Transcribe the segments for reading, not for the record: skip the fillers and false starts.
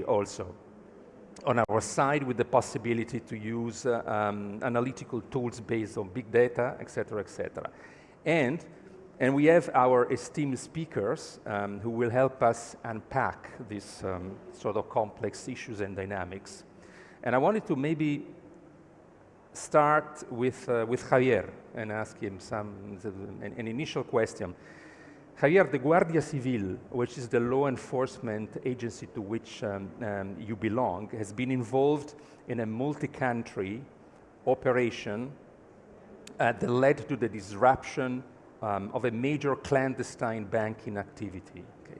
also on our side, with the possibility to use analytical tools based on big data, et cetera, et cetera. And we have our esteemed speakers who will help us unpack these sort of complex issues and dynamics. And I wanted to maybe start with Javier and ask him an initial question. Javier, the Guardia Civil, which is the law enforcement agency to which you belong, has been involved in a multi-country operation that led to the disruption of a major clandestine banking activity. Okay.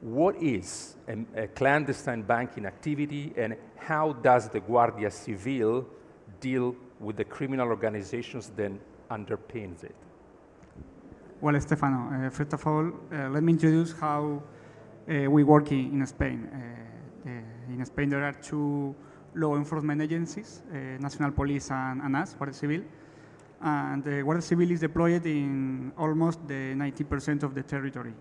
What is a clandestine banking activity, and how does the Guardia Civil deal with the criminal organizations that underpins it? Well, Stefano, first of all, let me introduce how we work in Spain. In Spain, there are two law enforcement agencies, National Police and us, Guardia Civil. And the Guardia Civil is deployed in almost the 90% of the territory,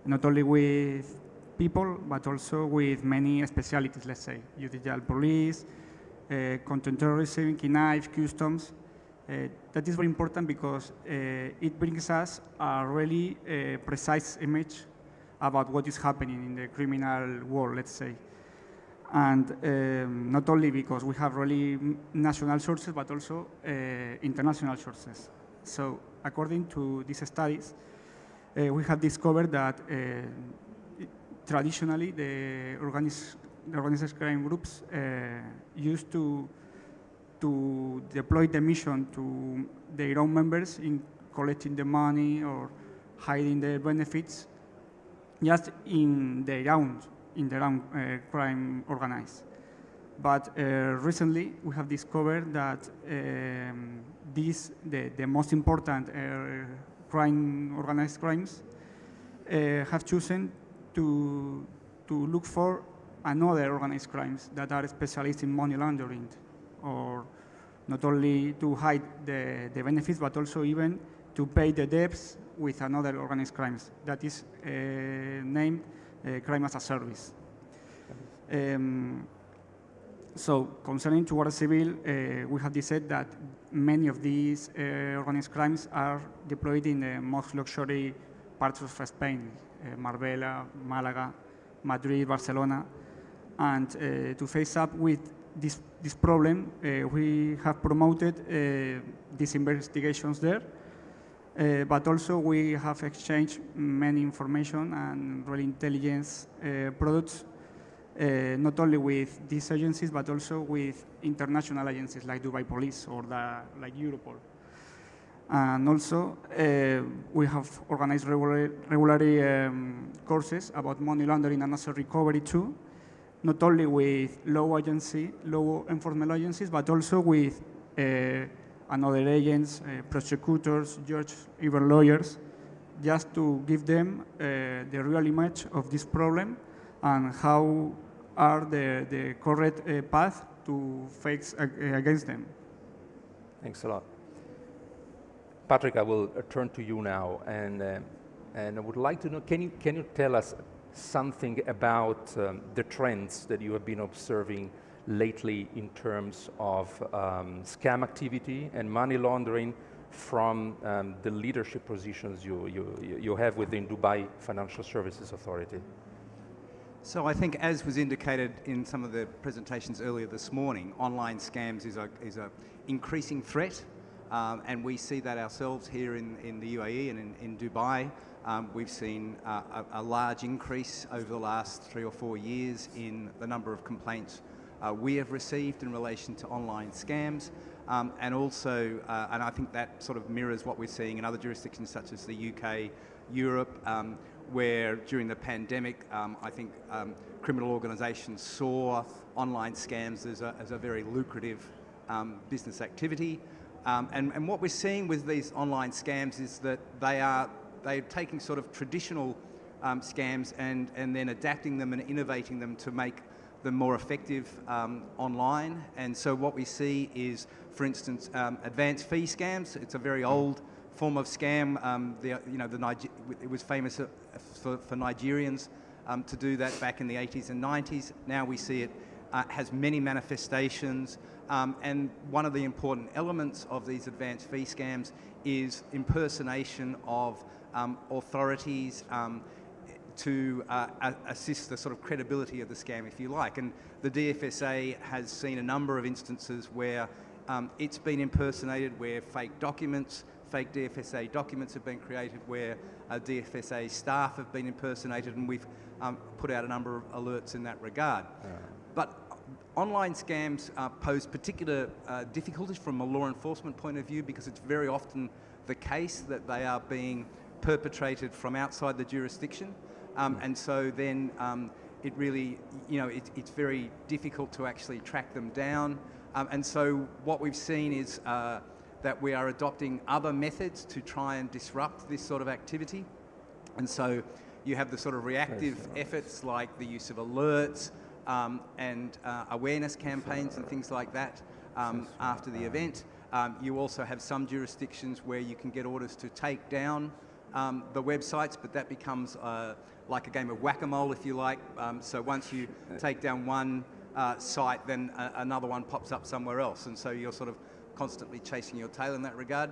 not only with people, but also with many specialities, let's say, judicial police, counterterrorism, knife, customs. That is very important because it brings us a really precise image about what is happening in the criminal world, let's say. And not only because we have really national sources, but also international sources. So according to these studies, we have discovered that traditionally the organized crime groups used to deploy the mission to their own members in collecting the money or hiding the benefits just in their own crime organized. But recently we have discovered that the most important organized crimes have chosen to look for another organized crimes that are specialized in money laundering, or not only to hide the benefits, but also even to pay the debts with another organized crimes. That is named crime as a service. So concerning to Guardia Civil, we have said that many of these organized crimes are deployed in the most luxury parts of Spain, Marbella, Malaga, Madrid, Barcelona. And to face up with this problem, we have promoted these investigations there, but also we have exchanged many information and really intelligence products, not only with these agencies, but also with international agencies like Dubai Police or like Europol. And also, we have organized regularly courses about money laundering and asset recovery too, not only with law enforcement agencies, but also with another agents, prosecutors, judges, even lawyers, just to give them the real image of this problem and how are the correct path to face against them. Thanks a lot. Patrick, I will turn to you now, and I would like to know, can you tell us something about the trends that you have been observing lately in terms of scam activity and money laundering from the leadership positions you have within Dubai Financial Services Authority? So I think, as was indicated in some of the presentations earlier this morning, online scams is a increasing threat, and we see that ourselves here in the UAE and in Dubai. We've seen a large increase over the last 3 or 4 years in the number of complaints we have received in relation to online scams, and also, and I think that sort of mirrors what we're seeing in other jurisdictions such as the UK, Europe, where during the pandemic, I think criminal organisations saw online scams as a very lucrative business activity. And what we're seeing with these online scams is that they're taking sort of traditional scams and then adapting them and innovating them to make them more effective online. And so what we see is, for instance, advance fee scams. It's a very old form of scam. It was famous for Nigerians to do that back in the 80s and 90s. Now we see it has many manifestations, and one of the important elements of these advanced fee scams is impersonation of authorities to assist the sort of credibility of the scam, if you like. And the DFSA has seen a number of instances where it's been impersonated, where fake DFSA documents have been created, where DFSA staff have been impersonated, and we've put out a number of alerts in that regard. But online scams pose particular difficulties from a law enforcement point of view, because it's very often the case that they are being perpetrated from outside the jurisdiction. And so then it really, it's very difficult to actually track them down. And so what we've seen is that we are adopting other methods to try and disrupt this sort of activity. And so you have the sort of reactive efforts like the use of alerts and awareness campaigns and things like that after the event. You also have some jurisdictions where you can get orders to take down the websites, but that becomes like a game of whack-a-mole, if you like. So once you take down one site, then another one pops up somewhere else, and so you're sort of constantly chasing your tail in that regard.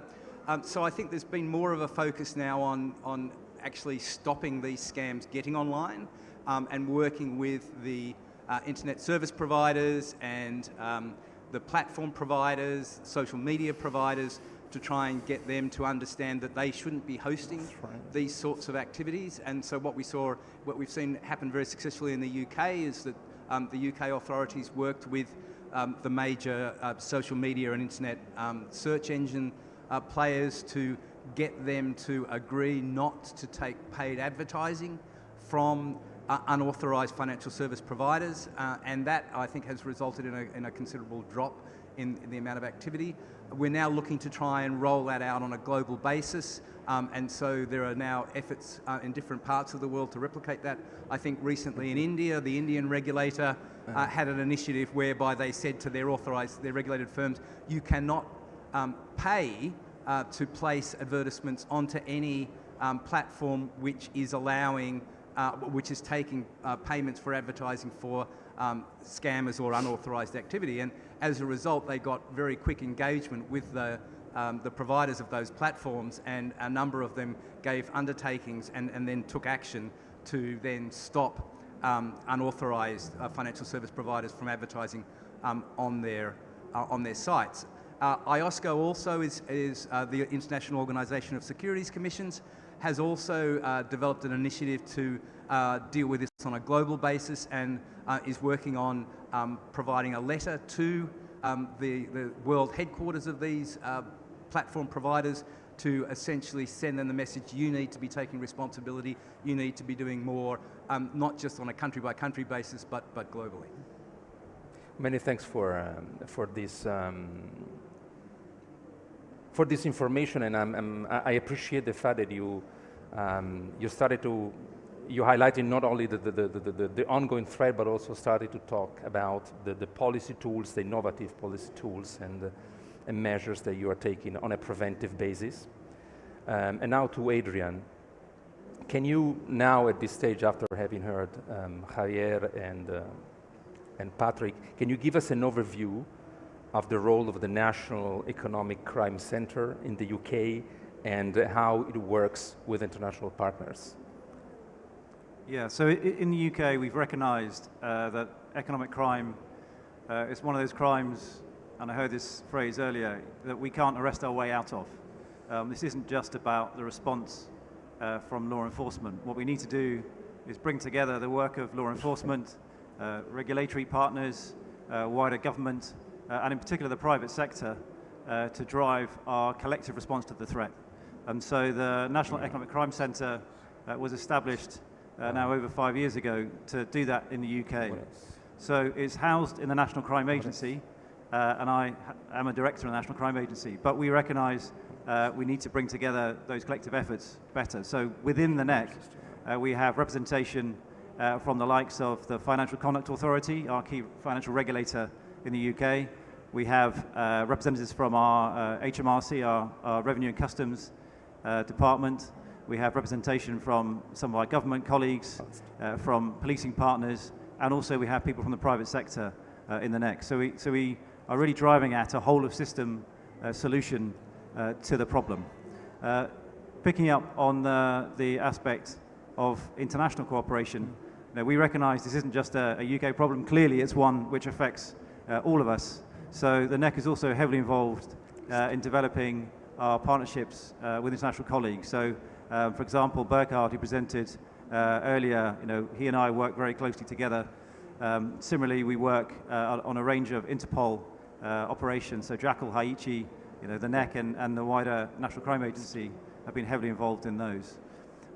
So I think there's been more of a focus now on actually stopping these scams getting online and working with the internet service providers and the platform providers, social media providers, to try and get them to understand that they shouldn't be hosting these sorts of activities. And so what we've seen happen very successfully in the UK is that the UK authorities worked with the major social media and internet search engine players to get them to agree not to take paid advertising from unauthorised financial service providers, and that, I think, has resulted in a considerable drop in the amount of activity. We're now looking to try and roll that out on a global basis, and so there are now efforts in different parts of the world to replicate that. I think recently in India, the Indian regulator had an initiative whereby they said to their regulated firms, you cannot pay to place advertisements onto any platform which is allowing, which is taking payments for advertising for scammers or unauthorised activity. And as a result, they got very quick engagement with the providers of those platforms, and a number of them gave undertakings and then took action to then stop unauthorised financial service providers from advertising on their sites. IOSCO also is the International Organisation of Securities Commissions, has also developed an initiative to deal with this on a global basis, and is working on providing a letter to the world headquarters of these platform providers to essentially send them the message: you need to be taking responsibility, you need to be doing more, not just on a country-by-country basis, but globally. Many thanks for this information, and I appreciate the fact that you highlighted not only the ongoing threat, but also started to talk about the policy tools, the innovative policy tools, and measures that you are taking on a preventive basis. And now to Adrian. Can you now, at this stage, after having heard Javier and Patrick, can you give us an overview of the role of the National Economic Crime Centre in the UK and how it works with international partners? Yeah, so in the UK, we've recognised that economic crime is one of those crimes, and I heard this phrase earlier, that we can't arrest our way out of. This isn't just about the response from law enforcement. What we need to do is bring together the work of law enforcement, regulatory partners, wider government, and in particular the private sector, to drive our collective response to the threat. And so the National Economic Crime Centre was established now over 5 years ago to do that in the UK. So it's housed in the National Crime Agency, and I am a director of the National Crime Agency, but we recognise we need to bring together those collective efforts better. So within the NEC, we have representation from the likes of the Financial Conduct Authority, our key financial regulator in the UK. We have representatives from our HMRC, our Revenue and Customs Department. We have representation from some of our government colleagues, from policing partners, and also we have people from the private sector in the next. So we are really driving at a whole of system solution to the problem. Picking up on the aspect of international cooperation, we recognize this isn't just a UK problem. Clearly, it's one which affects all of us. So the NEC is also heavily involved in developing our partnerships with international colleagues. So, for example, Burkhard, who presented earlier, he and I work very closely together. Similarly, we work on a range of Interpol operations. So Jackal, Haichi, the NEC and the wider National Crime Agency have been heavily involved in those.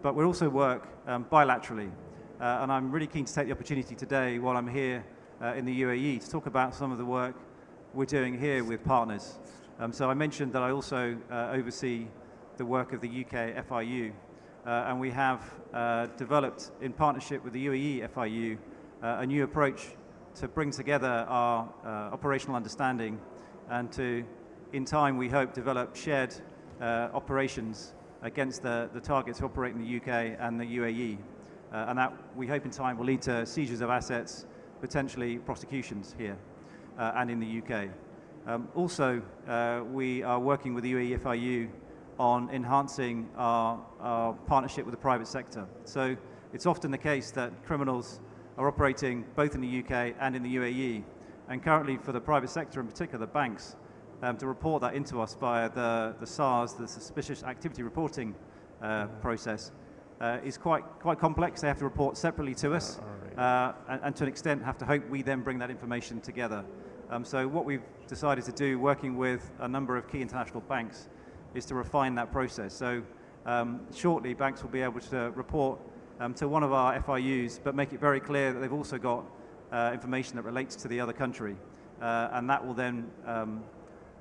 But we also work bilaterally. And I'm really keen to take the opportunity today, while I'm here in the UAE, to talk about some of the work we're doing here with partners. So I mentioned that I also oversee the work of the UK FIU, and we have developed, in partnership with the UAE FIU, a new approach to bring together our operational understanding and to, in time, we hope, develop shared operations against the targets who operate in the UK and the UAE. And that, we hope, in time will lead to seizures of assets, potentially prosecutions here and in the UK. Also, we are working with the UAE FIU on enhancing our partnership with the private sector. So it's often the case that criminals are operating both in the UK and in the UAE, and currently for the private sector, in particular the banks, to report that into us via the SARS, the Suspicious Activity Reporting process, is quite complex. They have to report separately to us, and to an extent have to hope we then bring that information together. So what we've decided to do, working with a number of key international banks, is to refine that process. So shortly, banks will be able to report to one of our FIUs, but make it very clear that they've also got information that relates to the other country. And that will then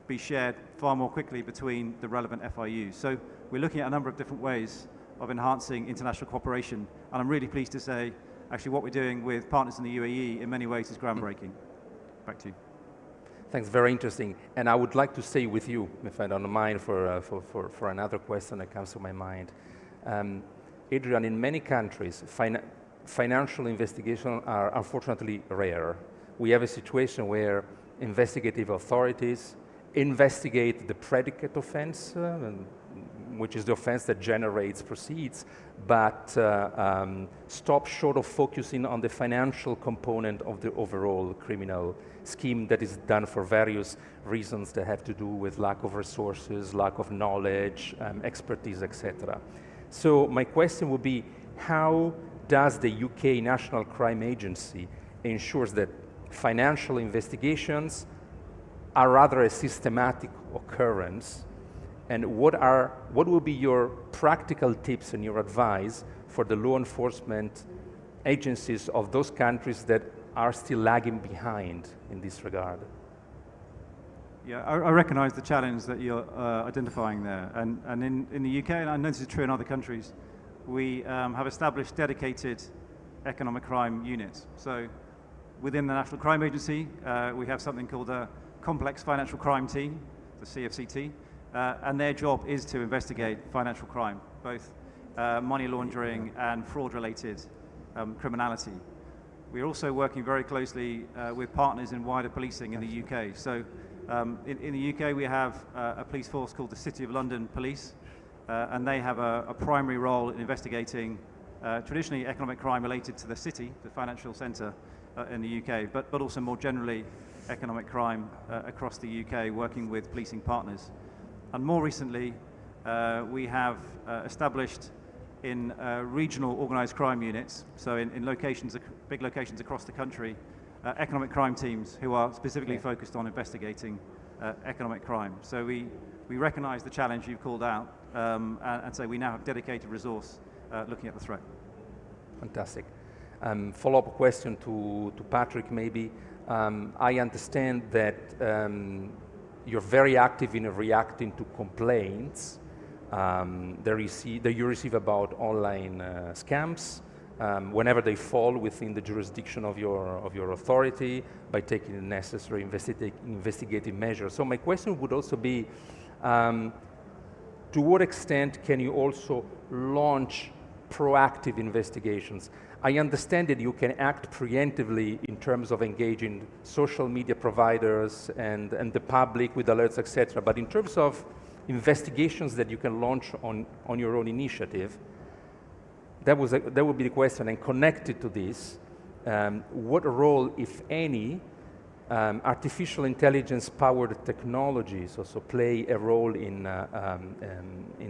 be shared far more quickly between the relevant FIUs. So we're looking at a number of different ways of enhancing international cooperation. And I'm really pleased to say, actually, what we're doing with partners in the UAE in many ways is groundbreaking. Back to you. Thanks, very interesting. And I would like to stay with you, if I don't mind, for another question that comes to my mind. Adrian, in many countries, financial investigations are unfortunately rare. We have a situation where investigative authorities investigate the predicate offense, which is the offense that generates proceeds, but stop short of focusing on the financial component of the overall criminal scheme that is done for various reasons that have to do with lack of resources, lack of knowledge, expertise, etc. So my question would be, how does the UK National Crime Agency ensure that financial investigations are rather a systematic occurrence? And what will be your practical tips and your advice for the law enforcement agencies of those countries that are still lagging behind in this regard? Yeah, I recognize the challenge that you're identifying there. And in the UK, and I know this is true in other countries, we have established dedicated economic crime units. So within the National Crime Agency, we have something called a Complex Financial Crime Team, the CFCT, and their job is to investigate financial crime, both money laundering and fraud-related criminality. We're also working very closely with partners in wider policing in the UK. So in the UK, we have a police force called the City of London Police, and they have a primary role in investigating traditionally economic crime related to the city, the financial centre in the UK, but also more generally economic crime across the UK, working with policing partners. And more recently, we have established in regional organised crime units, so in locations, big locations across the country, economic crime teams who are specifically focused on investigating economic crime. So we recognise the challenge you've called out, and so we now have dedicated resource looking at the threat. Fantastic. Follow-up question to Patrick, maybe. I understand that you're very active in reacting to complaints that you receive about online scams whenever they fall within the jurisdiction of your authority by taking the necessary investigative measures. So my question would also be, do to what extent can you also launch proactive investigations? I understand that you can act preemptively in terms of engaging social media providers and the public with alerts, etc. But in terms of investigations that you can launch on your own initiative, that would be the question. And connected to this, what role, if any, artificial intelligence-powered technologies also play a role in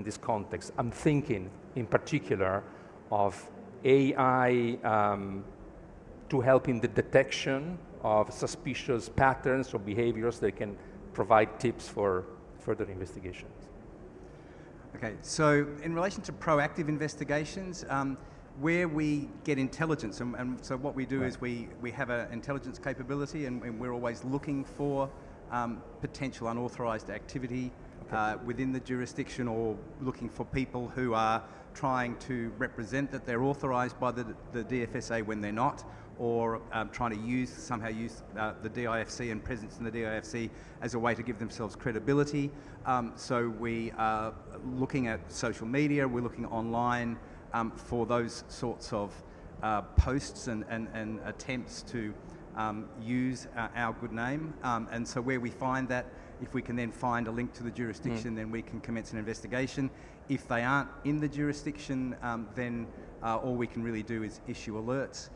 this context? I'm thinking, in particular, of AI to help in the detection of suspicious patterns or behaviors that can provide tips for further investigations. Okay, so in relation to proactive investigations, where we get intelligence, and so what we do is we have an intelligence capability, and we're always looking for potential unauthorized activity within the jurisdiction, or looking for people who are trying to represent that they're authorized by the DFSA when they're not, or trying to somehow use the DIFC and presence in the DIFC as a way to give themselves credibility. So we are looking at social media, we're looking online for those sorts of posts and attempts to use our good name. And so where we find that, if we can then find a link to the jurisdiction, then we can commence an investigation. If they aren't in the jurisdiction, then all we can really do is issue alerts.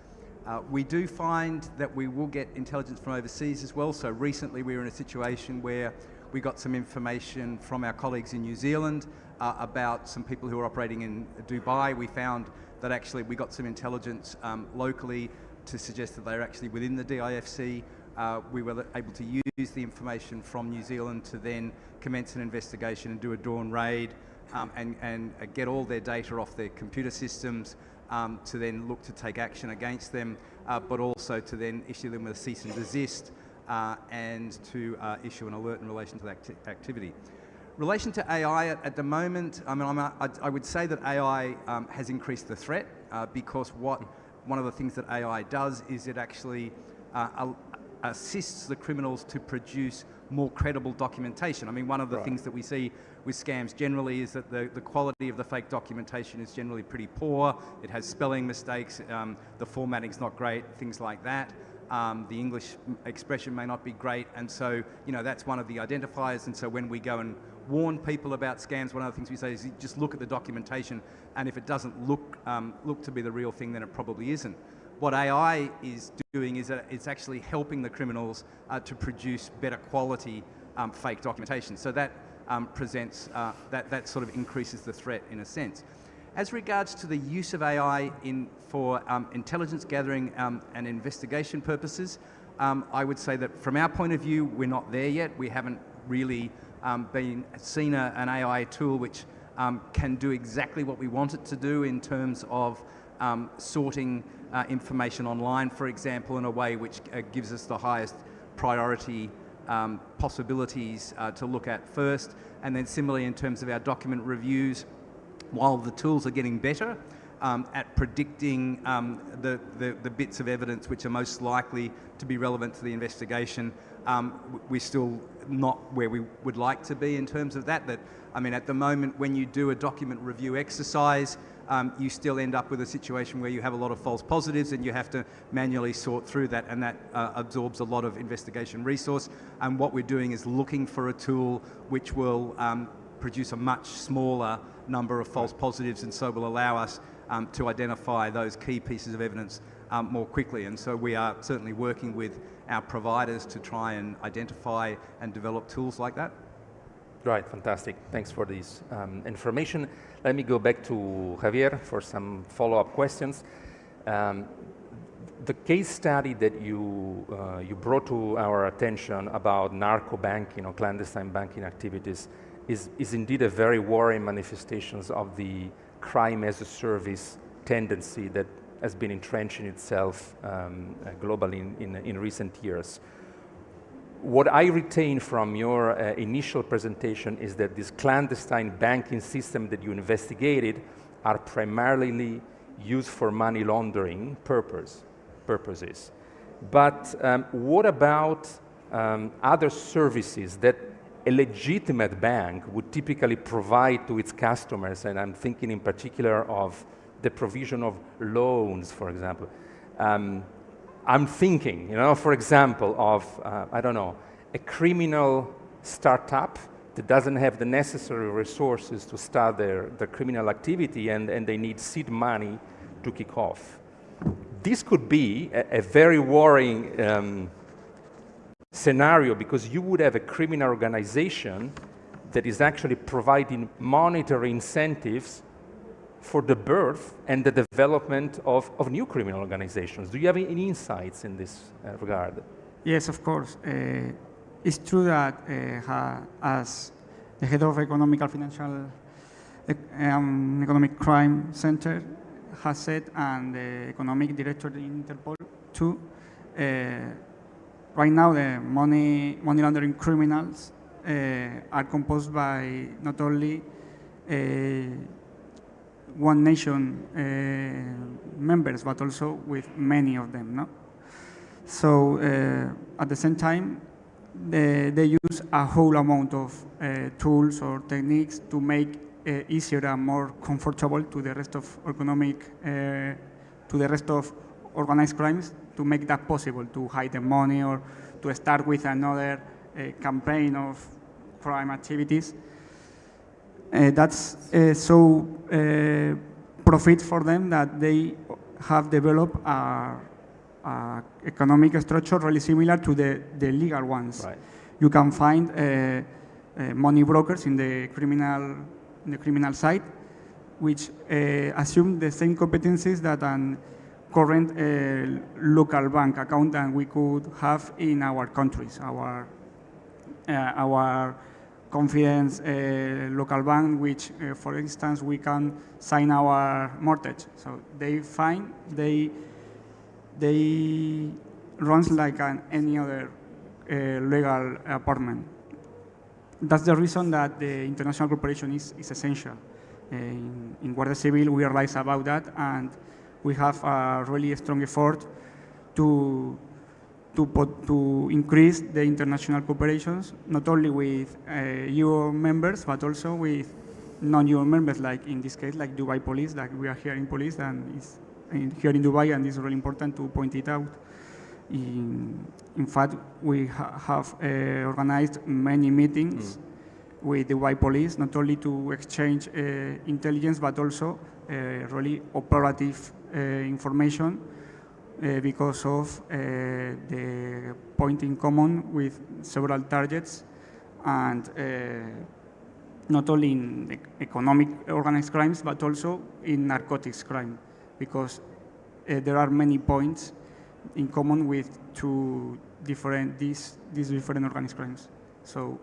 We do find that we will get intelligence from overseas as well. So recently we were in a situation where we got some information from our colleagues in New Zealand about some people who are operating in Dubai. We found that actually we got some intelligence locally to suggest that they're actually within the DIFC. We were able to use the information from New Zealand to then commence an investigation and do a dawn raid and get all their data off their computer systems to then look to take action against them, but also to then issue them with a cease and desist and to issue an alert in relation to that activity. In relation to AI at the moment, I mean, I would say that AI has increased the threat because one of the things that AI does is it actually assists the criminals to produce more credible documentation. I mean, one of the things that we see with scams generally is that the quality of the fake documentation is generally pretty poor. It has spelling mistakes, the formatting's not great, things like that. The English expression may not be great, and so, you know, that's one of the identifiers. And so when we go and warn people about scams, one of the things we say is just look at the documentation, and if it doesn't look to be the real thing, then it probably isn't. What AI is doing is that it's actually helping the criminals to produce better quality fake documentation. So that presents, that sort of increases the threat in a sense. As regards to the use of AI for intelligence gathering and investigation purposes, I would say that from our point of view, we're not there yet. We haven't really seen an AI tool which can do exactly what we want it to do in terms of sorting information online, for example, in a way which gives us the highest priority possibilities to look at first. And then similarly in terms of our document reviews, while the tools are getting better at predicting the bits of evidence which are most likely to be relevant to the investigation, we're still not where we would like to be in terms of that. I mean, at the moment, when you do a document review exercise, you still end up with a situation where you have a lot of false positives and you have to manually sort through that, and that absorbs a lot of investigation resource. And what we're doing is looking for a tool which will produce a much smaller number of false positives, and so will allow us to identify those key pieces of evidence more quickly. And so we are certainly working with our providers to try and identify and develop tools like that. Right, fantastic. Thanks for this information. Let me go back to Javier for some follow-up questions. The case study that you brought to our attention about narco-banking or clandestine banking activities is indeed a very worrying manifestations of the crime-as-a-service tendency that has been entrenching itself globally in recent years. What I retain from your initial presentation is that this clandestine banking system that you investigated are primarily used for money laundering purposes. But what about other services that a legitimate bank would typically provide to its customers, and I'm thinking in particular of the provision of loans, for example. I'm thinking, for example, of, I don't know, a criminal startup that doesn't have the necessary resources to start their criminal activity, and they need seed money to kick off. This could be a very worrying scenario, because you would have a criminal organization that is actually providing monetary incentives for the birth and the development of new criminal organizations. Do you have any insights in this regard? Yes, of course. It's true that as the head of Economic Crime Center has said, and the economic director in Interpol too, right now the money laundering criminals are composed by not only one nation members, but also with many of them. No? So at the same time, they use a whole amount of tools or techniques to make easier and more comfortable to the rest of organized crimes, to make that possible, to hide the money or to start with another campaign of crime activities. That's so profit for them that they have developed a economic structure really similar to the legal ones. Right. You can find money brokers in the criminal side, which assume the same competencies that an current local bank account that we could have in our countries. Our confidence local bank, which, for instance, we can sign our mortgage. So they runs like any other legal apartment. That's the reason that the international cooperation is essential. In Guardia Civil, we realize about that, and we have a really strong effort to increase the international cooperations, not only with EU members, but also with non-EU members, like in this case, like Dubai Police, like we are here in police, and is here in Dubai, and it's really important to point it out. In fact, we have organized many meetings with the Dubai Police, not only to exchange intelligence, but also really operative information, because of the point in common with several targets, and not only in economic organized crimes, but also in narcotics crime, because there are many points in common with these different organized crimes. So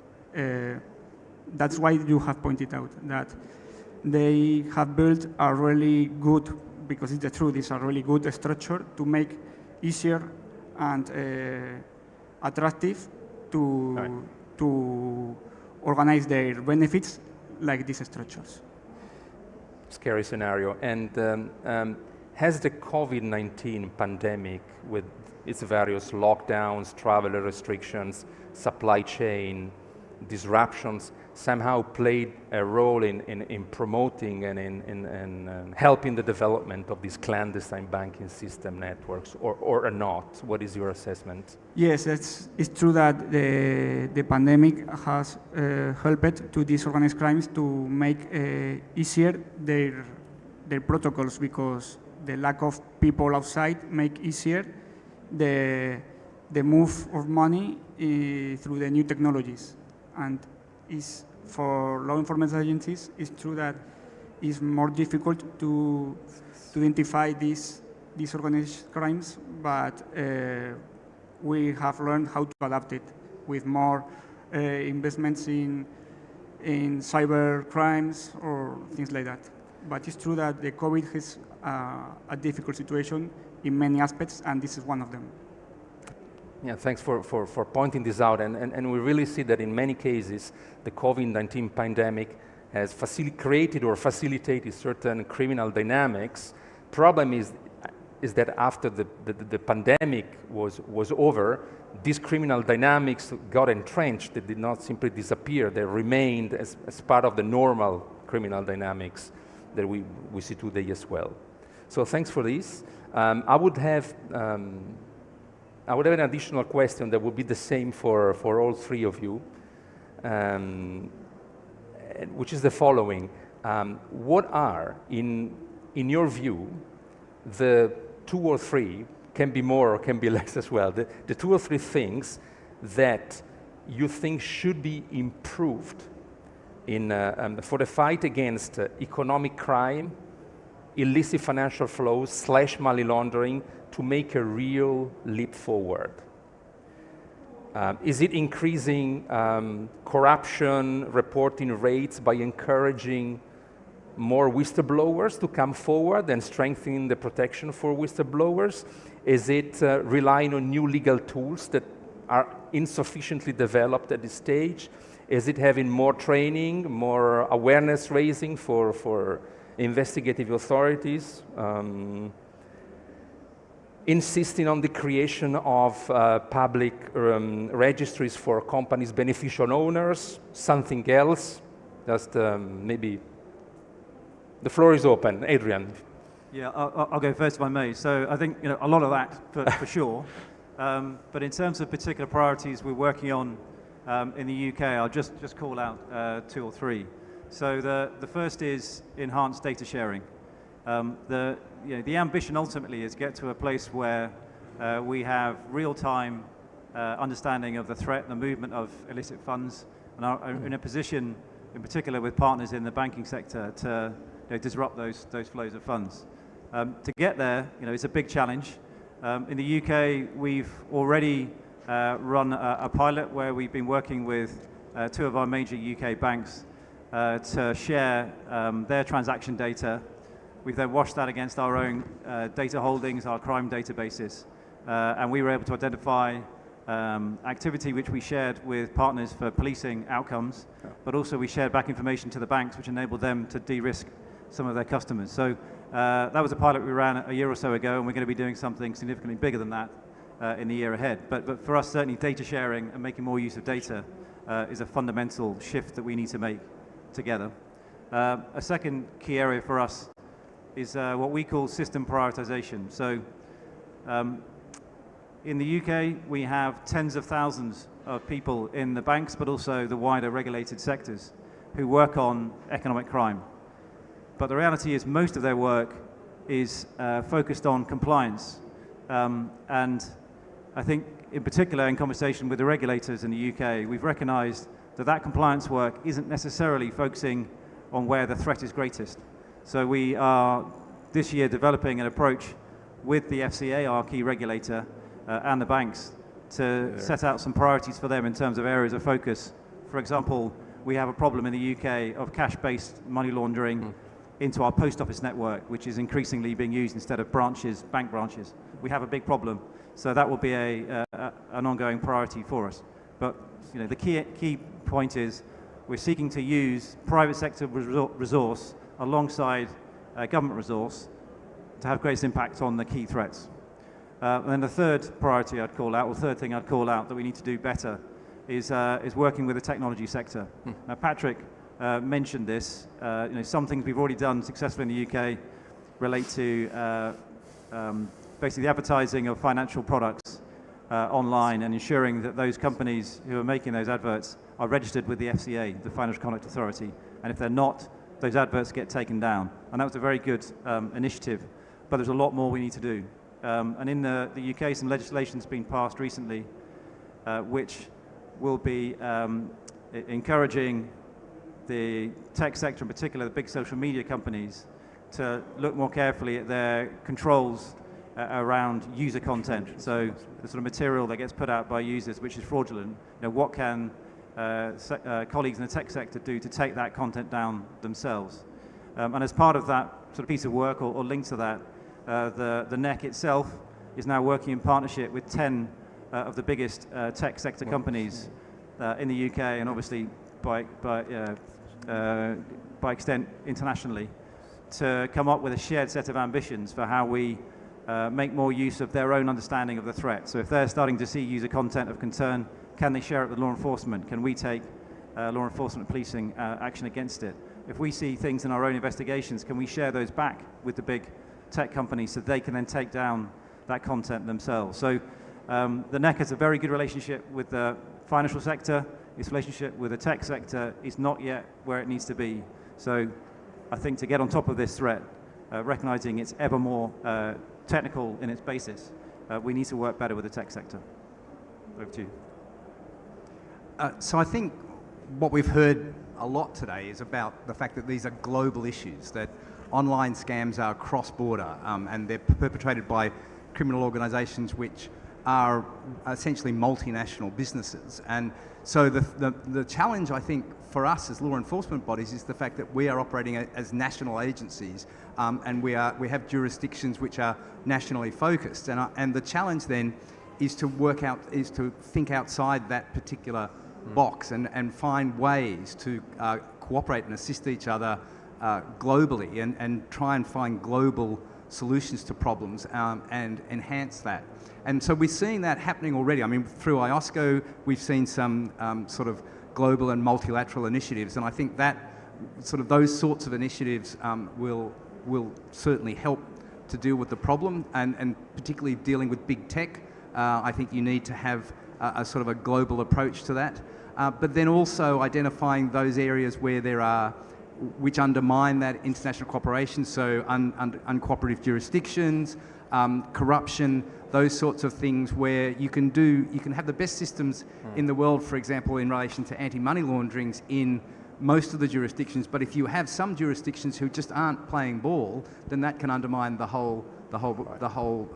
that's why you have pointed out that they have built a really good, because it's the truth, it's a really good structure to make easier and attractive to organize their benefits like these structures. Scary scenario. And has the COVID-19 pandemic, with its various lockdowns, travel restrictions, supply chain disruptions, somehow played a role in promoting and in helping the development of these clandestine banking system networks, or not? What is your assessment? Yes, it's true that the pandemic has helped to these organized crimes to make easier their protocols, because the lack of people outside make easier the move of money through the new technologies. And is for law enforcement agencies, it's true that it's more difficult to identify these organized crimes, but we have learned how to adapt it with more investments in cyber crimes or things like that. But it's true that the COVID is a difficult situation in many aspects, and this is one of them. Yeah, thanks for pointing this out. And we really see that in many cases, the COVID-19 pandemic has created or facilitated certain criminal dynamics. Problem is, is that after the pandemic was over, these criminal dynamics got entrenched. They did not simply disappear. They remained as part of the normal criminal dynamics that we see today as well. So thanks for this. I would have an additional question that would be the same for all three of you, which is the following. What are, in your view, the 2 or 3, can be more or can be less as well, the 2 or 3 things that you think should be improved for the fight against economic crime, illicit financial flows / money laundering, to make a real leap forward? Is it increasing corruption reporting rates by encouraging more whistleblowers to come forward and strengthening the protection for whistleblowers? Is it relying on new legal tools that are insufficiently developed at this stage? Is it having more training, more awareness raising for investigative authorities? Insisting on the creation of public registries for companies' beneficial owners, something else? Just maybe. The floor is open. Adrian. Yeah, I'll go first if I may. So I think a lot of that for sure. But in terms of particular priorities we're working on in the UK, I'll just call out 2 or 3. So the first is enhanced data sharing. The ambition ultimately is get to a place where we have real-time understanding of the threat, the movement of illicit funds, and are in a position, in particular with partners in the banking sector, to disrupt those flows of funds. To get there, it's a big challenge. In the UK, we've already run a pilot where we've been working with 2 of our major UK banks to share their transaction data. We've then washed that against our own data holdings, our crime databases, and we were able to identify activity which we shared with partners for policing outcomes, but also we shared back information to the banks which enabled them to de-risk some of their customers. So that was a pilot we ran a year or so ago, and we're going to be doing something significantly bigger than that in the year ahead. But for us, certainly data sharing and making more use of data is a fundamental shift that we need to make together. A second key area for us is what we call system prioritization. So in the UK, we have tens of thousands of people in the banks, but also the wider regulated sectors who work on economic crime. But the reality is most of their work is focused on compliance. And I think in particular in conversation with the regulators in the UK, we've recognized that compliance work isn't necessarily focusing on where the threat is greatest. So we are this year developing an approach with the FCA, our key regulator, and the banks to set out some priorities for them in terms of areas of focus. For example, we have a problem in the UK of cash-based money laundering into our post office network, which is increasingly being used instead of branches, bank branches. We have a big problem, so that will be an ongoing priority for us. But the key point is we're seeking to use private sector resource alongside government resource to have greatest impact on the key threats. And then the third priority I'd call out, or third thing I'd call out that we need to do better is working with the technology sector. Now, Patrick mentioned this. Some things we've already done successfully in the UK relate to basically the advertising of financial products online and ensuring that those companies who are making those adverts are registered with the FCA, the Financial Conduct Authority. And if they're not, those adverts get taken down. And that was a very good initiative, but there's a lot more we need to do. And in the UK, some legislation's been passed recently, which will be encouraging the tech sector, in particular the big social media companies, to look more carefully at their controls around user content. So the sort of material that gets put out by users which is fraudulent, what can colleagues in the tech sector do to take that content down themselves? And as part of that sort of piece of work, or linked to that, the NEC itself is now working in partnership with 10 of the biggest tech sector companies in the UK, and obviously by extent internationally, to come up with a shared set of ambitions for how we make more use of their own understanding of the threat. So if they're starting to see user content of concern, can they share it with law enforcement? Can we take law enforcement policing action against it? If we see things in our own investigations, can we share those back with the big tech companies so they can then take down that content themselves? So the NEC has a very good relationship with the financial sector. Its relationship with the tech sector is not yet where it needs to be. So I think to get on top of this threat, recognizing it's ever more technical in its basis, we need to work better with the tech sector. Over to you. So I think what we've heard a lot today is about the fact that these are global issues, that online scams are cross-border and they're perpetrated by criminal organisations which are essentially multinational businesses. And so the challenge, I think, for us as law enforcement bodies is the fact that we are operating as national agencies and we have jurisdictions which are nationally focused. And the challenge then is to think outside that particular box and find ways to cooperate and assist each other globally and try and find global solutions to problems and enhance that. And so we're seeing that happening already. I mean, through IOSCO, we've seen some sort of global and multilateral initiatives, and I think that those sorts of initiatives will certainly help to deal with the problem, and particularly dealing with big tech. I think you need to have a sort of a global approach to that. But then also identifying those areas where there are, which undermine that international cooperation, so uncooperative jurisdictions, corruption, those sorts of things where you can have the best systems in the world, for example, in relation to anti-money launderings in most of the jurisdictions, but if you have some jurisdictions who just aren't playing ball, then that can undermine the whole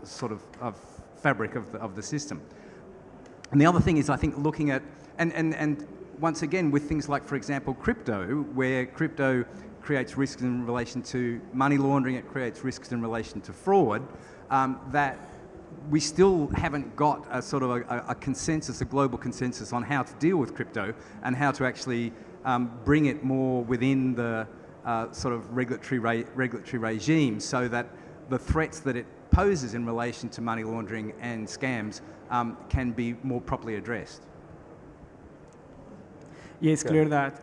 sort of fabric of the system. And the other thing is, I think, looking at, and once again, with things like, for example, crypto, where crypto creates risks in relation to money laundering, it creates risks in relation to fraud, that we still haven't got a sort of a consensus, a global consensus on how to deal with crypto and how to actually bring it more within the sort of regulatory regime, so that the threats that it poses in relation to money laundering and scams can be more properly addressed. Yeah, it's clear that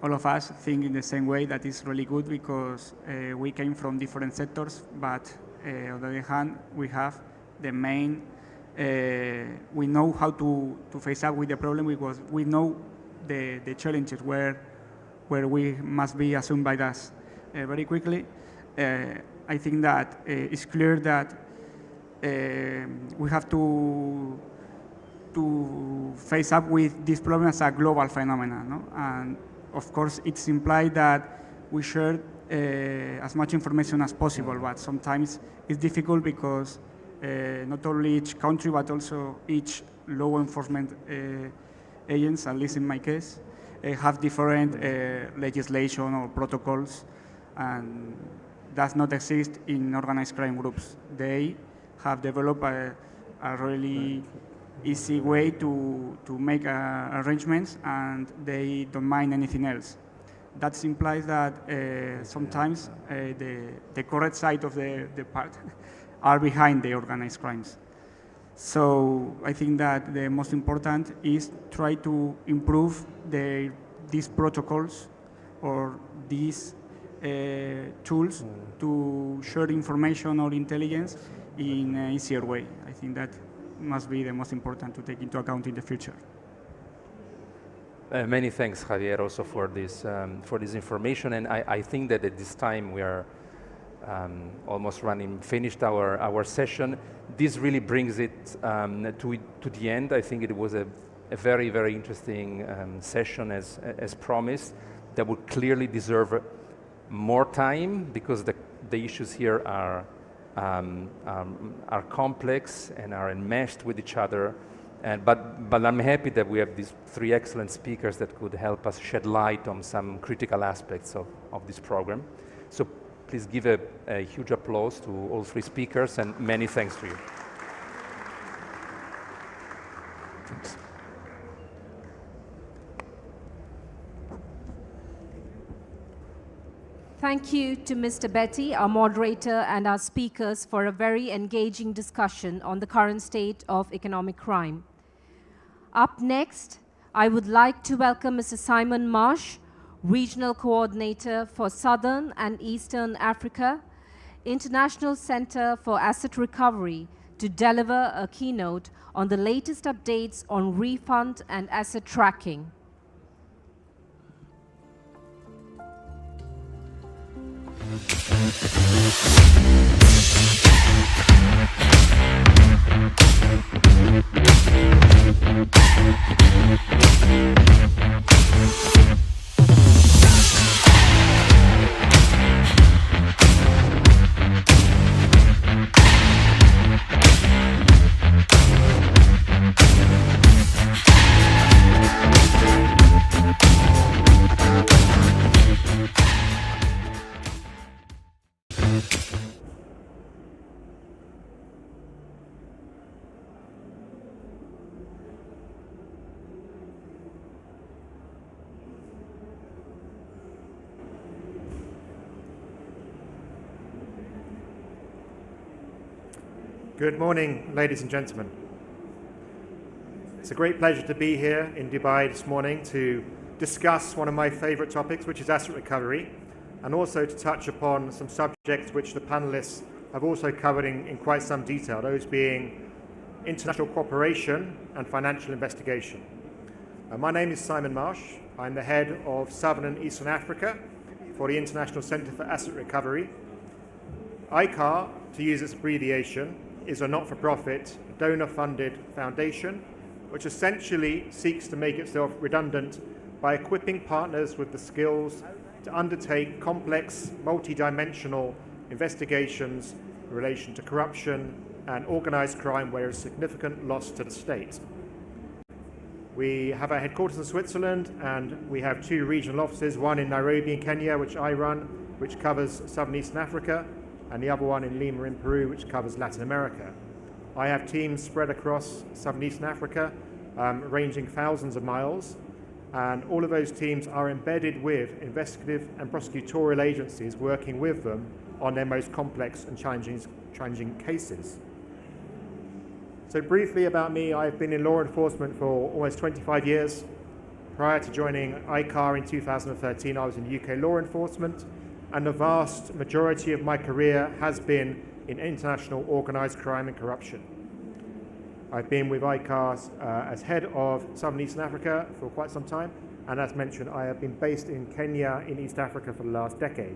all of us think in the same way. That is really good because we came from different sectors, but on the other hand, we have the main, we know how to face up with the problem because we know the challenges where we must be assumed by us. Very quickly, I think that it's clear that we have to face up with this problem as a global phenomenon, no? And of course, it's implied that we share as much information as possible, but sometimes it's difficult because not only each country, but also each law enforcement agents, at least in my case, have different legislation or protocols, and does not exist in organized crime groups. They have developed a really easy way to make arrangements, and they don't mind anything else. That implies that sometimes the correct side of the part are behind the organized crimes. So I think that the most important is try to improve these protocols or these tools to share information or intelligence in an easier way. I think that must be the most important to take into account in the future. Many thanks, Javier, also for this information. And I think that at this time we are almost finished our session. This really brings it to the end. I think it was a very, very interesting session as promised, that would clearly deserve more time because the issues here are complex and are enmeshed with each other. But I'm happy that we have these three excellent speakers that could help us shed light on some critical aspects of this program. So please give a huge applause to all three speakers, and many thanks to you. Thanks. Thank you to Mr. Betty, our moderator, and our speakers for a very engaging discussion on the current state of economic crime. Up next, I would like to welcome Mr. Simon Marsh, Regional Coordinator for Southern and Eastern Africa, International Center for Asset Recovery, to deliver a keynote on the latest updates on refund and asset tracking. Good morning, ladies and gentlemen. It's a great pleasure to be here in Dubai this morning to discuss one of my favorite topics, which is asset recovery, and also to touch upon some subjects which the panelists have also covered in quite some detail, those being international cooperation and financial investigation. My name is Simon Marsh. I'm the head of Southern and Eastern Africa for the International Center for Asset Recovery. ICAR, to use its abbreviation, is a not-for-profit, donor-funded foundation which essentially seeks to make itself redundant by equipping partners with the skills to undertake complex, multi-dimensional investigations in relation to corruption and organised crime where there is significant loss to the state. We have our headquarters in Switzerland, and we have two regional offices, one in Nairobi in Kenya, which I run, which covers Southern Eastern Africa, and the other one in Lima in Peru, which covers Latin America. I have teams spread across Southern Eastern Africa, ranging thousands of miles, and all of those teams are embedded with investigative and prosecutorial agencies working with them on their most complex and challenging cases. So briefly about me, I've been in law enforcement for almost 25 years. Prior to joining ICAR in 2013, I was in UK law enforcement, and the vast majority of my career has been in international organised crime and corruption. I've been with ICAR as head of Southern Eastern Africa for quite some time, and as mentioned, I have been based in Kenya in East Africa for the last decade.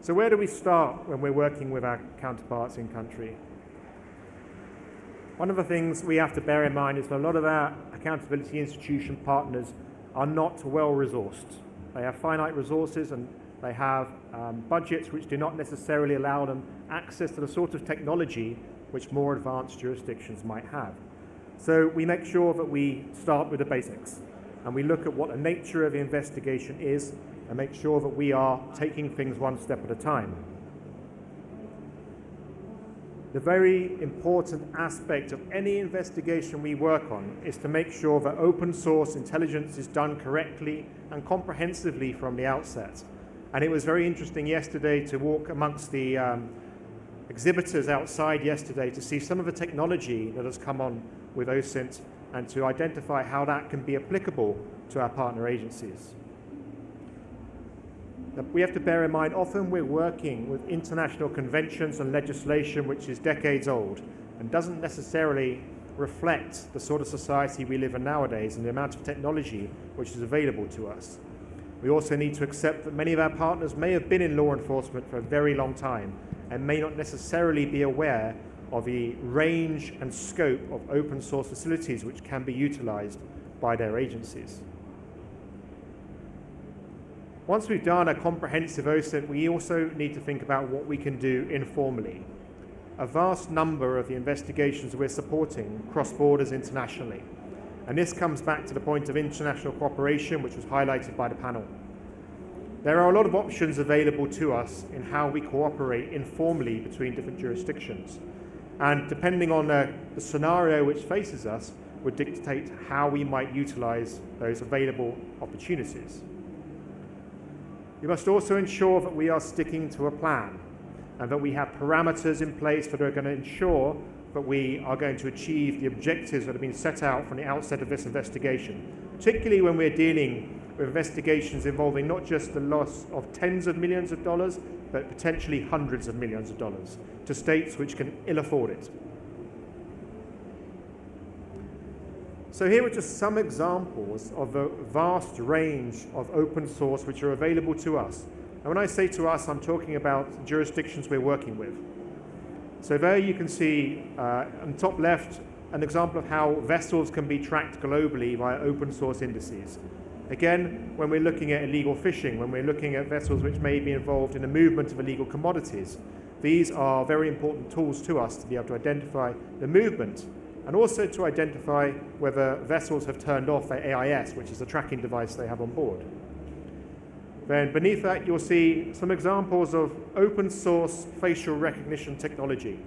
So where do we start when we're working with our counterparts in country? One of the things we have to bear in mind is that a lot of our accountability institution partners are not well resourced. They have finite resources, and they have budgets which do not necessarily allow them access to the sort of technology which more advanced jurisdictions might have. So we make sure that we start with the basics, and we look at what the nature of the investigation is and make sure that we are taking things one step at a time. The very important aspect of any investigation we work on is to make sure that open source intelligence is done correctly and comprehensively from the outset. And it was very interesting yesterday to walk amongst the exhibitors outside yesterday to see some of the technology that has come on with OSINT and to identify how that can be applicable to our partner agencies. We have to bear in mind, often we're working with international conventions and legislation which is decades old and doesn't necessarily reflect the sort of society we live in nowadays and the amount of technology which is available to us. We also need to accept that many of our partners may have been in law enforcement for a very long time and may not necessarily be aware of the range and scope of open source facilities which can be utilized by their agencies. Once we've done a comprehensive OSINT, we also need to think about what we can do informally. A vast number of the investigations we're supporting cross borders internationally. And this comes back to the point of international cooperation, which was highlighted by the panel. There are a lot of options available to us in how we cooperate informally between different jurisdictions. And depending on the scenario which faces us, would dictate how we might utilize those available opportunities. We must also ensure that we are sticking to a plan and that we have parameters in place that are going to ensure that we are going to achieve the objectives that have been set out from the outset of this investigation, particularly when we're dealing with investigations involving not just the loss of tens of millions of dollars, but potentially hundreds of millions of dollars to states which can ill afford it. So here are just some examples of the vast range of open source which are available to us. And when I say to us, I'm talking about jurisdictions we're working with. So there you can see on the top left an example of how vessels can be tracked globally via open source indices. Again, when we're looking at illegal fishing, when we're looking at vessels which may be involved in the movement of illegal commodities, these are very important tools to us to be able to identify the movement and also to identify whether vessels have turned off their AIS, which is a tracking device they have on board. Then beneath that, you'll see some examples of open source facial recognition technology.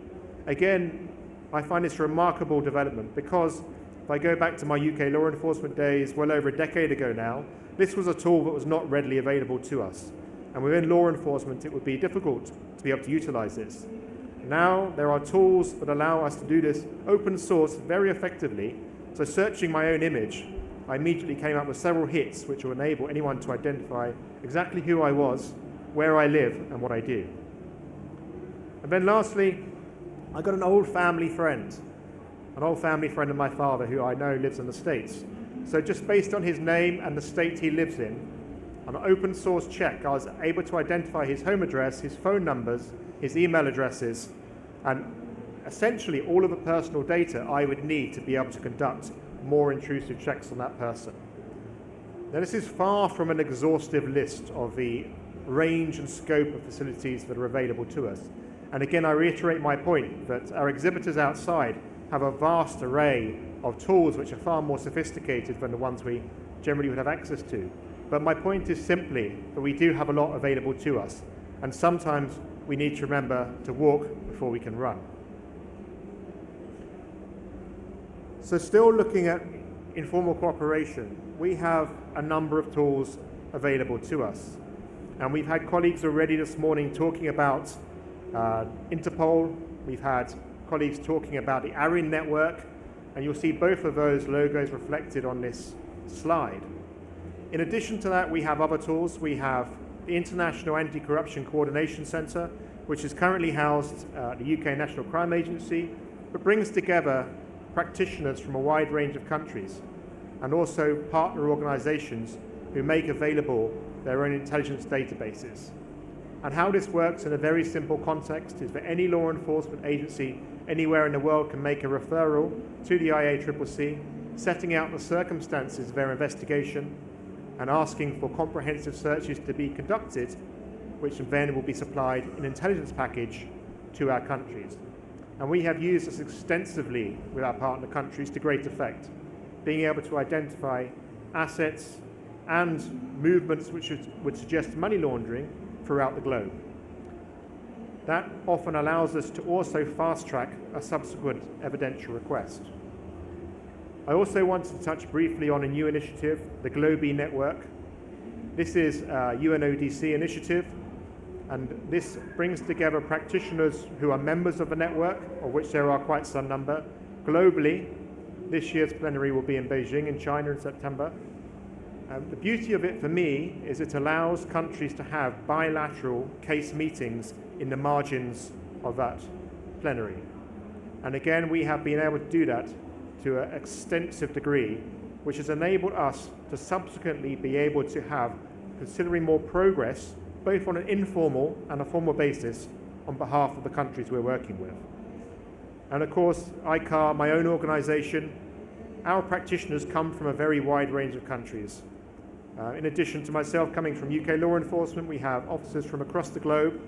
Again, I find this a remarkable development because if I go back to my UK law enforcement days well over a decade ago now, this was a tool that was not readily available to us. And within law enforcement, it would be difficult to be able to utilize this. Now there are tools that allow us to do this open source very effectively. So searching my own image, I immediately came up with several hits which will enable anyone to identify exactly who I was, where I live, and what I do. And then lastly, I got an old family friend of my father who I know lives in the States. So just based on his name and the state he lives in, on an open source check, I was able to identify his home address, his phone numbers, his email addresses, and essentially all of the personal data I would need to be able to conduct more intrusive checks on that person. Now, this is far from an exhaustive list of the range and scope of facilities that are available to us. And again, I reiterate my point that our exhibitors outside have a vast array of tools which are far more sophisticated than the ones we generally would have access to. But my point is simply that we do have a lot available to us, and sometimes we need to remember to walk before we can run. So still looking at informal cooperation, we have a number of tools available to us. And we've had colleagues already this morning talking about Interpol. We've had colleagues talking about the ARIN network, and you'll see both of those logos reflected on this slide. In addition to that, we have other tools. We have the International Anti-Corruption Coordination Centre, which is currently housed at the UK National Crime Agency, but brings together practitioners from a wide range of countries and also partner organisations who make available their own intelligence databases. And how this works in a very simple context is that any law enforcement agency anywhere in the world can make a referral to the IACCC, setting out the circumstances of their investigation and asking for comprehensive searches to be conducted, which then will be supplied in an intelligence package to our countries. And we have used this extensively with our partner countries to great effect, being able to identify assets and movements which would suggest money laundering throughout the globe. That often allows us to also fast-track a subsequent evidential request. I also wanted to touch briefly on a new initiative, the GLOBE network. This is a UNODC initiative, and this brings together practitioners who are members of the network, of which there are quite some number, globally. This year's plenary will be in Beijing in China in September. The beauty of it for me is it allows countries to have bilateral case meetings in the margins of that plenary. And again, we have been able to do that to an extensive degree, which has enabled us to subsequently be able to have considerably more progress, both on an informal and a formal basis, on behalf of the countries we're working with. And of course, ICAR, my own organisation, our practitioners come from a very wide range of countries. In addition to myself coming from UK law enforcement, we have officers from across the globe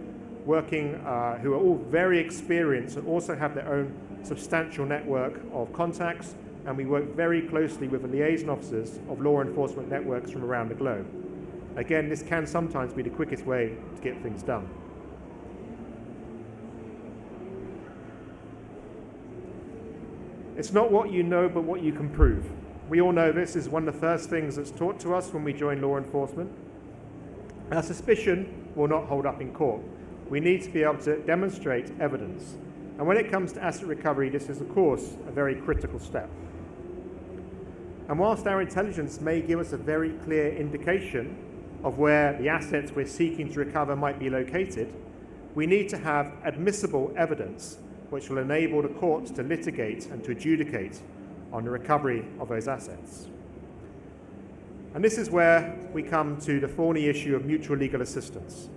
working who are all very experienced and also have their own substantial network of contacts, and we work very closely with the liaison officers of law enforcement networks from around the globe. Again, this can sometimes be the quickest way to get things done. It's not what you know, but what you can prove. We all know this is one of the first things that's taught to us when we join law enforcement. Our suspicion will not hold up in court. We need to be able to demonstrate evidence. And when it comes to asset recovery, this is, of course, a very critical step. And whilst our intelligence may give us a very clear indication of where the assets we're seeking to recover might be located, we need to have admissible evidence which will enable the courts to litigate and to adjudicate on the recovery of those assets. And this is where we come to the thorny issue of mutual legal assistance.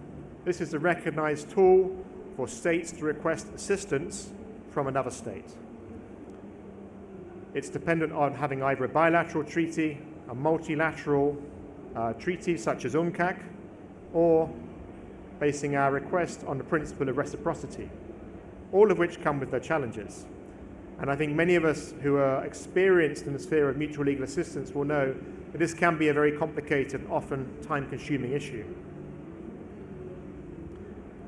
This is a recognized tool for states to request assistance from another state. It's dependent on having either a bilateral treaty, a multilateral treaty such as UNCAC, or basing our request on the principle of reciprocity, all of which come with their challenges. And I think many of us who are experienced in the sphere of mutual legal assistance will know that this can be a very complicated, often time-consuming issue.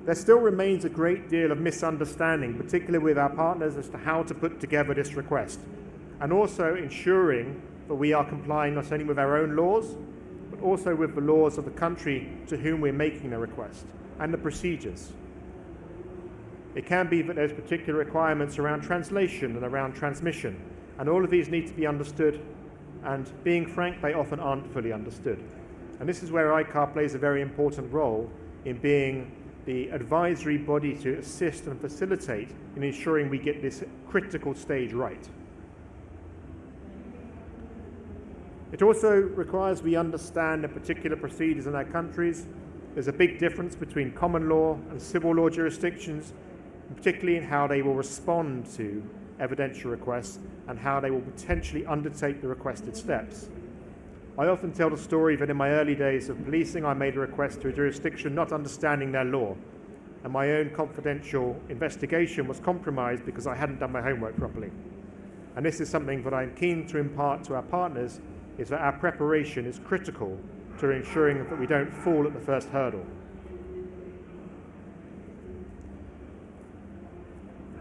There still remains a great deal of misunderstanding, particularly with our partners, as to how to put together this request, and also ensuring that we are complying not only with our own laws, but also with the laws of the country to whom we're making the request, and the procedures. It can be that there's particular requirements around translation and around transmission, and all of these need to be understood, and being frank, they often aren't fully understood. And this is where ICAR plays a very important role in being the advisory body to assist and facilitate in ensuring we get this critical stage right. It also requires we understand the particular procedures in our countries. There's a big difference between common law and civil law jurisdictions, particularly in how they will respond to evidential requests and how they will potentially undertake the requested steps. I often tell the story that in my early days of policing, I made a request to a jurisdiction not understanding their law, and my own confidential investigation was compromised because I hadn't done my homework properly. And this is something that I'm keen to impart to our partners, is that our preparation is critical to ensuring that we don't fall at the first hurdle.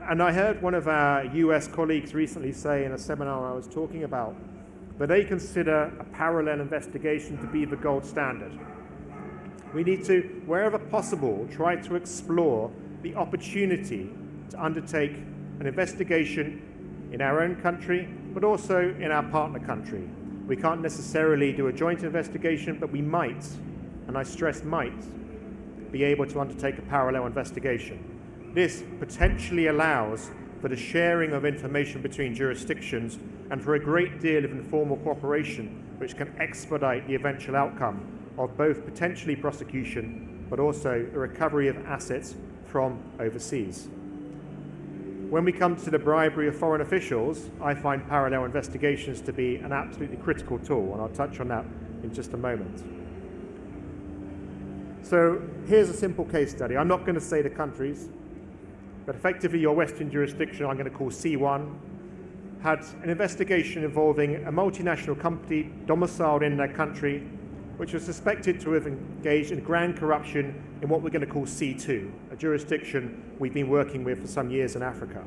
And I heard one of our US colleagues recently say in a seminar I was talking about that they consider a parallel investigation to be the gold standard. We need to, wherever possible, try to explore the opportunity to undertake an investigation in our own country, but also in our partner country. We can't necessarily do a joint investigation, but we might, and I stress might, be able to undertake a parallel investigation. This potentially allows for the sharing of information between jurisdictions and for a great deal of informal cooperation, which can expedite the eventual outcome of both potentially prosecution, but also the recovery of assets from overseas. When we come to the bribery of foreign officials, I find parallel investigations to be an absolutely critical tool, and I'll touch on that in just a moment. So here's a simple case study. I'm not going to say the countries, but effectively your Western jurisdiction, I'm going to call C1, had an investigation involving a multinational company domiciled in their country, which was suspected to have engaged in grand corruption in what we're going to call C2, a jurisdiction we've been working with for some years in Africa.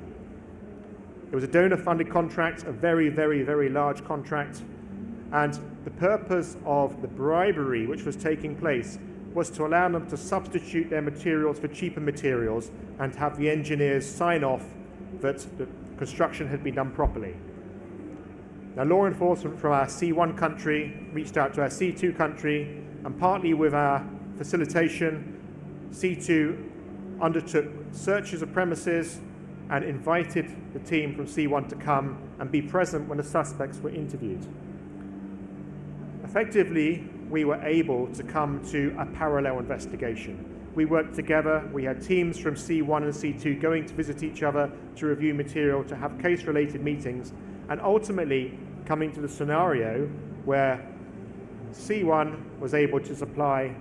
It was a donor-funded contract, a very, very, very large contract, and the purpose of the bribery which was taking place was to allow them to substitute their materials for cheaper materials and have the engineers sign off that the construction had been done properly. Now, law enforcement from our C1 country reached out to our C2 country, and partly with our facilitation, C2 undertook searches of premises and invited the team from C1 to come and be present when the suspects were interviewed. Effectively, we were able to come to a parallel investigation. We worked together, we had teams from C1 and C2 going to visit each other to review material, to have case-related meetings, and ultimately coming to the scenario where C1 was able to supply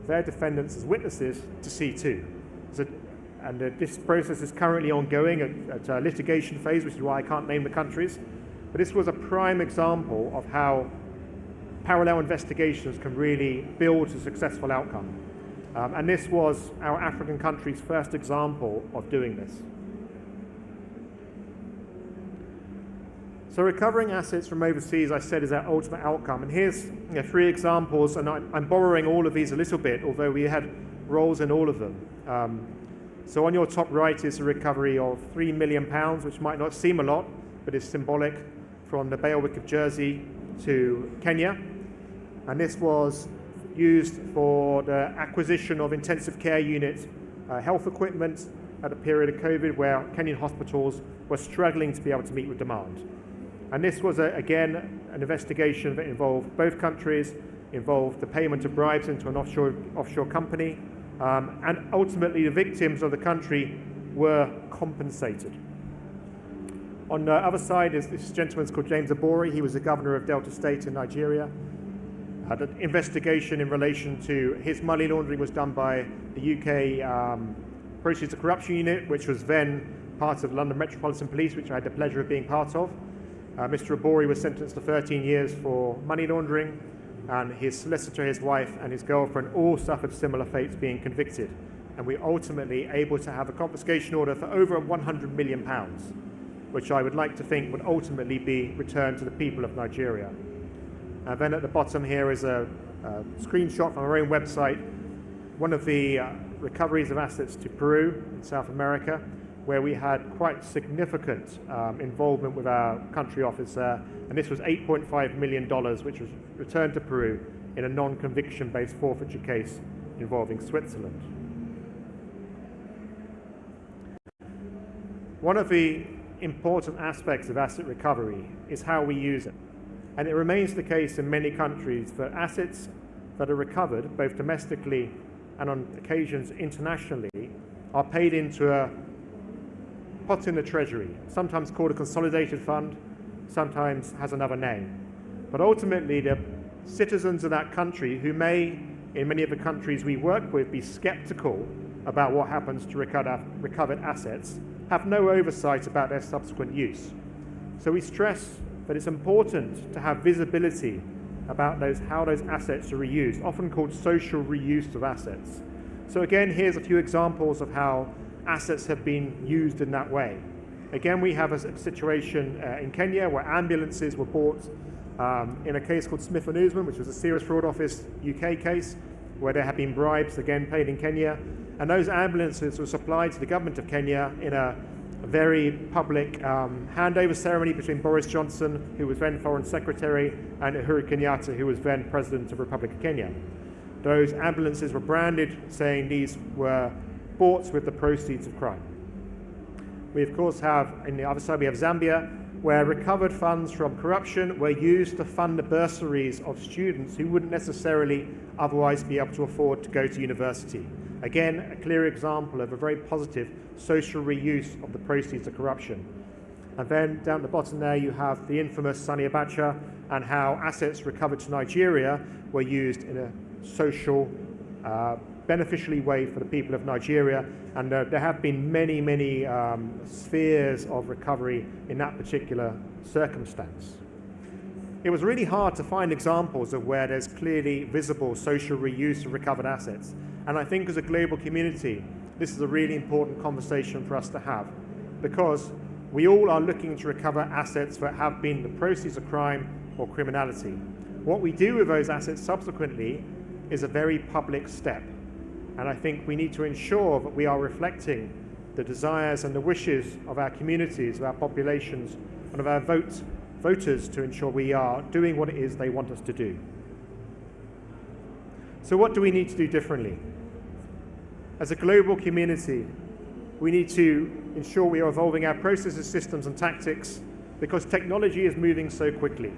their defendants as witnesses to C2. And this process is currently ongoing at a litigation phase, which is why I can't name the countries. But this was a prime example of how parallel investigations can really build a successful outcome. And this was our African country's first example of doing this. So recovering assets from overseas, I said, is our ultimate outcome. And here's 3 examples, and I'm borrowing all of these a little bit, although we had roles in all of them. So on your top right is a recovery of £3 million, which might not seem a lot, but is symbolic, from the bailiwick of Jersey to Kenya. And this was used for the acquisition of intensive care unit health equipment at a period of COVID where Kenyan hospitals were struggling to be able to meet with demand. And this was, again, an investigation that involved both countries, involved the payment of bribes into an offshore company, and ultimately the victims of the country were compensated. On the other side is this gentleman called James Abori. He was the governor of Delta State in Nigeria. The investigation in relation to his money laundering was done by the UK Proceeds of Corruption Unit, which was then part of London Metropolitan Police, which I had the pleasure of being part of. Mr. Abori was sentenced to 13 years for money laundering, and his solicitor, his wife, and his girlfriend all suffered similar fates, being convicted. And we ultimately able to have a confiscation order for over £100 million, which I would like to think would ultimately be returned to the people of Nigeria. And then at the bottom here is a screenshot from our own website, one of the recoveries of assets to Peru in South America, where we had quite significant involvement with our country office there, and this was $8.5 million, which was returned to Peru in a non-conviction-based forfeiture case involving Switzerland. One of the important aspects of asset recovery is how we use it. And it remains the case in many countries that assets that are recovered, both domestically and on occasions internationally, are paid into a pot in the Treasury, sometimes called a consolidated fund, sometimes has another name. But ultimately, the citizens of that country, who may, in many of the countries we work with, be skeptical about what happens to recovered assets, have no oversight about their subsequent use. So we stress that it's important to have visibility about how those assets are reused, often called social reuse of assets. So again, here's a few examples of how assets have been used in that way. Again, we have a situation in Kenya where ambulances were bought in a case called Smith & Usman, which was a serious fraud office UK case, where there had been bribes, again, paid in Kenya. And those ambulances were supplied to the government of Kenya in a very public handover ceremony between Boris Johnson, who was then Foreign Secretary, and Uhuru Kenyatta, who was then President of the Republic of Kenya. Those ambulances were branded, saying these were bought with the proceeds of crime. We, of course, have, on the other side, we have Zambia, where recovered funds from corruption were used to fund the bursaries of students who wouldn't necessarily otherwise be able to afford to go to university. Again, a clear example of a very positive social reuse of the proceeds of corruption. And then down at the bottom there, you have the infamous Sani Abacha and how assets recovered to Nigeria were used in a social, beneficially way for the people of Nigeria. And there have been many, many spheres of recovery in that particular circumstance. It was really hard to find examples of where there's clearly visible social reuse of recovered assets. And I think as a global community, this is a really important conversation for us to have, because we all are looking to recover assets that have been the proceeds of crime or criminality. What we do with those assets subsequently is a very public step. And I think we need to ensure that we are reflecting the desires and the wishes of our communities, of our populations, and of our voters to ensure we are doing what it is they want us to do. So what do we need to do differently? As a global community, we need to ensure we are evolving our processes, systems, and tactics, because technology is moving so quickly.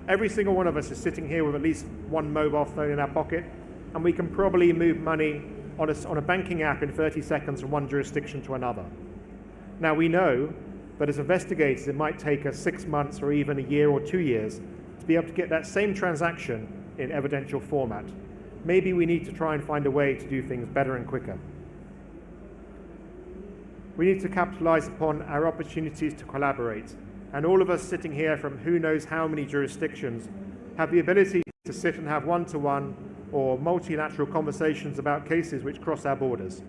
Every single one of us is sitting here with at least one mobile phone in our pocket, and we can probably move money on a banking app in 30 seconds from one jurisdiction to another. Now, we know that as investigators, it might take us 6 months or even a year or 2 years to be able to get that same transaction in evidential format. Maybe we need to try and find a way to do things better and quicker. We need to capitalize upon our opportunities to collaborate. And all of us sitting here from who knows how many jurisdictions have the ability to sit and have one-to-one or multilateral conversations about cases which cross our borders.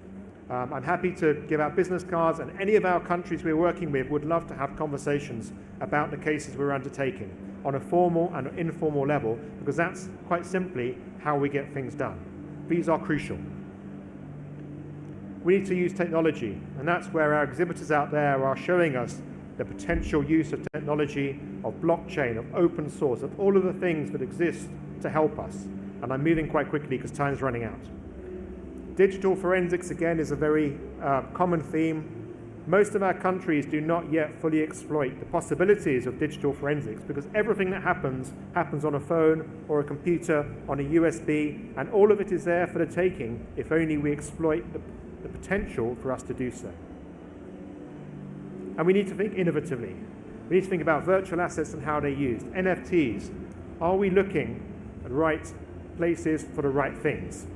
I'm happy to give out business cards, and any of our countries we're working with would love to have conversations about the cases we're undertaking on a formal and informal level, because that's quite simply how we get things done. These are crucial. We need to use technology, and that's where our exhibitors out there are showing us the potential use of technology, of blockchain, of open source, of all of the things that exist to help us. And I'm moving quite quickly because time's running out. Digital forensics, again, is a very common theme. Most of our countries do not yet fully exploit the possibilities of digital forensics, because everything that happens on a phone or a computer, on a USB, and all of it is there for the taking if only we exploit the potential for us to do so. And we need to think innovatively. We need to think about virtual assets and how they're used. NFTs, are we looking at the right places for the right things?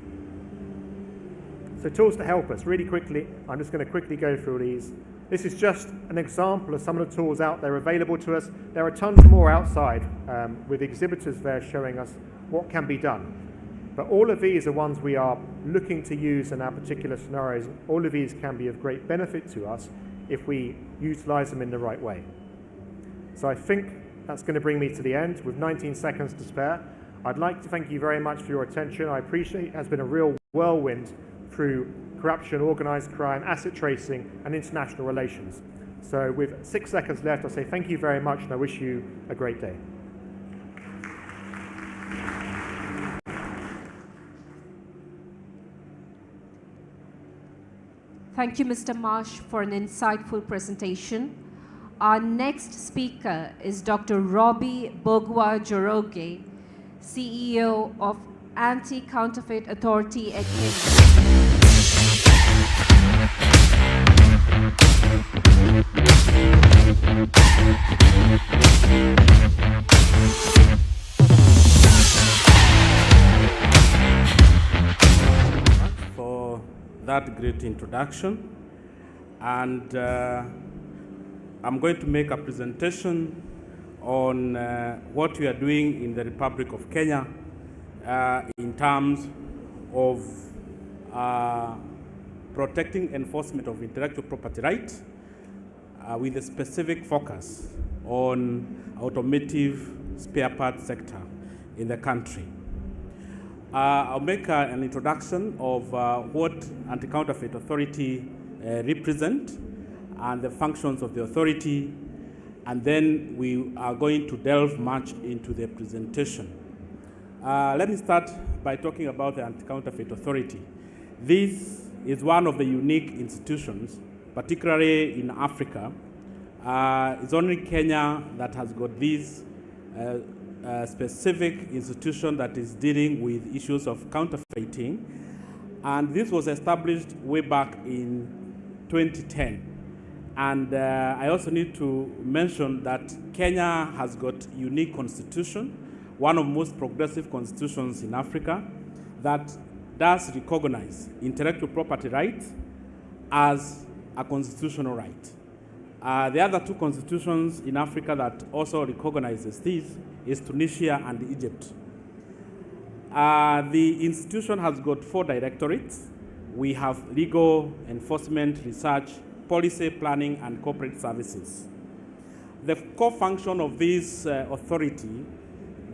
So tools to help us, really quickly, I'm just going to quickly go through these. This is just an example of some of the tools out there available to us. There are tons more outside with exhibitors there showing us what can be done. But all of these are ones we are looking to use in our particular scenarios. All of these can be of great benefit to us if we utilize them in the right way. So I think that's going to bring me to the end with 19 seconds to spare. I'd like to thank you very much for your attention. I appreciate it has been a real whirlwind through corruption, organized crime, asset tracing, and international relations. So with 6 seconds left, I'll say thank you very much, and I wish you a great day. Thank you, Mr. Marsh, for an insightful presentation. Our next speaker is Dr. Robbie Bogwa-Joroge, CEO of Anti-Counterfeit Authority at Kenya. For that great introduction, and I'm going to make a presentation on what we are doing in the Republic of Kenya in terms of protecting enforcement of intellectual property rights with a specific focus on automotive spare parts sector in the country. I'll make an introduction of what Anti-Counterfeit Authority represent and the functions of the authority, and then we are going to delve much into the presentation. Let me start by talking about the Anti-Counterfeit Authority. This is one of the unique institutions, particularly in Africa. It's only Kenya that has got this specific institution that is dealing with issues of counterfeiting, and this was established way back in 2010. And I also need to mention that Kenya has got unique constitution, one of the most progressive constitutions in Africa, that does recognize intellectual property rights as a constitutional right. The other two constitutions in Africa that also recognizes this is Tunisia and Egypt. The institution has got 4 directorates. We have legal, enforcement, research, policy, planning, and corporate services. The core function of this authority,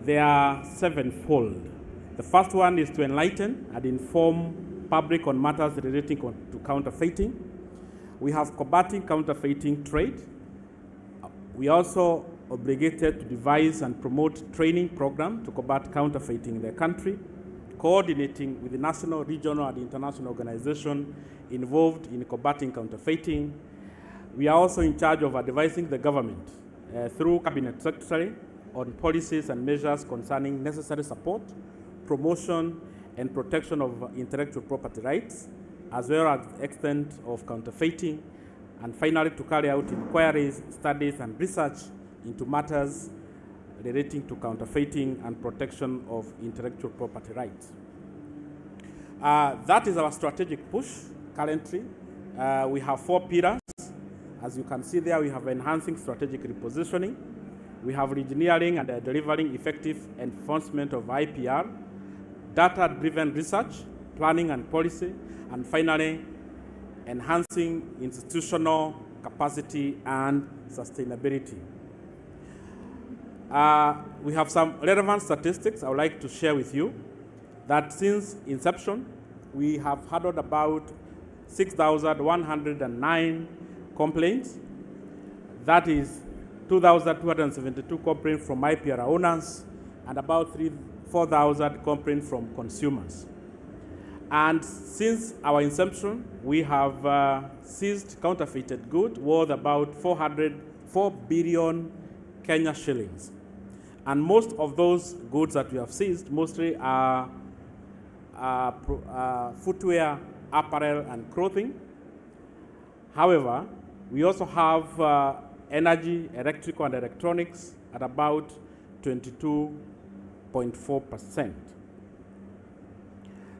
they are 7-fold. The first one is to enlighten and inform public on matters relating to counterfeiting. We have combating counterfeiting trade. We also obligated to devise and promote training program to combat counterfeiting in the country, coordinating with the national, regional, and international organization involved in combating counterfeiting. We are also in charge of advising the government through Cabinet Secretary on policies and measures concerning necessary support, promotion, and protection of intellectual property rights, as well as the extent of counterfeiting, and finally to carry out inquiries, studies, and research into matters relating to counterfeiting and protection of intellectual property rights. That is our strategic push currently. We have 4 pillars. As you can see there, we have enhancing strategic repositioning. We have engineering and delivering effective enforcement of IPR, data-driven research, planning and policy, and finally, enhancing institutional capacity and sustainability. We have some relevant statistics I would like to share with you, that since inception, we have handled about 6,109 complaints. That is 2,272 complaints from IPR owners and about 4,000 complaints from consumers. And since our inception, we have seized counterfeited goods worth about 4 billion Kenya shillings. And most of those goods that we have seized mostly are footwear, apparel, and clothing. However, we also have energy, electrical, and electronics at about 22.4%.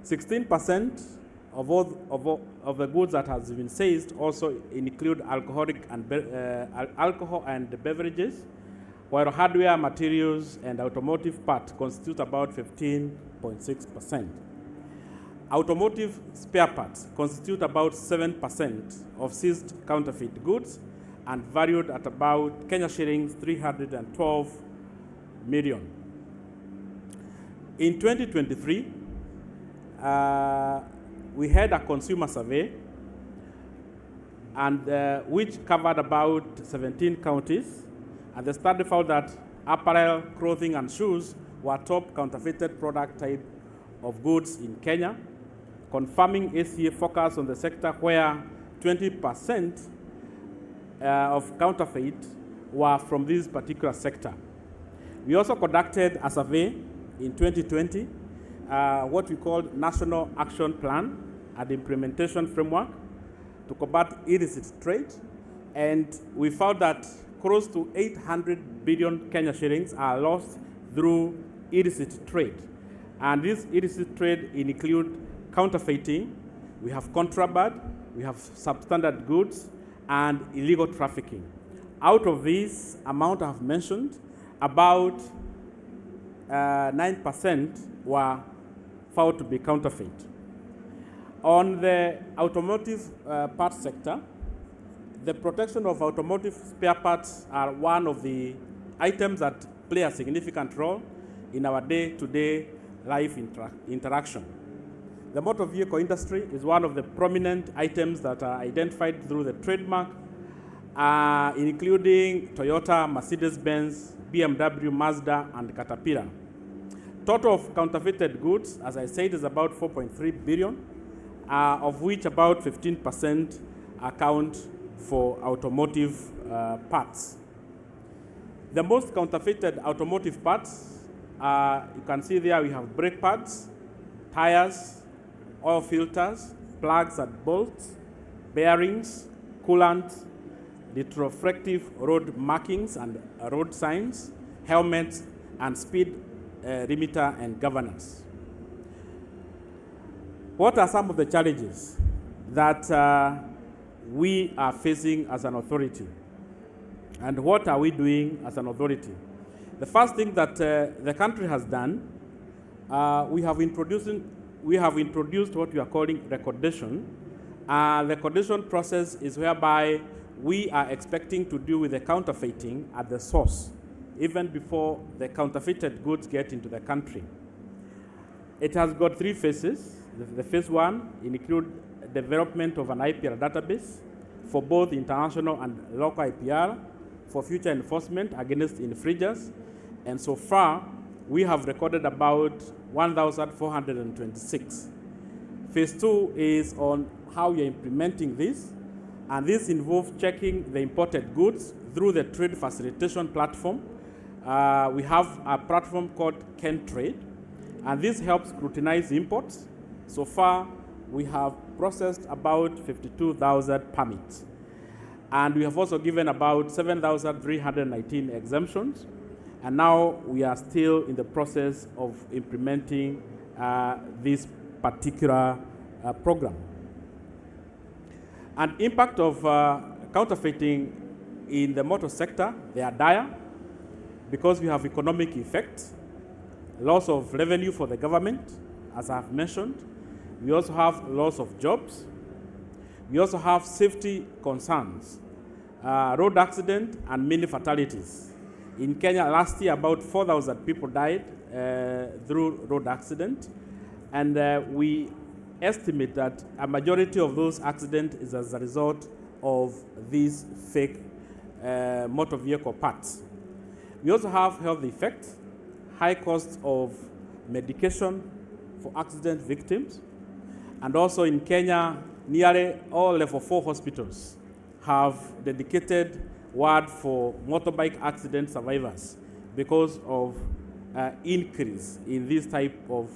16% of the goods that has been seized also include alcohol and beverages, while hardware, materials, and automotive parts constitute about 15.6%. Automotive spare parts constitute about 7% of seized counterfeit goods and valued at about Kenya shillings 312 million. In 2023, we had a consumer survey and which covered about 17 counties, and the study found that apparel, clothing, and shoes were top counterfeited product type of goods in Kenya, confirming ACA focus on the sector where 20% of counterfeit were from this particular sector. We also conducted a survey in 2020, what we called National Action Plan and Implementation Framework to combat illicit trade, and we found that close to 800 billion Kenya shillings are lost through illicit trade. And this illicit trade include counterfeiting, we have contraband, we have substandard goods, and illegal trafficking. Out of this amount I have mentioned, about 9% were found to be counterfeit. On the automotive parts sector, the protection of automotive spare parts are one of the items that play a significant role in our day-to-day life interaction. The motor vehicle industry is one of the prominent items that are identified through the trademark, including Toyota, Mercedes-Benz, BMW, Mazda, and Caterpillar. Total of counterfeited goods, as I said, is about 4.3 billion, of which about 15% account for automotive parts. The most counterfeited automotive parts, you can see there we have brake pads, tires, oil filters, plugs and bolts, bearings, coolant, retroflective road markings and road signs, helmets, and speed limiter and governors. What are some of the challenges that we are facing as an authority? And what are we doing as an authority? The first thing that the country has done, we have introduced what we are calling recordation. The recordation process is whereby we are expecting to deal with the counterfeiting at the source, even before the counterfeited goods get into the country. It has got 3 phases. The phase 1 includes development of an IPR database for both international and local IPR for future enforcement against infringers. And so far, we have recorded about 1,426. Phase 2 is on how we are implementing this, and this involves checking the imported goods through the trade facilitation platform. We have a platform called KenTrade, and this helps scrutinize imports. So far, we have processed about 52,000 permits. And we have also given about 7,319 exemptions. And now we are still in the process of implementing this particular program. And impact of counterfeiting in the motor sector, they are dire because we have economic effects, loss of revenue for the government, as I have mentioned. We also have loss of jobs. We also have safety concerns, road accident and many fatalities. In Kenya last year, about 4,000 people died through road accident, and we estimate that a majority of those accidents is as a result of these fake motor vehicle parts. We also have health effects, high cost of medication for accident victims, and also in Kenya, nearly all level 4 hospitals have dedicated ward for motorbike accident survivors because of increase in this type of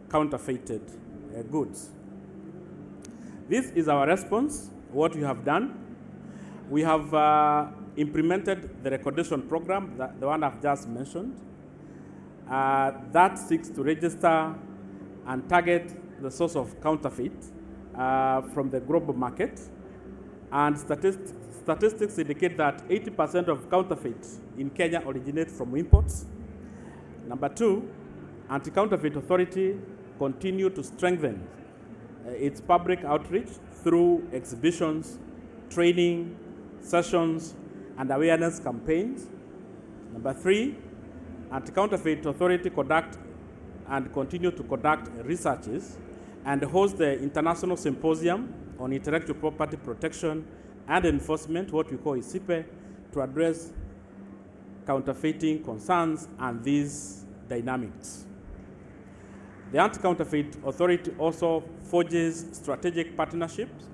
counterfeited goods. This is our response, what we have done. We have implemented the Recordation Program, the one I've just mentioned, that seeks to register and target the source of counterfeit from the global market. And statistics indicate that 80% of counterfeit in Kenya originate from imports. Number 2, Anti-Counterfeit Authority continue to strengthen its public outreach through exhibitions, training, sessions, and awareness campaigns. Number 3, Anti-Counterfeit Authority conduct and continue to conduct researches and host the International Symposium on Intellectual Property Protection and Enforcement, what we call ICIPE, to address counterfeiting concerns and these dynamics. The Anti-Counterfeit Authority also forges strategic partnerships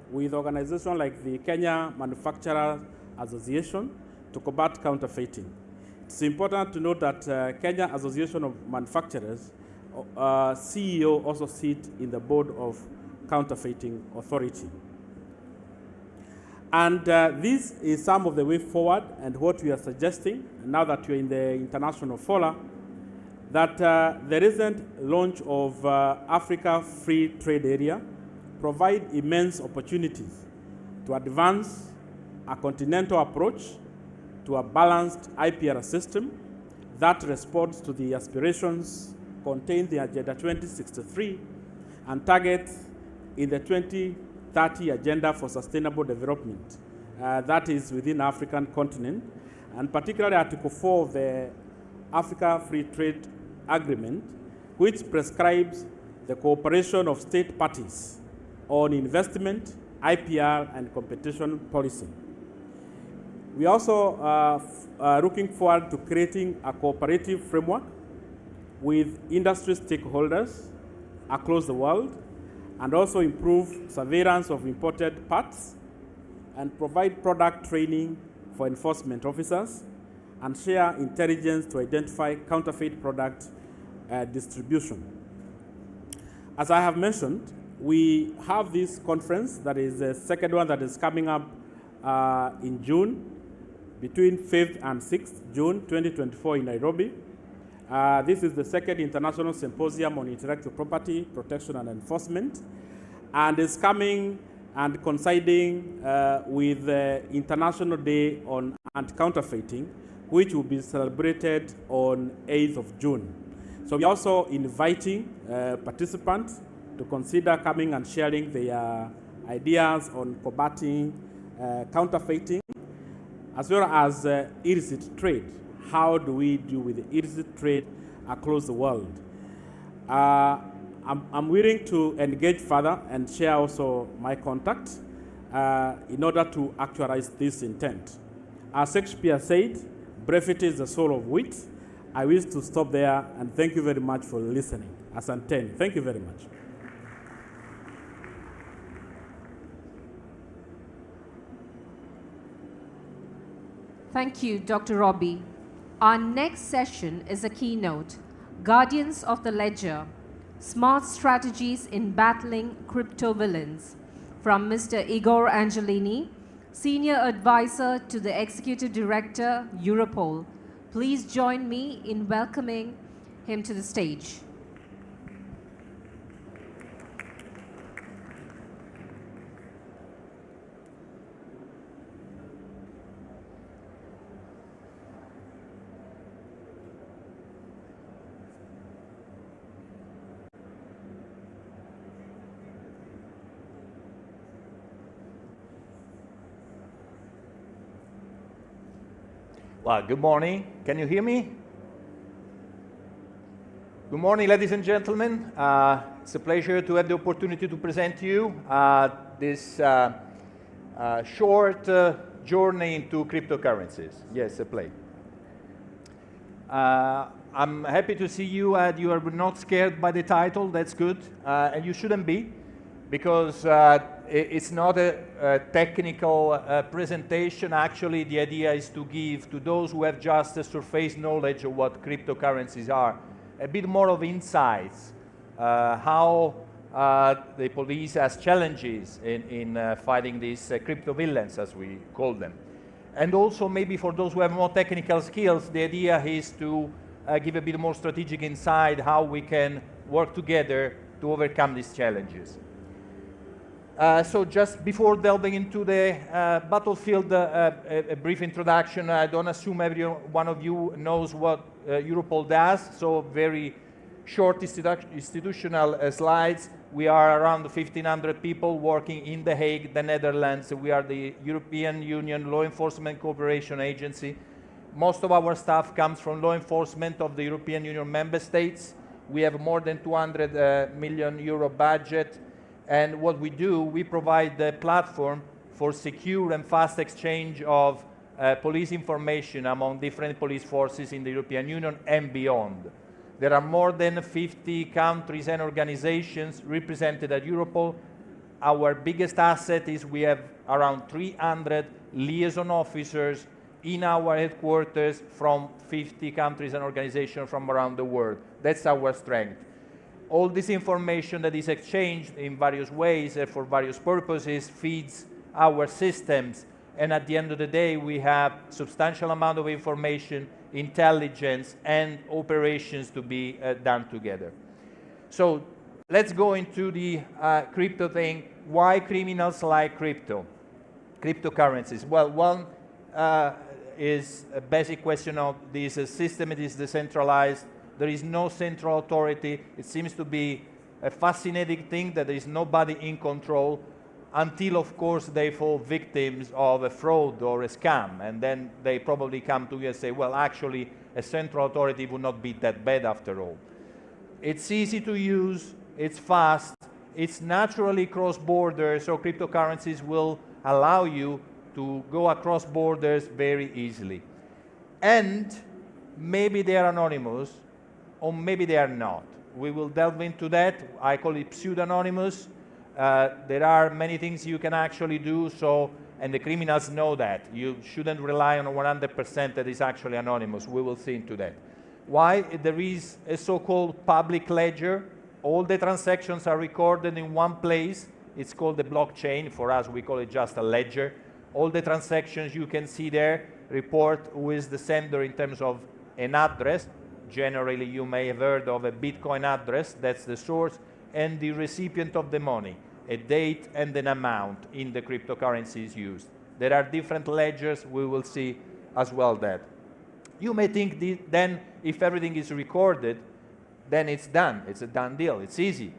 with organizations like the Kenya Manufacturers Association to combat counterfeiting. It's important to note that Kenya Association of Manufacturers CEO also sits in the board of Counterfeiting Authority. And this is some of the way forward and what we are suggesting now that we're in the international fora, that the recent launch of Africa Free Trade Area provide immense opportunities to advance a continental approach to a balanced IPR system that responds to the aspirations contained in Agenda 2063 and targets in the 2030 Agenda for Sustainable Development, that is within the African continent, and particularly Article 4 of the Africa Free Trade Agreement, which prescribes the cooperation of state parties on investment, IPR, and competition policy. We also are looking forward to creating a cooperative framework with industry stakeholders across the world, and also improve surveillance of imported parts and provide product training for enforcement officers and share intelligence to identify counterfeit product distribution. As I have mentioned, we have this conference that is the second one that is coming up in June, between 5th and 6th June 2024 in Nairobi. This is the second International Symposium on Intellectual Property Protection and Enforcement, and is coming and coinciding with the International Day on Anti-Counterfeiting, which will be celebrated on 8th of June. So we're also inviting participants to consider coming and sharing their ideas on combating counterfeiting, as well as illicit trade. How do we deal with the illicit trade across the world? I'm willing to engage further and share also my contact in order to actualize this intent. As Shakespeare said, brevity is the soul of wit. I wish to stop there, and thank you very much for listening. Asanteni. Thank you very much. Thank you, Dr. Robbie. Our next session is a keynote, Guardians of the Ledger, Smart Strategies in Battling Crypto Villains, from Mr. Igor Angelini, Senior Advisor to the Executive Director, Europol. Please join me in welcoming him to the stage. Well, good morning. Can you hear me? Good morning, ladies and gentlemen. It's a pleasure to have the opportunity to present to you this short journey into cryptocurrencies. Yes, a play. I'm happy to see you. You are not scared by the title. That's good. And you shouldn't be, because it's not a technical presentation. Actually, the idea is to give to those who have just a surface knowledge of what cryptocurrencies are a bit more of insights, how the police has challenges in fighting these crypto villains, as we call them. And also, maybe for those who have more technical skills, the idea is to give a bit more strategic insight how we can work together to overcome these challenges. So just before delving into the battlefield, a brief introduction. I don't assume every one of you knows what Europol does, so very short institutional slides. We are around 1,500 people working in The Hague, the Netherlands. We are the European Union Law Enforcement Cooperation Agency. Most of our staff comes from law enforcement of the European Union member states. We have more than 200 million euro budget. And what we do, we provide the platform for secure and fast exchange of police information among different police forces in the European Union and beyond. There are more than 50 countries and organizations represented at Europol. Our biggest asset is we have around 300 liaison officers in our headquarters from 50 countries and organizations from around the world. That's our strength. All this information that is exchanged in various ways for various purposes feeds our systems, and at the end of the day we have substantial amount of information, intelligence and operations to be done together. So let's go into the crypto thing. Why criminals like cryptocurrencies? Well, one is a basic question of this system. It is decentralized. There is no central authority. It seems to be a fascinating thing that there is nobody in control until, of course, they fall victims of a fraud or a scam. And then they probably come to you and say, well, actually, a central authority would not be that bad after all. It's easy to use. It's fast. It's naturally cross-border. So cryptocurrencies will allow you to go across borders very easily. And maybe they are anonymous, or maybe they are not. We will delve into that. I call it pseudo-anonymous. There are many things you can actually do, and the criminals know that. You shouldn't rely on 100% that is actually anonymous. We will see into that. Why? There is a so-called public ledger. All the transactions are recorded in one place. It's called the blockchain. For us, we call it just a ledger. All the transactions you can see there report who is the sender in terms of an address. Generally, you may have heard of a Bitcoin address, that's the source, and the recipient of the money, a date and an amount in the cryptocurrencies used. There are different ledgers, we will see as well that. You may think then if everything is recorded, then it's done, it's a done deal, it's easy.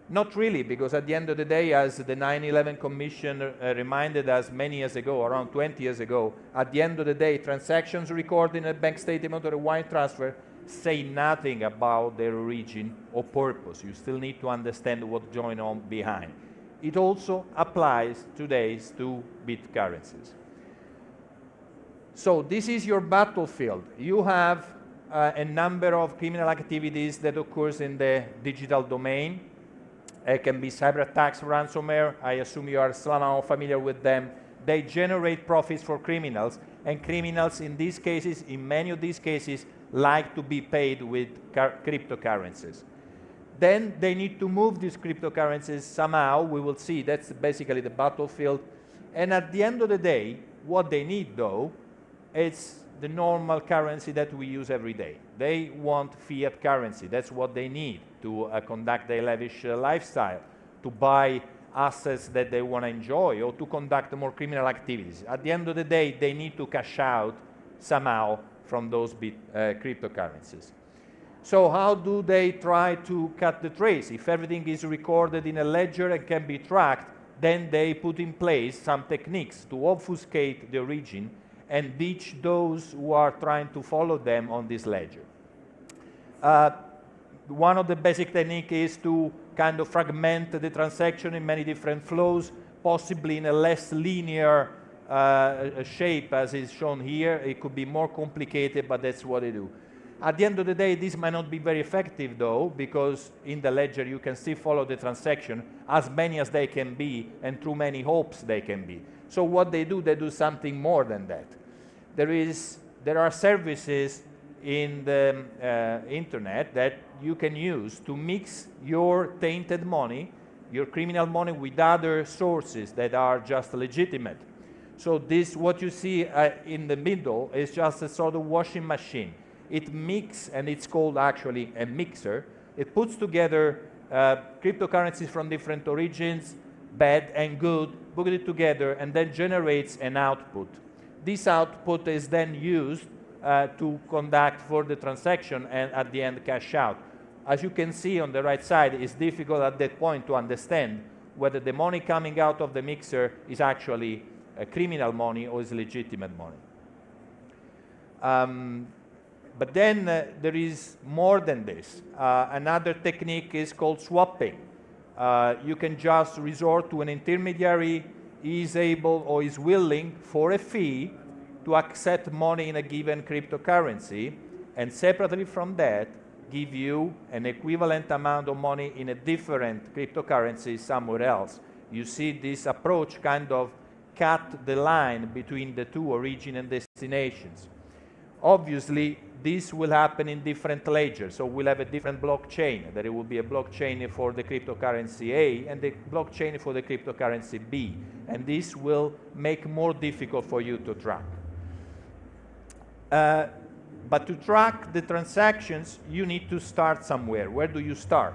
Not really, because at the end of the day, as the 9/11 Commission reminded us many years ago, around 20 years ago, at the end of the day, transactions recorded in a bank statement or a wire transfer say nothing about their origin or purpose. You still need to understand what's going on behind. It also applies today to bit currencies. So this is your battlefield. You have a number of criminal activities that occurs in the digital domain. It can be cyber attacks, ransomware. I assume you are somehow familiar with them. They generate profits for criminals, and criminals in these cases, in many of these cases, like to be paid with cryptocurrencies. Then they need to move these cryptocurrencies somehow. We will see that's basically the battlefield. And at the end of the day, what they need, though, is the normal currency that we use every day. They want fiat currency. That's what they need to conduct their lavish lifestyle, to buy assets that they want to enjoy, or to conduct more criminal activities. At the end of the day, they need to cash out somehow from those cryptocurrencies. So how do they try to cut the trace? If everything is recorded in a ledger and can be tracked, then they put in place some techniques to obfuscate the origin and ditch those who are trying to follow them on this ledger. One of the basic techniques is to kind of fragment the transaction in many different flows, possibly in a less linear shape as is shown here. It could be more complicated, but that's what they do. At the end of the day, this might not be very effective though, because in the ledger you can still follow the transaction, as many as they can be, and through many hopes they can be. So what they do something more than that. There are services in the internet that you can use to mix your tainted money, your criminal money, with other sources that are just legitimate. So this, what you see in the middle, is just a sort of washing machine. It mixes, and it's called actually a mixer. It puts together cryptocurrencies from different origins, bad and good, put it together, and then generates an output. This output is then used to conduct further transaction and at the end cash out. As you can see on the right side, it's difficult at that point to understand whether the money coming out of the mixer is actually criminal money or is legitimate money. But then there is more than this. Another technique is called swapping. You can just resort to an intermediary who is able or is willing for a fee to accept money in a given cryptocurrency, and separately from that, give you an equivalent amount of money in a different cryptocurrency somewhere else. You see this approach kind of cut the line between the two origin and destinations. Obviously, this will happen in different ledgers, so we'll have a different blockchain. There will be a blockchain for the cryptocurrency A and the blockchain for the cryptocurrency B, and this will make more difficult for you to track. But to track the transactions, you need to start somewhere. Where do you start?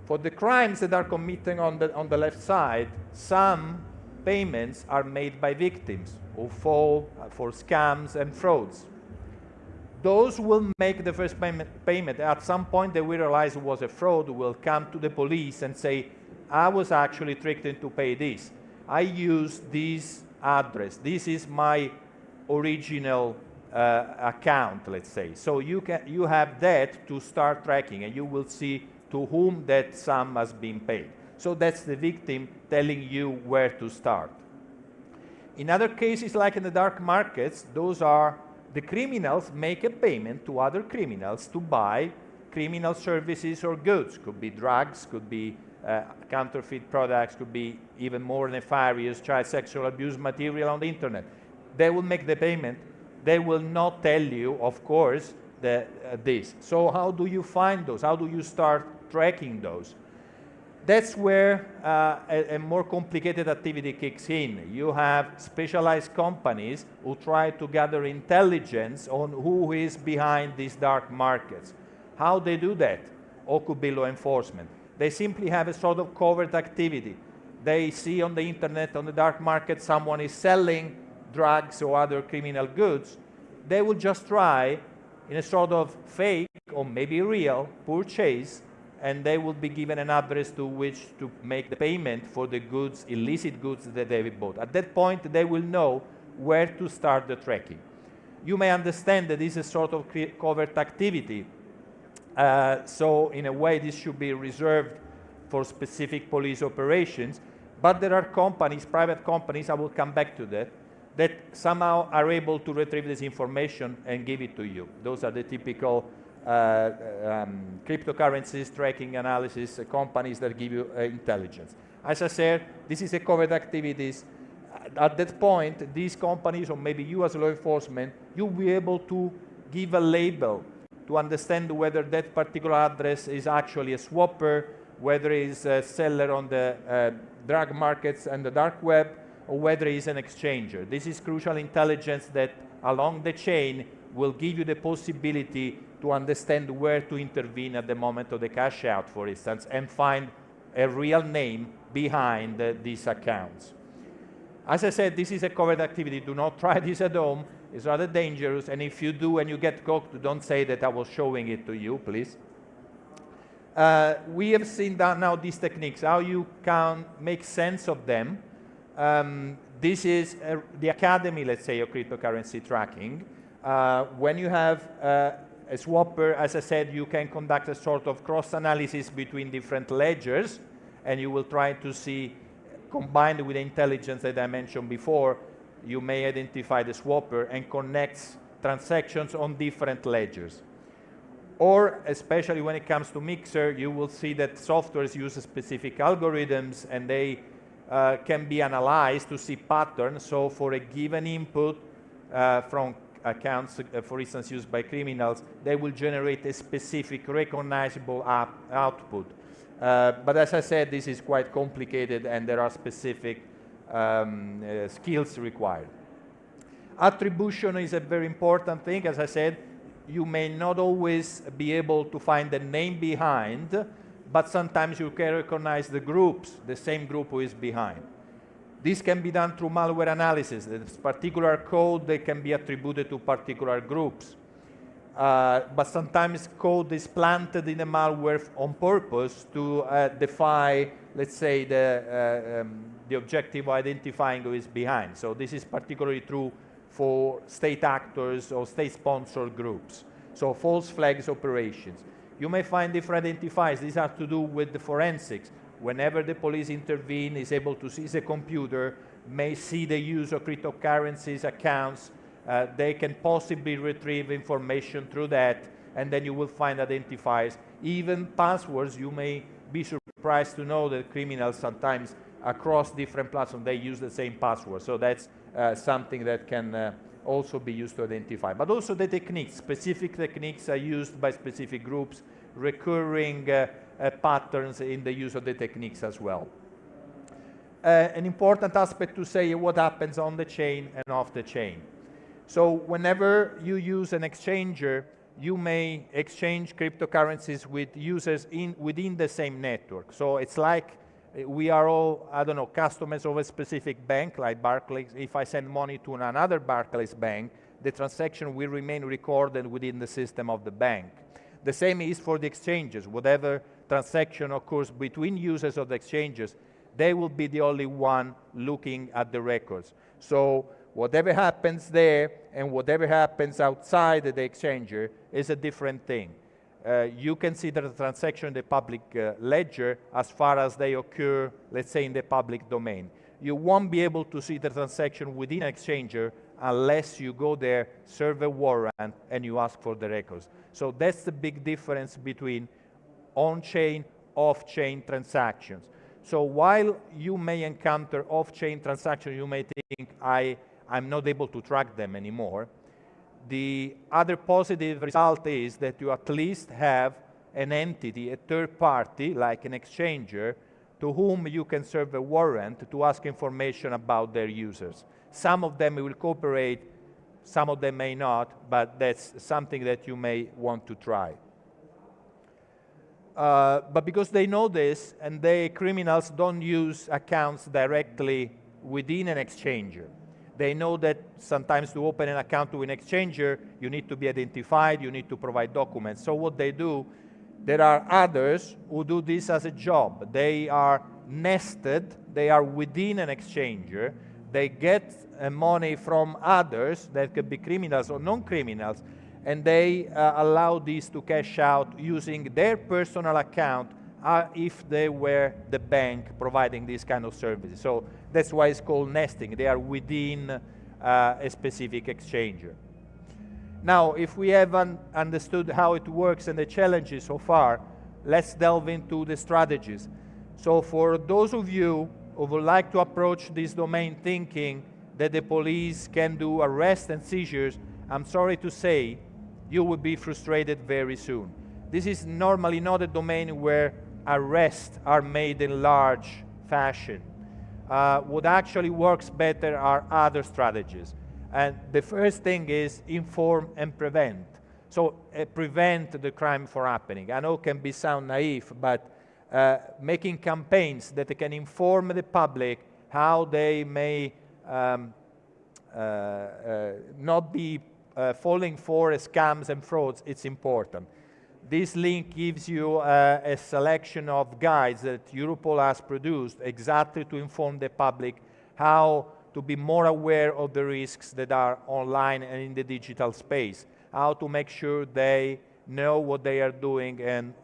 For the crimes that are committed on the left side, some payments are made by victims who fall for scams and frauds. Those will make the first payment. At some point, they will realize it was a fraud, will come to the police and say, I was actually tricked into pay this. I used this address. This is my original account, let's say. So you have that to start tracking, and you will see to whom that sum has been paid. So that's the victim telling you where to start. In other cases, like in the dark markets, those are the criminals make a payment to other criminals to buy criminal services or goods. Could be drugs, could be counterfeit products, could be even more nefarious child sexual abuse material on the internet. They will make the payment. They will not tell you, of course, this. So how do you find those? How do you start tracking those? That's where a more complicated activity kicks in. You have specialized companies who try to gather intelligence on who is behind these dark markets. How they do that? Or could be law enforcement. They simply have a sort of covert activity. They see on the internet, on the dark market, someone is selling drugs or other criminal goods. They will just try, in a sort of fake or maybe real purchase, and they will be given an address to which to make the payment for the goods, illicit goods that they bought. At that point, they will know where to start the tracking. You may understand that this is a sort of covert activity. So in a way, this should be reserved for specific police operations. But there are companies, private companies, I will come back to that, that somehow are able to retrieve this information and give it to you. Those are the typical cryptocurrencies tracking analysis companies that give you intelligence. As I said, this is a covert activities. At that point, these companies, or maybe you as law enforcement, you'll be able to give a label to understand whether that particular address is actually a swapper, whether it's a seller on the drug markets and the dark web, or whether it's an exchanger. This is crucial intelligence that along the chain will give you the possibility to understand where to intervene at the moment of the cash out, for instance, and find a real name behind these accounts. As I said, this is a covert activity. Do not try this at home. It's rather dangerous, and if you do and you get caught, don't say that I was showing it to you, please. We have seen that now these techniques, how you can make sense of them. This is the academy, let's say, of cryptocurrency tracking. When you have a swapper, as I said, you can conduct a sort of cross-analysis between different ledgers, and you will try to see, combined with the intelligence that I mentioned before, you may identify the swapper and connect transactions on different ledgers. Or, especially when it comes to Mixer, you will see that softwares use specific algorithms, and they can be analyzed to see patterns. So for a given input from accounts, for instance, used by criminals, they will generate a specific recognizable output. But as I said, this is quite complicated, and there are specific skills required. Attribution is a very important thing. As I said, you may not always be able to find the name behind, but sometimes you can recognize the groups, the same group who is behind. This can be done through malware analysis. This particular code, they can be attributed to particular groups. But sometimes code is planted in a malware on purpose to defy, let's say, the objective of identifying who is behind. So this is particularly true for state actors or state-sponsored groups. So false flags operations. You may find different identifiers. These are to do with the forensics. Whenever the police intervene, is able to seize a computer, may see the use of cryptocurrencies accounts, they can possibly retrieve information through that, and then you will find identifiers. Even passwords, you may be surprised to know that criminals sometimes across different platforms, they use the same password. So that's something that can also be used to identify. But also the techniques, specific techniques are used by specific groups, recurring patterns in the use of the techniques as well. An important aspect to say what happens on the chain and off the chain. So whenever you use an exchanger, you may exchange cryptocurrencies with users within the same network. So it's like we are all, I don't know, customers of a specific bank, like Barclays. If I send money to another Barclays bank, the transaction will remain recorded within the system of the bank. The same is for the exchanges. Whatever transaction occurs between users of the exchanges, they will be the only one looking at the records. So whatever happens there and whatever happens outside the exchanger is a different thing. You can see the transaction in the public ledger as far as they occur, let's say, in the public domain. You won't be able to see the transaction within an exchanger unless you go there, serve a warrant, and you ask for the records. So that's the big difference between on-chain, off-chain transactions. So while you may encounter off-chain transactions, you may think, I'm not able to track them anymore. The other positive result is that you at least have an entity, a third party, like an exchanger, to whom you can serve a warrant to ask information about their users. Some of them will cooperate, some of them may not, but that's something that you may want to try. But because they know this, and criminals don't use accounts directly within an exchanger. They know that sometimes to open an account to an exchanger, you need to be identified, you need to provide documents. So what they do, there are others who do this as a job. They are nested, they are within an exchanger, they get money from others that could be criminals or non-criminals, and they allow these to cash out using their personal account if they were the bank providing these kind of services. So that's why it's called nesting. They are within a specific exchanger. Now, if we haven't understood how it works and the challenges so far, let's delve into the strategies. So for those of you who would like to approach this domain thinking that the police can do arrests and seizures, I'm sorry to say, you will be frustrated very soon. This is normally not a domain where arrests are made in large fashion. What actually works better are other strategies. And the first thing is inform and prevent. So prevent the crime from happening. I know it can sound naive, but making campaigns that can inform the public how they may not be falling for scams and frauds, it's important. This link gives you a selection of guides that Europol has produced exactly to inform the public how to be more aware of the risks that are online and in the digital space, how to make sure they know what they are doing and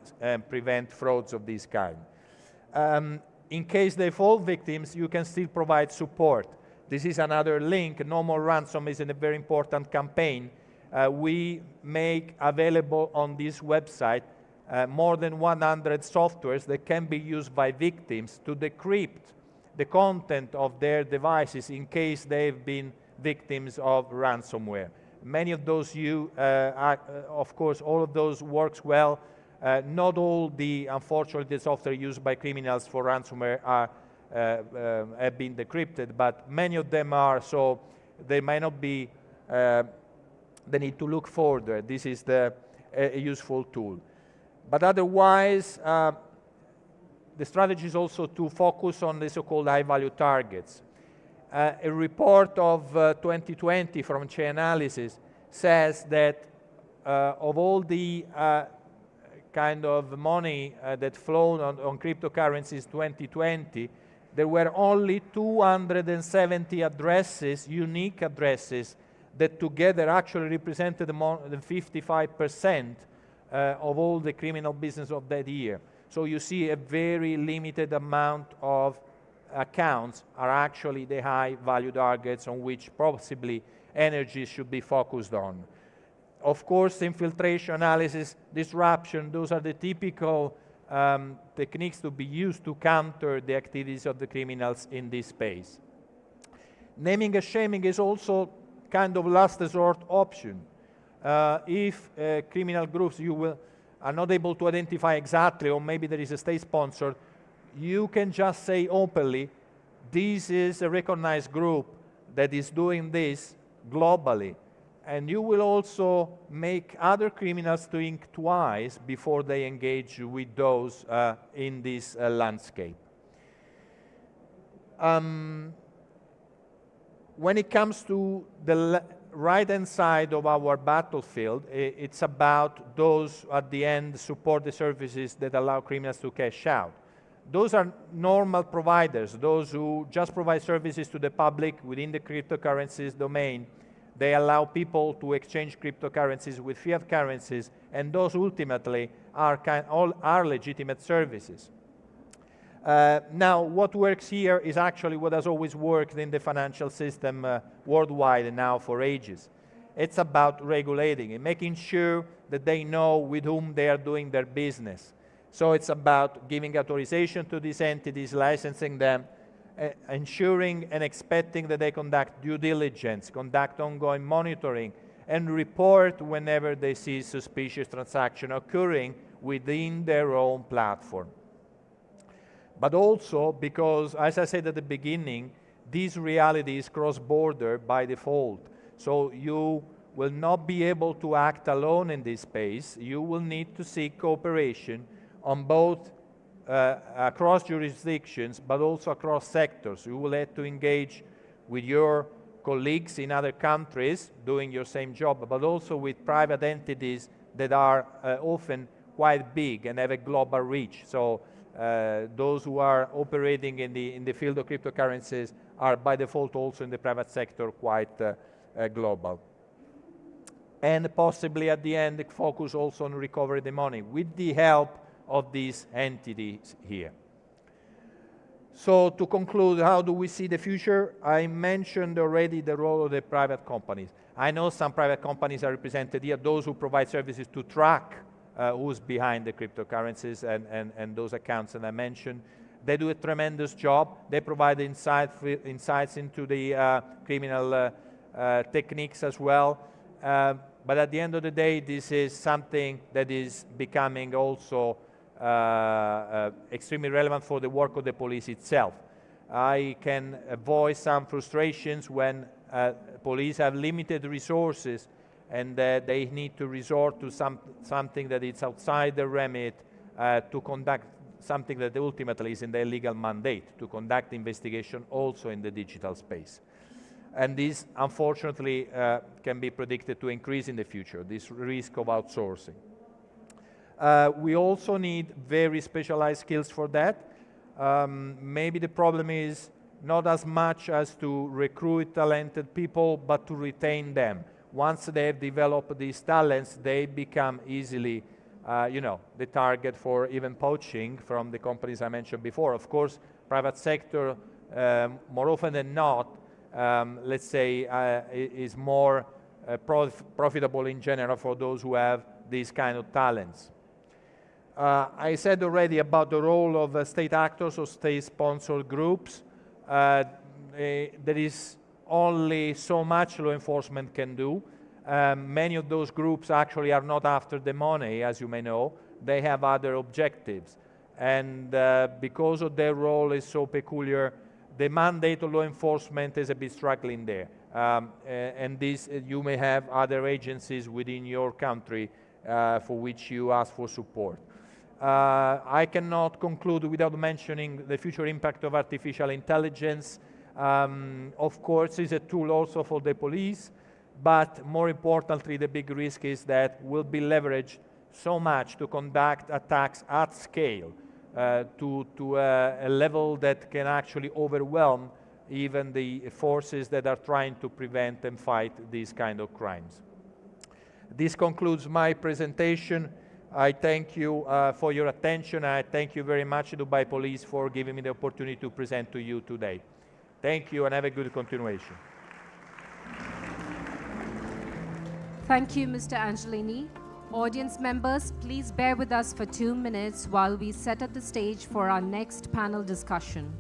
prevent frauds of this kind. In case they fall victims, you can still provide support. This is another link. No More Ransom is a very important campaign. We make available on this website more than 100 softwares that can be used by victims to decrypt the content of their devices in case they've been victims of ransomware. Many of those of course, all of those works well. Not all unfortunately, the software used by criminals for ransomware have been decrypted, but many of them are, so they might not be, they need to look further. This is a useful tool. But otherwise, the strategy is also to focus on the so-called high-value targets. A report of 2020 from Chainalysis says that of all the kind of money that flowed on cryptocurrencies 2020, there were only 270 addresses, unique addresses, that together actually represented more than 55% of all the criminal business of that year. So you see a very limited amount of accounts are actually the high value targets on which possibly energy should be focused on. Of course, infiltration, analysis, disruption, those are the typical techniques to be used to counter the activities of the criminals in this space. Naming and shaming is also kind of last resort option. If criminal groups are not able to identify exactly, or maybe there is a state sponsor, you can just say openly, this is a recognized group that is doing this globally. And you will also make other criminals think twice before they engage with those in this landscape. When it comes to the right-hand side of our battlefield, it's about those at the end support the services that allow criminals to cash out. Those are normal providers, those who just provide services to the public within the cryptocurrencies domain. They allow people to exchange cryptocurrencies with fiat currencies, and those ultimately are legitimate services. Now, what works here is actually what has always worked in the financial system worldwide and now for ages. It's about regulating and making sure that they know with whom they are doing their business. So it's about giving authorization to these entities, licensing them, ensuring and expecting that they conduct due diligence, conduct ongoing monitoring, and report whenever they see suspicious transaction occurring within their own platform. But also because, as I said at the beginning, this reality is cross-border by default. So you will not be able to act alone in this space. You will need to seek cooperation on both across jurisdictions, but also across sectors. You will have to engage with your colleagues in other countries doing your same job, but also with private entities that are often quite big and have a global reach. So those who are operating in the field of cryptocurrencies are by default also in the private sector quite global. And possibly at the end focus also on recovery the money with the help of these entities here. So to conclude, how do we see the future? I mentioned already the role of the private companies. I know some private companies are represented here, those who provide services to track who's behind the cryptocurrencies and those accounts that I mentioned. They do a tremendous job. They provide insights into the criminal techniques as well. But at the end of the day, this is something that is becoming also extremely relevant for the work of the police itself. I can voice some frustrations when police have limited resources and they need to resort to something that is outside the remit to conduct something that ultimately is in their legal mandate, to conduct investigation also in the digital space. And this, unfortunately, can be predicted to increase in the future, this risk of outsourcing. We also need very specialized skills for that. Maybe the problem is not as much as to recruit talented people, but to retain them. Once they have developed these talents, they become easily, the target for even poaching from the companies I mentioned before. Of course, private sector, more often than not, let's say, is more profitable in general for those who have these kind of talents. I said already about the role of state actors or state-sponsored groups. There is only so much law enforcement can do. Many of those groups actually are not after the money, as you may know. They have other objectives. And because of their role is so peculiar, the mandate of law enforcement is a bit struggling there. And this, you may have other agencies within your country for which you ask for support. I cannot conclude without mentioning the future impact of artificial intelligence. Of course, it's a tool also for the police, but more importantly, the big risk is that will be leveraged so much to conduct attacks at scale to a level that can actually overwhelm even the forces that are trying to prevent and fight these kind of crimes. This concludes my presentation. I thank you for your attention. I thank you very much, Dubai Police, for giving me the opportunity to present to you today. Thank you and have a good continuation. Thank you, Mr. Angelini. Audience members, please bear with us for 2 minutes while we set up the stage for our next panel discussion.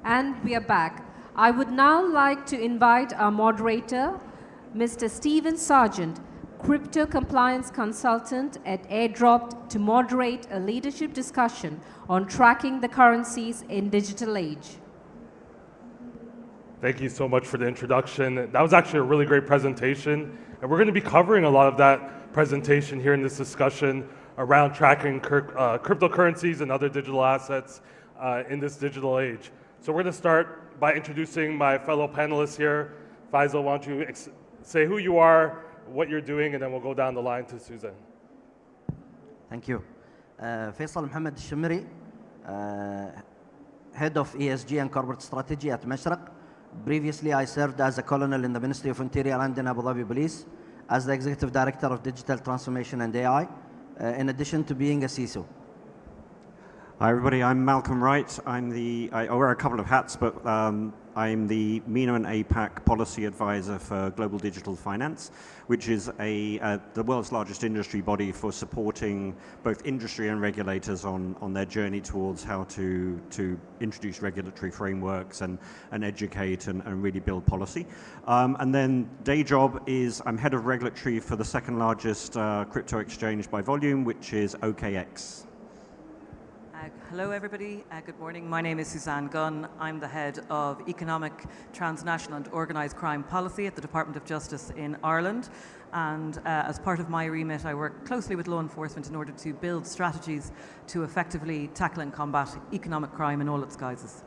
And we are back. I would now like to invite our moderator, Mr. Stephen Sargent, Crypto Compliance Consultant at Airdrop, to moderate a leadership discussion on tracking the currencies in digital age. Thank you so much for the introduction. That was actually a really great presentation, and we're going to be covering a lot of that presentation here in this discussion around tracking cryptocurrencies and other digital assets in this digital age. So we're going to start by introducing my fellow panelists here. Faisal, why don't you say who you are, what you're doing, and then we'll go down the line to Susan. Thank you. Faisal Mohammed Shimri, Head of ESG and Corporate Strategy at Mashraq. Previously, I served as a colonel in the Ministry of Interior and in Abu Dhabi Police as the Executive Director of Digital Transformation and AI, in addition to being a CISO. Hi everybody, I'm Malcolm Wright. I wear a couple of hats, but I'm the MENA and APAC Policy Advisor for Global Digital Finance, which is the world's largest industry body for supporting both industry and regulators on their journey towards how to introduce regulatory frameworks and educate and really build policy. And then day job is I'm head of regulatory for the second largest crypto exchange by volume, which is OKX. Hello everybody, good morning. My name is Suzanne Gunn. I'm the head of Economic, Transnational and Organised Crime Policy at the Department of Justice in Ireland. And as part of my remit, I work closely with law enforcement in order to build strategies to effectively tackle and combat economic crime in all its guises.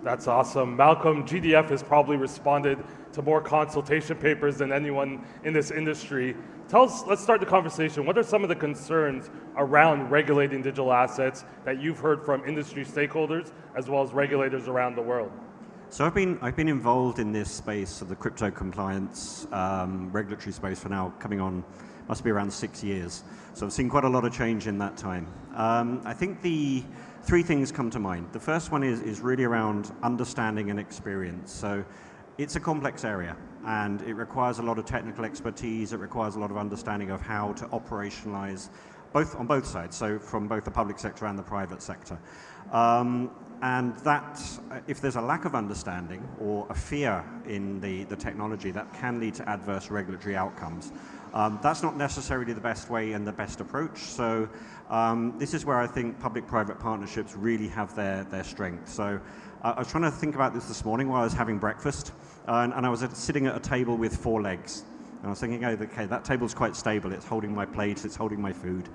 That's awesome. Malcolm, GDF has probably responded to more consultation papers than anyone in this industry. Let's start the conversation. What are some of the concerns around regulating digital assets that you've heard from industry stakeholders as well as regulators around the world? So I've been involved in this space of the crypto compliance regulatory space for now coming on, must be around 6 years. So I've seen quite a lot of change in that time. I think the three things come to mind. The first one is really around understanding and experience. So it's a complex area and it requires a lot of technical expertise. It requires a lot of understanding of how to operationalize on both sides, so from both the public sector and the private sector. And that, if there's a lack of understanding or a fear in the technology, that can lead to adverse regulatory outcomes. That's not necessarily the best way and the best approach. So this is where I think public-private partnerships really have their strength. So I was trying to think about this morning while I was having breakfast, and I was sitting at a table with 4 legs. And I was thinking, okay, that table's quite stable. It's holding my plate, it's holding my food.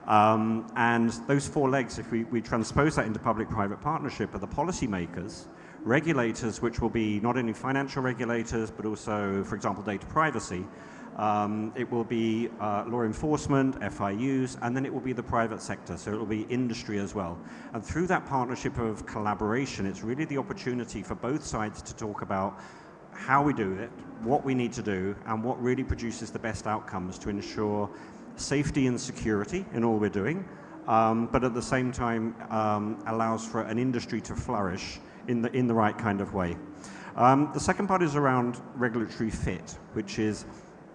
And those 4 legs, if we transpose that into public-private partnership, are the policymakers, regulators, which will be not only financial regulators, but also, for example, data privacy. It will be law enforcement, FIUs, and then it will be the private sector, so it will be industry as well. And through that partnership of collaboration, it's really the opportunity for both sides to talk about how we do it, what we need to do, and what really produces the best outcomes to ensure safety and security in all we're doing, but at the same time allows for an industry to flourish in the right kind of way. The second part is around regulatory fit, which is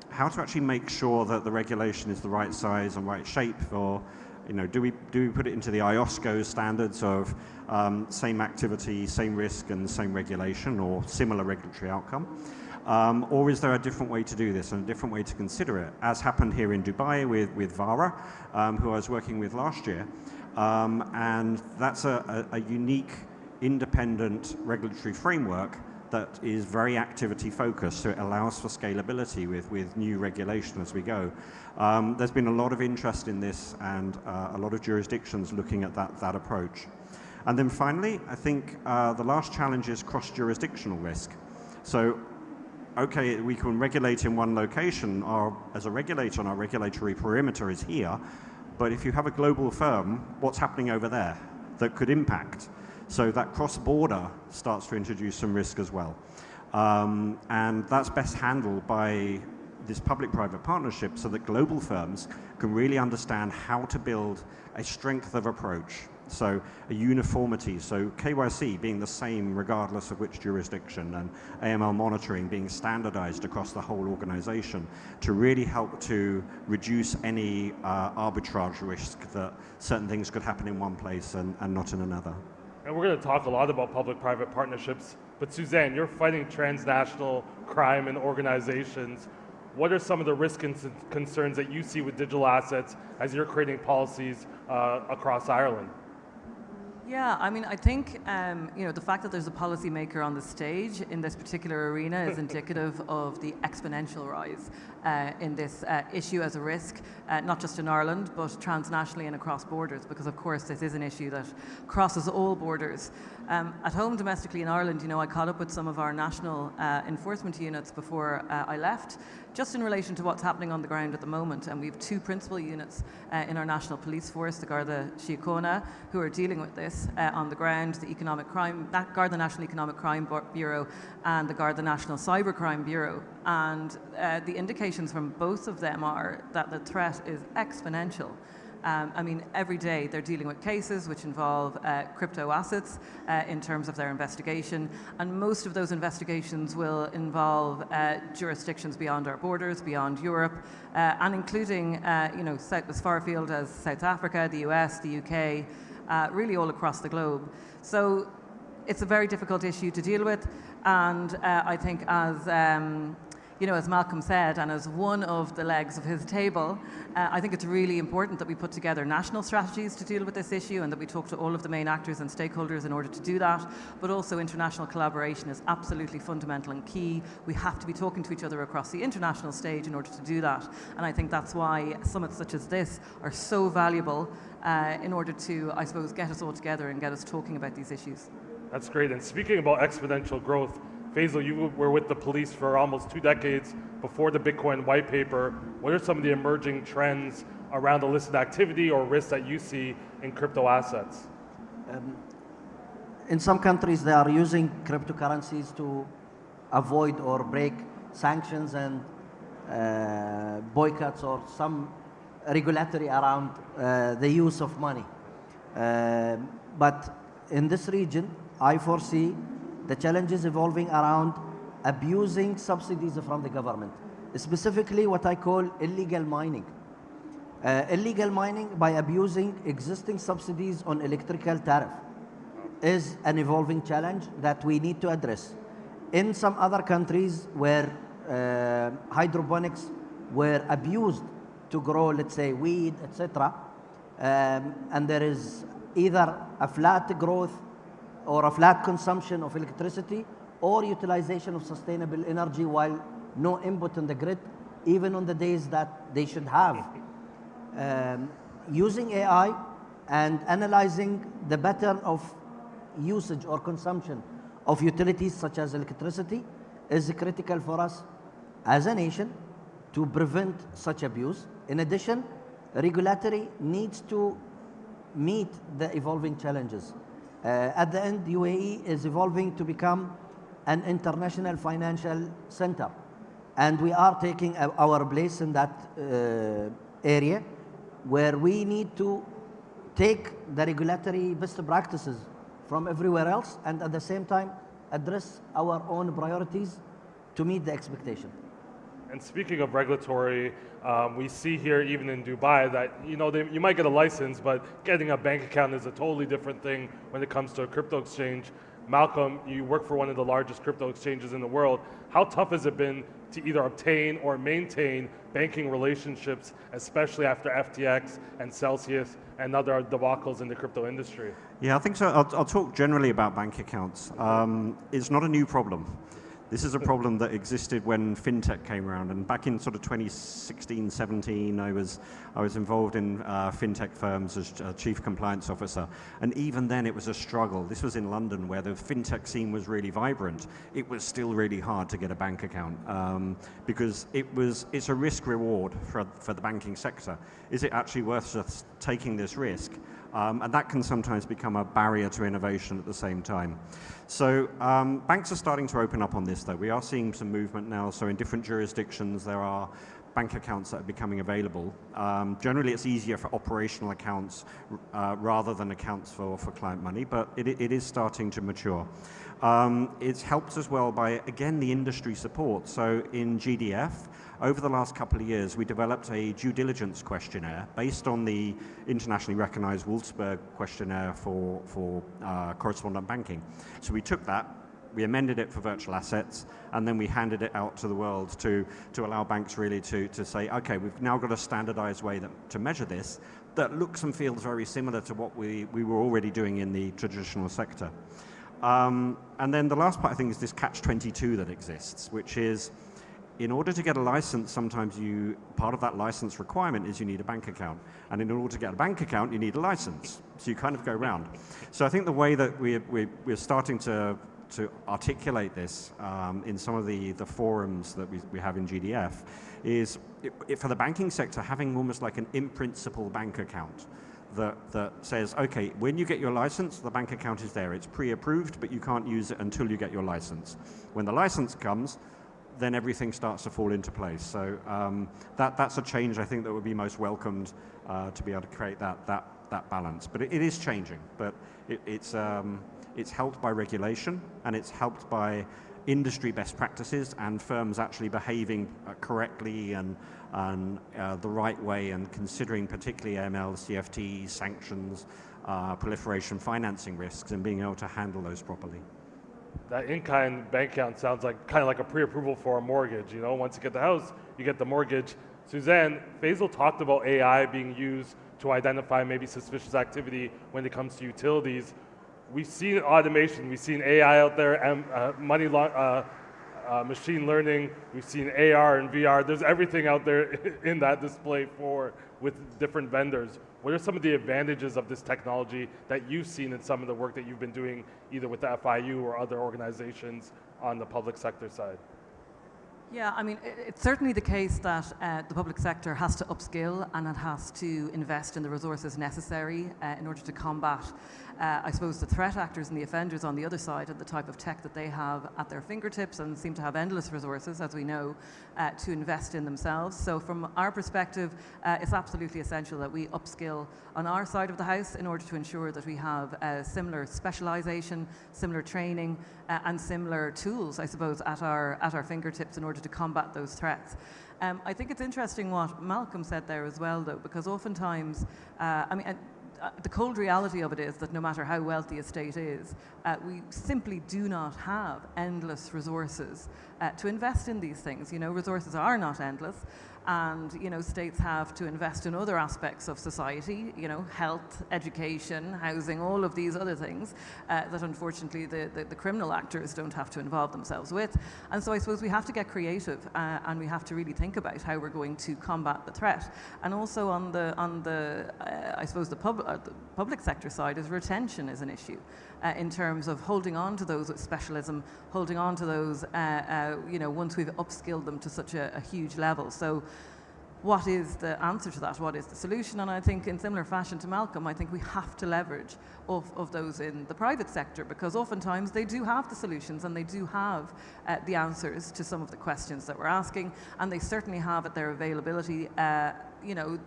how to actually make sure that the regulation is the right size and right shape, or do we put it into the IOSCO standards of same activity, same risk and same regulation or similar regulatory outcome? Or is there a different way to do this and a different way to consider it, as happened here in Dubai with VARA, who I was working with last year. And that's a unique, independent regulatory framework that is very activity focused, so it allows for scalability with new regulation as we go. There's been a lot of interest in this and a lot of jurisdictions looking at that approach. And then finally, I think the last challenge is cross-jurisdictional risk. So, okay, we can regulate in one location, as a regulator, and our regulatory perimeter is here, but if you have a global firm, what's happening over there that could impact? So that cross-border starts to introduce some risk as well. And that's best handled by this public-private partnership so that global firms can really understand how to build a strength of approach. So a uniformity, so KYC being the same regardless of which jurisdiction, and AML monitoring being standardized across the whole organization to really help to reduce any arbitrage risk that certain things could happen in one place and not in another. And we're going to talk a lot about public-private partnerships, but Suzanne, you're fighting transnational crime and organizations. What are some of the risk and concerns that you see with digital assets as you're creating policies across Ireland? Yeah, I mean, I think the fact that there's a policymaker on the stage in this particular arena is indicative of the exponential rise in this issue as a risk, not just in Ireland, but transnationally and across borders, because of course this is an issue that crosses all borders. At home, domestically in Ireland, I caught up with some of our national enforcement units before I left, just in relation to what's happening on the ground at the moment. And we have 2 principal units in our national police force, the Garda Síochána, who are dealing with this on the ground, the Garda National Economic Crime Bureau and the Garda National Cybercrime Bureau. And the indications from both of them are that the threat is exponential. I mean, every day they're dealing with cases which involve crypto assets in terms of their investigation, and most of those investigations will involve jurisdictions beyond our borders, beyond Europe, and including, you know, as far afield as South Africa, the US, the UK, really all across the globe. So it's a very difficult issue to deal with, and I think as you know, as Malcolm said, and as one of the legs of his table, I think it's really important that we put together national strategies to deal with this issue and that we talk to all of the main actors and stakeholders in order to do that. But also international collaboration is absolutely fundamental and key. We have to be talking to each other across the international stage in order to do that. And I think that's why summits such as this are so valuable in order to, I suppose, get us all together and get us talking about these issues. That's great. And speaking about exponential growth, Faisal, you were with the police for almost 2 decades before the Bitcoin white paper. What are some of the emerging trends around illicit activity or risks that you see in crypto assets? In some countries, they are using cryptocurrencies to avoid or break sanctions and boycotts or some regulatory around the use of money. But in this region, I foresee the challenges evolving around abusing subsidies from the government, specifically what I call illegal mining. Illegal mining by abusing existing subsidies on electrical tariff is an evolving challenge that we need to address. In some other countries where hydroponics were abused to grow, let's say, weed, etc., and there is either a flat growth or a flat consumption of electricity or utilization of sustainable energy while no input in the grid, even on the days that they should have. Using AI and analyzing the pattern of usage or consumption of utilities such as electricity is critical for us as a nation to prevent such abuse. In addition, regulatory needs to meet the evolving challenges. At the end, UAE is evolving to become an international financial center. And we are taking our place in that area where we need to take the regulatory best practices from everywhere else and at the same time address our own priorities to meet the expectation. And speaking of regulatory, we see here even in Dubai that you might get a license, but getting a bank account is a totally different thing when it comes to a crypto exchange. Malcolm, you work for one of the largest crypto exchanges in the world. How tough has it been to either obtain or maintain banking relationships, especially after FTX and Celsius and other debacles in the crypto industry? Yeah, I think so. I'll talk generally about bank accounts. It's not a new problem. This is a problem that existed when fintech came around, and back in sort of 2016, 17, I was involved in fintech firms as chief compliance officer, and even then it was a struggle. This was in London, where the fintech scene was really vibrant. It was still really hard to get a bank account because it's a risk reward for the banking sector. Is it actually worth just taking this risk? And that can sometimes become a barrier to innovation at the same time. So banks are starting to open up on this, though. We are seeing some movement now. So in different jurisdictions, there are bank accounts that are becoming available. Generally, it's easier for operational accounts rather than accounts for client money, but it is starting to mature. It's helped as well by, again, the industry support. So in GDF, over the last couple of years, we developed a due diligence questionnaire based on the internationally recognized Wolfsburg questionnaire for correspondent banking. So we took that, we amended it for virtual assets, and then we handed it out to the world to allow banks really to say, okay, we've now got a standardized way to measure this that looks and feels very similar to what we were already doing in the traditional sector. And then the last part, I think, is this catch-22 that exists, which is, in order to get a license, sometimes part of that license requirement is you need a bank account. And in order to get a bank account, you need a license. So you kind of go round. So I think the way that we're starting to articulate this in some of the forums that we have in GDF is, for the banking sector, having almost like an in-principle bank account that says, okay, when you get your license, the bank account is there. It's pre-approved, but you can't use it until you get your license. When the license comes, then everything starts to fall into place. So that's a change I think that would be most welcomed to be able to create that balance. But it is changing, but it's helped by regulation, and it's helped by industry best practices and firms actually behaving correctly and the right way, and considering particularly AML, CFT, sanctions, proliferation financing risks, and being able to handle those properly. That in-kind bank account sounds like kind of like a pre-approval for a mortgage. You know, once you get the house, you get the mortgage. Suzanne, Faisal talked about AI being used to identify maybe suspicious activity when it comes to utilities. We've seen automation, we've seen AI out there, and machine learning, we've seen AR and VR. There's everything out there in that display with different vendors. What are some of the advantages of this technology that you've seen in some of the work that you've been doing either with the FIU or other organizations on the public sector side? Yeah, I mean, it's certainly the case that the public sector has to upskill and it has to invest in the resources necessary in order to combat, I suppose, the threat actors and the offenders on the other side of the type of tech that they have at their fingertips and seem to have endless resources, as we know, to invest in themselves. So from our perspective, it's absolutely essential that we upskill on our side of the house in order to ensure that we have similar specialization, similar training, and similar tools, I suppose, at our fingertips in order to combat those threats. I think it's interesting what Malcolm said there as well, though, because oftentimes, the cold reality of it is that no matter how wealthy a state is, we simply do not have endless resources to invest in these things. You know, resources are not endless, and you know, states have to invest in other aspects of society. You know, health, education, housing, all of these other things that unfortunately the criminal actors don't have to involve themselves with. And so I suppose we have to get creative and we have to really think about how we're going to combat the threat. And also on the I suppose the public sector side, is retention is an issue in terms of holding on to those with specialism, holding on to those you know, once we've upskilled them to such a huge level. So what is the answer to that? What is the solution? And I think in similar fashion to Malcolm, I think we have to leverage of those in the private sector, because oftentimes they do have the solutions and they do have the answers to some of the questions that we're asking, and they certainly have at their availability you know,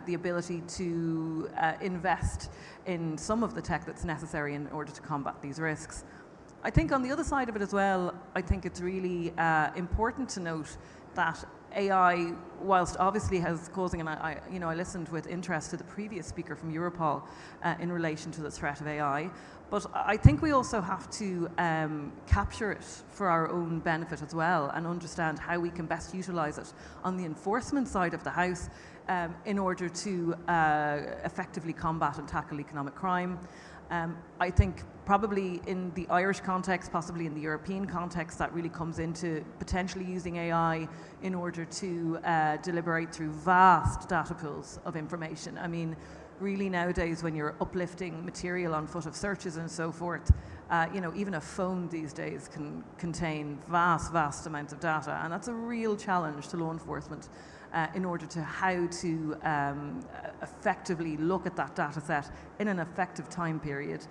the ability to invest in some of the tech that's necessary in order to combat these risks. I think on the other side of it as well, I think it's really important to note that AI, whilst obviously has causing, and I listened with interest to the previous speaker from Europol in relation to the threat of AI, but I think we also have to capture it for our own benefit as well, and understand how we can best utilize it on the enforcement side of the house in order to effectively combat and tackle economic crime. I think probably in the Irish context, possibly in the European context, that really comes into potentially using AI in order to deliberate through vast data pools of information. I mean, really nowadays when you're uplifting material on foot of searches and so forth, you know, even a phone these days can contain vast amounts of data, and that's a real challenge to law enforcement in order to how to effectively look at that data set in an effective time period,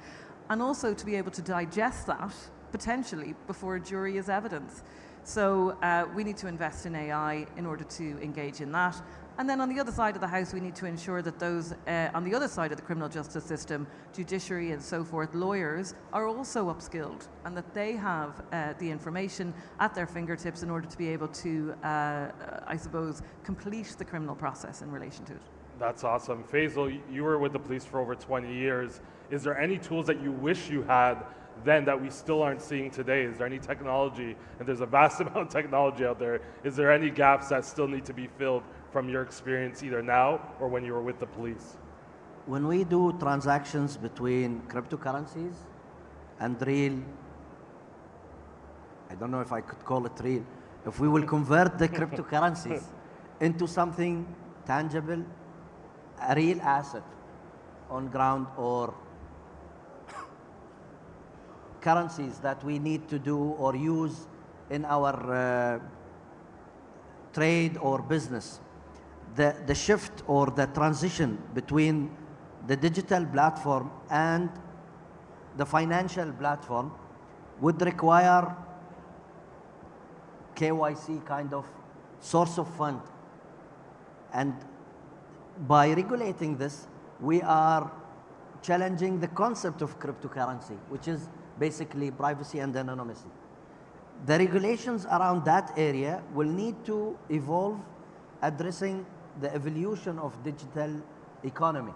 and also to be able to digest that potentially before a jury is evidence. So we need to invest in AI in order to engage in that. And then on the other side of the house, we need to ensure that those on the other side of the criminal justice system, judiciary and so forth, lawyers, are also upskilled, and that they have the information at their fingertips in order to be able to, I suppose, complete the criminal process in relation to it. That's awesome. Faisal, you were with the police for over 20 years. Is there any tools that you wish you had then that we still aren't seeing today? Is there any technology, and there's a vast amount of technology out there, is there any gaps that still need to be filled from your experience either now or when you were with the police? When we do transactions between cryptocurrencies and real, I don't know if I could call it real, if we will convert the cryptocurrencies into something tangible, a real asset on ground, or currencies that we need to do or use in our trade or business, the shift or the transition between the digital platform and the financial platform would require KYC kind of source of fund. And by regulating this, we are challenging the concept of cryptocurrency, which is basically privacy and anonymity. The regulations around that area will need to evolve, addressing the evolution of digital economy.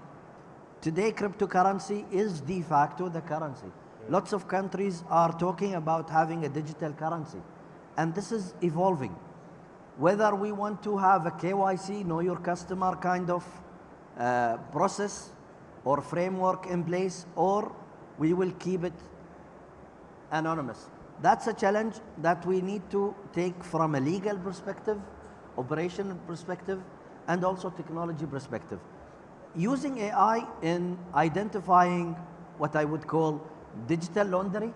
Today, cryptocurrency is de facto the currency. Lots of countries are talking about having a digital currency, and this is evolving. Whether we want to have a KYC, know your customer kind of process or framework in place, or we will keep it anonymous. That's a challenge that we need to take from a legal perspective, operational perspective, and also technology perspective. Using AI in identifying what I would call digital laundering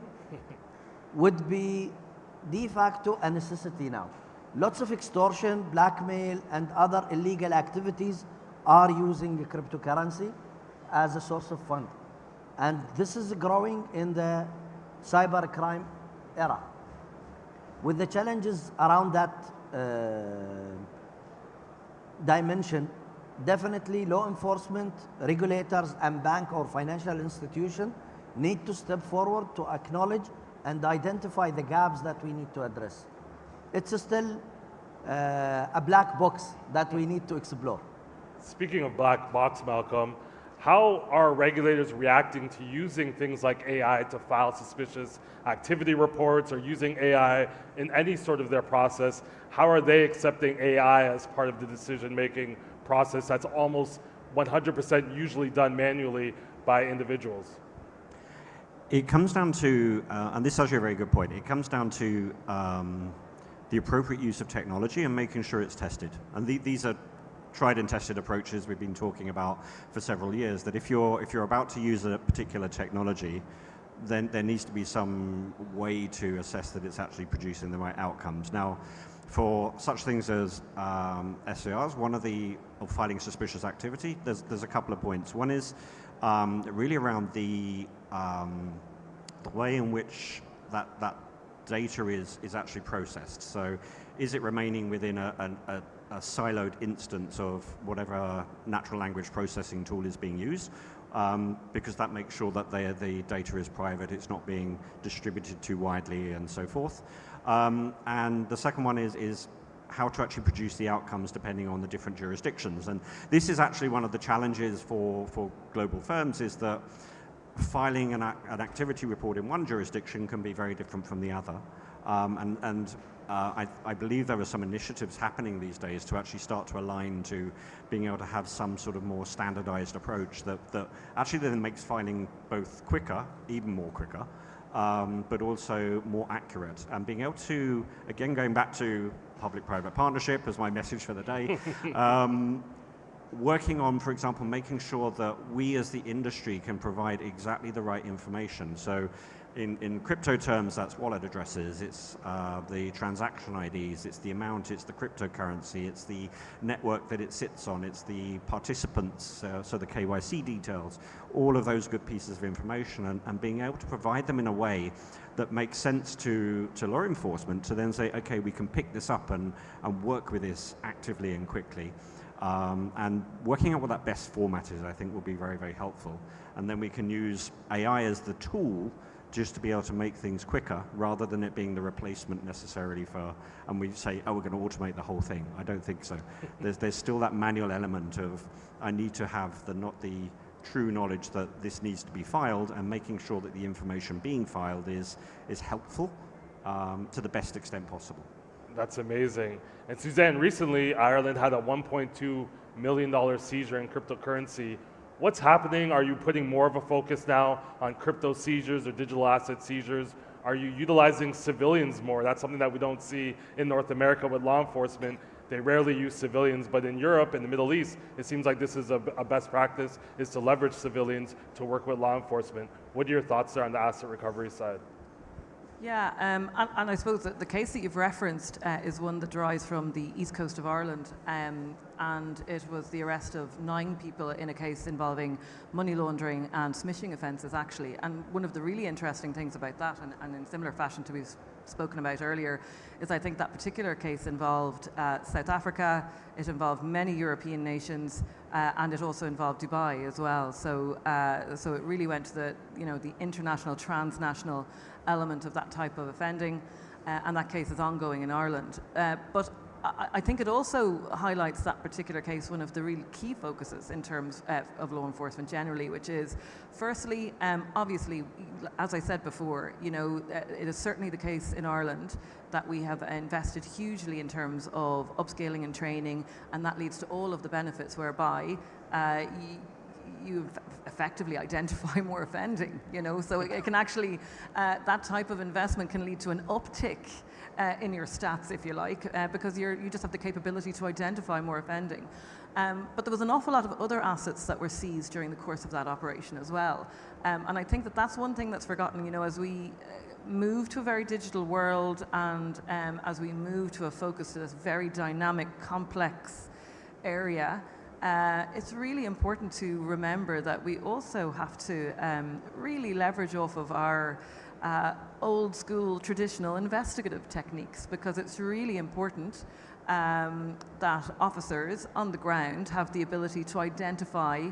would be de facto a necessity now. Lots of extortion, blackmail, and other illegal activities are using cryptocurrency as a source of fund. And this is growing in the cybercrime era. With the challenges around that dimension, definitely law enforcement, regulators, and bank or financial institution need to step forward to acknowledge and identify the gaps that we need to address. It's still a black box that we need to explore. Speaking of black box, Malcolm, how are regulators reacting to using things like AI to file suspicious activity reports or using AI in any sort of their process? How are they accepting AI as part of the decision-making process that's almost 100% usually done manually by individuals? It comes down to, and this is actually a very good point, it comes down to the appropriate use of technology and making sure it's tested. And these are tried and tested approaches we've been talking about for several years, that if you're about to use a particular technology, then there needs to be some way to assess that it's actually producing the right outcomes. Now, for such things as SARs, of filing suspicious activity, there's a couple of points. One is really around the way in which that data is actually processed. So is it remaining within a siloed instance of whatever natural language processing tool is being used? Because that makes sure that the data is private, it's not being distributed too widely and so forth. And the second one is how to actually produce the outcomes depending on the different jurisdictions. And this is actually one of the challenges for global firms, is that filing an activity report in one jurisdiction can be very different from the other. I believe there are some initiatives happening these days to actually start to align to being able to have some sort of more standardized approach that actually then makes filing both quicker, even more quicker, but also more accurate. And being able to, again, going back to public-private partnership as my message for the day, working on, for example, making sure that we as the industry can provide exactly the right information. So in crypto terms, that's wallet addresses, it's the transaction IDs, it's the amount, it's the cryptocurrency, it's the network that it sits on, it's the participants, so the KYC details, all of those good pieces of information, and being able to provide them in a way that makes sense to law enforcement to then say, okay, we can pick this up and work with this actively and quickly. And working out what that best format is, I think, will be very, very helpful. And then we can use AI as the tool just to be able to make things quicker, rather than it being the replacement necessarily for, and we say, oh, we're going to automate the whole thing. I don't think so. There's still that manual element of, I need to have not the true knowledge that this needs to be filed, and making sure that the information being filed is helpful to the best extent possible. That's amazing. And Suzanne, recently Ireland had a $1.2 million seizure in cryptocurrency. What's happening? Are you putting more of a focus now on crypto seizures or digital asset seizures? Are you utilizing civilians more? That's something that we don't see in North America with law enforcement. They rarely use civilians, but in Europe and the Middle East, it seems like this is a best practice, is to leverage civilians to work with law enforcement. What are your thoughts there on the asset recovery side? Yeah, and I suppose that the case that you've referenced is one that derives from the east coast of Ireland, and it was the arrest of 9 people in a case involving money laundering and smishing offences, actually. And one of the really interesting things about that, and in similar fashion to spoken about earlier, is I think that particular case involved South Africa, it involved many European nations, and it also involved Dubai as well. So, so it really went to the, the international, transnational element of that type of offending, and that case is ongoing in Ireland. But I think it also highlights that particular case, one of the real key focuses in terms of law enforcement generally, which is, firstly, obviously, as I said before, it is certainly the case in Ireland that we have invested hugely in terms of upscaling and training, and that leads to all of the benefits whereby you effectively identify more offending, so it can actually, that type of investment can lead to an uptick in your stats, if you like, because you just have the capability to identify more offending. But there was an awful lot of other assets that were seized during the course of that operation as well. And I think that that's one thing that's forgotten, as we move to a very digital world and as we move to a focus to this very dynamic, complex area, it's really important to remember that we also have to really leverage off of our old school traditional investigative techniques, because it's really important that officers on the ground have the ability to identify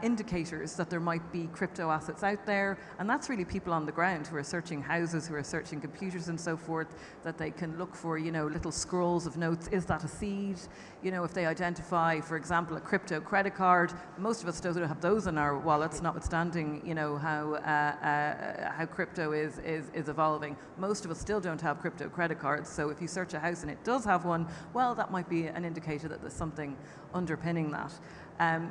indicators that there might be crypto assets out there, and that's really people on the ground who are searching houses, who are searching computers and so forth, that they can look for, little scrolls of notes. Is that a seed? If they identify, for example, a crypto credit card, most of us don't have those in our wallets, notwithstanding, how crypto is evolving. Most of us still don't have crypto credit cards, so if you search a house and it does have one, well, that might be an indicator that there's something underpinning that.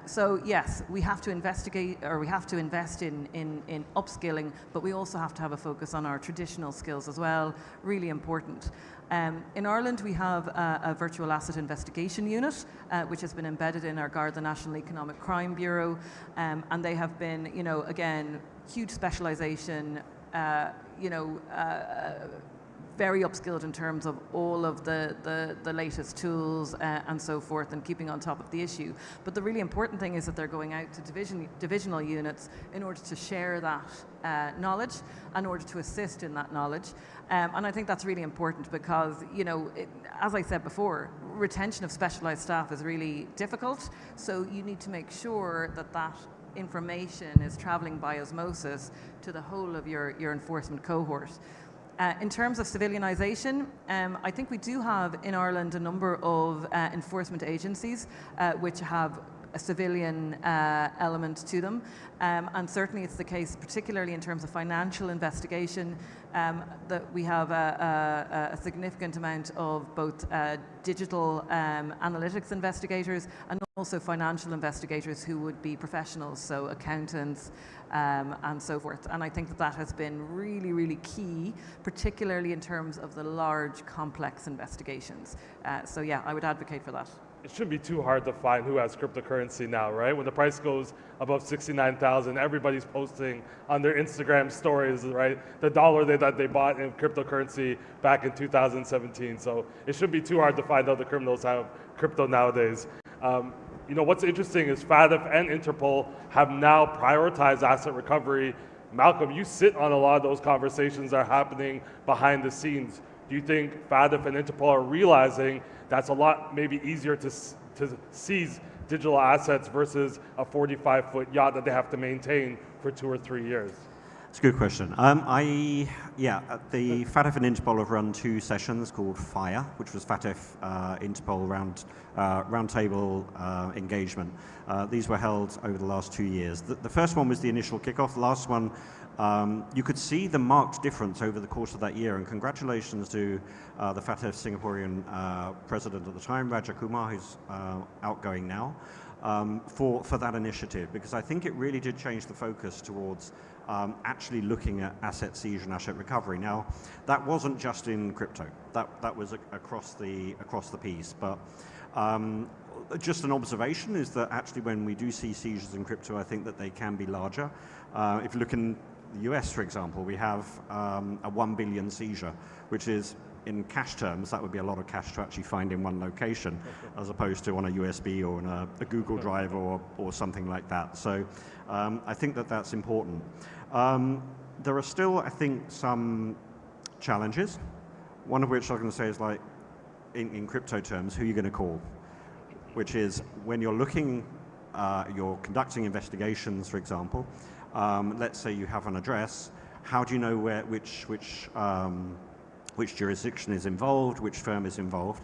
So yes, we have to investigate, or we have to invest in upskilling, but we also have to have a focus on our traditional skills as well, really important. In Ireland, we have a virtual asset investigation unit, which has been embedded in our Garda National Economic Crime Bureau, and they have been, again, huge specialisation, very upskilled in terms of all of the latest tools and so forth, and keeping on top of the issue. But the really important thing is that they're going out to divisional units in order to share that knowledge, in order to assist in that knowledge. And I think that's really important because, as I said before, retention of specialised staff is really difficult. So you need to make sure that that information is travelling by osmosis to the whole of your enforcement cohort. In terms of civilianisation, I think we do have in Ireland a number of enforcement agencies which have a civilian element to them, and certainly it's the case, particularly in terms of financial investigation, that we have a significant amount of both digital analytics investigators and also financial investigators who would be professionals, so accountants and so forth. And I think that that has been really, really key, particularly in terms of the large, complex investigations. So yeah, I would advocate for that. It shouldn't be too hard to find who has cryptocurrency now, right? When the price goes above 69,000, everybody's posting on their Instagram stories, right? The dollar that they bought in cryptocurrency back in 2017. So it shouldn't be too hard to find out the criminals have crypto nowadays. What's interesting is FATF and Interpol have now prioritized asset recovery. Malcolm, you sit on a lot of those conversations that are happening behind the scenes. Do you think FATF and Interpol are realizing that's a lot maybe easier to seize digital assets versus a 45-foot yacht that they have to maintain for 2 or 3 years? It's a good question. The FATF and Interpol have run 2 sessions called FIRE, which was FATF Interpol roundtable engagement. These were held over the last 2 years. The first one was the initial kickoff. The last one, you could see the marked difference over the course of that year, and congratulations to the FATF Singaporean president at the time, Raja Kumar, who's outgoing now, for that initiative, because I think it really did change the focus towards actually looking at asset seizure and asset recovery. Now, that wasn't just in crypto. That was across the piece. But just an observation is that actually when we do see seizures in crypto, I think that they can be larger. If you look in the US, for example, we have a 1 billion seizure, which is, in cash terms, that would be a lot of cash to actually find in one location, as opposed to on a USB or on a Google Drive or something like that. So I think that that's important. There are still, I think, some challenges, one of which I'm going to say is like, in crypto terms, who you're going to call, which is when you're looking, you're conducting investigations, for example, let's say you have an address, how do you know which jurisdiction is involved, which firm is involved,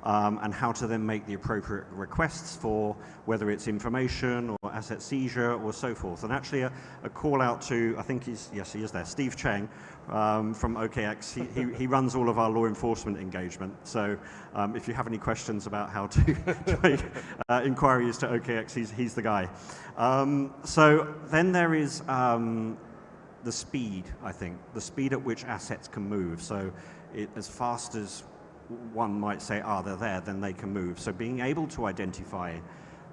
and how to then make the appropriate requests for whether it's information or asset seizure or so forth. And actually a call out to, I think he is there, Steve Cheng from OKX. He runs all of our law enforcement engagement. So if you have any questions about how to make inquiries to OKX, he's the guy. So then there is the speed, I think, the speed at which assets can move. So as fast as one might say, they're there, then they can move. So being able to identify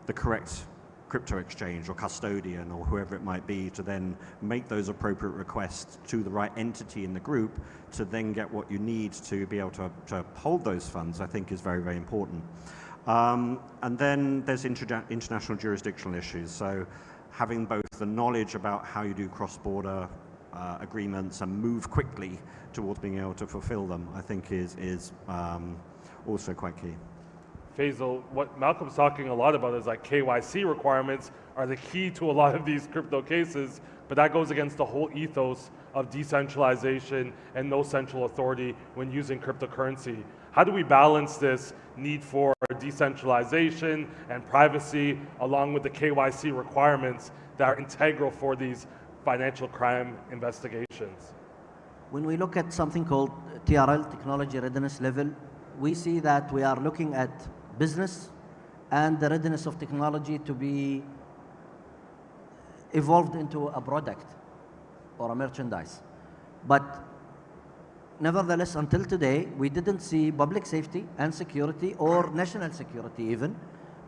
the correct crypto exchange or custodian or whoever it might be to then make those appropriate requests to the right entity in the group to then get what you need to be able to hold those funds, I think is very, very important. And then there's international jurisdictional issues. So having both the knowledge about how you do cross-border agreements and move quickly towards being able to fulfill them, I think is also quite key. Faisal, what Malcolm's talking a lot about is like KYC requirements are the key to a lot of these crypto cases, but that goes against the whole ethos of decentralization and no central authority when using cryptocurrency. How do we balance this need for decentralization and privacy along with the KYC requirements that are integral for these financial crime investigations? When we look at something called TRL, Technology Readiness Level, we see that we are looking at business and the readiness of technology to be evolved into a product or a merchandise. But nevertheless, until today, we didn't see public safety and security or national security even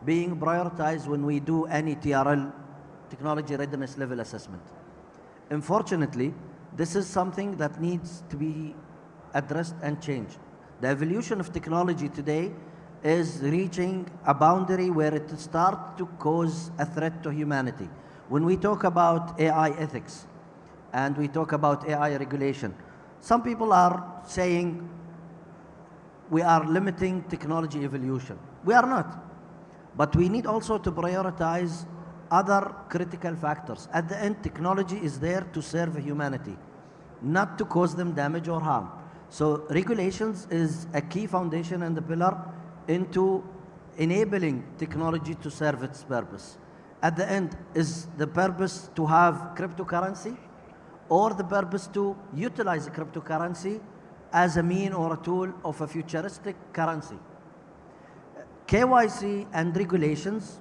being prioritized when we do any TRL, Technology Readiness Level assessment. Unfortunately, this is something that needs to be addressed and changed. The evolution of technology today is reaching a boundary where it starts to cause a threat to humanity. When we talk about AI ethics and we talk about AI regulation, some people are saying we are limiting technology evolution. We are not. But we need also to prioritize other critical factors. At the end, technology is there to serve humanity, not to cause them damage or harm. So regulations is a key foundation and a pillar into enabling technology to serve its purpose. At the end, is the purpose to have cryptocurrency or the purpose to utilize cryptocurrency as a mean or a tool of a futuristic currency? KYC and regulations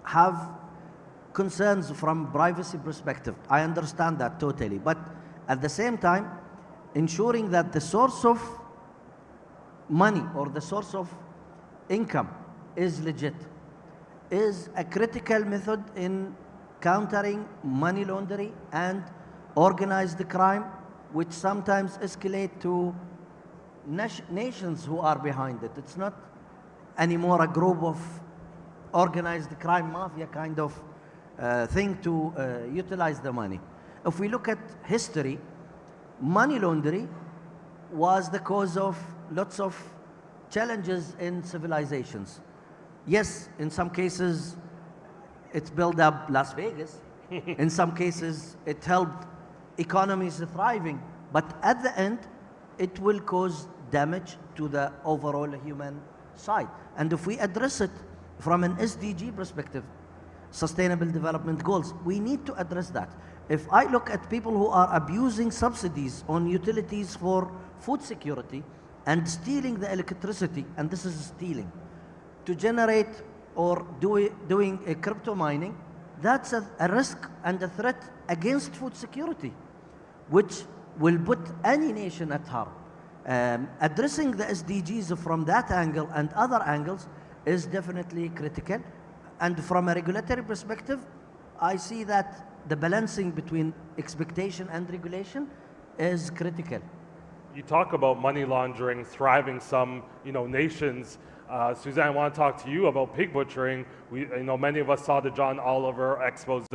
have concerns from privacy perspective. I understand that totally, but at the same time, ensuring that the source of money or the source of income is legit is a critical method in countering money laundering and organized crime, which sometimes escalate to nations who are behind it. It's not anymore a group of organized crime mafia kind of thing to utilize the money. If we look at history, money laundering was the cause of lots of challenges in civilizations. Yes, in some cases, it built up Las Vegas. In some cases, it helped economies thriving. But at the end, it will cause damage to the overall human side. And if we address it from an SDG perspective, Sustainable Development Goals, we need to address that. If I look at people who are abusing subsidies on utilities for food security and stealing the electricity, and this is stealing, to generate or doing a crypto mining, that's a risk and a threat against food security, which will put any nation at harm. Addressing the SDGs from that angle and other angles is definitely critical. And from a regulatory perspective, I see that the balancing between expectation and regulation is critical. You talk about money laundering thriving some, nations. Suzanne, I want to talk to you about pig butchering. Many of us saw the John Oliver expose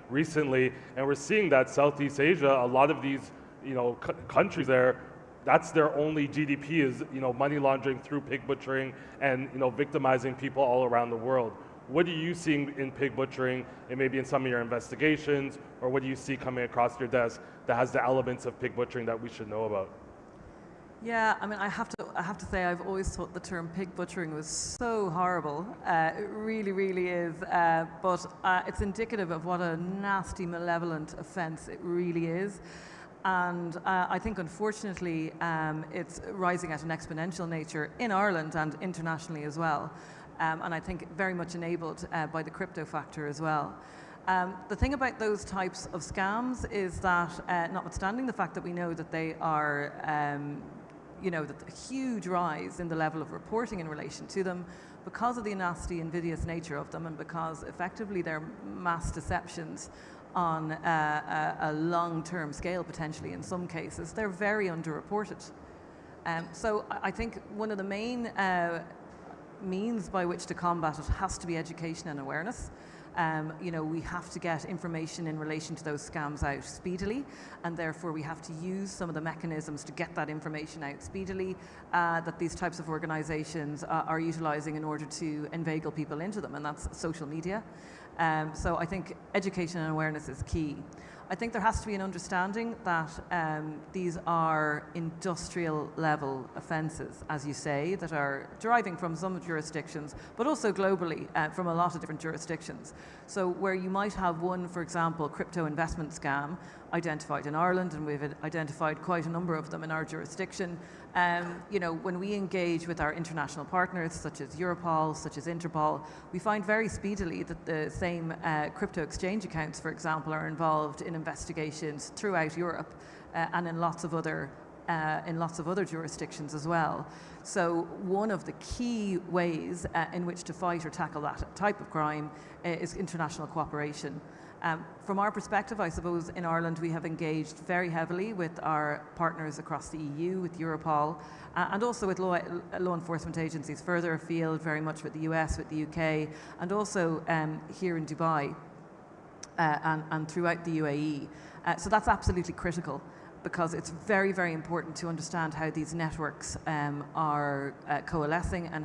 recently, and we're seeing that Southeast Asia, a lot of these, countries there, that's their only GDP is money laundering through pig butchering and victimizing people all around the world. What are you seeing in pig butchering and maybe in some of your investigations, or what do you see coming across your desk that has the elements of pig butchering that we should know about? Yeah, I mean, I have to say, I've always thought the term pig butchering was so horrible. It really, really is. But it's indicative of what a nasty, malevolent offence it really is. And I think, unfortunately, it's rising at an exponential nature in Ireland and internationally as well. And I think very much enabled by the crypto factor as well. The thing about those types of scams is that, notwithstanding the fact that we know that they are, that a huge rise in the level of reporting in relation to them, because of the nasty, invidious nature of them, and because effectively they're mass deceptions on a long-term scale, potentially in some cases, they're very underreported. So I think one of the main means by which to combat it has to be education and awareness. We have to get information in relation to those scams out speedily, and therefore we have to use some of the mechanisms to get that information out speedily that these types of organizations are utilizing in order to inveigle people into them, and that's social media. So I think education and awareness is key. I think there has to be an understanding that these are industrial level offences, as you say, that are deriving from some jurisdictions, but also globally from a lot of different jurisdictions. So where you might have one, for example, crypto investment scam identified in Ireland, and we've identified quite a number of them in our jurisdiction, when we engage with our international partners, such as Europol, such as Interpol, we find very speedily that the same crypto exchange accounts, for example, are involved in investigations throughout Europe and in lots of other jurisdictions as well. So one of the key ways in which to fight or tackle that type of crime is international cooperation. From our perspective, I suppose in Ireland we have engaged very heavily with our partners across the EU, with Europol, and also with law enforcement agencies further afield, very much with the US, with the UK, and also here in Dubai and throughout the UAE. So that's absolutely critical, because it's very, very important to understand how these networks are coalescing and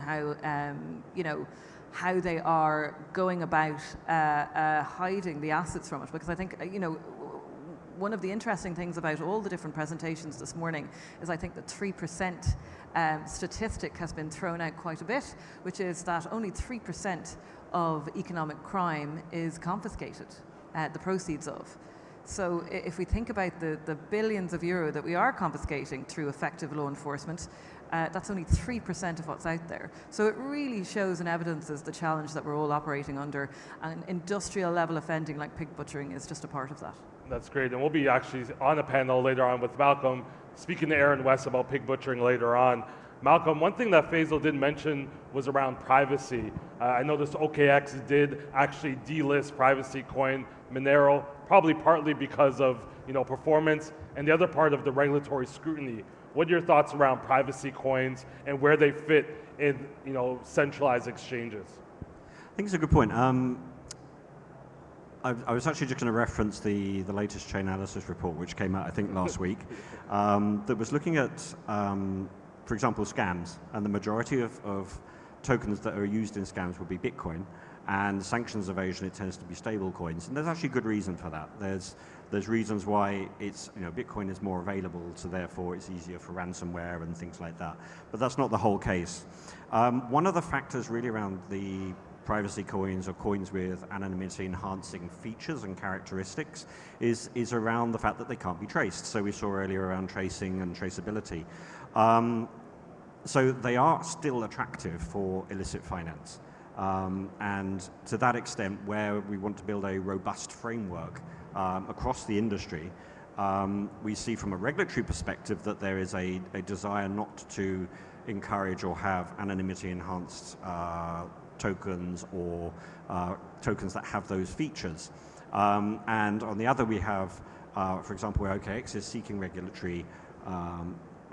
how they are going about hiding the assets from it. Because I think, one of the interesting things about all the different presentations this morning is I think the 3% statistic has been thrown out quite a bit, which is that only 3% of economic crime is confiscated, the proceeds of. So if we think about the billions of euro that we are confiscating through effective law enforcement, that's only 3% of what's out there. So it really shows and evidences the challenge that we're all operating under, and industrial level offending like pig butchering is just a part of that. That's great, and we'll be actually on a panel later on with Malcolm, speaking to Aaron West about pig butchering later on. Malcolm, one thing that Faisal did mention was around privacy. I noticed OKX did actually delist privacy coin Monero, probably partly because of performance, and the other part of the regulatory scrutiny. What are your thoughts around privacy coins and where they fit in centralized exchanges? I think it's a good point. I was actually just going to reference the latest Chainalysis report, which came out I think last week, that was looking at, for example, scams, and the majority of tokens that are used in scams would be Bitcoin, and sanctions evasion, it tends to be stable coins, and there's actually good reason for that. There's reasons why it's, Bitcoin is more available, so therefore it's easier for ransomware and things like that, but that's not the whole case. One of the factors really around the privacy coins or coins with anonymity enhancing features and characteristics is around the fact that they can't be traced. So we saw earlier around tracing and traceability. So they are still attractive for illicit finance. And to that extent, where we want to build a robust framework across the industry, we see from a regulatory perspective that there is a desire not to encourage or have anonymity enhanced tokens or tokens that have those features. And on the other, we have, for example, where OKX is seeking regulatory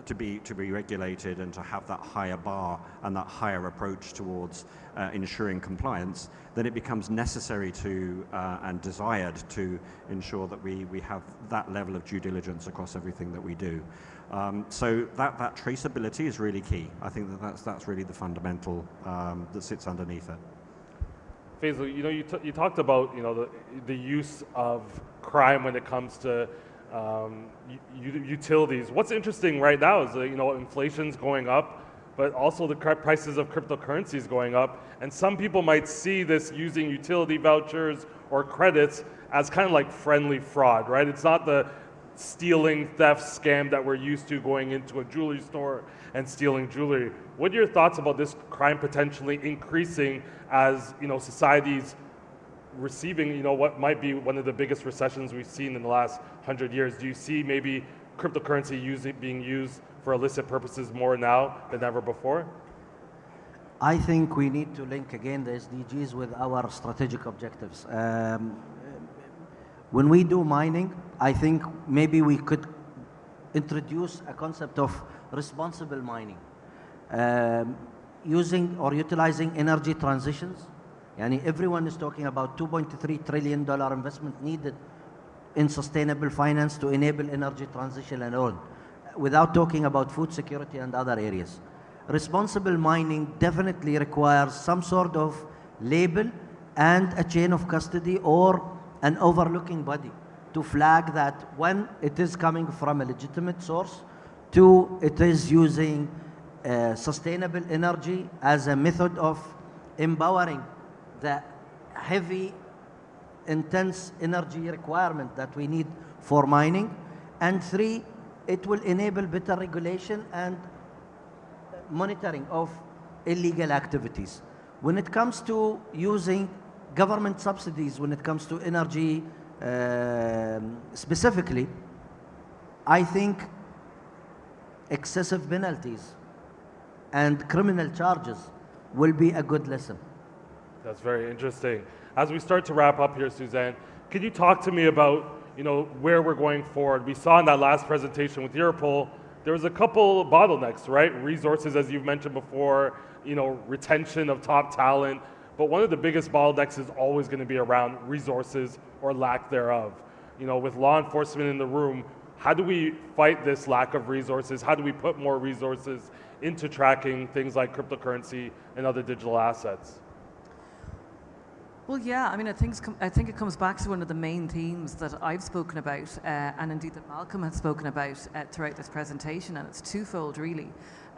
to be regulated and to have that higher bar and that higher approach towards ensuring compliance, then it becomes necessary to and desired to ensure that we have that level of due diligence across everything that we do. So that traceability is really key. I think that's really the fundamental that sits underneath it. Faisal, you talked about the use of crime when it comes to utilities. What's interesting right now is inflation's going up, but also the prices of cryptocurrencies going up, and some people might see this using utility vouchers or credits as kind of like friendly fraud, right? It's not the stealing, theft, scam that we're used to, going into a jewelry store and stealing jewelry. What are your thoughts about this crime potentially increasing as societies receiving what might be one of the biggest recessions we've seen in the last 100 years? Do you see maybe cryptocurrency being used for illicit purposes more now than ever before? I think we need to link again the SDGs with our strategic objectives. When we do mining, I think maybe we could introduce a concept of responsible mining, using or utilizing energy transitions. Everyone is talking about $2.3 trillion investment needed in sustainable finance to enable energy transition alone, without talking about food security and other areas. Responsible mining definitely requires some sort of label and a chain of custody or an overlooking body to flag that when it is coming from a legitimate source to it is using sustainable energy as a method of empowering the heavy, intense energy requirement that we need for mining. And 3, it will enable better regulation and monitoring of illegal activities. When it comes to using government subsidies, when it comes to energy specifically, I think excessive penalties and criminal charges will be a good lesson. That's very interesting. As we start to wrap up here, Suzanne, could you talk to me about where we're going forward? We saw in that last presentation with Europol, there was a couple bottlenecks, right? Resources, as you've mentioned before, retention of top talent. But one of the biggest bottlenecks is always going to be around resources or lack thereof. With law enforcement in the room, how do we fight this lack of resources? How do we put more resources into tracking things like cryptocurrency and other digital assets? Well, yeah, I think it comes back to one of the main themes that I've spoken about, and indeed that Malcolm has spoken about throughout this presentation, and it's twofold, really.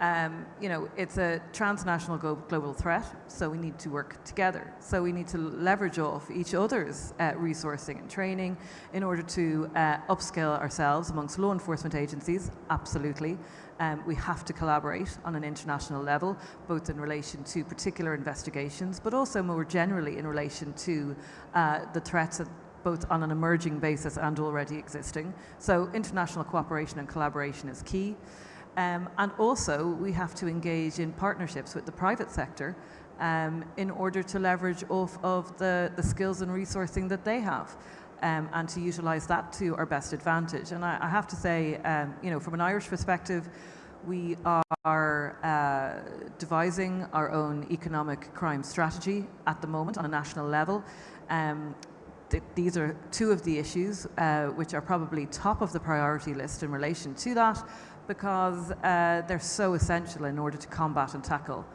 It's a transnational global threat, so we need to work together. So we need to leverage off each other's resourcing and training in order to upskill ourselves amongst law enforcement agencies, absolutely. We have to collaborate on an international level, both in relation to particular investigations, but also more generally in relation to the threats both on an emerging basis and already existing. So international cooperation and collaboration is key. And also, we have to engage in partnerships with the private sector in order to leverage off of the skills and resourcing that they have, and to utilise that to our best advantage. And I have to say, from an Irish perspective, we are devising our own economic crime strategy at the moment on a national level. These are 2 of the issues which are probably top of the priority list in relation to that, because they're so essential in order to combat and tackle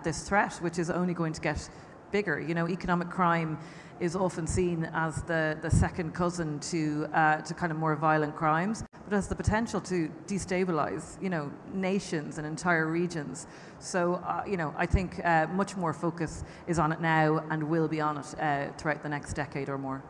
this threat, which is only going to get bigger. Economic crime is often seen as the second cousin to kind of more violent crimes, but has the potential to destabilize, nations and entire regions. So, I think much more focus is on it now and will be on it throughout the next decade or more.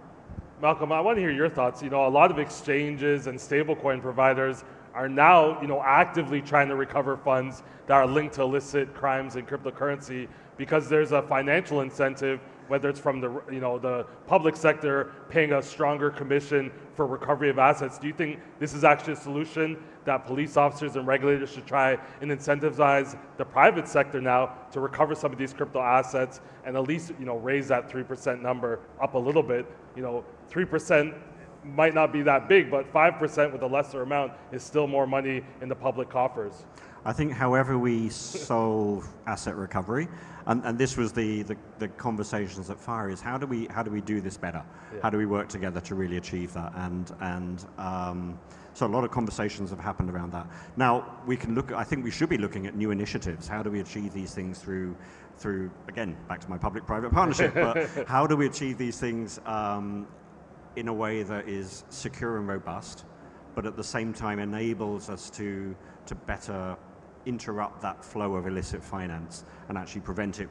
Malcolm, I want to hear your thoughts. A lot of exchanges and stablecoin providers are now, actively trying to recover funds that are linked to illicit crimes and cryptocurrency, because there's a financial incentive, whether it's from the public sector paying a stronger commission for recovery of assets. Do you think this is actually a solution that police officers and regulators should try and incentivize the private sector now to recover some of these crypto assets and at least raise that 3% number up a little bit? 3% might not be that big, but 5% with a lesser amount is still more money in the public coffers. I think however we solve asset recovery, and this was the conversations at FIRE, is how do we do this better? Yeah. How do we work together to really achieve that? So a lot of conversations have happened around that. Now we can look. I think we should be looking at new initiatives. How do we achieve these things through again, back to my public-private partnership? But how do we achieve these things in a way that is secure and robust, but at the same time enables us to better interrupt that flow of illicit finance and actually prevent it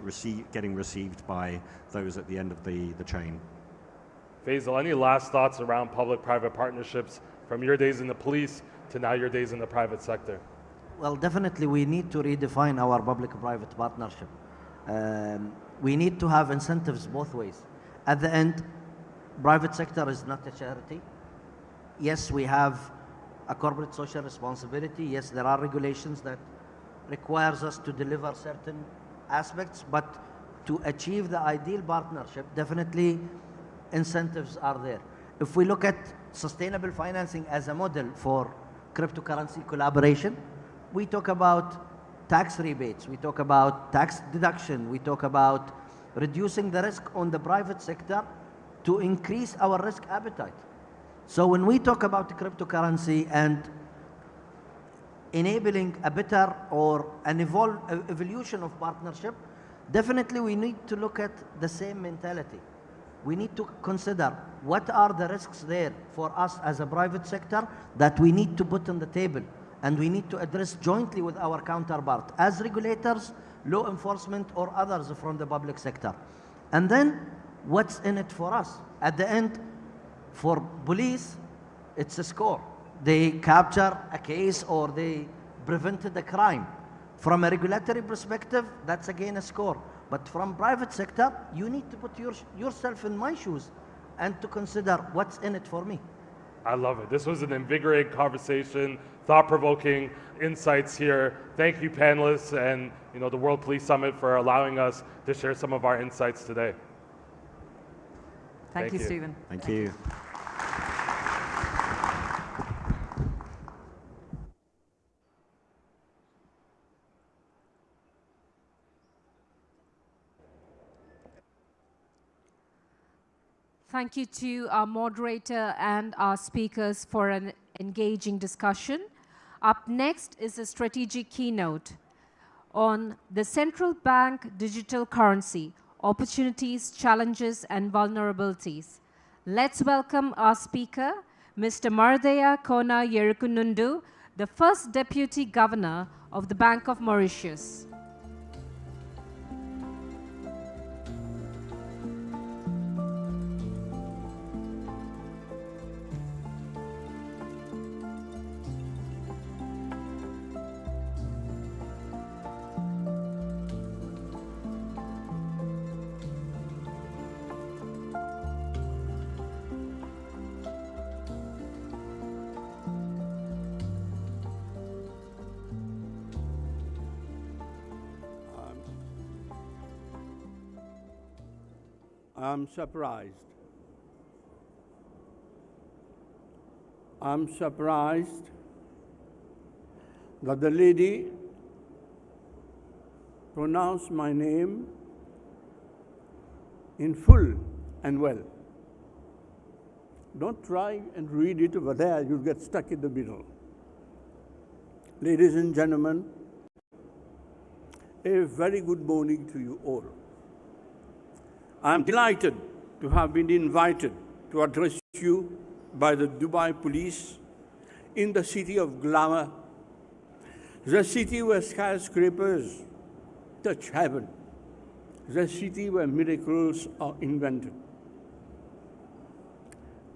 getting received by those at the end of the chain. Faisal, any last thoughts around public-private partnerships from your days in the police to now your days in the private sector? Well, definitely we need to redefine our public-private partnership. We need to have incentives both ways. At the end, private sector is not a charity. Yes, we have a corporate social responsibility. Yes, there are regulations that requires us to deliver certain aspects, but to achieve the ideal partnership, definitely incentives are there. If we look at sustainable financing as a model for cryptocurrency collaboration, we talk about tax rebates, we talk about tax deduction, we talk about reducing the risk on the private sector to increase our risk appetite. So when we talk about cryptocurrency and enabling a better or an evolution of partnership, definitely we need to look at the same mentality. We need to consider what are the risks there for us as a private sector that we need to put on the table, and we need to address jointly with our counterpart as regulators, law enforcement, or others from the public sector. And then what's in it for us? At the end, for police, it's a score. They capture a case or they prevented a crime. From a regulatory perspective, that's again a score. But from private sector, you need to put yourself in my shoes and to consider what's in it for me. I love it. This was an invigorating conversation, thought-provoking insights here. Thank you, panelists, and the World Police Summit for allowing us to share some of our insights today. Thank you, Stephen. Thank you. Thank you to our moderator and our speakers for an engaging discussion. Up next is a strategic keynote on the central bank digital currency, opportunities, challenges, and vulnerabilities. Let's welcome our speaker, Mr. Mardeya Kona Yerukunundu, the first Deputy Governor of the Bank of Mauritius. I'm surprised that the lady pronounced my name in full and well. Don't try and read it over there, you'll get stuck in the middle. Ladies and gentlemen, a very good morning to you all. I'm delighted to have been invited to address you by the Dubai Police in the city of glamour, the city where skyscrapers touch heaven, the city where miracles are invented.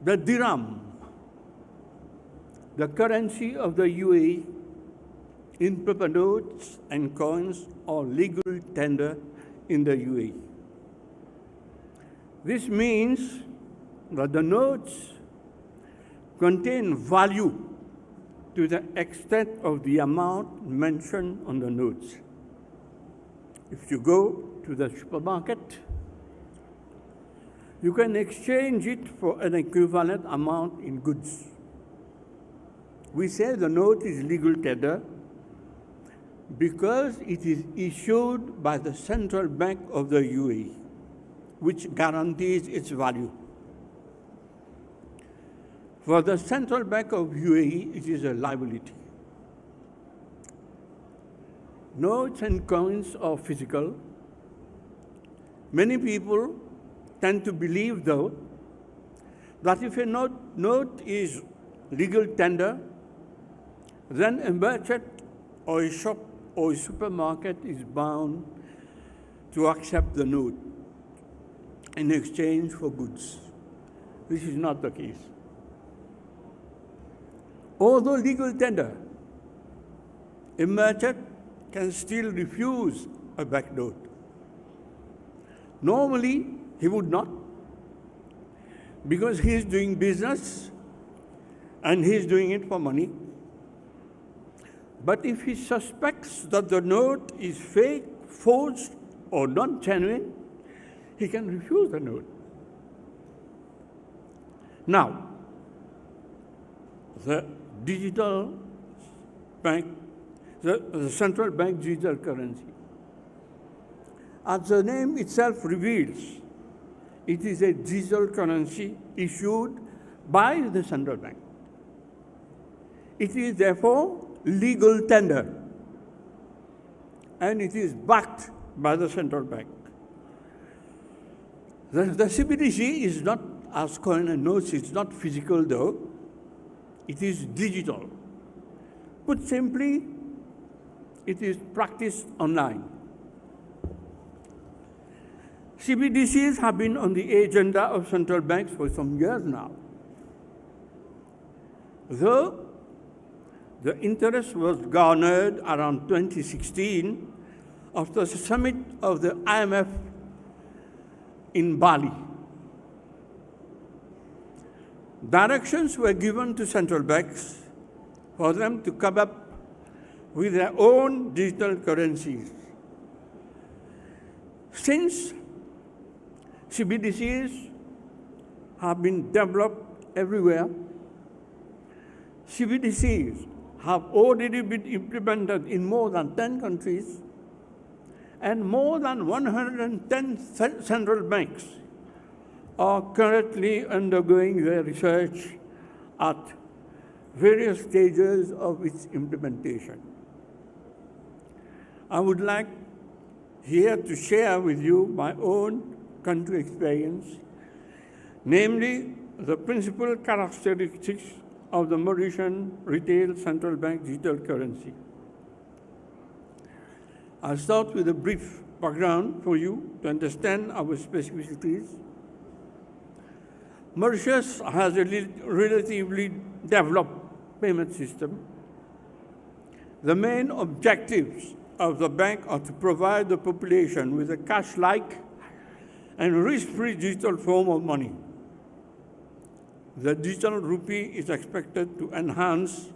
The dirham, the currency of the UAE, in paper notes and coins or legal tender in the UAE. This means that the notes contain value to the extent of the amount mentioned on the notes. If you go to the supermarket, you can exchange it for an equivalent amount in goods. We say the note is legal tender because it is issued by the Central Bank of the UAE, which guarantees its value. For the Central Bank of UAE, it is a liability. Notes and coins are physical. Many people tend to believe, though, that if a note is legal tender, then a merchant or a shop or a supermarket is bound to accept the note in exchange for goods. This is not the case. Although legal tender, a merchant can still refuse a back note. Normally, he would not, because he is doing business and he is doing it for money. But if he suspects that the note is fake, forged, or not genuine, he can refuse the note. Now, the digital bank, the central bank digital currency, as the name itself reveals, it is a digital currency issued by the central bank. It is therefore legal tender, and it is backed by the central bank. The CBDC is not, as coin and notes, it's not physical though, it is digital. Put simply, it is practiced online. CBDCs have been on the agenda of central banks for some years now. Though the interest was garnered around 2016 after the summit of the IMF in Bali. Directions were given to central banks for them to come up with their own digital currencies. Since CBDCs have been developed everywhere, CBDCs have already been implemented in more than 10 countries, and more than 110 central banks are currently undergoing their research at various stages of its implementation. I would like here to share with you my own country experience, namely the principal characteristics of the Mauritian retail central bank digital currency. I'll start with a brief background for you to understand our specificities. Mauritius has a relatively developed payment system. The main objectives of the bank are to provide the population with a cash-like and risk-free digital form of money. The digital rupee is expected to enhance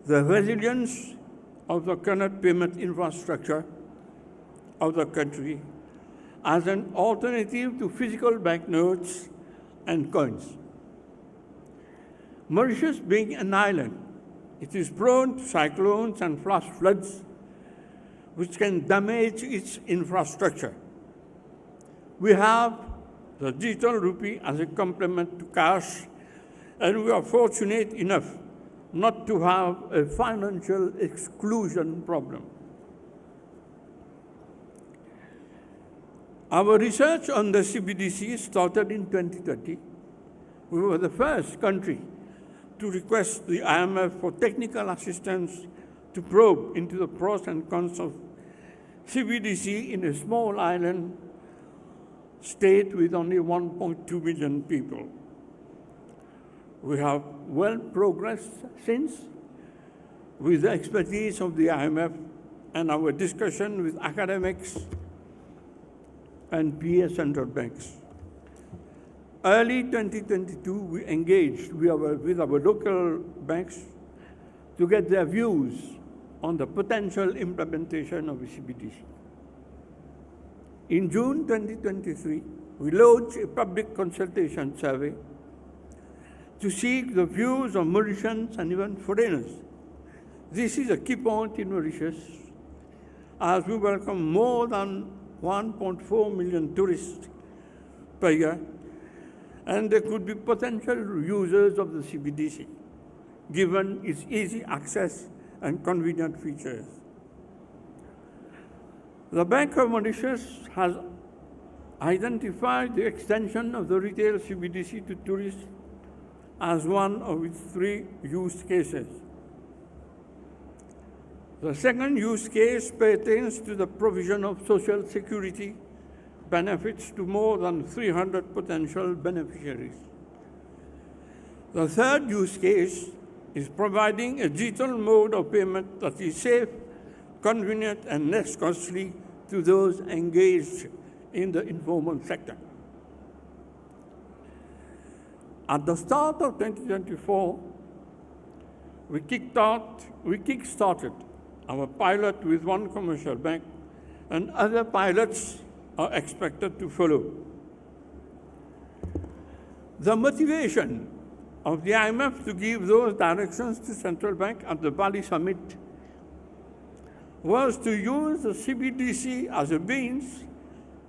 the resilience of the current payment infrastructure of the country as an alternative to physical banknotes and coins. Mauritius being an island, it is prone to cyclones and flash floods which can damage its infrastructure. We have the digital rupee as a complement to cash, and we are fortunate enough not to have a financial exclusion problem. Our research on the CBDC started in 2020. We were the first country to request the IMF for technical assistance to probe into the pros and cons of CBDC in a small island state with only 1.2 million people. We have well progressed since with the expertise of the IMF and our discussion with academics and peer central banks. Early 2022, we engaged with our local banks to get their views on the potential implementation of the CBDC. In June 2023, we launched a public consultation survey to seek the views of Mauritians and even foreigners. This is a key point in Mauritius, as we welcome more than 1.4 million tourists per year, and they could be potential users of the CBDC, given its easy access and convenient features. The Bank of Mauritius has identified the extension of the retail CBDC to tourists as one of its 3 use cases. The second use case pertains to the provision of social security benefits to more than 300 potential beneficiaries. The third use case is providing a digital mode of payment that is safe, convenient, and less costly to those engaged in the informal sector. At the start of 2024, we kick-started our pilot with one commercial bank, and other pilots are expected to follow. The motivation of the IMF to give those directions to central bank at the Bali summit was to use the CBDC as a means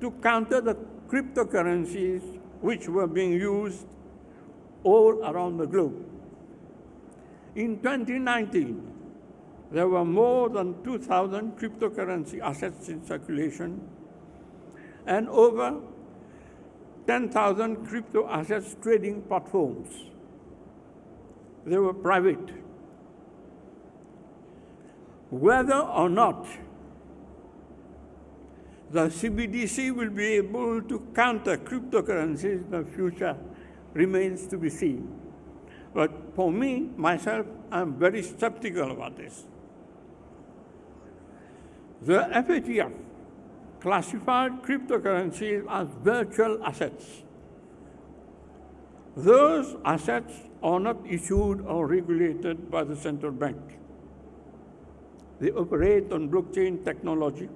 to counter the cryptocurrencies which were being used all around the globe. In 2019, there were more than 2,000 cryptocurrency assets in circulation and over 10,000 crypto assets trading platforms. They were private. Whether or not the CBDC will be able to counter cryptocurrencies in the future remains to be seen. But for me, myself, I'm very skeptical about this. The FATF classified cryptocurrencies as virtual assets. Those assets are not issued or regulated by the central bank. They operate on blockchain technology,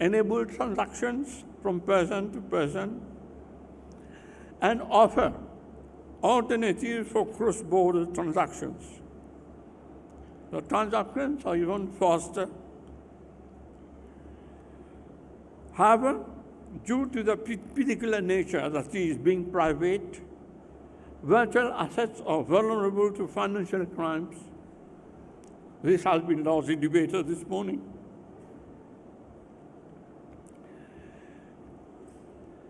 enable transactions from person to person, and offer alternatives for cross-border transactions. The transactions are even faster. However, due to the particular nature that is being private, virtual assets are vulnerable to financial crimes. This has been largely debated this morning.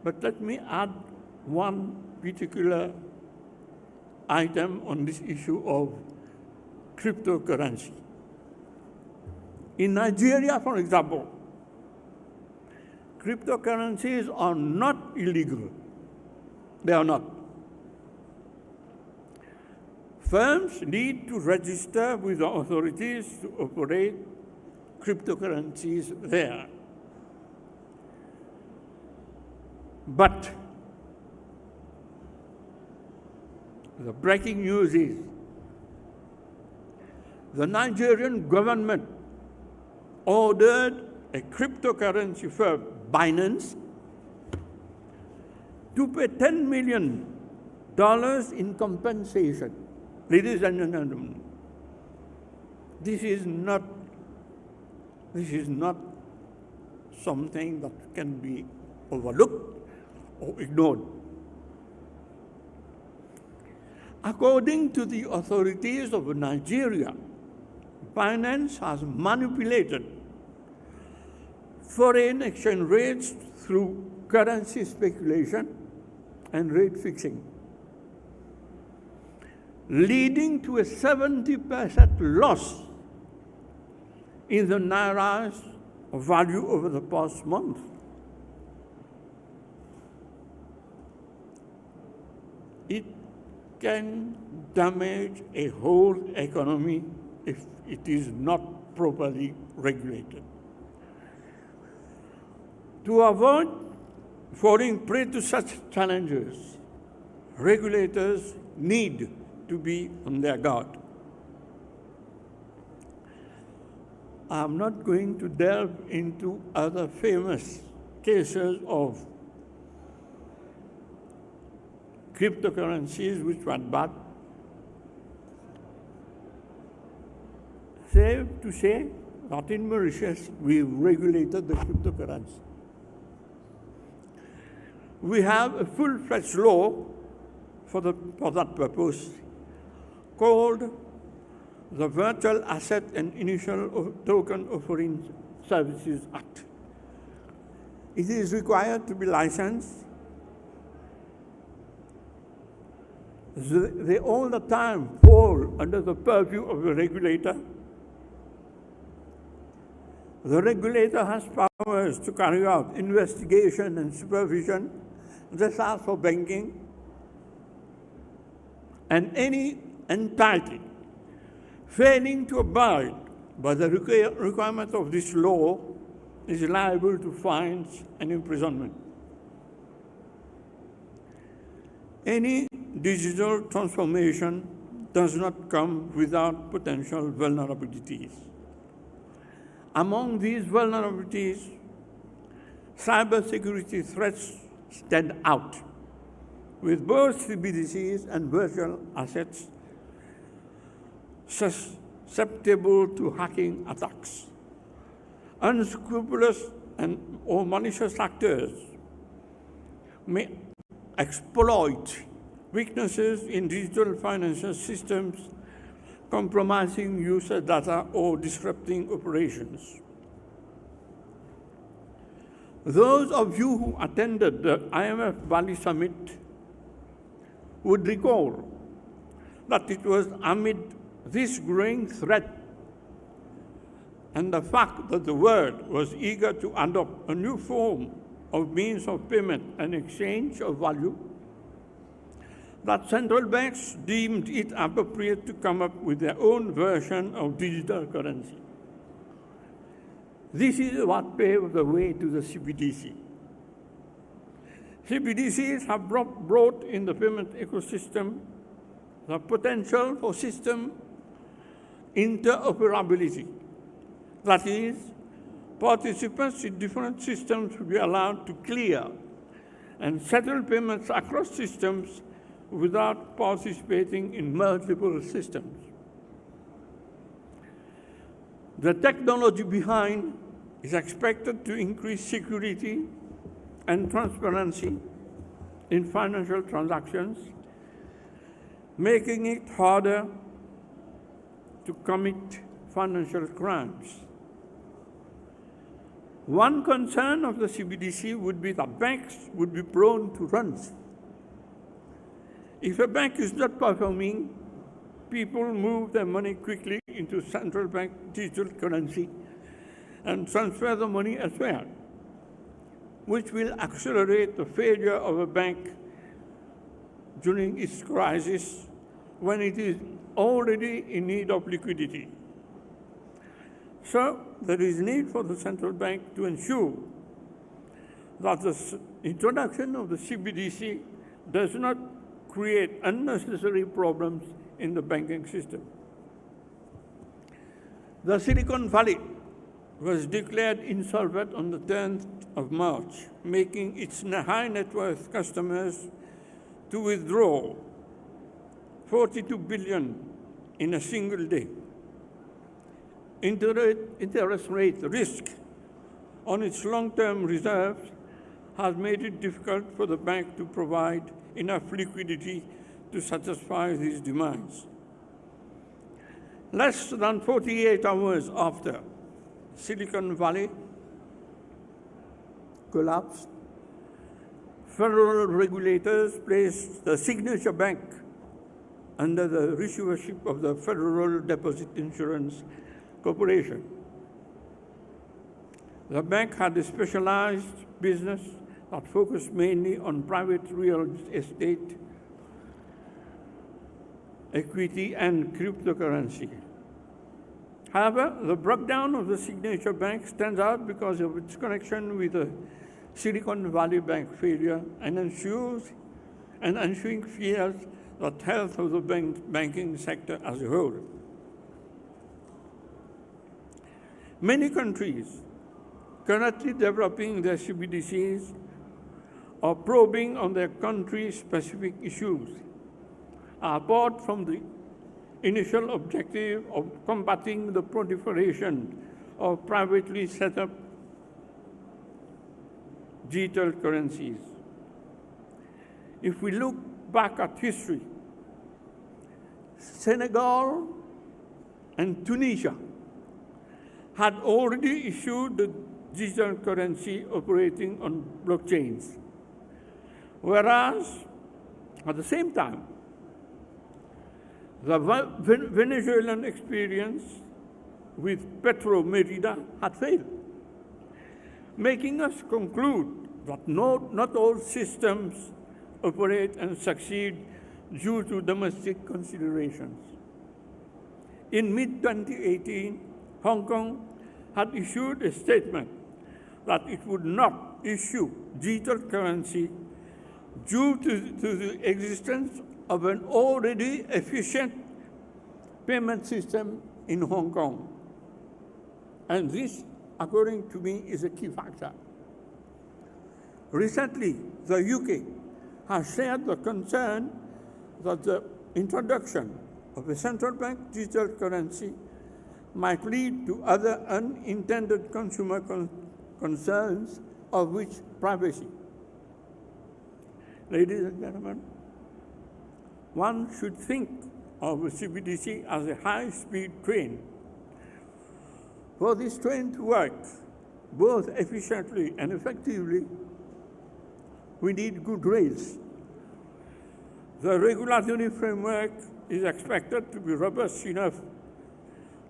But let me add one particular item on this issue of cryptocurrency. In Nigeria, for example, cryptocurrencies are not illegal. They are not. Firms need to register with the authorities to operate cryptocurrencies there. But the breaking news is the Nigerian government ordered a cryptocurrency firm, Binance, to pay $10 million in compensation. Ladies and gentlemen, this is not something that can be overlooked or ignored. According to the authorities of Nigeria, Binance has manipulated foreign exchange rates through currency speculation and rate fixing, leading to a 70% loss in the Naira's value over the past month. It can damage a whole economy if it is not properly regulated. To avoid falling prey to such challenges, regulators need to be on their guard. I'm not going to delve into other famous cases of cryptocurrencies, which were bad. Safe to say that in Mauritius, we regulated the cryptocurrency. We have a full-fledged law for that purpose called the Virtual Asset and Initial Token Offering Services Act. It is required to be licensed. They all the time fall under the purview of the regulator. The regulator has powers to carry out investigation and supervision, just as for banking, and any entity failing to abide by the requirement of this law is liable to fines and imprisonment. Any digital transformation does not come without potential vulnerabilities. Among these vulnerabilities, cybersecurity threats stand out, with both CBDCs and virtual assets susceptible to hacking attacks. Unscrupulous or malicious actors may exploit weaknesses in digital financial systems, compromising user data or disrupting operations. Those of you who attended the IMF Bali Summit would recall that it was amid this growing threat and the fact that the world was eager to adopt a new form of means of payment and exchange of value, that central banks deemed it appropriate to come up with their own version of digital currency. This is what paved the way to the CBDC. CBDCs have brought in the payment ecosystem the potential for system interoperability. That is, participants in different systems will be allowed to clear and settle payments across systems without participating in multiple systems. The technology behind is expected to increase security and transparency in financial transactions, making it harder to commit financial crimes. One concern of the CBDC would be that banks would be prone to runs. If a bank is not performing, people move their money quickly into central bank digital currency and transfer the money elsewhere, which will accelerate the failure of a bank during its crisis when it is already in need of liquidity. So there is need for the central bank to ensure that the introduction of the CBDC does not create unnecessary problems in the banking system. The Silicon Valley was declared insolvent on the 10th of March, making its high net worth customers to withdraw $42 billion in a single day. Interest rate risk on its long-term reserves has made it difficult for the bank to provide enough liquidity to satisfy these demands. Less than 48 hours after Silicon Valley collapsed, federal regulators placed the Signature Bank under the receivership of the Federal Deposit Insurance Corporation. The bank had a specialized business that focused mainly on private real estate, equity, and cryptocurrency. However, the breakdown of the Signature Bank stands out because of its connection with the Silicon Valley Bank failure and ensuing fears that health of the banking sector as a whole. Many countries currently developing their CBDCs or probing on their country-specific issues, apart from the initial objective of combating the proliferation of privately set up digital currencies. If we look back at history, Senegal and Tunisia had already issued the digital currency operating on blockchains, whereas at the same time, the Venezuelan experience with Petro Merida had failed, making us conclude that not all systems operate and succeed due to domestic considerations. In mid-2018, Hong Kong had issued a statement that it would not issue digital currency due to the existence of an already efficient payment system in Hong Kong. And this, according to me, is a key factor. Recently, the UK has shared the concern that the introduction of a central bank digital currency might lead to other unintended consumer concerns, of which privacy. Ladies and gentlemen, one should think of a CBDC as a high-speed train. For this train to work both efficiently and effectively, we need good rails. The regulatory framework is expected to be robust enough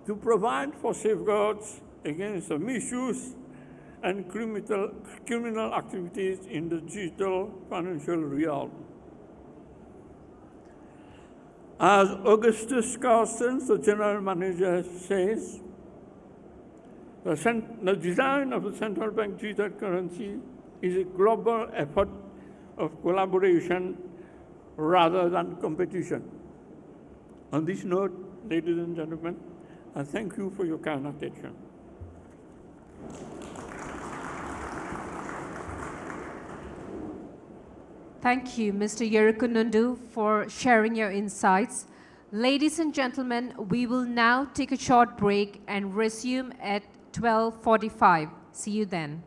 to provide for safeguards against the misuse and criminal activities in the digital financial realm. As Augustus Carstens, the general manager, says, the design of the central bank digital currency is a global effort of collaboration rather than competition. On this note, ladies and gentlemen, I thank you for your kind attention. Thank you, Mr. Yerukunundu, for sharing your insights. Ladies and gentlemen, we will now take a short break and resume at 12:45. See you then.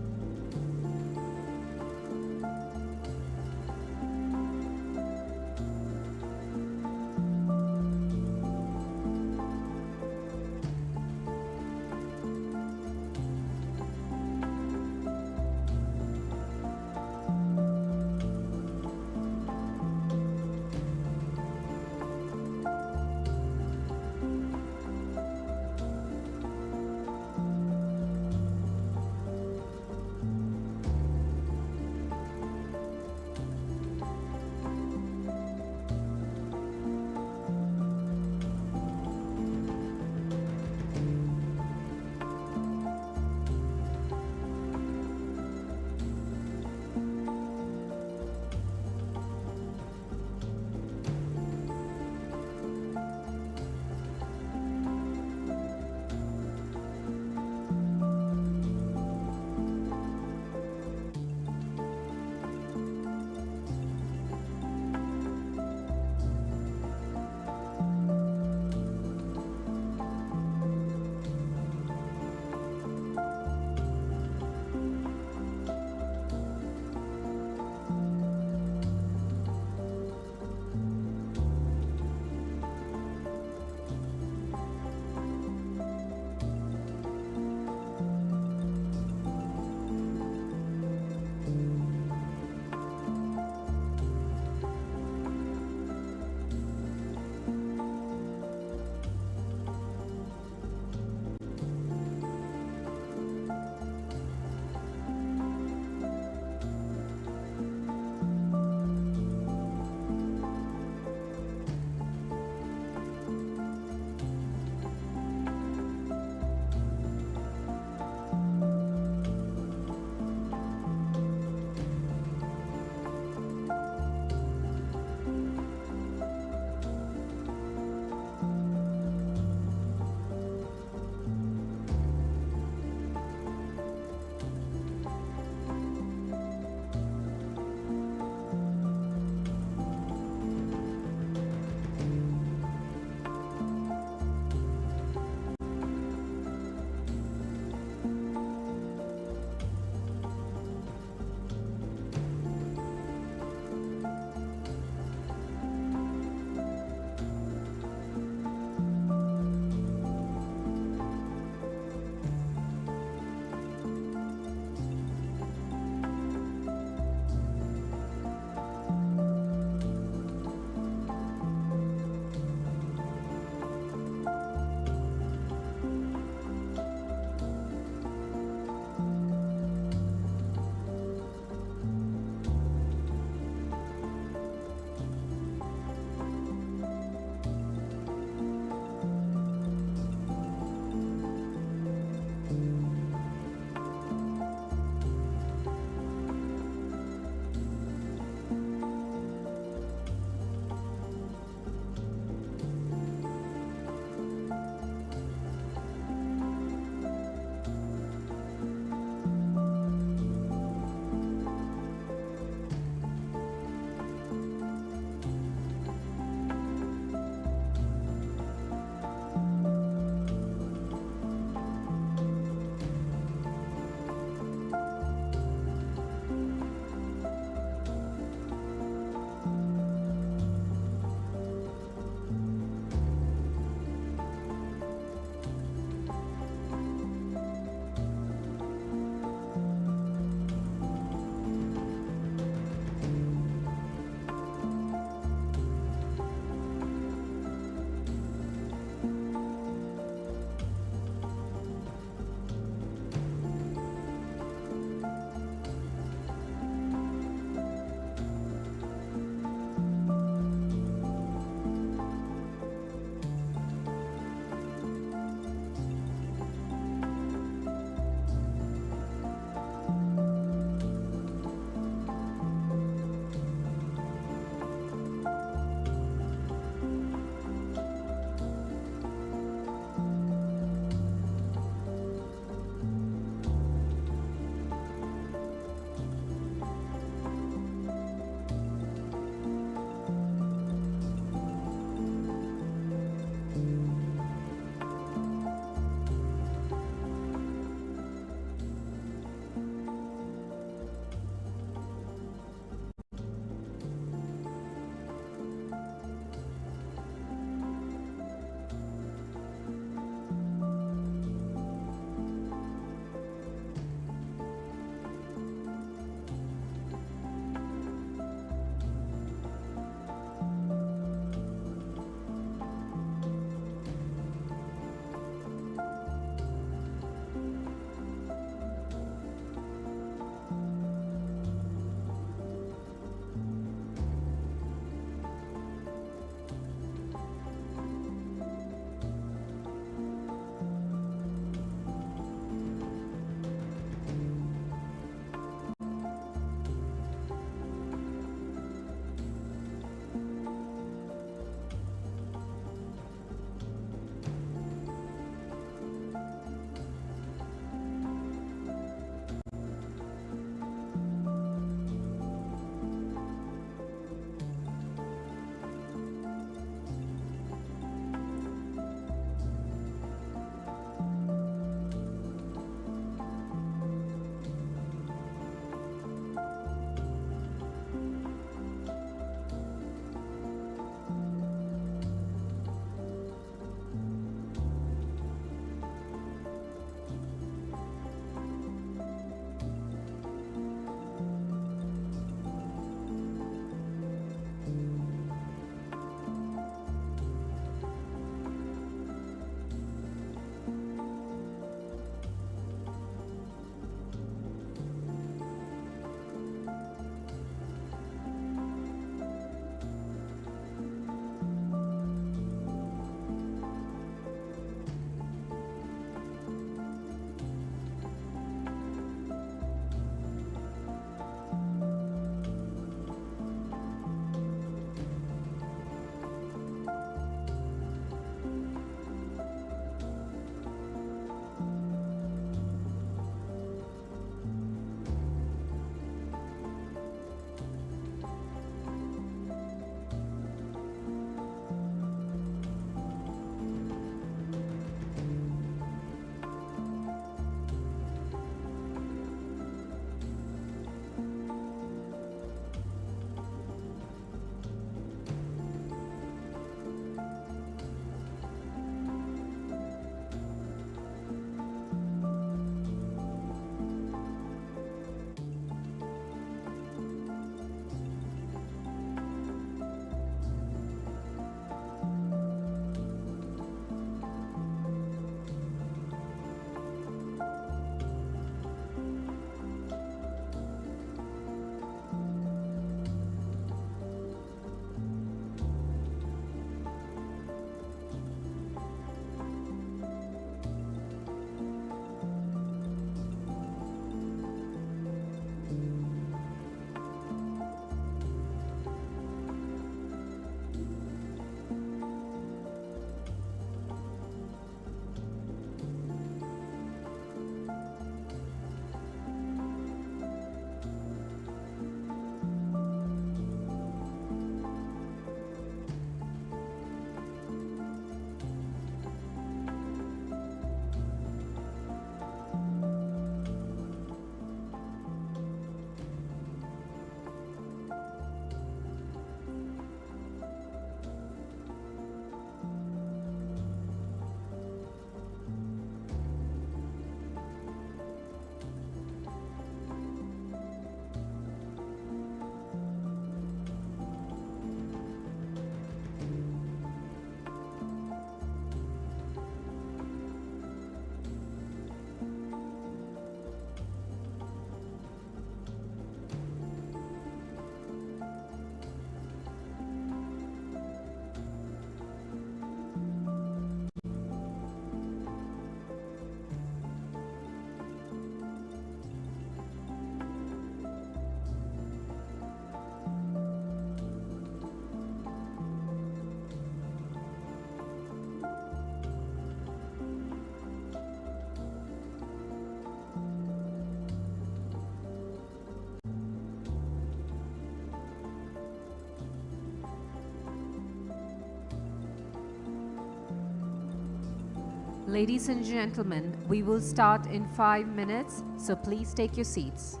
Ladies and gentlemen, we will start in 5 minutes, so please take your seats.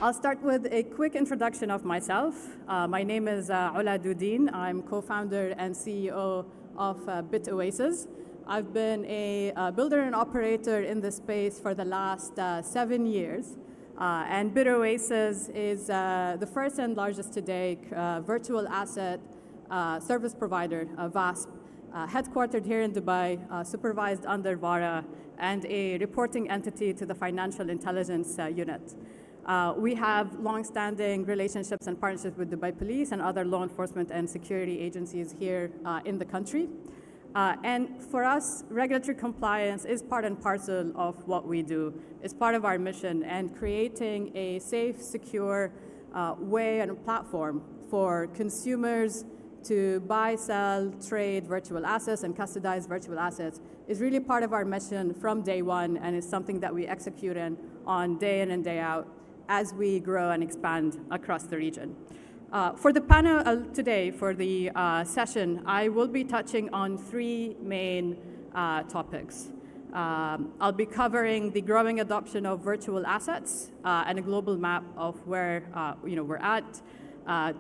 I'll start with a quick introduction of myself. My name is Ola Doudine. I'm co-founder and CEO of BitOasis. I've been a builder and operator in this space for the last 7 years. And BitOasis is the first and largest today virtual asset service provider, VASP, headquartered here in Dubai, supervised under VARA, and a reporting entity to the Financial Intelligence Unit. We have long-standing relationships and partnerships with Dubai Police and other law enforcement and security agencies here in the country. And for us, regulatory compliance is part and parcel of what we do. It's part of our mission, and creating a safe, secure way and a platform for consumers to buy, sell, trade virtual assets and custodize virtual assets is really part of our mission from day one, and is something that we execute on day in and day out as we grow and expand across the region. For the panel today, for the session, I will be touching on 3 main topics. I'll be covering the growing adoption of virtual assets and a global map of where we're at,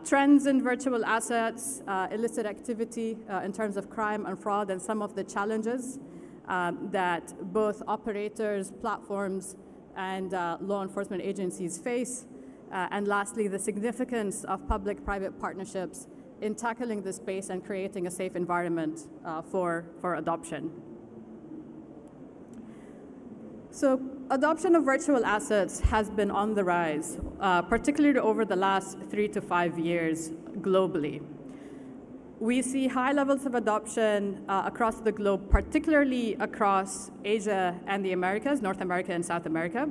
trends in virtual assets, illicit activity in terms of crime and fraud, and some of the challenges that both operators, platforms, and law enforcement agencies face. And lastly, the significance of public-private partnerships in tackling this space and creating a safe environment for adoption. So adoption of virtual assets has been on the rise, particularly over the last 3 to 5 years globally. We see high levels of adoption across the globe, particularly across Asia and the Americas, North America and South America.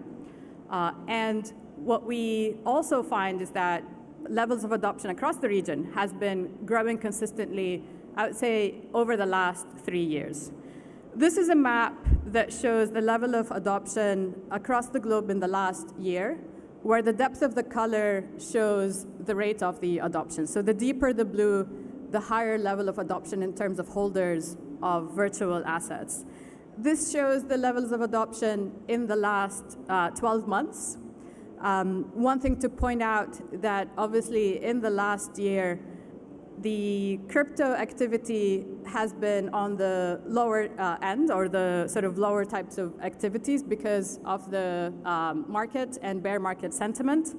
And what we also find is that levels of adoption across the region has been growing consistently, I would say, over the last 3 years. This is a map that shows the level of adoption across the globe in the last year, where the depth of the color shows the rate of the adoption. So the deeper the blue, the higher level of adoption in terms of holders of virtual assets. This shows the levels of adoption in the last 12 months. One thing to point out that obviously in the last year, the crypto activity has been on the lower end, or the sort of lower types of activities, because of the market and bear market sentiment.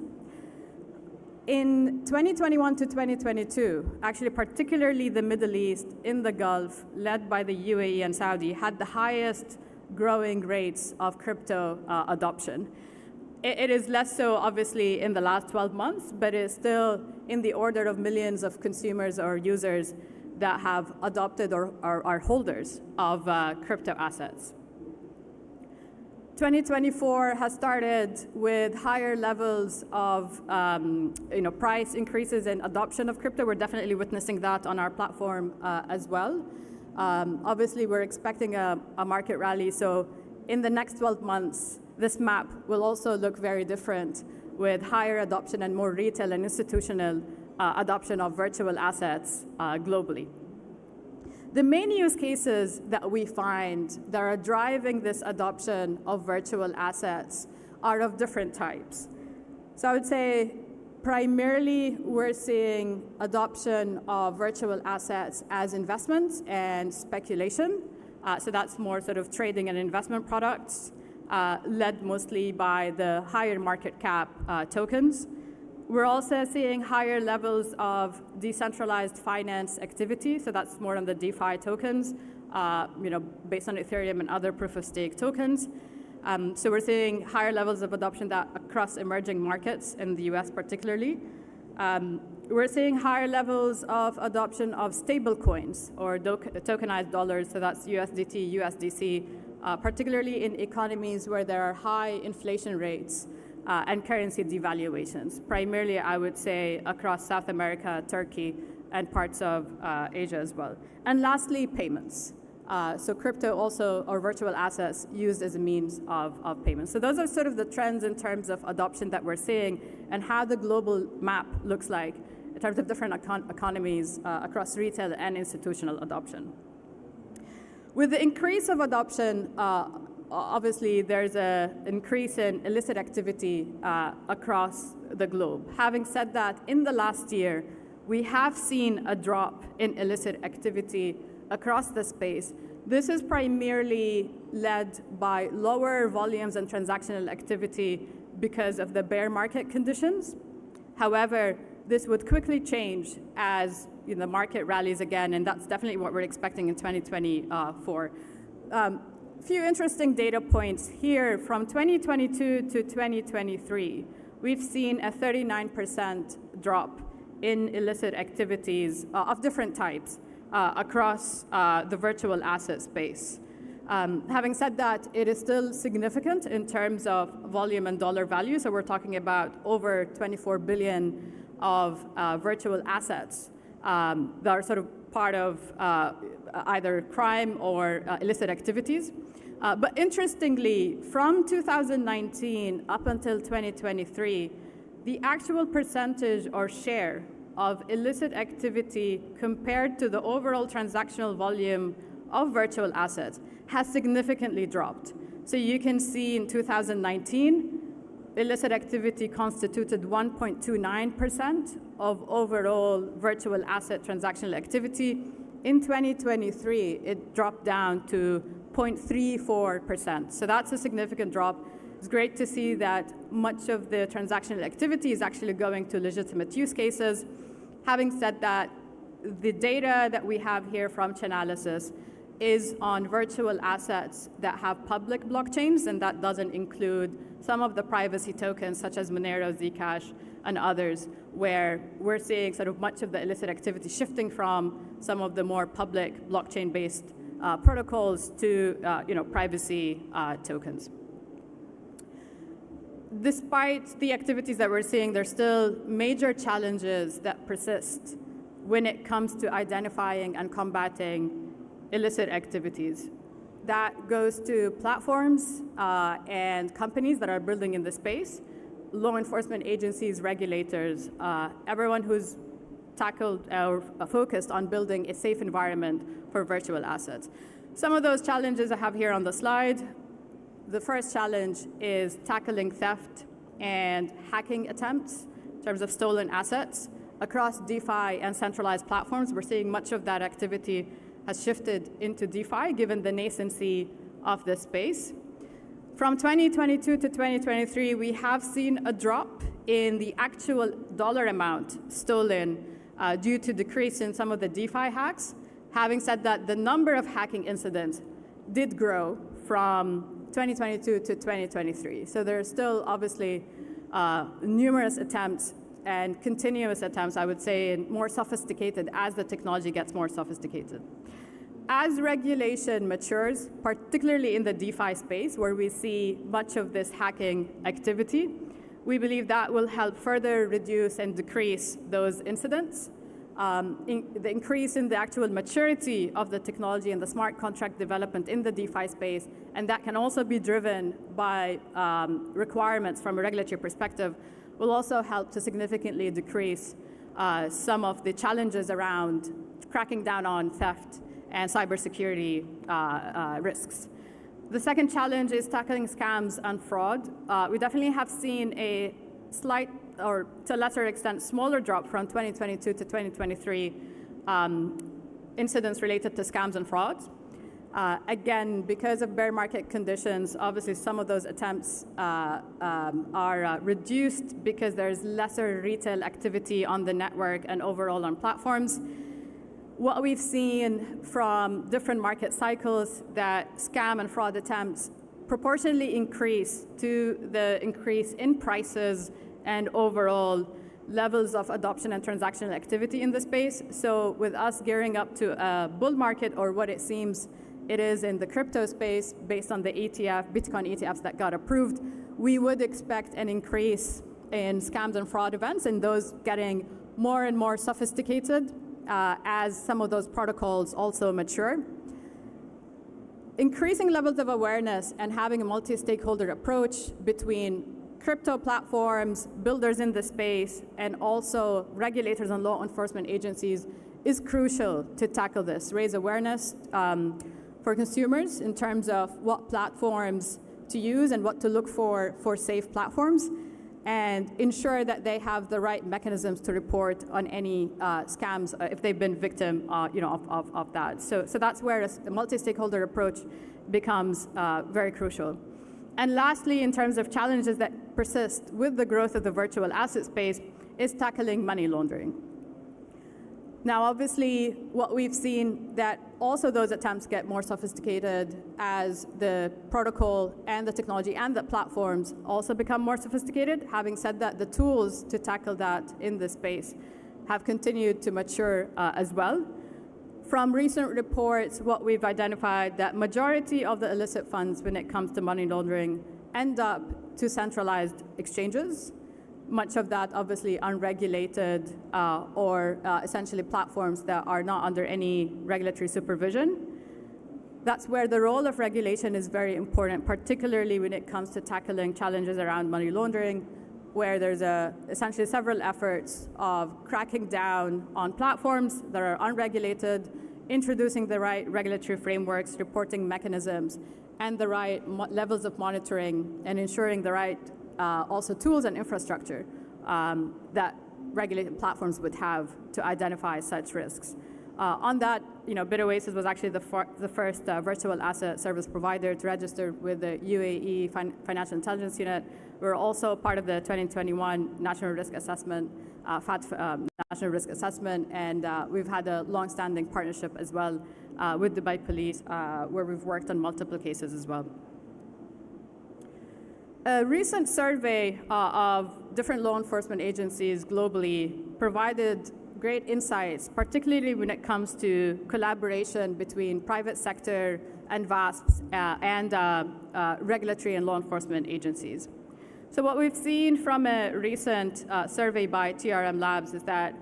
In 2021 to 2022, actually particularly the Middle East in the Gulf, led by the UAE and Saudi, had the highest growing rates of crypto adoption. It is less so, obviously, in the last 12 months, but it is still in the order of millions of consumers or users that have adopted or are holders of crypto assets. 2024 has started with higher levels of price increases and adoption of crypto. We're definitely witnessing that on our platform as well. Obviously, we're expecting a market rally, so in the next 12 months, this map will also look very different, with higher adoption and more retail and institutional adoption of virtual assets globally. The main use cases that we find that are driving this adoption of virtual assets are of different types. So I would say primarily we're seeing adoption of virtual assets as investments and speculation. So that's more sort of trading and investment products, led mostly by the higher market cap tokens. We're also seeing higher levels of decentralized finance activity, so that's more on the DeFi tokens, based on Ethereum and other proof-of-stake tokens. So we're seeing higher levels of adoption that across emerging markets in the US particularly. We're seeing higher levels of adoption of stable coins or tokenized dollars, so that's USDT, USDC, particularly in economies where there are high inflation rates and currency devaluations, primarily, I would say, across South America, Turkey, and parts of Asia as well. And lastly, payments. So crypto also, or virtual assets, used as a means of payment. So those are sort of the trends in terms of adoption that we're seeing, and how the global map looks like in terms of different economies across retail and institutional adoption. With the increase of adoption, obviously there's an increase in illicit activity across the globe. Having said that, in the last year, we have seen a drop in illicit activity across the space, This is primarily led by lower volumes and transactional activity because of the bear market conditions. However, this would quickly change as the market rallies again, and that's definitely what we're expecting in 2024. Few interesting data points here. From 2022 to 2023, we've seen a 39% drop in illicit activities of different types across the virtual asset space. Having said that, it is still significant in terms of volume and dollar value. So we're talking about over 24 billion of virtual assets that are sort of part of either crime or illicit activities. But interestingly, from 2019 up until 2023, the actual percentage or share of illicit activity compared to the overall transactional volume of virtual assets has significantly dropped. So you can see in 2019, illicit activity constituted 1.29% of overall virtual asset transactional activity. In 2023, it dropped down to 0.34%. So that's a significant drop. It's great to see that much of the transactional activity is actually going to legitimate use cases. Having said that, the data that we have here from Chainalysis is on virtual assets that have public blockchains, and that doesn't include some of the privacy tokens such as Monero, Zcash, and others, where we're seeing sort of much of the illicit activity shifting from some of the more public blockchain-based protocols to privacy tokens. Despite the activities that we're seeing, there's still major challenges that persist when it comes to identifying and combating illicit activities. That goes to platforms and companies that are building in the space, law enforcement agencies, regulators, everyone who's tackled or focused on building a safe environment for virtual assets. Some of those challenges I have here on the slide. The first challenge is tackling theft and hacking attempts in terms of stolen assets. Across DeFi and centralized platforms, we're seeing much of that activity has shifted into DeFi given the nascency of this space. From 2022 to 2023, we have seen a drop in the actual dollar amount stolen due to decrease in some of the DeFi hacks. Having said that, the number of hacking incidents did grow from 2022 to 2023. So there are still obviously numerous attempts and continuous attempts, I would say, and more sophisticated as the technology gets more sophisticated. As regulation matures, particularly in the DeFi space, where we see much of this hacking activity, we believe that will help further reduce and decrease those incidents. The increase in the actual maturity of the technology and the smart contract development in the DeFi space, and that can also be driven by requirements from a regulatory perspective, will also help to significantly decrease some of the challenges around cracking down on theft and cybersecurity risks. The second challenge is tackling scams and fraud. We definitely have seen a slight, or to a lesser extent, smaller drop from 2022 to 2023 incidents related to scams and frauds. Again, because of bear market conditions, obviously some of those attempts are reduced because there's lesser retail activity on the network and overall on platforms. What we've seen from different market cycles, that scam and fraud attempts proportionally increase to the increase in prices and overall levels of adoption and transactional activity in the space. So with us gearing up to a bull market, or what it seems it is in the crypto space based on the ETF, Bitcoin ETFs that got approved, we would expect an increase in scams and fraud events, and those getting more and more sophisticated as some of those protocols also mature. Increasing levels of awareness and having a multi-stakeholder approach between crypto platforms, builders in the space, and also regulators and law enforcement agencies is crucial to tackle this, raise awareness for consumers in terms of what platforms to use and what to look for safe platforms. and ensure that they have the right mechanisms to report on any scams if they've been victim of that. So that's where a multi-stakeholder approach becomes very crucial. And lastly, in terms of challenges that persist with the growth of the virtual asset space, is tackling money laundering. Now, obviously, what we've seen that also those attempts get more sophisticated as the protocol and the technology and the platforms also become more sophisticated. Having said that, the tools to tackle that in this space have continued to mature as well. From recent reports, what we've identified that majority of the illicit funds when it comes to money laundering end up to centralized exchanges. Much of that obviously unregulated or essentially platforms that are not under any regulatory supervision. That's where the role of regulation is very important, particularly when it comes to tackling challenges around money laundering, where there's essentially several efforts of cracking down on platforms that are unregulated, introducing the right regulatory frameworks, reporting mechanisms, and the right levels of monitoring, and ensuring the right also tools and infrastructure that regulated platforms would have to identify such risks. On that, BitOasis was actually the first virtual asset service provider to register with the UAE Financial Intelligence Unit. We're also part of the 2021 National Risk Assessment, FATF National Risk Assessment, and we've had a long-standing partnership as well with Dubai Police, where we've worked on multiple cases as well. A recent survey of different law enforcement agencies globally provided great insights, particularly when it comes to collaboration between private sector and VASPs and regulatory and law enforcement agencies. So what we've seen from a recent survey by TRM Labs is that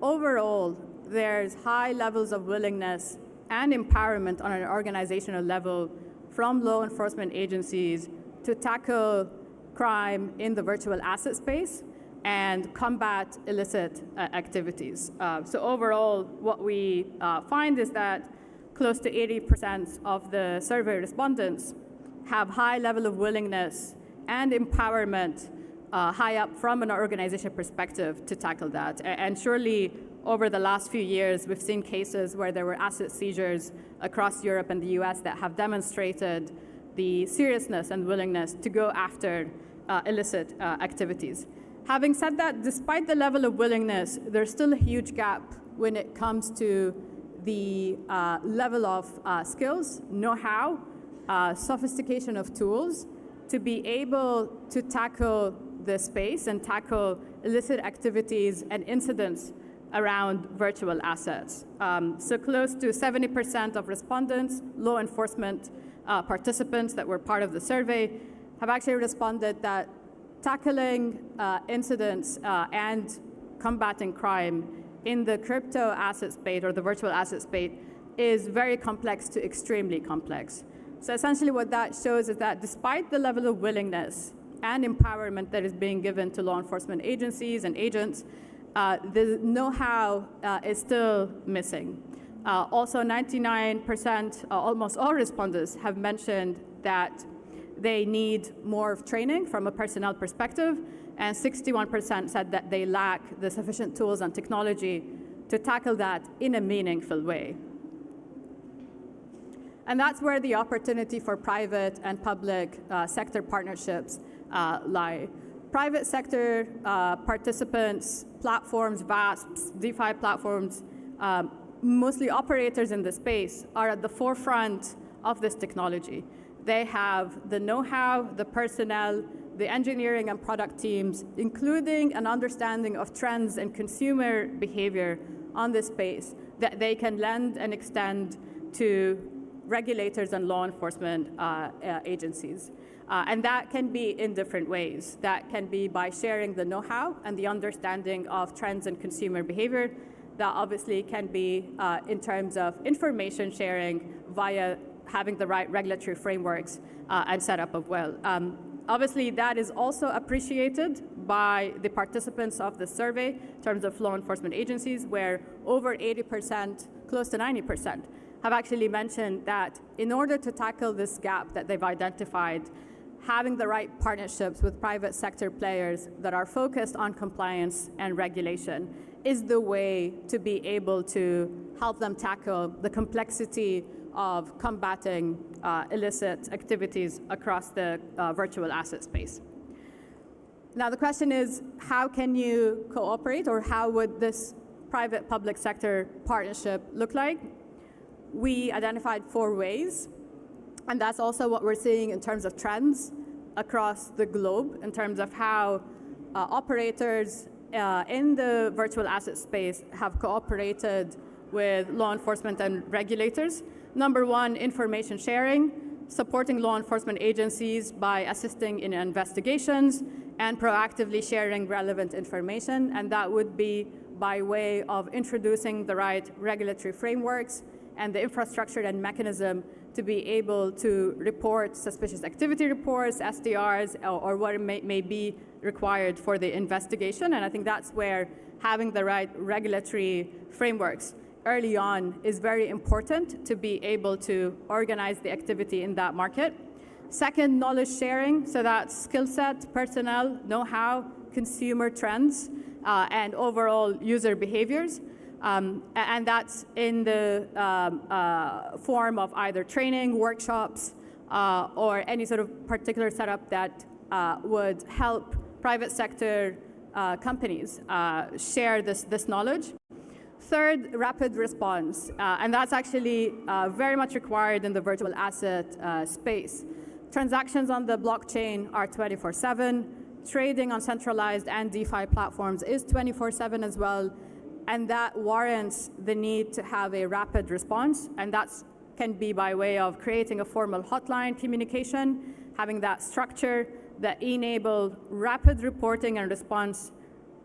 overall, there's high levels of willingness and empowerment on an organizational level from law enforcement agencies to tackle crime in the virtual asset space and combat illicit activities. So overall, what we find is that close to 80% of the survey respondents have high level of willingness and empowerment high up from an organization perspective to tackle that. And surely over the last few years, we've seen cases where there were asset seizures across Europe and the US that have demonstrated the seriousness and willingness to go after illicit activities. Having said that, despite the level of willingness, there's still a huge gap when it comes to the level of skills, know-how, sophistication of tools to be able to tackle the space and tackle illicit activities and incidents around virtual assets. So close to 70% of respondents, law enforcement participants that were part of the survey, have actually responded that tackling incidents and combating crime in the crypto asset space or the virtual asset space is very complex to extremely complex. So essentially what that shows is that despite the level of willingness and empowerment that is being given to law enforcement agencies and agents, the know-how is still missing. Also 99%, almost all respondents have mentioned that they need more training from a personnel perspective, and 61% said that they lack the sufficient tools and technology to tackle that in a meaningful way. And that's where the opportunity for private and public sector partnerships lie. Private sector participants, platforms, VASPs, DeFi platforms, mostly operators in the space, are at the forefront of this technology. They have the know-how, the personnel, the engineering and product teams, including an understanding of trends and consumer behavior on this space that they can lend and extend to regulators and law enforcement agencies. And that can be in different ways. That can be by sharing the know-how and the understanding of trends and consumer behavior. That obviously can be in terms of information sharing via having the right regulatory frameworks and setup of well. Obviously, that is also appreciated by the participants of the survey in terms of law enforcement agencies, where over 80%, close to 90%, have actually mentioned that in order to tackle this gap that they've identified, having the right partnerships with private sector players that are focused on compliance and regulation is the way to be able to help them tackle the complexity of combating illicit activities across the virtual asset space. Now, the question is, how can you cooperate, or how would this private-public sector partnership look like? We identified 4 ways, and that's also what we're seeing in terms of trends across the globe, in terms of how operators in the virtual asset space have cooperated with law enforcement and regulators. Number 1, information sharing, supporting law enforcement agencies by assisting in investigations and proactively sharing relevant information, and that would be by way of introducing the right regulatory frameworks and the infrastructure and mechanism to be able to report suspicious activity reports, SDRs, or what may be required for the investigation. And I think that's where having the right regulatory frameworks early on is very important to be able to organize the activity in that market. Second, knowledge sharing, so that's skill set, personnel, know-how, consumer trends, and overall user behaviors. And that's in the form of either training, workshops, or any sort of particular setup that would help private sector companies share this knowledge. Third, rapid response, and that's actually very much required in the virtual asset space. Transactions on the blockchain are 24/7. Trading on centralized and DeFi platforms is 24/7 as well. And that warrants the need to have a rapid response, and that can be by way of creating a formal hotline communication, having that structure that enable rapid reporting and response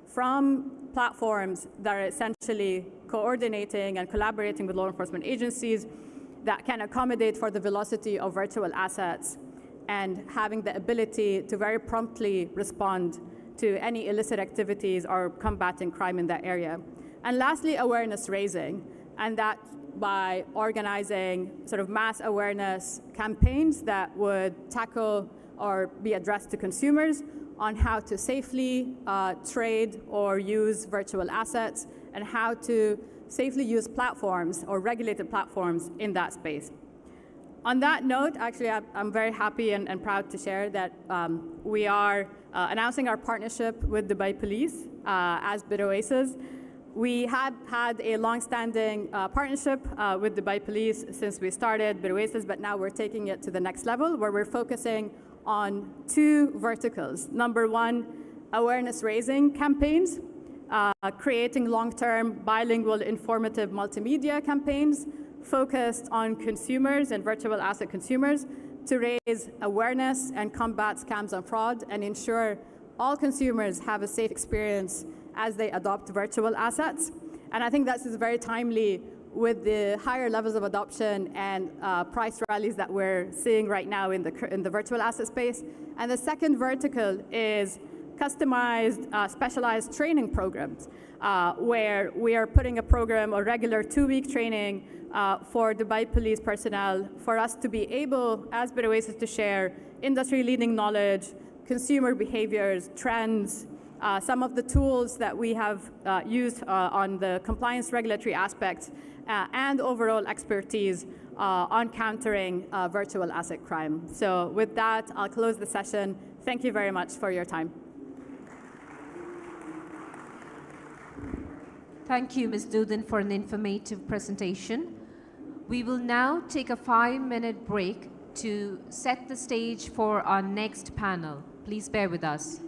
from platforms that are essentially coordinating and collaborating with law enforcement agencies that can accommodate for the velocity of virtual assets, and having the ability to very promptly respond to any illicit activities or combating crime in that area. And lastly, awareness raising, and that by organizing sort of mass awareness campaigns that would tackle or be addressed to consumers on how to safely trade or use virtual assets, and how to safely use platforms or regulated platforms in that space. On that note, actually, I'm very happy and proud to share that we are announcing our partnership with Dubai Police as BitOasis. We had a long-standing partnership with Dubai Police since we started BitOasis, but now we're taking it to the next level, where we're focusing on 2 verticals. Number 1, awareness-raising campaigns, creating long-term bilingual informative multimedia campaigns focused on consumers and virtual asset consumers to raise awareness and combat scams and fraud, and ensure all consumers have a safe experience as they adopt virtual assets. And I think this is very timely with the higher levels of adoption and price rallies that we're seeing right now in the virtual asset space. And the second vertical is customized, specialized training programs, where we are putting a program, a regular 2-week training for Dubai Police personnel, for us to be able, as BitOasis, to share industry-leading knowledge, consumer behaviors, trends, some of the tools that we have used on the compliance regulatory aspects, and overall expertise on countering virtual asset crime. So with that, I'll close the session. Thank you very much for your time. Thank you, Ms. Dudin, for an informative presentation. We will now take a 5-minute break to set the stage for our next panel. Please bear with us.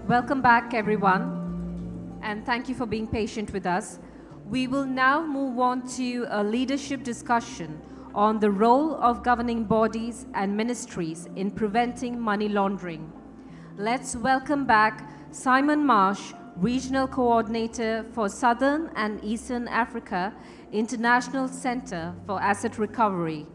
Welcome back, everyone, and thank you for being patient with us. We will now move on to a leadership discussion on the role of governing bodies and ministries in preventing money laundering. Let's welcome back Simon Marsh, Regional Coordinator for Southern and Eastern Africa, International Center for Asset Recovery.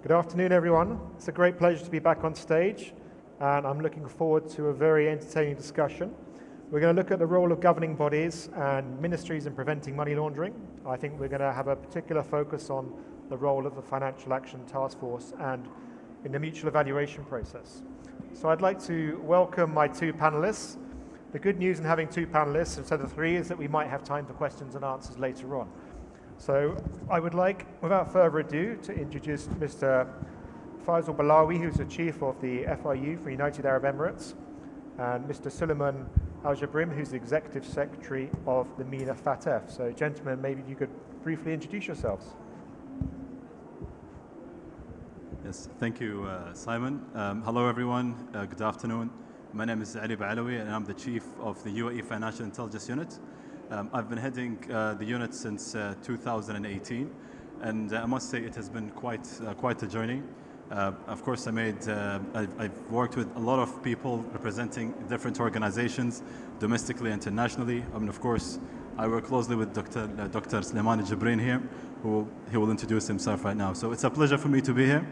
Good afternoon, everyone. It's a great pleasure to be back on stage, and I'm looking forward to a very entertaining discussion. We're going to look at the role of governing bodies and ministries in preventing money laundering. I think we're going to have a particular focus on the role of the Financial Action Task Force and in the mutual evaluation process. So I'd like to welcome my two panelists. The good news in having two panelists instead of three is that we might have time for questions and answers later on. So I would like, without further ado, to introduce Mr. Faisal Balawi, who's the Chief of the FIU for United Arab Emirates, and Mr. Suleiman Al-Jabrim, who's the Executive Secretary of the MENA FATF. So gentlemen, maybe you could briefly introduce yourselves. Yes, thank you, Simon. Hello, everyone. Good afternoon. My name is Ali Ba'alawi, and I'm the Chief of the UAE Financial Intelligence Unit. I've been heading the unit since 2018, and I must say it has been quite a journey. Of course, I've worked with a lot of people representing different organizations, domestically, internationally. I mean, of course, I work closely with Dr. Suleiman Al-Jabrim here, he will introduce himself right now. So it's a pleasure for me to be here,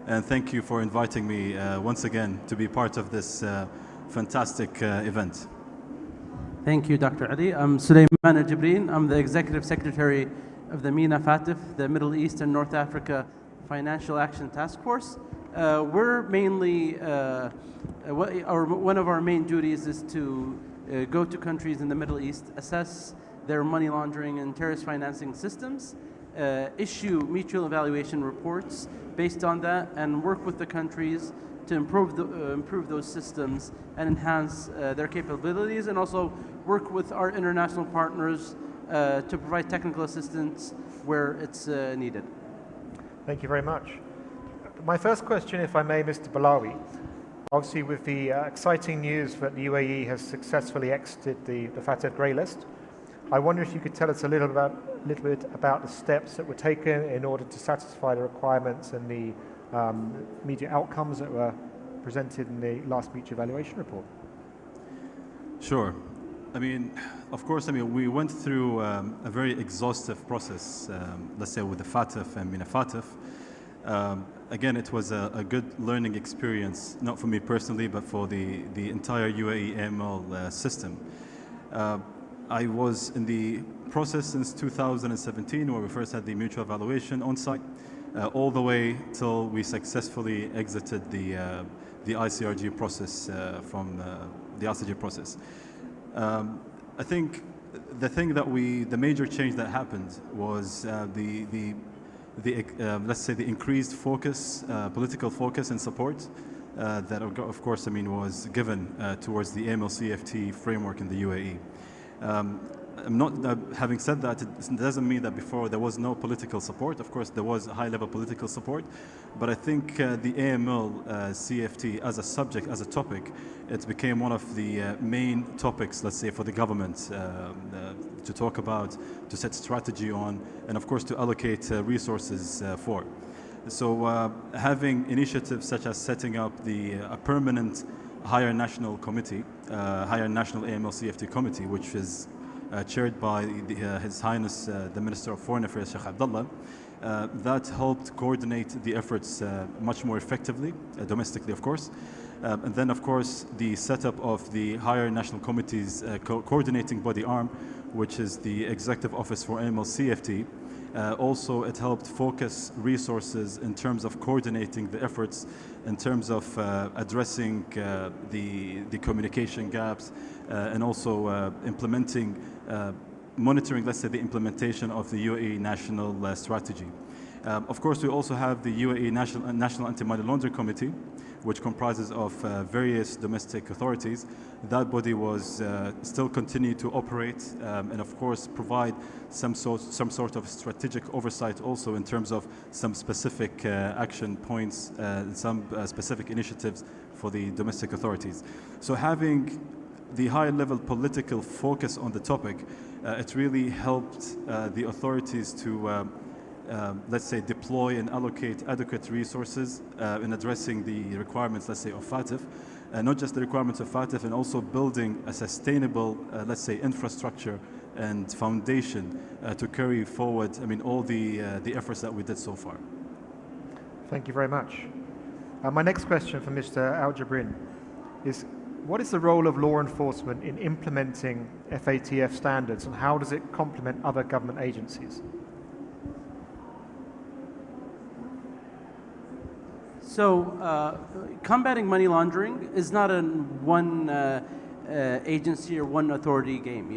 and thank you for inviting me once again to be part of this fantastic event. Thank you, Dr. Ali. I'm Suleiman Al-Jabrim. I'm the Executive Secretary of the MENA FATF, the Middle East and North Africa Financial Action Task Force. We're mainly, one of our main duties is to go to countries in the Middle East, assess their money laundering and terrorist financing systems, issue mutual evaluation reports based on that, and work with the countries to improve those systems and enhance their capabilities, and also work with our international partners to provide technical assistance where it's needed. Thank you very much. My first question, if I may, Mr. Balawi, obviously with the exciting news that the UAE has successfully exited the FATF grey list, I wonder if you could tell us a little bit about the steps that were taken in order to satisfy the requirements and the immediate outcomes that were presented in the last mutual evaluation report. Sure. I mean, of course, we went through a very exhaustive process, let's say with the FATF and MENA FATF. Again, it was a good learning experience, not for me personally, but for the entire UAE AML system. I was in the process since 2017, where we first had the mutual evaluation on site, all the way till we successfully exited the ICRG process from the ICRG process. I think the major change that happened was let's say the increased focus, political focus and support that, of course, was given towards the AML CFT framework in the UAE. I'm not, having said that, it doesn't mean that before there was no political support. Of course, there was high-level political support, but I think the AML CFT as a subject, as a topic, it became one of the main topics, let's say, for the government to talk about, to set strategy on, and of course to allocate resources for. So having initiatives such as setting up a permanent higher national committee, higher national AML CFT committee, which is chaired by His Highness the Minister of Foreign Affairs, Sheikh Abdullah, that helped coordinate the efforts much more effectively, domestically of course. And then of course the setup of the higher national committee's coordinating body arm, which is the Executive Office for AML CFT. Also, it helped focus resources in terms of coordinating the efforts, in terms of addressing the communication gaps, and also implementing, monitoring, let's say, the implementation of the UAE national strategy. Of course, we also have the UAE National Anti-Money Laundering Committee, which comprises of various domestic authorities. That body was still continue to operate and of course provide some sort of strategic oversight also in terms of some specific action points, some specific initiatives for the domestic authorities. So having the high level political focus on the topic, it really helped the authorities to let's say, deploy and allocate adequate resources in addressing the requirements, let's say, of FATF, not just the requirements of FATF, and also building a sustainable, let's say, infrastructure and foundation to carry forward, all the efforts that we did so far. Thank you very much. My next question for Mr. Al-Jabrin is, what is the role of law enforcement in implementing FATF standards, and how does it complement other government agencies? So combating money laundering is not a one agency or one authority game,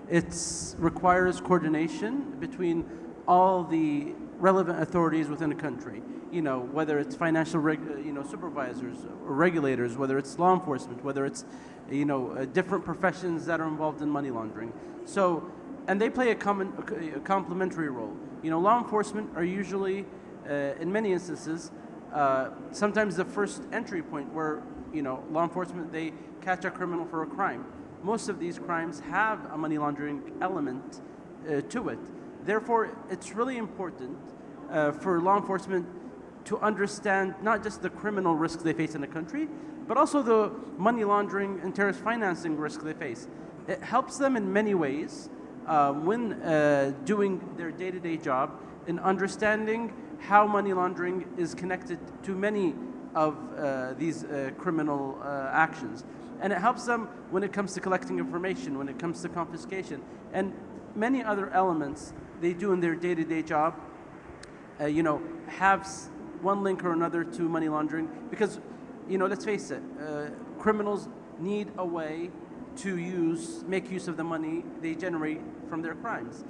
It requires coordination between all the relevant authorities within a country, whether it's financial supervisors or regulators, whether it's law enforcement, whether it's different professions that are involved in money laundering. So, and they play a complementary role. Law enforcement are usually, in many instances, sometimes the first entry point where, law enforcement, they catch a criminal for a crime. Most of these crimes have a money laundering element to it. Therefore, it's really important for law enforcement to understand not just the criminal risks they face in the country, but also the money laundering and terrorist financing risk they face. It helps them in many ways when doing their day-to-day job in understanding how money laundering is connected to many of these criminal actions. And it helps them when it comes to collecting information, when it comes to confiscation, and many other elements they do in their day-to-day job, have one link or another to money laundering. Because, let's face it, criminals need a way to make use of the money they generate from their crimes.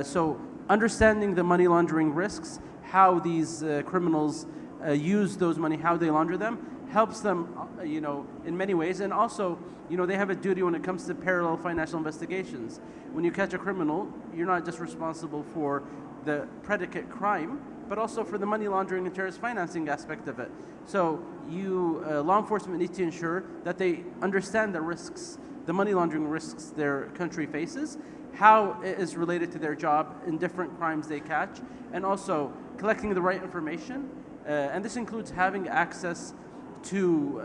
So understanding the money laundering risks, how these criminals use those money, how they launder them, helps them, in many ways. And also, they have a duty when it comes to parallel financial investigations. When you catch a criminal, you're not just responsible for the predicate crime, but also for the money laundering and terrorist financing aspect of it. So law enforcement need to ensure that they understand the risks, the money laundering risks their country faces, how it is related to their job in different crimes they catch, and also collecting the right information. And this includes having access to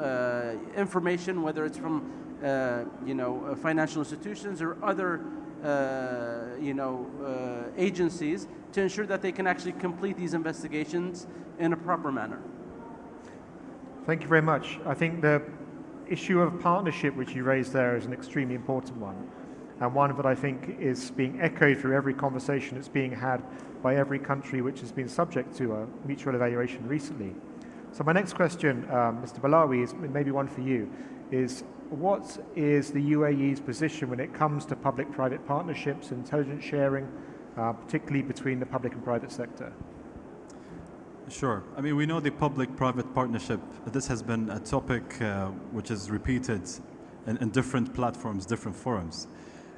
information, whether it's from financial institutions or other agencies, to ensure that they can actually complete these investigations in a proper manner. Thank you very much. I think the issue of partnership which you raised there is an extremely important one, and one that I think is being echoed through every conversation that's being had by every country which has been subject to a mutual evaluation recently. So my next question, Mr. Balawi, is maybe one for you, is what is the UAE's position when it comes to public-private partnerships, intelligence sharing, particularly between the public and private sector? Sure. I mean, we know the public-private partnership. This has been a topic which is repeated in different platforms, different forums.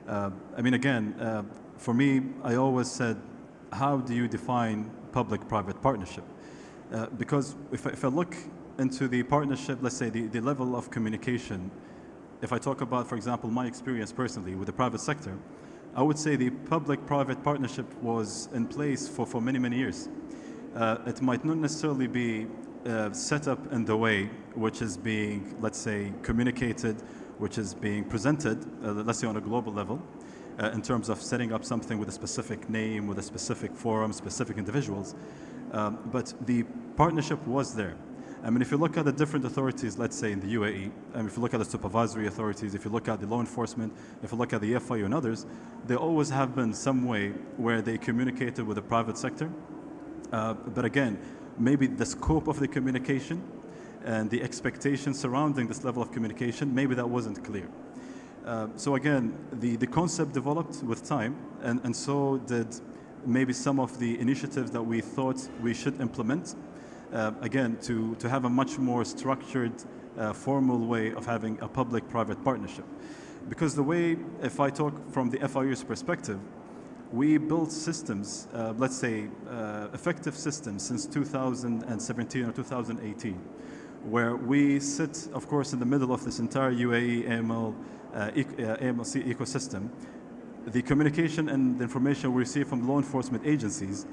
I mean, again, for me, I always said, how do you define public-private partnership? Because if I look into the partnership, let's say the level of communication, if I talk about, for example, my experience personally with the private sector, I would say the public-private partnership was in place for many, many years. It might not necessarily be set up in the way which is being, let's say, communicated, which is being presented, let's say on a global level, in terms of setting up something with a specific name, with a specific forum, specific individuals. But the partnership was there. I mean, if you look at the different authorities, let's say in the UAE, if you look at the supervisory authorities, if you look at the law enforcement, if you look at the FIU and others, there always have been some way where they communicated with the private sector. But again, maybe the scope of the communication and the expectations surrounding this level of communication, maybe that wasn't clear. So again, the concept developed with time, and so did maybe some of the initiatives that we thought we should implement, again, to have a much more structured, formal way of having a public-private partnership. Because the way, if I talk from the FIU's perspective, we built systems, let's say, effective systems since 2017 or 2018, where we sit, of course, in the middle of this entire UAE AML ecosystem. The communication and the information we receive from law enforcement agencies,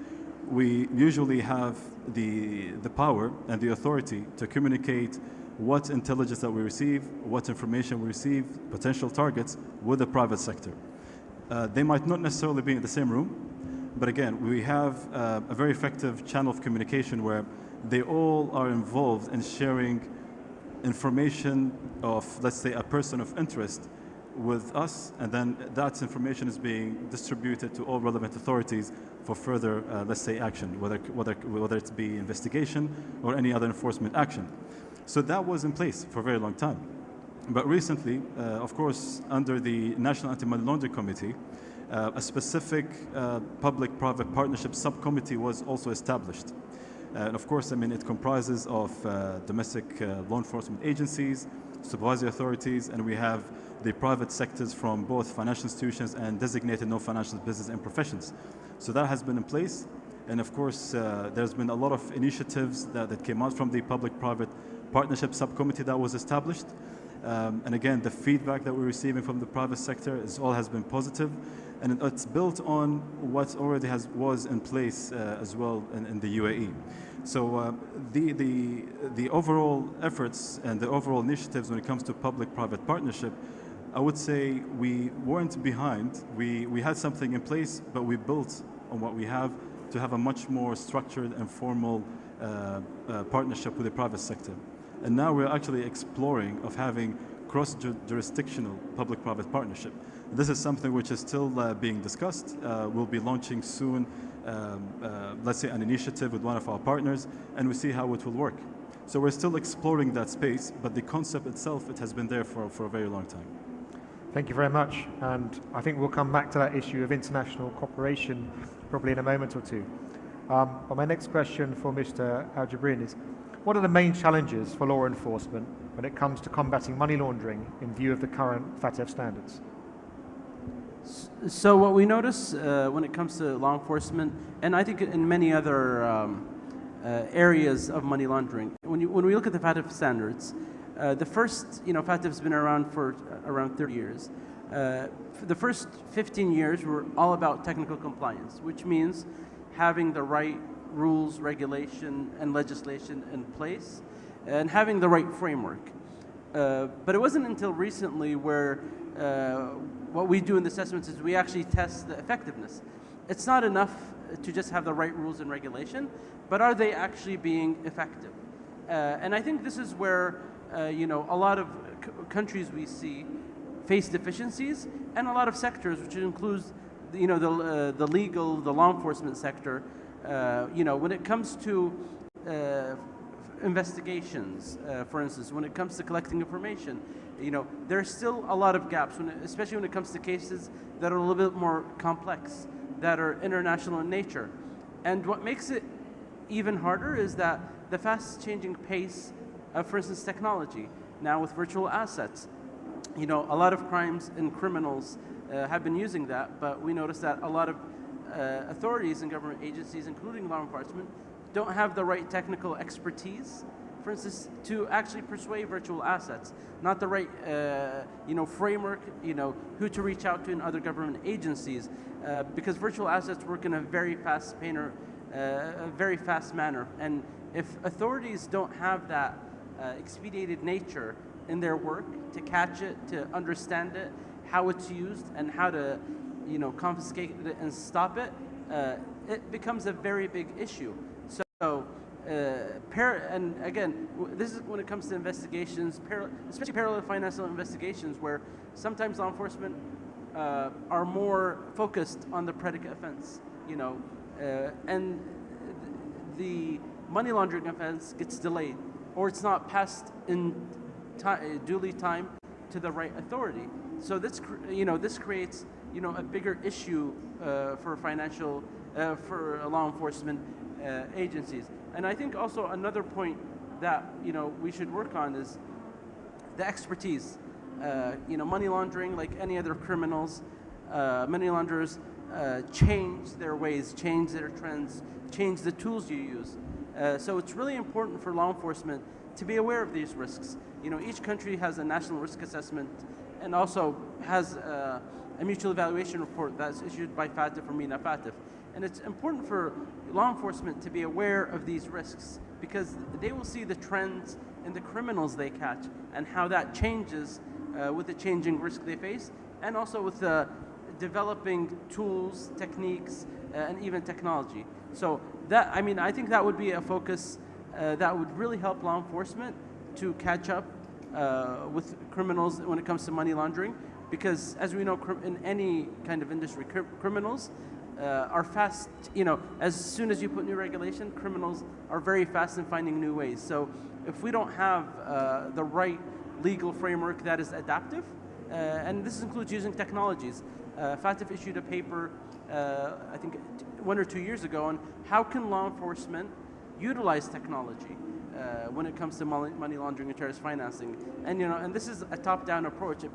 we usually have the power and the authority to communicate what intelligence that we receive, what information we receive, potential targets with the private sector. They might not necessarily be in the same room, but again, we have a very effective channel of communication where they all are involved in sharing information of, let's say, a person of interest with us, and then that information is being distributed to all relevant authorities for further, let's say, action, whether it be investigation or any other enforcement action. So that was in place for a very long time. But recently, of course, under the National Anti-Money Laundering Committee, a specific public-private partnership subcommittee was also established. And of course, I mean, it comprises of domestic law enforcement agencies, supervisory authorities, and we have the private sectors from both financial institutions and designated non-financial business and professions. So that has been in place. And of course, there's been a lot of initiatives that came out from the public-private partnership subcommittee that was established. And again, the feedback that we're receiving from the private sector has been positive, and it's built on what already was in place as well in the UAE. So the overall efforts and the overall initiatives when it comes to public-private partnership, I would say we weren't behind. We had something in place, but we built on what we have to have a much more structured and formal partnership with the private sector. And now we're actually exploring of having cross-jurisdictional public-private partnership. This is something which is still being discussed. We'll be launching soon, let's say, an initiative with one of our partners, and we see how it will work. So we're still exploring that space, but the concept itself, it has been there for a very long time. Thank you very much. And I think we'll come back to that issue of international cooperation probably in a moment or two. But my next question for Mr. Al-Jabrin is, what are the main challenges for law enforcement when it comes to combating money laundering in view of the current FATF standards? So what we notice when it comes to law enforcement, and I think in many other areas of money laundering, when we look at the FATF standards, the first, FATF's been around for around 30 years. The first 15 years were all about technical compliance, which means having the right rules, regulation, and legislation in place, and having the right framework. But it wasn't until recently where what we do in the assessments is we actually test the effectiveness. It's not enough to just have the right rules and regulation, but are they actually being effective? And I think this is where a lot of countries we see face deficiencies, and a lot of sectors, which includes the legal, the law enforcement sector. When it comes to investigations, for instance, when it comes to collecting information, there's still a lot of gaps, especially when it comes to cases that are a little bit more complex, that are international in nature. And what makes it even harder is that the fast changing pace of, for instance, technology. Now with virtual assets, a lot of crimes and criminals have been using that, but we notice that a lot of authorities and government agencies, including law enforcement, don't have the right technical expertise, for instance, to actually persuade virtual assets, not the right, framework, who to reach out to in other government agencies, because virtual assets work in a very fast manner, and if authorities don't have that expedited nature in their work to catch it, to understand it, how it's used, and how to, confiscate it and stop it, it becomes a very big issue. So, and again, this is when it comes to investigations, especially parallel financial investigations, where sometimes law enforcement are more focused on the predicate offense, and the money laundering offense gets delayed, or it's not passed in duly time to the right authority. So this, this creates, a bigger issue for financial, for law enforcement agencies. And I think also another point that, we should work on is the expertise. Money laundering, like any other criminals, money launderers change their ways, change their trends, change the tools you use. So it's really important for law enforcement to be aware of these risks. Each country has a national risk assessment and also has a mutual evaluation report that's issued by FATF or MENA FATF. And it's important for law enforcement to be aware of these risks because they will see the trends in the criminals they catch and how that changes with the changing risk they face, and also with the developing tools, techniques, and even technology. So that, I think that would be a focus that would really help law enforcement to catch up with criminals when it comes to money laundering, because as we know, in any kind of industry, criminals are fast, as soon as you put new regulation, criminals are very fast in finding new ways. So if we don't have the right legal framework that is adaptive, and this includes using technologies. FATF issued a paper, I think 1 or 2 years ago, on how can law enforcement utilize technology when it comes to money laundering and terrorist financing. And and this is a top-down approach. It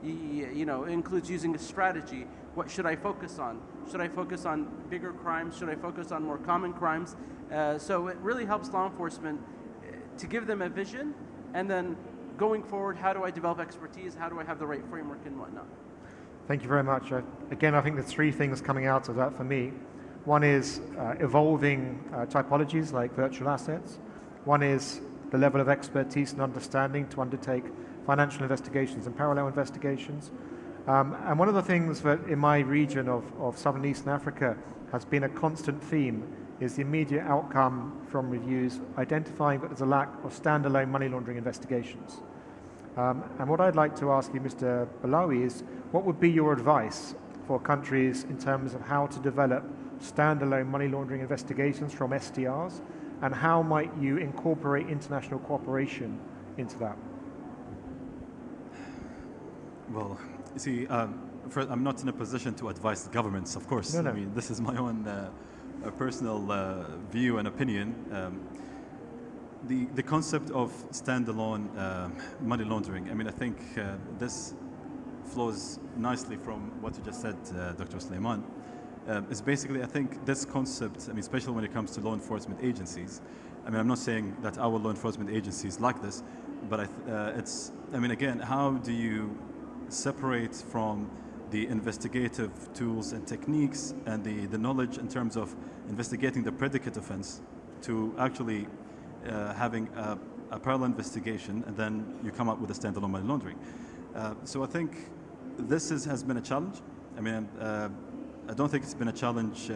includes using a strategy. What should I focus on? Should I focus on bigger crimes? Should I focus on more common crimes? So it really helps law enforcement to give them a vision, and then going forward, how do I develop expertise? How do I have the right framework and whatnot? Thank you very much. Again, I think there's 3 things coming out of that for me. One is evolving typologies like virtual assets. One is the level of expertise and understanding to undertake financial investigations and parallel investigations. And one of the things that in my region of Southern Eastern Africa has been a constant theme is the immediate outcome from reviews identifying that there's a lack of standalone money laundering investigations. And what I'd like to ask you, Mr. Balawi, is what would be your advice for countries in terms of how to develop standalone money laundering investigations from STRs, and how might you incorporate international cooperation into that? Well, you see, I'm not in a position to advise the governments, of course. No. This is my own personal view and opinion. The concept of standalone money laundering, I think this flows nicely from what you just said, Dr. Sulaiman. Is basically, I think this concept, especially when it comes to law enforcement agencies, I'm not saying that our law enforcement agencies like this, but it's, again, how do you separate from the investigative tools and techniques and the knowledge in terms of investigating the predicate offense to actually having a parallel investigation, and then you come up with a standalone money laundering. So I think this has been a challenge. I don't think it's been a challenge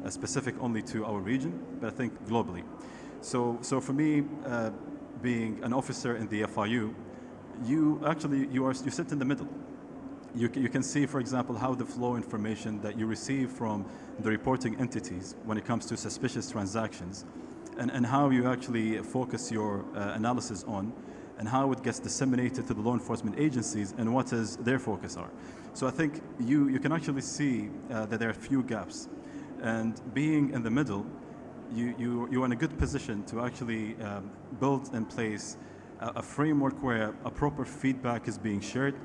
specific only to our region, but I think globally. So for me, being an officer in the FIU, you sit in the middle. You can see, for example, how the flow information that you receive from the reporting entities when it comes to suspicious transactions, and how you actually focus your analysis on, and how it gets disseminated to the law enforcement agencies and what is their focus are. So I think you can actually see that there are few gaps, and being in the middle, you're in a good position to actually build in place a framework where a proper feedback is being shared,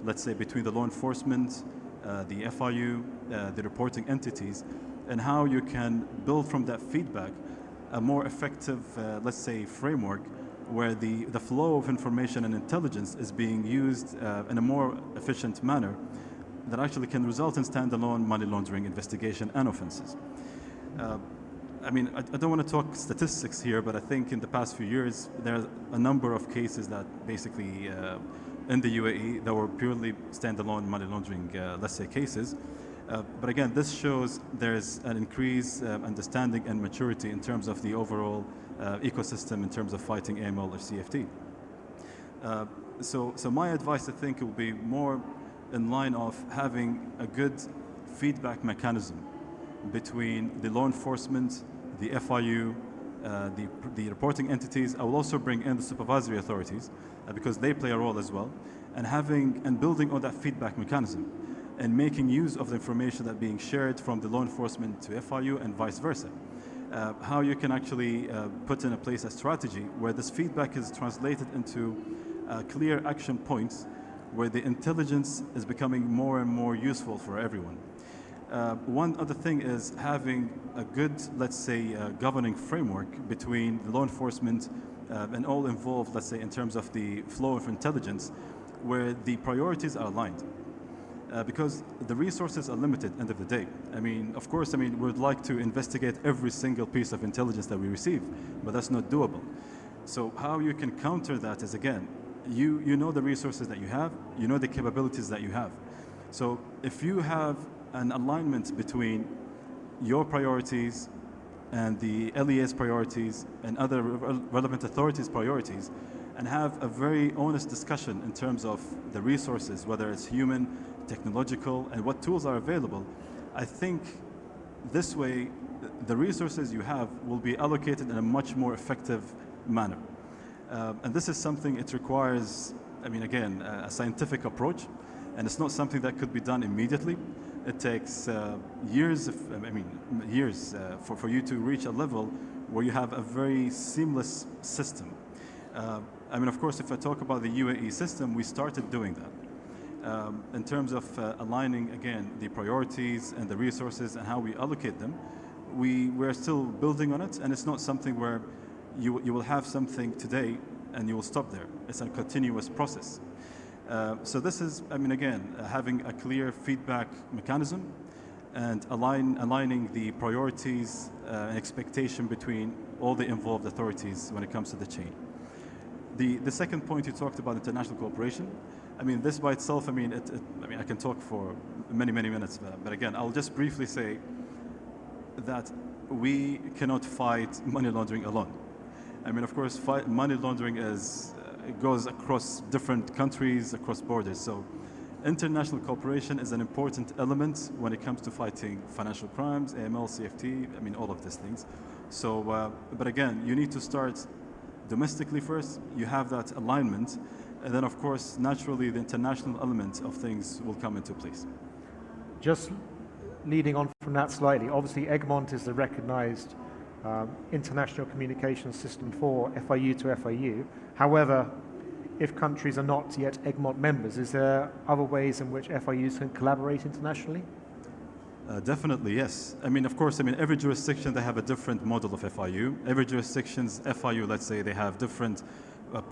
let's say between the law enforcement, the FIU, the reporting entities, and how you can build from that feedback a more effective, let's say, framework where the flow of information and intelligence is being used in a more efficient manner that actually can result in standalone money laundering investigation and offenses. I mean, I don't want to talk statistics here, but I think in the past few years, there are a number of cases that basically in the UAE that were purely standalone money laundering, let's say, cases. But again, this shows there's an increased understanding and maturity in terms of the overall ecosystem in terms of fighting AML or CFT. So my advice, I think, will be more in line of having a good feedback mechanism between the law enforcement, the FIU, the reporting entities. I will also bring in the supervisory authorities because they play a role as well, and building on that feedback mechanism and making use of the information that being shared from the law enforcement to FIU and vice versa. How you can actually put in place a strategy where this feedback is translated into clear action points where the intelligence is becoming more and more useful for everyone. One other thing is having a good, let's say, governing framework between the law enforcement and all involved, let's say, in terms of the flow of intelligence, where the priorities are aligned. Because the resources are limited, end of the day. I mean, of course, we would like to investigate every single piece of intelligence that we receive, but that's not doable. So how you can counter that is, again, you know the resources that you have, you know the capabilities that you have. So if you have an alignment between your priorities and the LEA's priorities and other relevant authorities' priorities, and have a very honest discussion in terms of the resources, whether it's human, technological, and what tools are available, I think this way the resources you have will be allocated in a much more effective manner. And this is something, it requires, again, a scientific approach, and it's not something that could be done immediately. It takes years for you to reach a level where you have a very seamless system. Of course, if I talk about the UAE system, we started doing that. In terms of aligning, again, the priorities and the resources and how we allocate them, we're still building on it, and it's not something where you will have something today and you will stop there. It's a continuous process. So this is, again, having a clear feedback mechanism and aligning the priorities and expectation between all the involved authorities when it comes to the chain. The second point you talked about, international cooperation. This by itself, I can talk for many minutes, but again, I'll just briefly say that we cannot fight money laundering alone. Of course, money laundering goes across different countries, across borders. So international cooperation is an important element when it comes to fighting financial crimes, AML, CFT, all of these things. So, but again, you need to start domestically first. You have that alignment, and then of course, naturally, the international element of things will come into place. Just leading on from that slightly, obviously Egmont is the recognized international communication system for FIU to FIU. However, if countries are not yet Egmont members, is there other ways in which FIUs can collaborate internationally? Definitely, yes. Of course, every jurisdiction, they have a different model of FIU. Every jurisdiction's FIU, let's say, they have different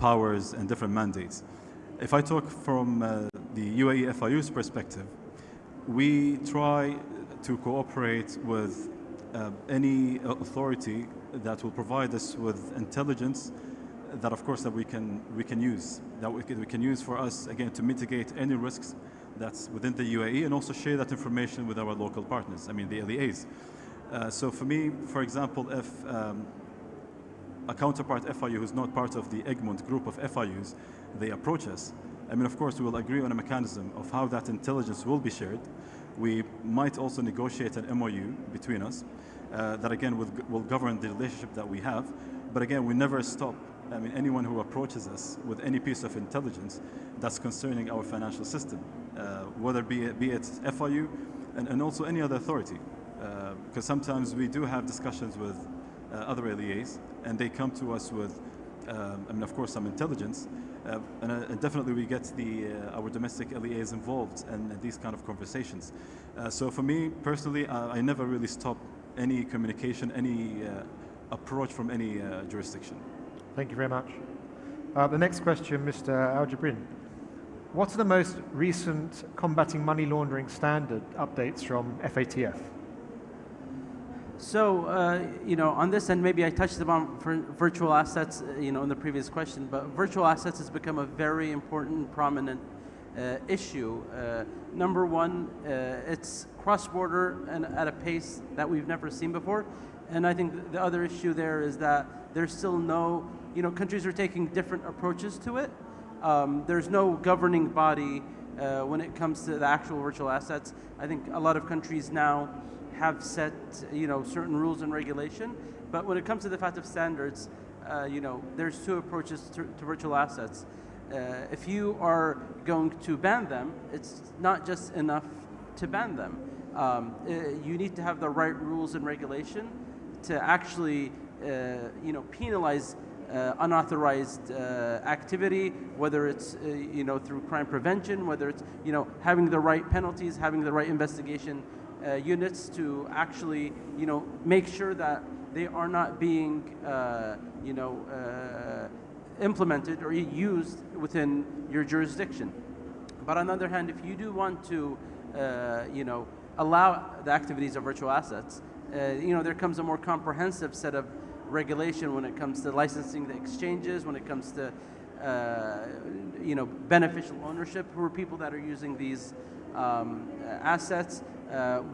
powers and different mandates. If I talk from the UAE FIU's perspective, we try to cooperate with any authority that will provide us with intelligence that, of course, that we can use, that we can use for us, again, to mitigate any risks that's within the UAE, and also share that information with our local partners, the LEAs. So for me, for example, if a counterpart FIU who's not part of the Egmont group of FIUs, they approach us, of course, we will agree on a mechanism of how that intelligence will be shared. We might also negotiate an MOU between us that, again, will govern the relationship that we have. But again, we never stop. Anyone who approaches us with any piece of intelligence that's concerning our financial system, whether be it FIU and also any other authority. Because sometimes we do have discussions with other LEAs, and they come to us with, I mean, of course, some intelligence, and definitely we get our domestic LEAs involved in these kind of conversations. So for me personally, I never really stop any communication, any approach from any jurisdiction. Thank you very much. The next question, Mr. Al-Jabrin. What are the most recent combating money laundering standard updates from FATF? So, you know, on this end, maybe I touched upon virtual assets, you know, in the previous question, but virtual assets has become a very important, prominent issue. Number one, it's cross-border and at a pace that we've never seen before. And I think the other issue there is that there's still no, you know, countries are taking different approaches to it. There's no governing body when it comes to the actual virtual assets. I think a lot of countries now have set, you know, certain rules and regulation. But when it comes to the FATF standards, you know, there's two approaches to virtual assets. If you are going to ban them, it's not just enough to ban them. You need to have the right rules and regulation to actually, you know, penalize unauthorized activity, whether it's, you know, through crime prevention, whether it's, you know, having the right penalties, having the right investigation units to actually, you know, make sure that they are not being, you know, implemented or used within your jurisdiction. But on the other hand, if you do want to, you know, allow the activities of virtual assets, you know, there comes a more comprehensive set of regulation when it comes to licensing the exchanges, when it comes to, you know, beneficial ownership, who are people that are using these assets,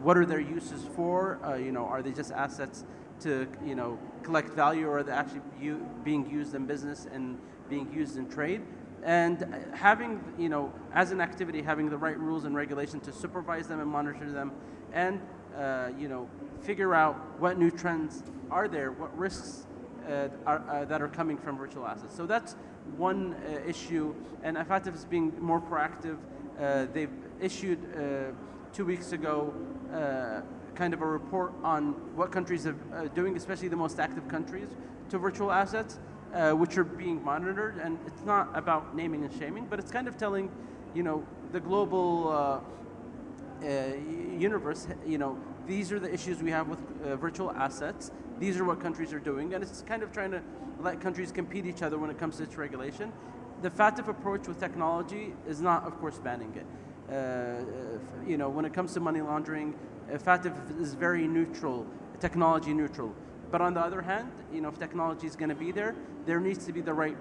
what are their uses for, you know, are they just assets to, you know, collect value, or are they actually being used in business and being used in trade? And having, you know, as an activity, having the right rules and regulation to supervise them and monitor them, and, you know, figure out what new trends are there, what risks that are coming from virtual assets. So that's one issue, and FATF is being more proactive. They've issued 2 weeks ago kind of a report on what countries are doing, especially the most active countries, to virtual assets, which are being monitored. And it's not about naming and shaming, but it's kind of telling, you know, the global universe, you know, these are the issues we have with virtual assets. These are what countries are doing, and it's kind of trying to let countries compete each other when it comes to its regulation. The FATF approach with technology is not, of course, banning it. You know, when it comes to money laundering, FATF is very neutral, technology neutral. But on the other hand, you know, if technology is going to be there, there needs to be the right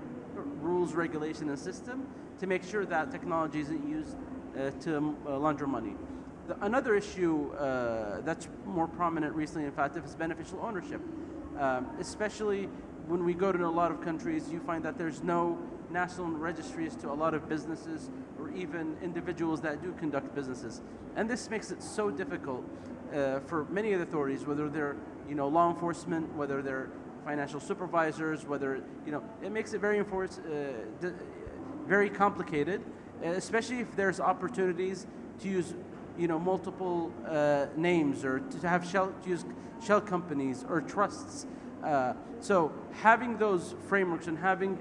rules, regulation, and system to make sure that technology isn't used to launder money. Another issue that's more prominent recently in FATF is beneficial ownership. Especially when we go to a lot of countries, you find that there's no national registries to a lot of businesses or even individuals that do conduct businesses. And this makes it so difficult for many of the authorities, whether they're, you know, law enforcement, whether they're financial supervisors, whether, you know, it makes it very complicated, especially if there's opportunities to use, you know, multiple names, or to have use shell companies or trusts. So having those frameworks and having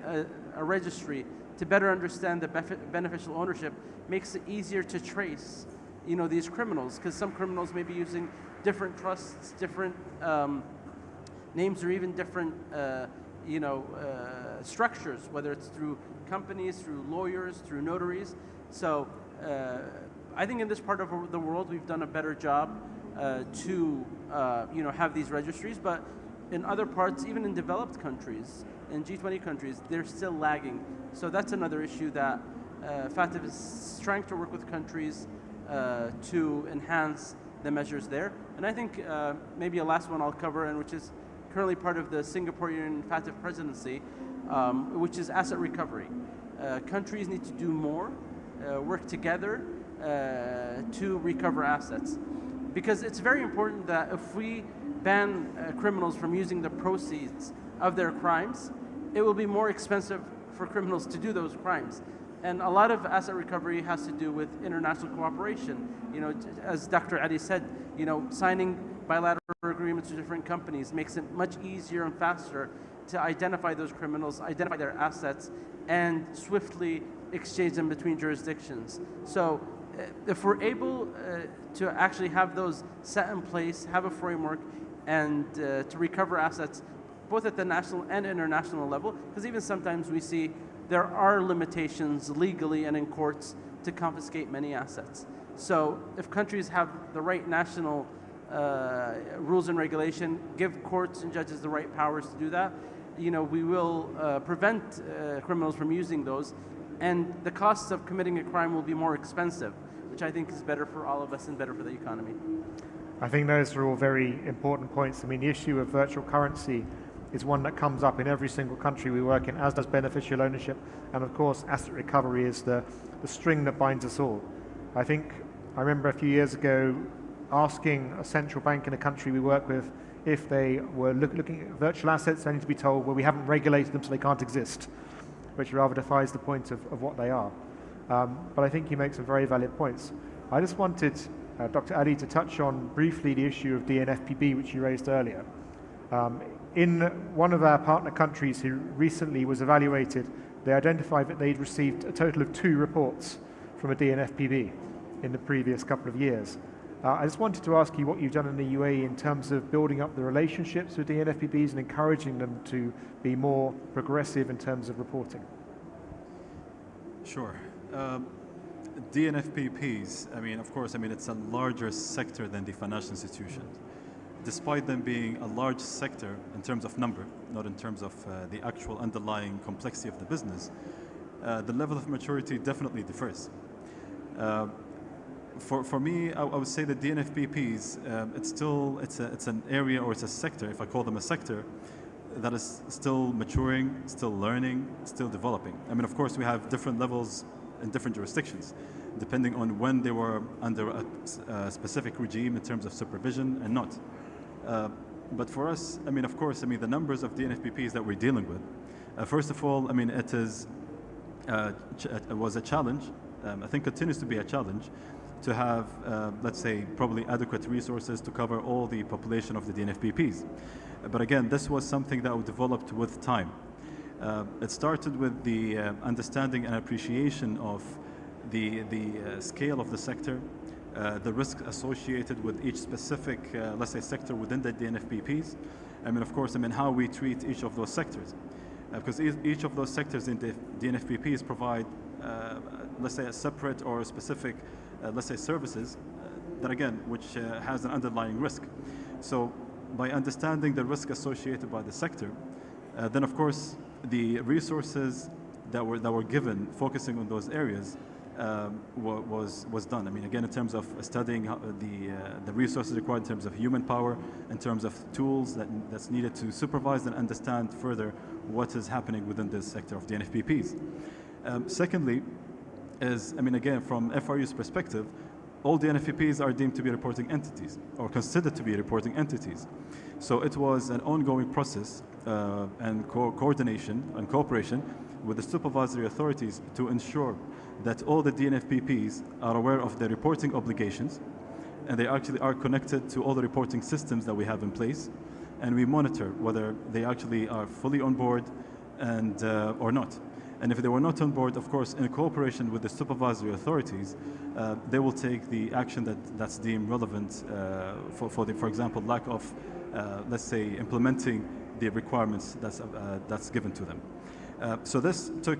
a registry to better understand the beneficial ownership makes it easier to trace, you know, these criminals, because some criminals may be using different trusts, different names, or even different, you know, structures, whether it's through companies, through lawyers, through notaries. So I think in this part of the world, we've done a better job to, you know, have these registries, but in other parts, even in developed countries, in G20 countries, they're still lagging. So that's another issue that FATF is trying to work with countries to enhance the measures there. And I think maybe a last one I'll cover, and which is currently part of the Singaporean FATF presidency, which is asset recovery. Countries need to do more, work together to recover assets. Because it's very important that if we ban criminals from using the proceeds of their crimes, it will be more expensive for criminals to do those crimes. And a lot of asset recovery has to do with international cooperation. You know, as Dr. Ali said, you know, signing bilateral agreements with different companies makes it much easier and faster to identify those criminals, identify their assets, and swiftly exchange them between jurisdictions. So if we're able to actually have those set in place, have a framework, and to recover assets both at the national and international level, because even sometimes we see there are limitations legally and in courts to confiscate many assets. So if countries have the right national rules and regulation, give courts and judges the right powers to do that, you know, we will prevent criminals from using those, and the costs of committing a crime will be more expensive, which I think is better for all of us and better for the economy. I think those are all very important points. I mean, the issue of virtual currency is one that comes up in every single country we work in, as does beneficial ownership, and of course asset recovery is the string that binds us all. I remember a few years ago asking a central bank in a country we work with if they were looking at virtual assets, only to be told, well, we haven't regulated them so they can't exist, which rather defies the point of what they are. But I think you make some very valid points. I just wanted Dr. Ali to touch on briefly the issue of DNFBP, which you raised earlier. In one of our partner countries who recently was evaluated, they identified that they'd received a total of 2 reports from a DNFBP in the previous couple of years. I just wanted to ask you what you've done in the UAE in terms of building up the relationships with DNFBPs and encouraging them to be more progressive in terms of reporting. Sure. DNFBPs, I mean, of course, I mean, it's a larger sector than the financial institutions. Despite them being a large sector in terms of number, not in terms of the actual underlying complexity of the business, the level of maturity definitely differs. For me, I would say that DNFBPs, it's an area, or it's a sector, if I call them a sector, that is still maturing, still learning, still developing. I mean, of course, we have different levels in different jurisdictions, depending on when they were under a specific regime in terms of supervision and not. But for us, I mean, of course, I mean, the numbers of DNFBPs that we're dealing with, first of all, I mean, it was a challenge, I think continues to be a challenge, to have, let's say, probably adequate resources to cover all the population of the DNFBPs. But again, this was something that we developed with time. It started with the understanding and appreciation of the scale of the sector, the risk associated with each specific, let's say, sector within the DNFBPs. I mean, of course, I mean, how we treat each of those sectors. Because each of those sectors in the DNFBPs provide, let's say, a separate or specific, let's say, services that, again, which has an underlying risk. So by understanding the risk associated by the sector, then, of course, the resources that were given, focusing on those areas, was done. I mean, again, in terms of studying the resources required in terms of human power, in terms of tools that's needed to supervise and understand further what is happening within this sector of the DNFBPs. Secondly, I mean, again, from FRU's perspective, all DNFBPs are deemed to be reporting entities, or considered to be reporting entities. So it was an ongoing process and coordination and cooperation with the supervisory authorities to ensure that all the DNFBPs are aware of their reporting obligations, and they actually are connected to all the reporting systems that we have in place, and we monitor whether they actually are fully on board and or not. And if they were not on board, of course, in cooperation with the supervisory authorities, they will take the action that's deemed relevant for example, lack of, let's say, implementing the requirements that's given to them. So this took,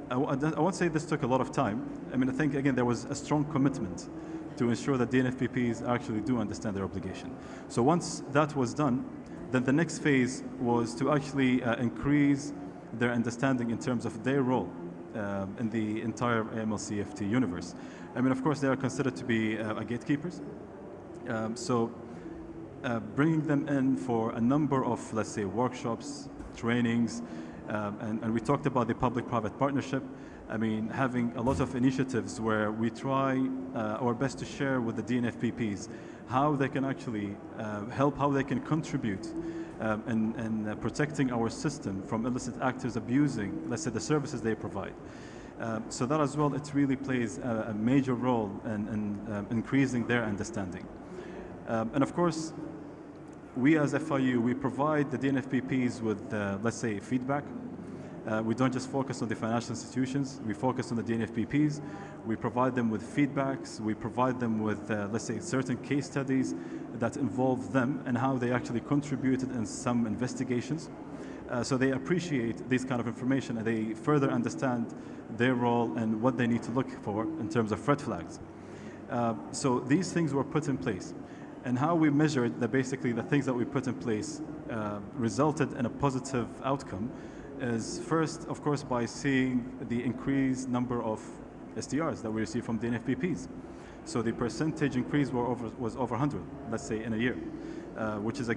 I won't say this took a lot of time. I mean, I think, again, there was a strong commitment to ensure that DNFBPs actually do understand their obligation. So once that was done, then the next phase was to actually increase their understanding in terms of their role in the entire AML CFT universe. I mean, of course, they are considered to be gatekeepers. So bringing them in for a number of, let's say, workshops, trainings, and we talked about the public-private partnership. I mean, having a lot of initiatives where we try our best to share with the DNFBPs how they can actually help, how they can contribute in protecting our system from illicit actors abusing, let's say, the services they provide. So that as well, it really plays a major role in increasing their understanding. And of course, we as FIU, we provide the DNFBPs with, let's say, feedback. We don't just focus on the financial institutions, we focus on the DNFBPs. We provide them with feedbacks, we provide them with, let's say, certain case studies that involve them and how they actually contributed in some investigations. So they appreciate this kind of information and they further understand their role and what they need to look for in terms of red flags. So these things were put in place. And how we measured that basically the things that we put in place resulted in a positive outcome is first, of course, by seeing the increased number of SDRs that we receive from the DNFBPs. So the percentage increase was over 100, let's say, in a year, which is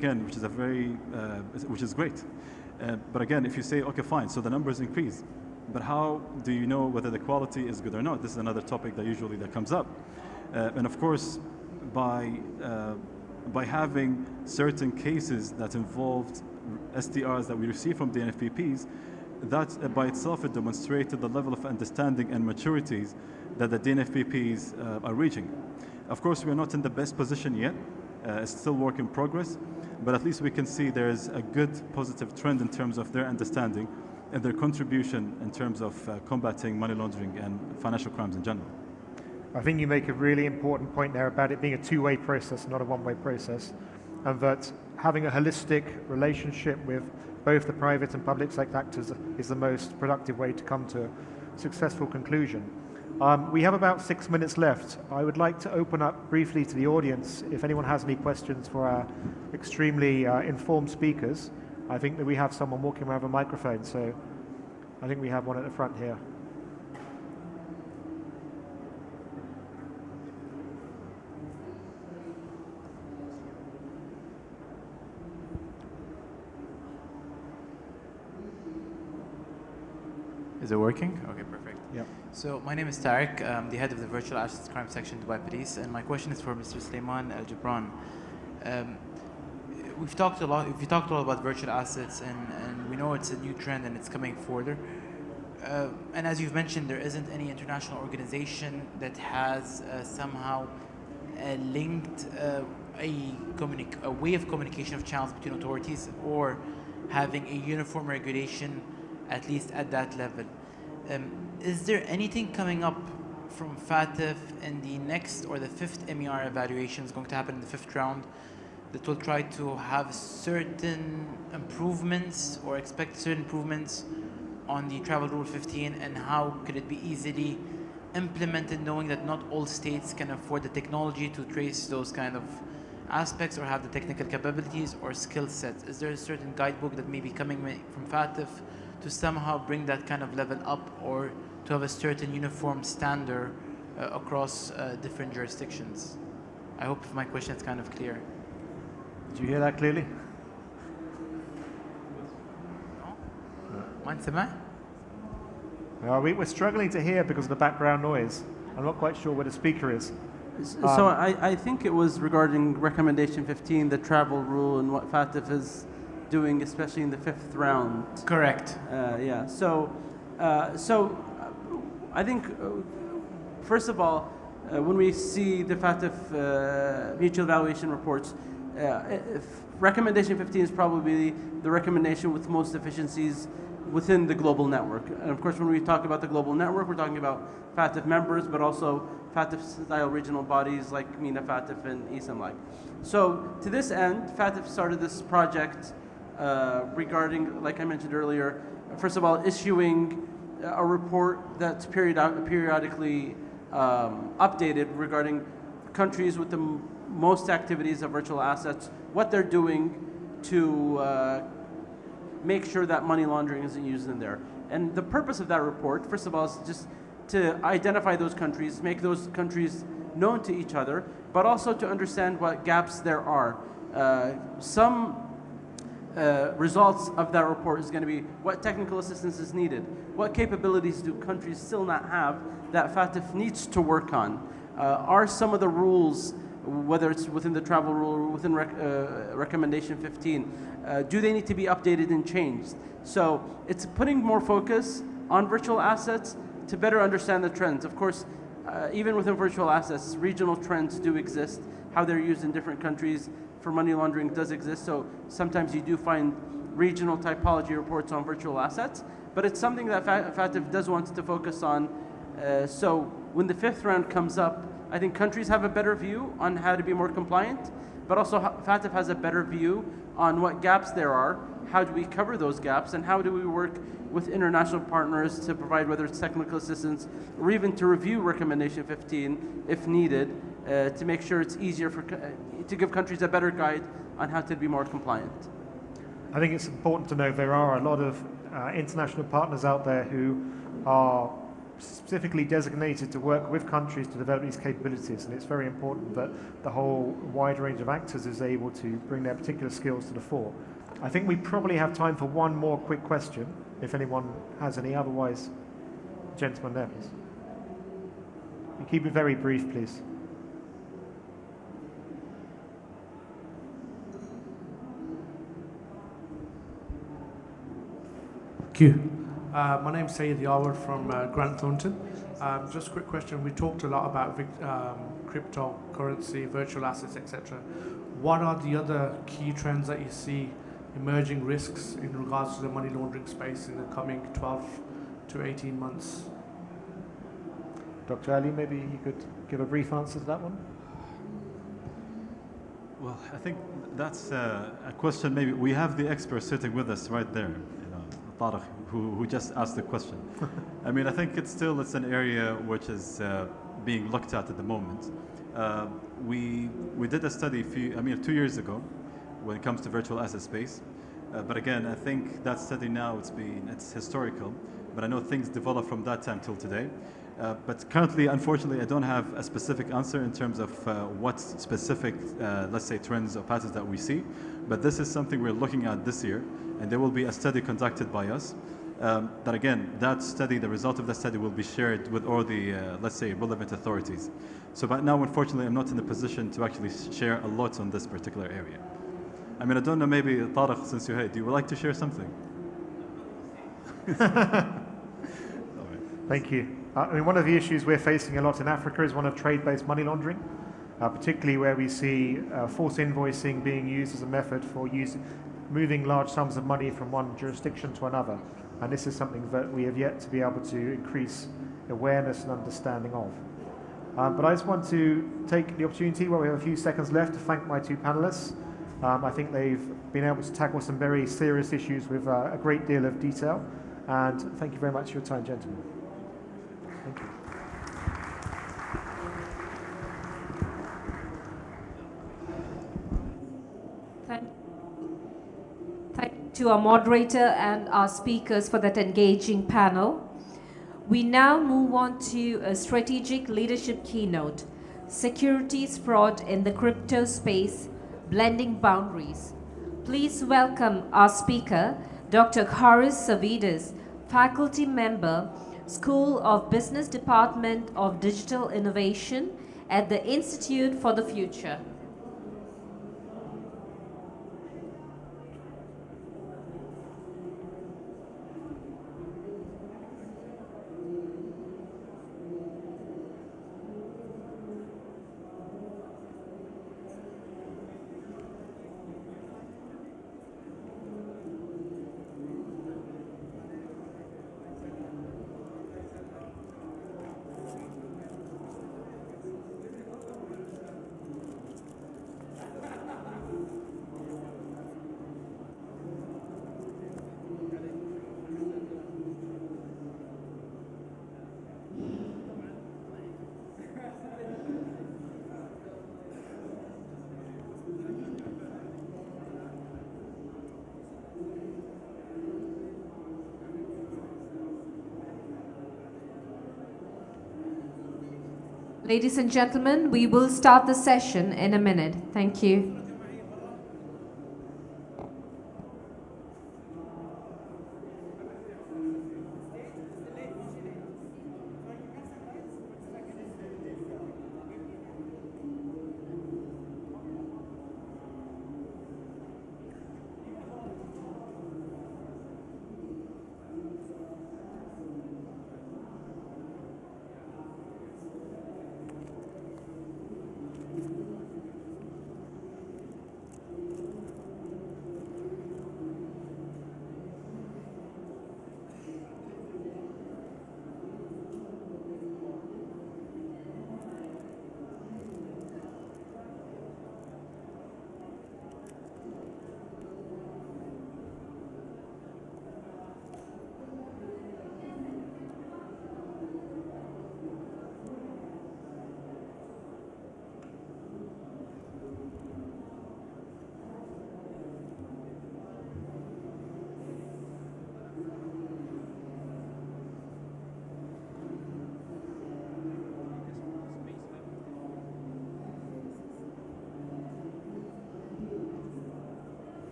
great. But again, if you say, okay, fine, so the numbers increase, but how do you know whether the quality is good or not? This is another topic that usually comes up. And of course, by having certain cases that involved SDRs that we receive from the DNFBPs, that by itself it demonstrated the level of understanding and maturities that the DNFBPs are reaching. Of course, we're not in the best position yet. It's still work in progress, but at least we can see there's a good positive trend in terms of their understanding and their contribution in terms of combating money laundering and financial crimes in general. I think you make a really important point there about it being a two-way process, not a one-way process, and that having a holistic relationship with both the private and public sector actors is the most productive way to come to a successful conclusion. We have about 6 minutes left. I would like to open up briefly to the audience if anyone has any questions for our extremely informed speakers. I think that we have someone walking around with a microphone, so I think we have one at the front here. Is it working? Okay, perfect. Yep. So my name is Tariq. I'm the head of the Virtual Assets Crime Section, Dubai Police, and my question is for Mr. Sulaiman Al Jibran. We've talked a lot about virtual assets, and we know it's a new trend and it's coming further. And as you've mentioned, there isn't any international organization that has somehow linked a way of communication of channels between authorities or having a uniform regulation, at least at that level. Is there anything coming up from FATF in the next or the fifth MER evaluation is going to happen in the fifth round that will try to have certain improvements or expect certain improvements on the Travel Rule 15, and how could it be easily implemented, knowing that not all states can afford the technology to trace those kind of aspects or have the technical capabilities or skill sets? Is there a certain guidebook that may be coming from FATF to somehow bring that kind of level up, or to have a certain uniform standard across different jurisdictions? I hope my question is kind of clear. Did you hear that clearly? We're struggling to hear because of the background noise. I'm not quite sure where the speaker is. So I think it was regarding Recommendation 15, the travel rule, and what FATF is doing, especially in the fifth round. Correct. Yeah. So I think, first of all, when we see the FATF mutual evaluation reports, Recommendation 15 is probably the recommendation with most deficiencies within the global network. And of course, when we talk about the global network, we're talking about FATF members, but also FATF-style regional bodies like MENA FATF and ESAM-like. So to this end, FATF started this project regarding, like I mentioned earlier, first of all, issuing a report that's periodically updated regarding countries with the most activities of virtual assets, what they're doing to make sure that money laundering isn't used in there. And the purpose of that report, first of all, is just to identify those countries, make those countries known to each other, but also to understand what gaps there are. Some results of that report is going to be what technical assistance is needed, what capabilities do countries still not have that FATF needs to work on. Are some of the rules, whether it's within the travel rule or within Recommendation 15, do they need to be updated and changed? So it's putting more focus on virtual assets to better understand the trends. Of course, even within virtual assets, regional trends do exist, how they're used in different countries. for money laundering does exist. So sometimes you do find regional typology reports on virtual assets, but it's something that FATF does want to focus on. So when the fifth round comes up, I think countries have a better view on how to be more compliant, but also FATF has a better view on what gaps there are, how do we cover those gaps, and how do we work with international partners to provide, whether it's technical assistance or even to review Recommendation 15 if needed, to make sure it's easier to give countries a better guide on how to be more compliant. I think it's important to note there are a lot of international partners out there who are specifically designated to work with countries to develop these capabilities, and it's very important that the whole wide range of actors is able to bring their particular skills to the fore. I think we probably have time for one more quick question, if anyone has any. Otherwise, gentleman there, please. You keep it very brief, please. Thank you. My name's Sayed Yawar from Grant Thornton. Just a quick question. We talked a lot about cryptocurrency, virtual assets, etc. What are the other key trends that you see, emerging risks in regards to the money laundering space in the coming 12 to 18 months? Dr. Ali, maybe you could give a brief answer to that one? Well, I think that's a question. Maybe we have the expert sitting with us right there, Tariq, who just asked the question. I mean, I think it's an area which is being looked at the moment. We did a study 2 years ago when it comes to virtual asset space. But again, I think that study now it's historical. But I know things developed from that time till today. But currently, unfortunately, I don't have a specific answer in terms of what specific, let's say, trends or patterns that we see. But this is something we're looking at this year, and there will be a study conducted by us. That again, that study, the result of that study will be shared with all the, let's say, relevant authorities. So right now, unfortunately, I'm not in a position to actually share a lot on this particular area. I mean, I don't know, maybe Tariq, since you're here, do you like to share something? Thank you. I mean, one of the issues we're facing a lot in Africa is one of trade-based money laundering, particularly where we see false invoicing being used as a method for moving large sums of money from one jurisdiction to another. And this is something that we have yet to be able to increase awareness and understanding of. But I just want to take the opportunity, while we have a few seconds left, to thank my two panelists. I think they've been able to tackle some very serious issues with a great deal of detail. And thank you very much for your time, gentlemen. Thank you. Thank you to our moderator and our speakers for that engaging panel. We now move on to a strategic leadership keynote, Securities Fraud in the Crypto Space, Blending Boundaries. Please welcome our speaker, Dr. Haris Savides, faculty member, School of Business Department of Digital Innovation at the Institute for the Future. Ladies and gentlemen, we will start the session in a minute. Thank you.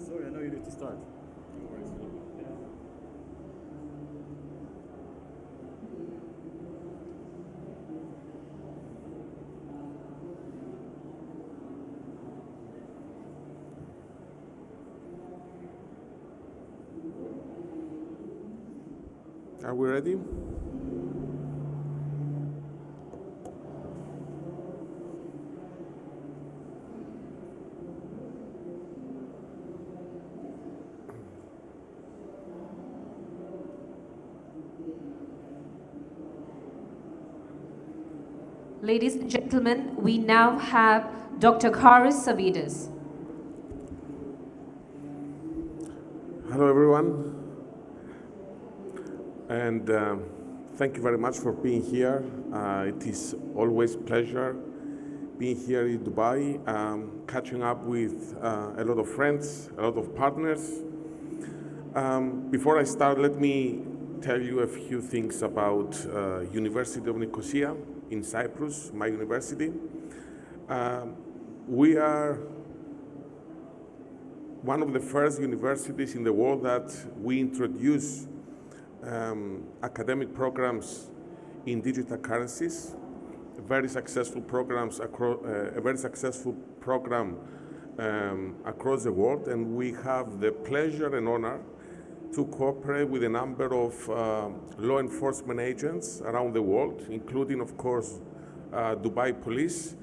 Sorry, I know you need to start. No worries. Are we ready? Ladies and gentlemen, we now have Dr. Karis Savides. Hello, everyone. And thank you very much for being here. It is always a pleasure being here in Dubai, catching up with a lot of friends, a lot of partners. Before I start, let me tell you a few things about University of Nicosia in Cyprus, my university. We are one of the first universities in the world that we introduce academic programs in digital currencies. A very successful program across the world, and we have the pleasure and honor to cooperate with a number of law enforcement agents around the world, including, of course, Dubai Police,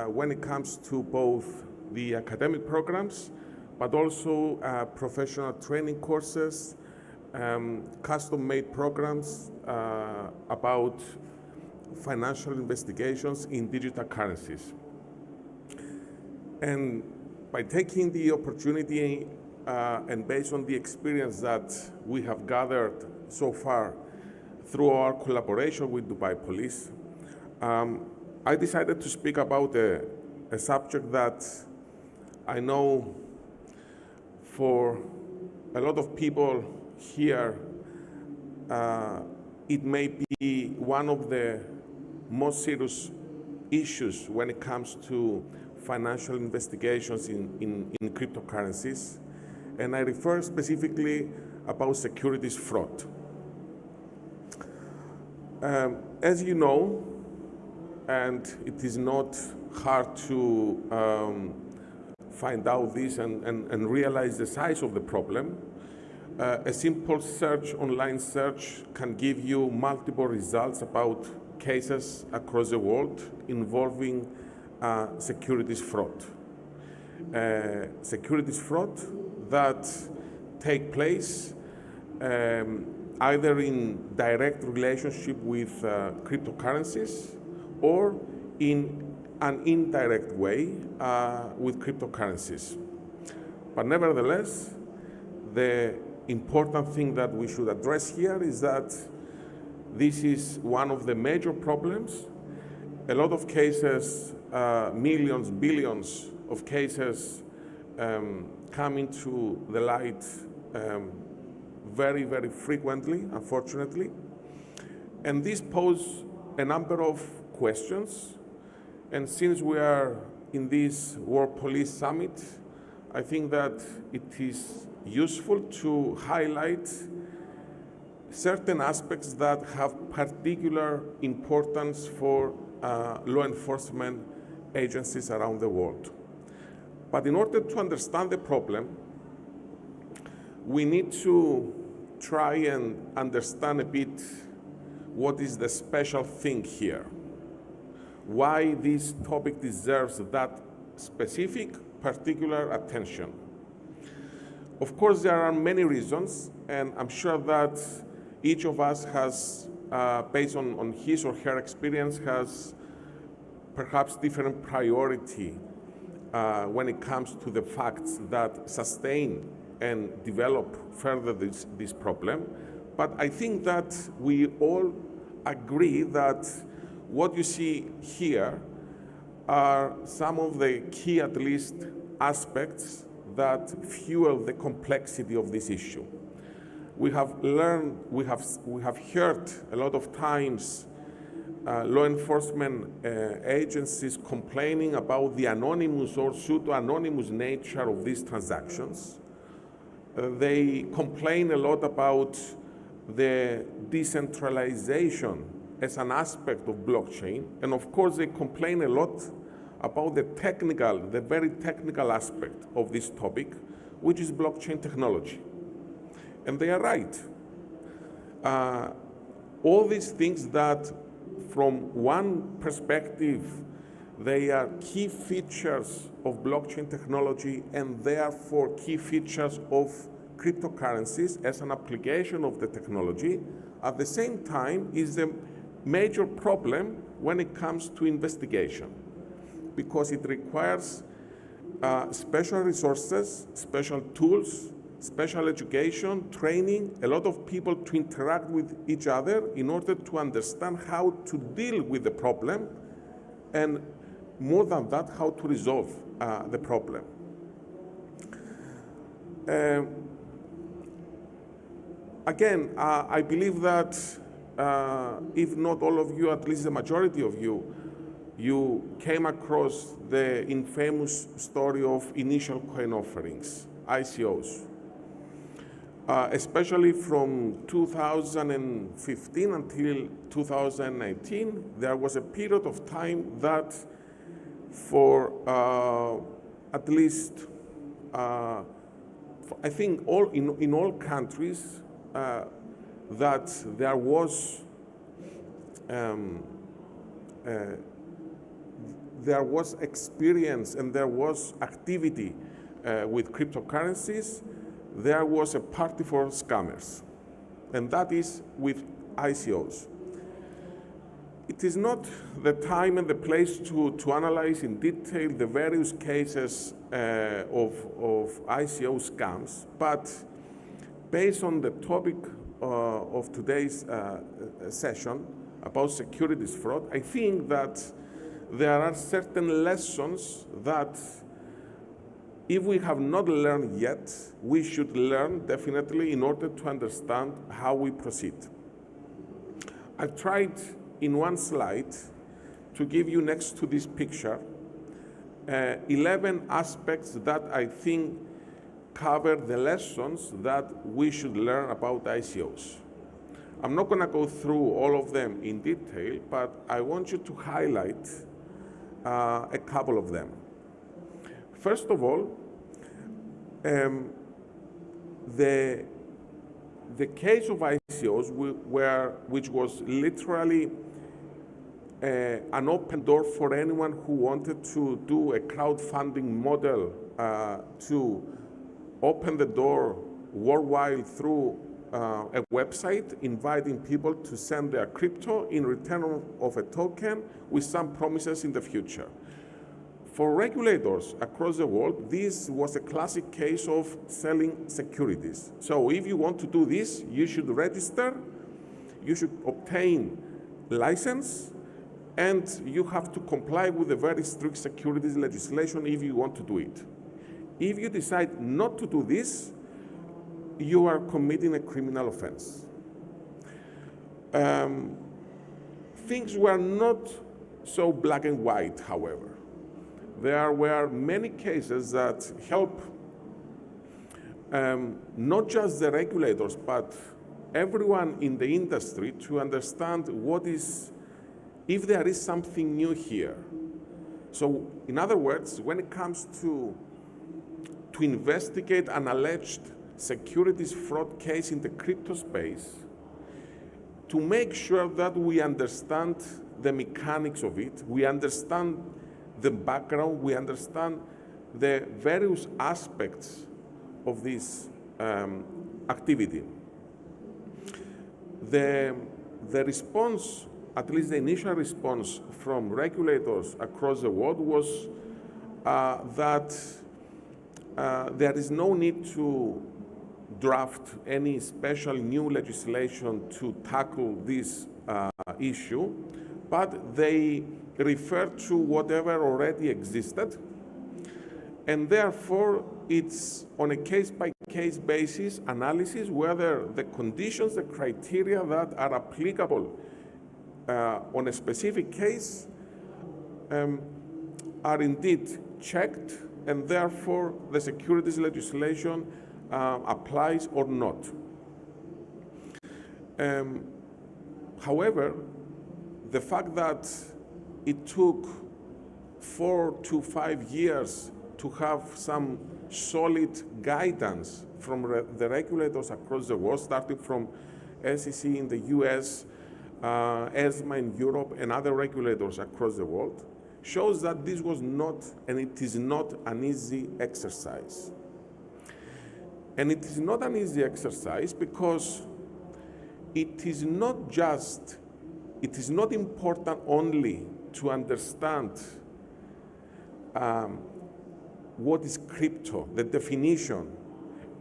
when it comes to both the academic programs, but also professional training courses, custom-made programs about financial investigations in digital currencies. And by taking the opportunity and based on the experience that we have gathered so far through our collaboration with Dubai Police, I decided to speak about a subject that I know for a lot of people here, it may be one of the most serious issues when it comes to financial investigations in cryptocurrencies. And I refer specifically about securities fraud. As you know, and it is not hard to find out this and realize the size of the problem, a simple search, online search, can give you multiple results about cases across the world involving securities fraud. Securities fraud that take place either in direct relationship with cryptocurrencies or in an indirect way with cryptocurrencies. But nevertheless, the important thing that we should address here is that this is one of the major problems. A lot of cases, millions, billions of cases come into the light very, very frequently, unfortunately. And this poses a number of questions. And since we are in this World Police Summit, I think that it is useful to highlight certain aspects that have particular importance for law enforcement agencies around the world. But in order to understand the problem, we need to try and understand a bit what is the special thing here, why this topic deserves that specific, particular attention. Of course, there are many reasons, and I'm sure that each of us has, based on his or her experience, has perhaps different priority when it comes to the facts that sustain and develop further this problem. But I think that we all agree that what you see here are some of the key, at least, aspects that fuel the complexity of this issue. We have learned, we have heard a lot of times law enforcement agencies complaining about the anonymous or pseudo-anonymous nature of these transactions. They complain a lot about the decentralization as an aspect of blockchain. And of course, they complain a lot about the very technical aspect of this topic, which is blockchain technology. And they are right. All these things that, from one perspective, they are key features of blockchain technology and therefore key features of cryptocurrencies as an application of the technology, at the same time is a major problem when it comes to investigation, because it requires special resources, special tools, special education, training, a lot of people to interact with each other in order to understand how to deal with the problem, and more than that, how to resolve the problem. Again, I believe that if not all of you, at least the majority of you, you came across the infamous story of initial coin offerings, ICOs. Especially from 2015 until 2019, there was a period of time that for at least, I think in all countries, that there was experience and there was activity with cryptocurrencies. There was a party for scammers, and that is with ICOs. It is not the time and the place to analyze in detail the various cases of ICO scams, but based on the topic of today's session about securities fraud, I think that there are certain lessons that if we have not learned yet, we should learn definitely in order to understand how we proceed. I've tried in one slide to give you, next to this picture, 11 aspects that I think cover the lessons that we should learn about ICOs. I'm not going to go through all of them in detail, but I want you to highlight a couple of them. First of all, the case of ICOs, which was literally an open door for anyone who wanted to do a crowdfunding model to open the door worldwide through a website, inviting people to send their crypto in return of a token with some promises in the future. For regulators across the world, this was a classic case of selling securities. So if you want to do this, you should register, you should obtain license, and you have to comply with the very strict securities legislation if you want to do it. If you decide not to do this, you are committing a criminal offense. Things were not so black and white, however. There were many cases that help not just the regulators, but everyone in the industry to understand what is, if there is something new here. So, in other words, when it comes to investigate an alleged securities fraud case in the crypto space, to make sure that we understand the mechanics of it, we understand the background, we understand the various aspects of this activity. The response, at least the initial response from regulators across the world, was that there is no need to draft any special new legislation to tackle this issue, but they refer to whatever already existed, and therefore it's on a case-by-case basis analysis whether the conditions, the criteria that are applicable on a specific case are indeed checked, and therefore the securities legislation applies or not. However, the fact that it took 4 to 5 years to have some solid guidance from the regulators across the world, starting from SEC in the US, ESMA in Europe, and other regulators across the world, shows that this was not, and it is not, an easy exercise. And it is not an easy exercise because it is not important only to understand what is crypto, the definition,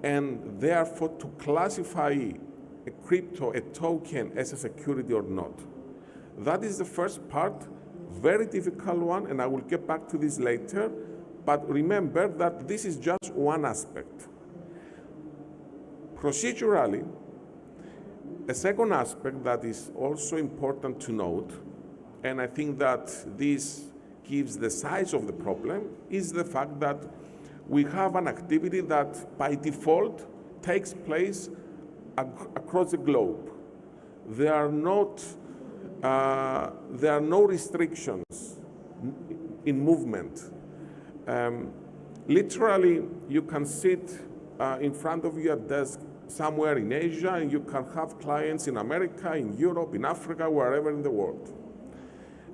and therefore to classify a crypto, a token, as a security or not. That is the first part, very difficult one, and I will get back to this later, but remember that this is just one aspect. Procedurally, a second aspect that is also important to note, and I think that this gives the size of the problem, is the fact that we have an activity that by default takes place across the globe. There are no restrictions in movement. Literally, you can sit in front of your desk somewhere in Asia, and you can have clients in America, in Europe, in Africa, wherever in the world.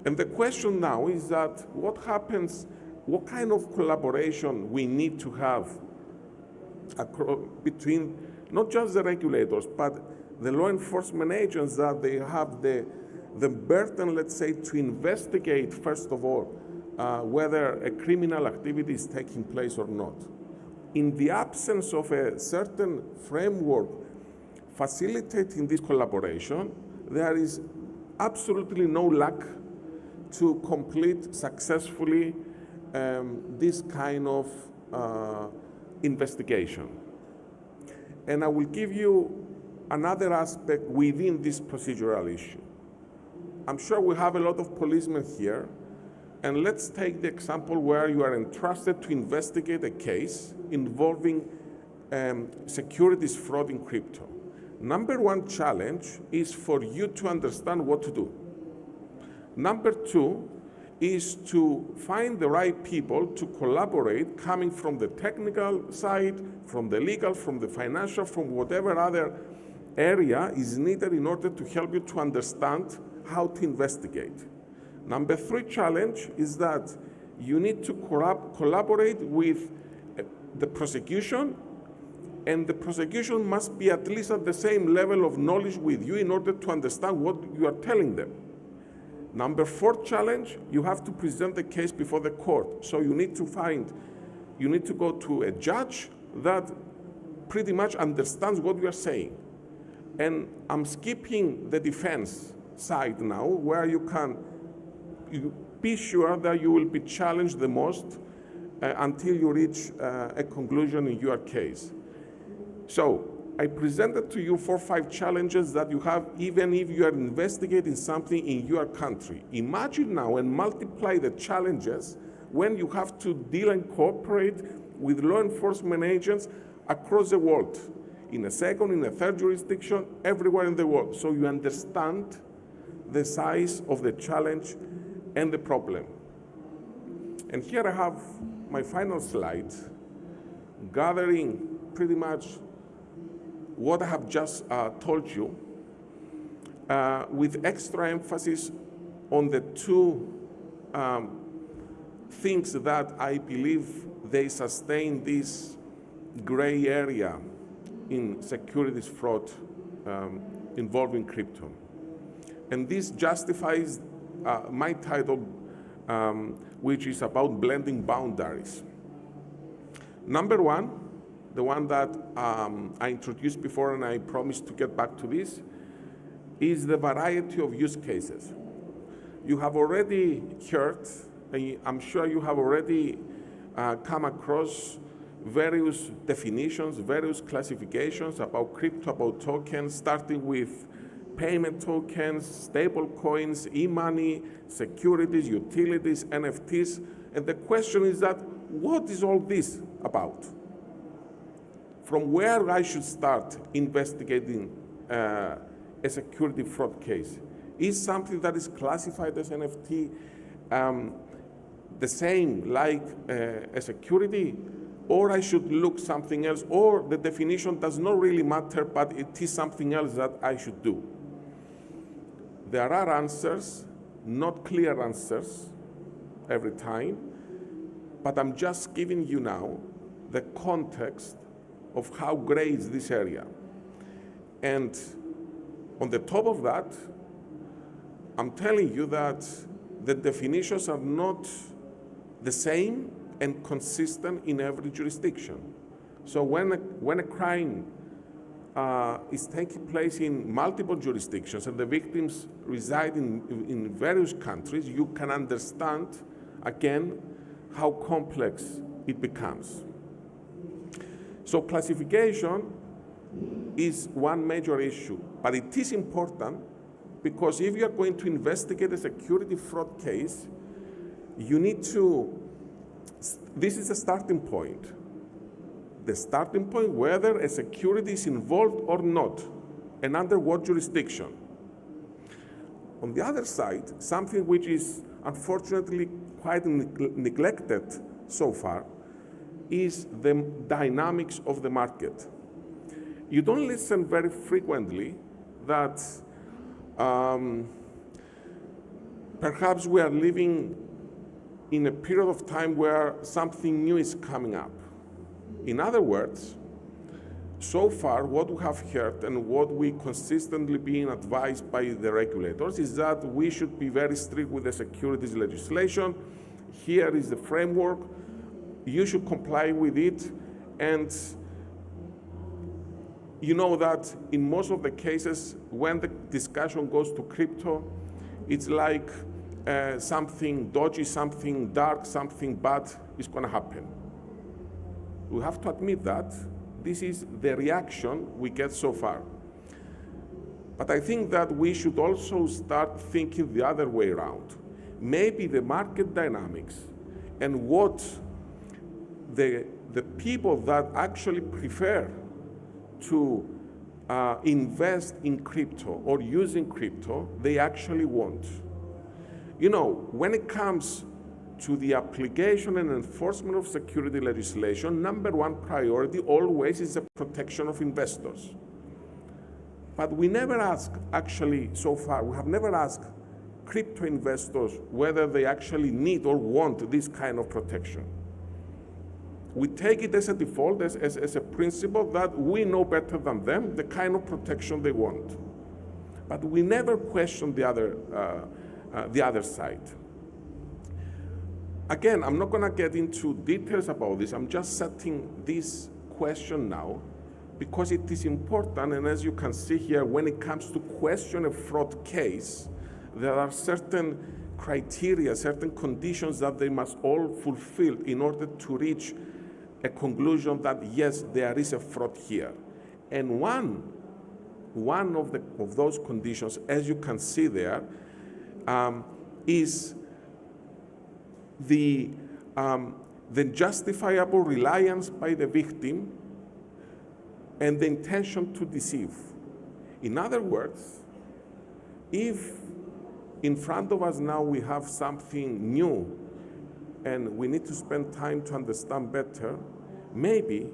And the question now is that what happens, what kind of collaboration we need to have between not just the regulators, but the law enforcement agents, that they have the burden, let's say, to investigate, first of all, whether a criminal activity is taking place or not. In the absence of a certain framework facilitating this collaboration, there is absolutely no luck to complete successfully this kind of investigation. And I will give you another aspect within this procedural issue. I'm sure we have a lot of policemen here, and let's take the example where you are entrusted to investigate a case involving securities fraud in crypto. Number one challenge is for you to understand what to do. Number two is to find the right people to collaborate, coming from the technical side, from the legal, from the financial, from whatever other area is needed in order to help you to understand how to investigate. Number three challenge is that you need to collaborate with the prosecution, and the prosecution must be at least at the same level of knowledge with you in order to understand what you are telling them. Number four challenge, you have to present the case before the court. So you need to go to a judge that pretty much understands what you are saying. And I'm skipping the defense side now, where you be sure that you will be challenged the most until you reach a conclusion in your case. So I presented to you 4 or 5 challenges that you have even if you are investigating something in your country. Imagine now and multiply the challenges when you have to deal and cooperate with law enforcement agents across the world, in a second, in a third jurisdiction, everywhere in the world. So you understand the size of the challenge and the problem. And here I have my final slide, gathering pretty much what I have just told you, with extra emphasis on the 2 things that I believe they sustain this gray area in securities fraud involving crypto. And this justifies my title, which is about blending boundaries. Number one, the one that I introduced before, and I promised to get back to this, is the variety of use cases. You have already heard, I'm sure you have already come across various definitions, various classifications about crypto, about tokens, starting with payment tokens, stable coins, e-money, securities, utilities, NFTs. And the question is that, what is all this about? from where I should start investigating a security fraud case. Is something that is classified as NFT the same like a security, or I should look something else, or the definition does not really matter, but it is something else that I should do? There are answers, not clear answers every time, but I'm just giving you now the context of how gray is this area. And on the top of that, I'm telling you that the definitions are not the same and consistent in every jurisdiction. So when a crime is taking place in multiple jurisdictions and the victims reside in various countries, you can understand, again, how complex it becomes. So classification is one major issue, but it is important because if you are going to investigate a security fraud case, you need to, this is a starting point. The starting point, whether a security is involved or not, and under what jurisdiction. On the other side, something which is unfortunately quite neglected so far is the dynamics of the market. You don't listen very frequently that perhaps we are living in a period of time where something new is coming up. In other words, so far what we have heard and what we consistently being advised by the regulators is that we should be very strict with the securities legislation. Here is the framework. You should comply with it. And you know that in most of the cases, when the discussion goes to crypto, it's like something dodgy, something dark, something bad is going to happen. We have to admit that this is the reaction we get so far. But I think that we should also start thinking the other way around. Maybe the market dynamics and what the people that actually prefer to invest in crypto or using crypto, they actually want. You know, when it comes to the application and enforcement of security legislation, number one priority always is the protection of investors. But we never ask, actually, so far, we have never asked crypto investors whether they actually need or want this kind of protection. We take it as a default, as a principle that we know better than them the kind of protection they want. But we never question the other side. Again, I'm not going to get into details about this. I'm just setting this question now because it is important. And as you can see here, when it comes to question a fraud case, there are certain criteria, certain conditions that they must all fulfill in order to reach a conclusion that, yes, there is a fraud here. And one of those conditions, as you can see there, is the justifiable reliance by the victim and the intention to deceive. In other words, if in front of us now we have something new and we need to spend time to understand better, maybe,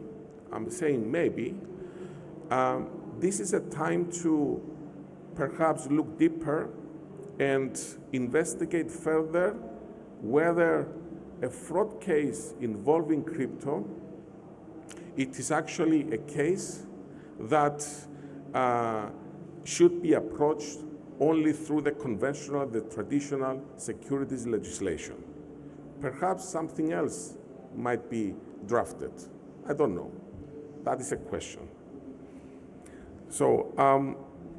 I'm saying maybe, this is a time to perhaps look deeper and investigate further whether a fraud case involving crypto, it is actually a case that should be approached only through the conventional, the traditional securities legislation. Perhaps something else might be drafted. I don't know. That is a question. So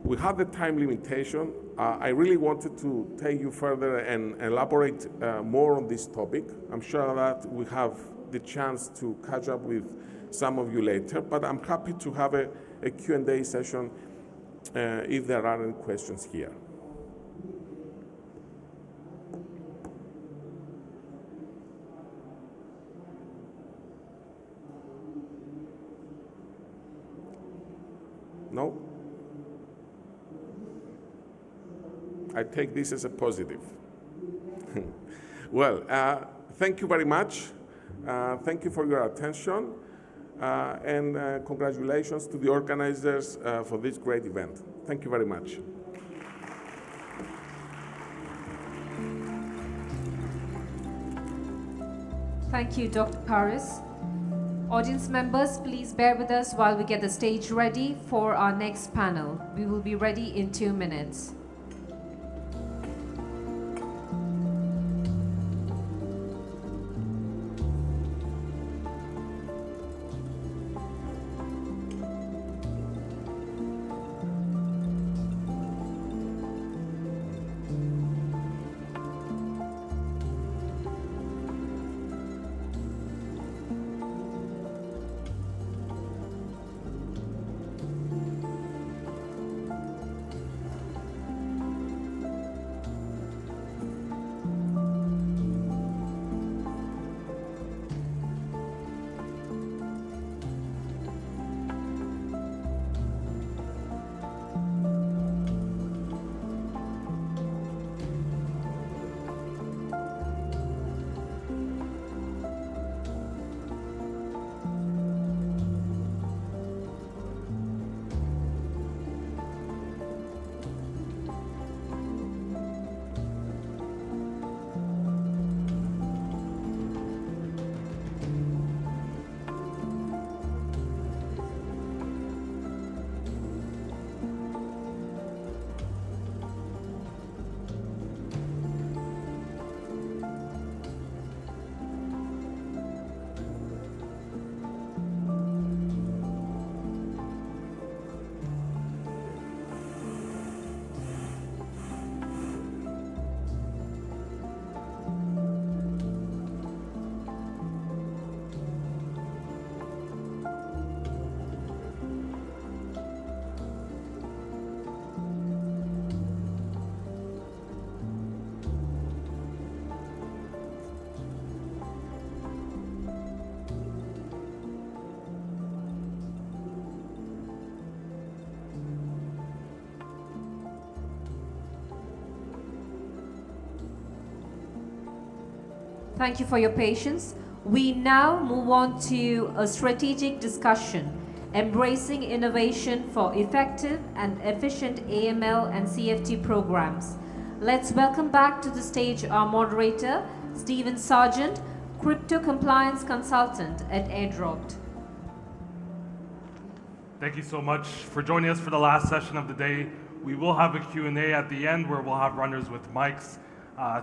we have the time limitation. I really wanted to take you further and elaborate more on this topic. I'm sure that we have the chance to catch up with some of you later, but I'm happy to have a Q&A session if there are any questions here. No? I take this as a positive. Well, thank you very much. Thank you for your attention. And congratulations to the organizers for this great event. Thank you very much. Thank you, Dr. Paris. Audience members, please bear with us while we get the stage ready for our next panel. We will be ready in 2 minutes. Thank you for your patience. We now move on to a strategic discussion, embracing innovation for effective and efficient AML and CFT programs. Let's welcome back to the stage our moderator, Stephen Sargent, Crypto Compliance Consultant at AirDropped. Thank you so much for joining us for the last session of the day. We will have a Q&A at the end where we'll have runners with mics.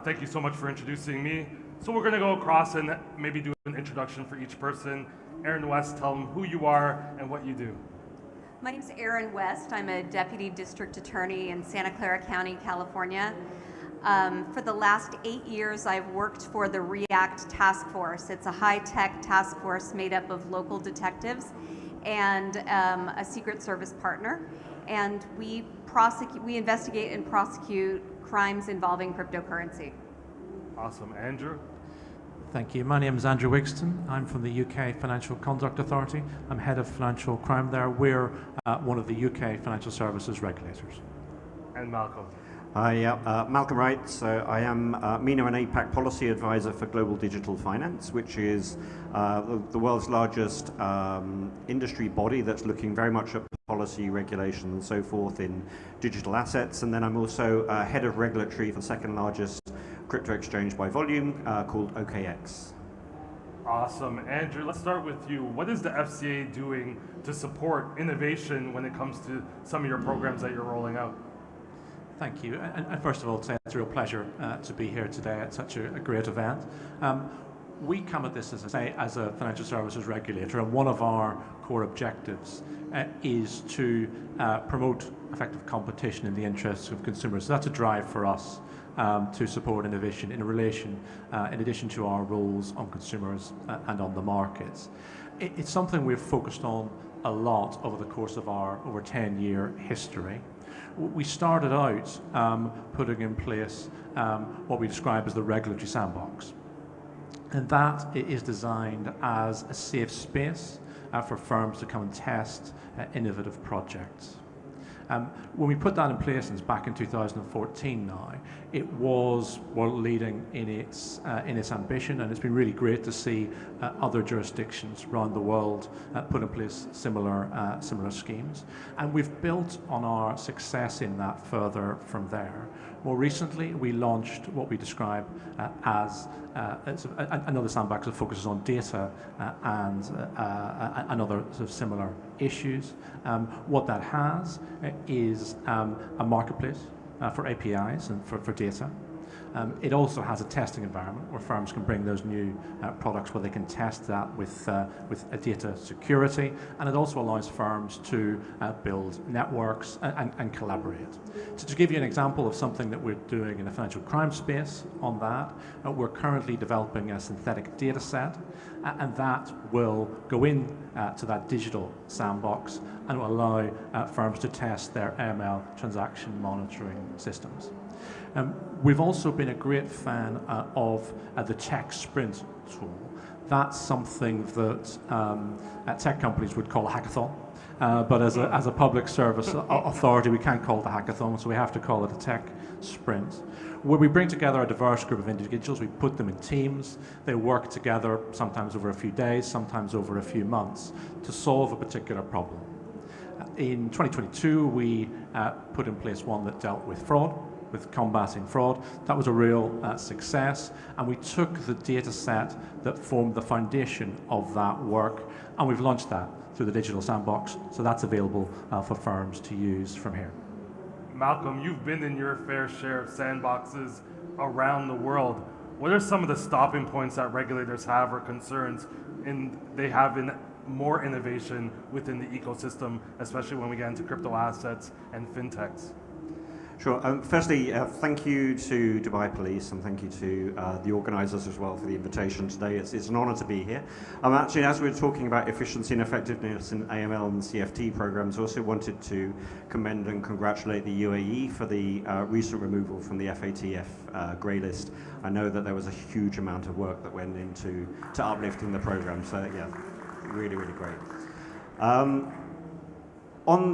Thank you so much for introducing me. So we're going to go across and maybe do an introduction for each person. Erin West, tell them who you are and what you do. My name is Erin West. I'm a Deputy District Attorney in Santa Clara County, California. For the last 8 years, I've worked for the REACT Task Force. It's a high-tech task force made up of local detectives and a Secret Service partner. And we investigate and prosecute crimes involving cryptocurrency. Awesome. Andrew? Thank you. My name is Andrew Wigston. I'm from the UK Financial Conduct Authority. I'm head of financial crime there. We're one of the UK financial services regulators. And Malcolm? Hi, Malcolm Wright. So I am MENA and APAC Policy Advisor for Global Digital Finance, which is the world's largest industry body that's looking very much at policy, regulation and so forth in digital assets. And then I'm also head of regulatory for the second largest crypto exchange by volume called OKX. Awesome. Andrew, let's start with you. What is the FCA doing to support innovation when it comes to some of your programs that you're rolling out? Thank you. And first of all, it's a real pleasure to be here today at such a great event. We come at this, as I say, as a financial services regulator, and one of our core objectives is to promote effective competition in the interests of consumers. So that's a drive for us to support innovation in relation, in addition to our roles on consumers and on the markets. It's something we've focused on a lot over the course of our over 10-year history. We started out putting in place what we describe as the regulatory sandbox. And that is designed as a safe space for firms to come and test innovative projects. When we put that in place, and it's back in 2014 now, it was world leading in its ambition, and it's been really great to see other jurisdictions around the world put in place similar schemes. And we've built on our success in that further from there. More recently, we launched what we describe as another sandbox that focuses on data and other sort of similar issues. What that has is a marketplace for APIs and for data. It also has a testing environment where firms can bring those new products where they can test that with data security, and it also allows firms to build networks and collaborate. So to give you an example of something that we're doing in the financial crime space on that, we're currently developing a synthetic data set, and that will go in to that digital sandbox and will allow firms to test their AML transaction monitoring systems. We've also been a great fan of the tech sprint tool. That's something that tech companies would call a hackathon, but as a public service authority, we can't call it a hackathon, so we have to call it a tech sprint, where we bring together a diverse group of individuals. We put them in teams. They work together, sometimes over a few days, sometimes over a few months, to solve a particular problem. In 2022, we put in place one that dealt with fraud, with combating fraud. That was a real success, and we took the data set that formed the foundation of that work, and we've launched that through the digital sandbox, so that's available for firms to use from here. Malcolm, you've been in your fair share of sandboxes around the world. What are some of the stopping points that regulators have or concerns they have in more innovation within the ecosystem, especially when we get into crypto assets and fintechs? Sure. Firstly, thank you to Dubai Police, and thank you to the organisers as well for the invitation today. It's an honour to be here. Actually, as we're talking about efficiency and effectiveness in AML and CFT programs, I also wanted to commend and congratulate the UAE for the recent removal from the FATF grey list. I know that there was a huge amount of work that went into uplifting the program, so yeah, really, really great. On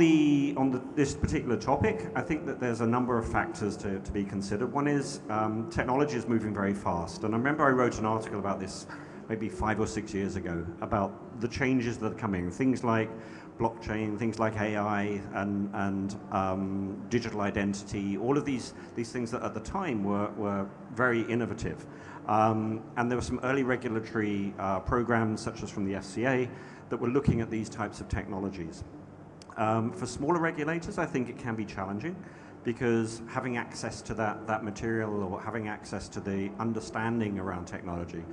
this particular topic, I think that there's a number of factors to be considered. One is technology is moving very fast. And I remember I wrote an article about this maybe 5 or 6 years ago about the changes that are coming. Things like blockchain, things like AI and digital identity, all of these things that at the time were very innovative. And there were some early regulatory programs, such as from the FCA, that were looking at these types of technologies. For smaller regulators, I think it can be challenging because having access to that material or having access to the understanding around technology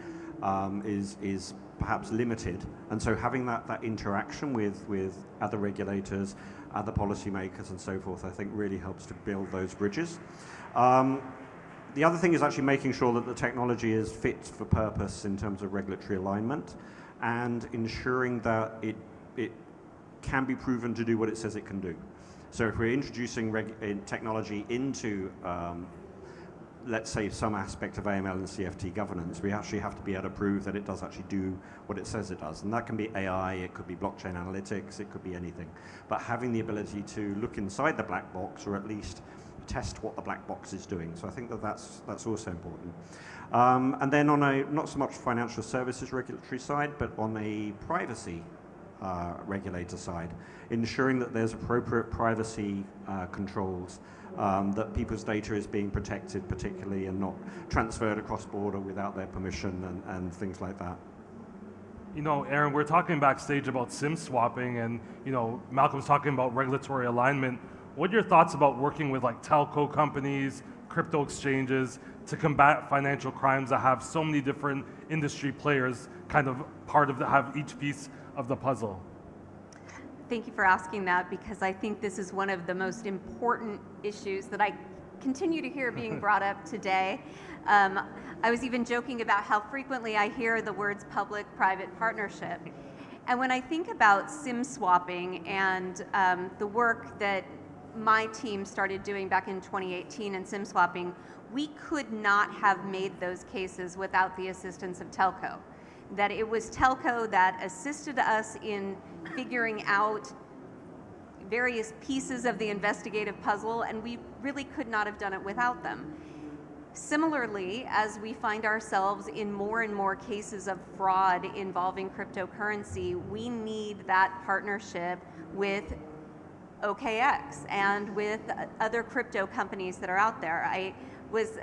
is perhaps limited. And so having that interaction with other regulators, other policymakers and so forth, I think really helps to build those bridges. The other thing is actually making sure that the technology is fit for purpose in terms of regulatory alignment and ensuring that it can be proven to do what it says it can do. So if we're introducing technology into, let's say, some aspect of AML and CFT governance, we actually have to be able to prove that it does actually do what it says it does. And that can be AI, it could be blockchain analytics, it could be anything. But having the ability to look inside the black box, or at least test what the black box is doing. So I think that's also important. And then on a, not so much financial services regulatory side, but on a privacy regulator side, ensuring that there's appropriate privacy controls, that people's data is being protected particularly and not transferred across border without their permission and things like that. You know, Aaron, we're talking backstage about SIM swapping and, you know, Malcolm's talking about regulatory alignment. What are your thoughts about working with like telco companies, crypto exchanges to combat financial crimes that have so many different industry players kind of have each piece of the puzzle? Thank you for asking that, because I think this is one of the most important issues that I continue to hear being brought up today. I was even joking about how frequently I hear the words public-private partnership. And when I think about SIM swapping and the work that my team started doing back in 2018 in SIM swapping, we could not have made those cases without the assistance of telco. that it was telco that assisted us in figuring out various pieces of the investigative puzzle, and we really could not have done it without them. Similarly, as we find ourselves in more and more cases of fraud involving cryptocurrency, we need that partnership with OKX and with other crypto companies that are out there. I was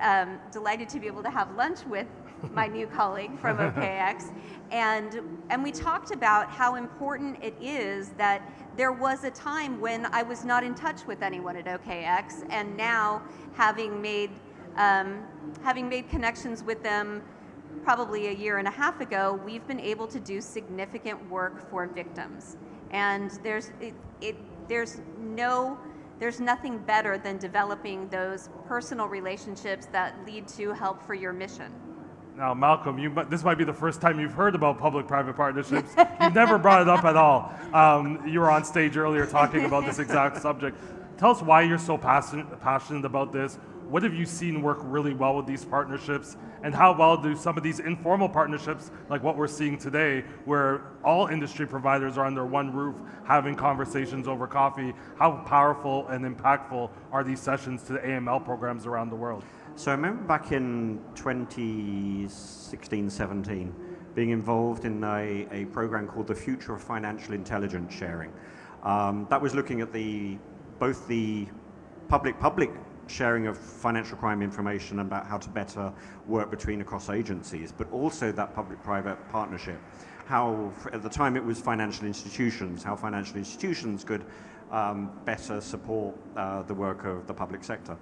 delighted to be able to have lunch with my new colleague from OKX, and we talked about how important it is that there was a time when I was not in touch with anyone at OKX, and now having made connections with them probably a year and a half ago, we've been able to do significant work for victims. And there's nothing better than developing those personal relationships that lead to help for your mission. Now, Malcolm, this might be the first time you've heard about public-private partnerships. You've never brought it up at all. You were on stage earlier talking about this exact subject. Tell us why you're so passionate about this. What have you seen work really well with these partnerships, and how well do some of these informal partnerships, like what we're seeing today, where all industry providers are under one roof having conversations over coffee, how powerful and impactful are these sessions to the AML programs around the world? So I remember back in 2016-17 being involved in a program called the Future of Financial Intelligence Sharing. That was looking at both the public sharing of financial crime information about how to better work across agencies, but also that public-private partnership. How, at the time it was financial institutions, how financial institutions could better support the work of the public sector.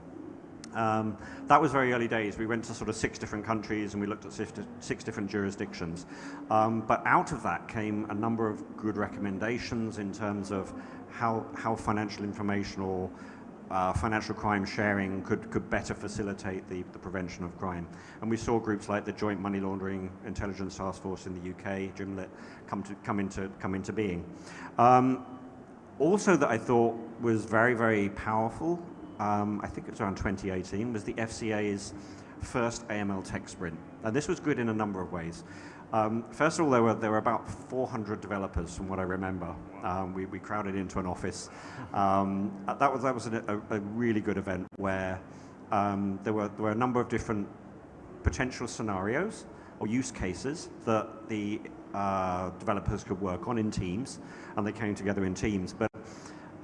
That was very early days. We went to sort of 6 different countries and we looked at 6 different jurisdictions. But out of that came a number of good recommendations in terms of how financial information or financial crime sharing could better facilitate the prevention of crime. And we saw groups like the Joint Money Laundering Intelligence Task Force in the UK, JMLIT, come into being. Also that I thought was very, very powerful, I think it was around 2018, was the FCA's first AML tech sprint. And this was good in a number of ways. First of all, there were about 400 developers, from what I remember. We crowded into an office. That was a really good event where there were a number of different potential scenarios or use cases that the developers could work on in teams, and they came together in teams. But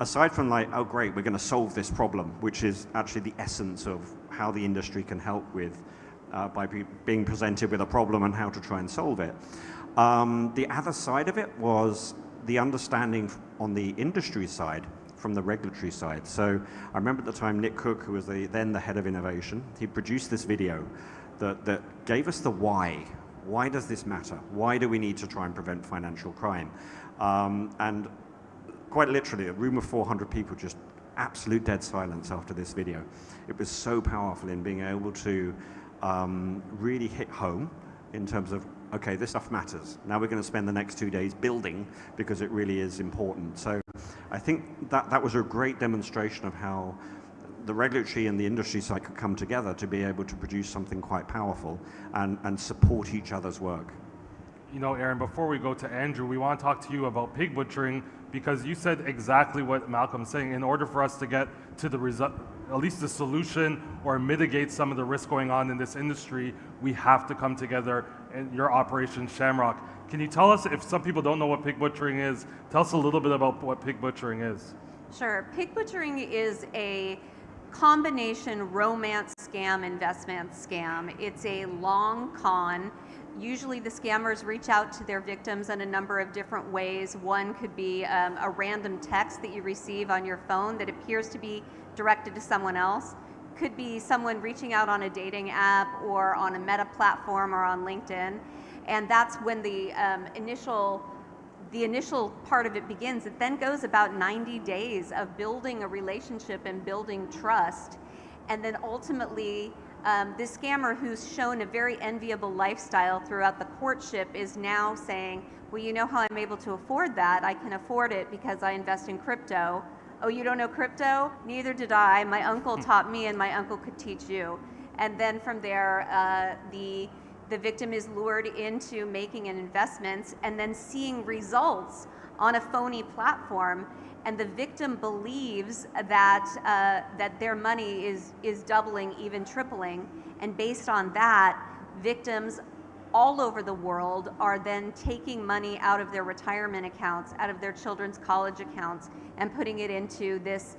aside from like, oh great, we're going to solve this problem, which is actually the essence of how the industry can help with by being presented with a problem and how to try and solve it. The other side of it was the understanding on the industry side from the regulatory side. So I remember at the time Nick Cook, who was then the head of innovation, he produced this video that gave us the why. Why does this matter? Why do we need to try and prevent financial crime? And quite literally, a room of 400 people, just absolute dead silence after this video. It was so powerful in being able to really hit home in terms of, okay, this stuff matters. Now we're going to spend the next 2 days building because it really is important. So I think that was a great demonstration of how the regulatory and the industry side could come together to be able to produce something quite powerful and support each other's work. You know, Aaron, before we go to Andrew, we want to talk to you about pig butchering, because you said exactly what Malcolm's saying. In order for us to get to the result, at least the solution, or mitigate some of the risk going on in this industry, we have to come together. And your operation, Shamrock, can you tell us, if some people don't know what pig butchering is, tell us a little bit about what pig butchering is. Sure. Pig butchering is a combination romance scam, investment scam. It's a long con. Usually the scammers reach out to their victims in a number of different ways. One could be a random text that you receive on your phone that appears to be directed to someone else. Could be someone reaching out on a dating app or on a meta platform or on LinkedIn. And that's when the initial part of it begins. It then goes about 90 days of building a relationship and building trust. And then ultimately, this scammer, who's shown a very enviable lifestyle throughout the courtship, is now saying, well, you know how I'm able to afford that? I can afford it because I invest in crypto. Oh, you don't know crypto? Neither did I. My uncle taught me, and my uncle could teach you. And then from there, the the victim is lured into making an investment and then seeing results on a phony platform, and the victim believes that, that their money is doubling, even tripling, and based on that, victims all over the world are then taking money out of their retirement accounts, out of their children's college accounts, and putting it into this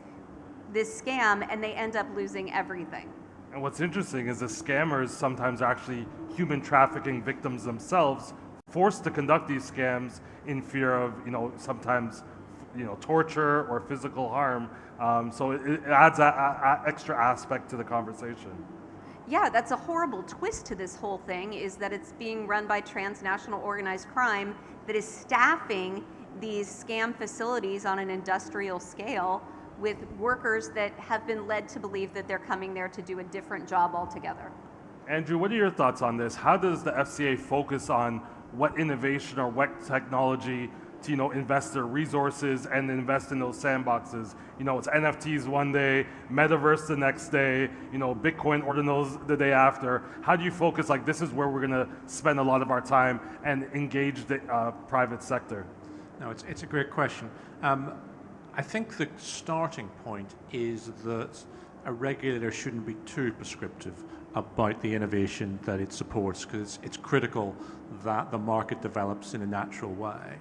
scam, and they end up losing everything. And what's interesting is the scammers sometimes are actually human trafficking victims themselves, forced to conduct these scams in fear of, sometimes, torture or physical harm. So it adds an extra aspect to the conversation. Yeah, that's a horrible twist to this whole thing, is that it's being run by transnational organized crime that is staffing these scam facilities on an industrial scale with workers that have been led to believe that they're coming there to do a different job altogether. Andrew, what are your thoughts on this? How does the FCA focus on what innovation or what technology to invest their resources and invest in those sandboxes? It's NFTs one day, metaverse the next day, Bitcoin ordinals the day after. How do you focus, like, this is where we're going to spend a lot of our time and engage the private sector? No, it's a great question. I think the starting point is that a regulator shouldn't be too prescriptive about the innovation that it supports, because it's critical that the market develops in a natural way.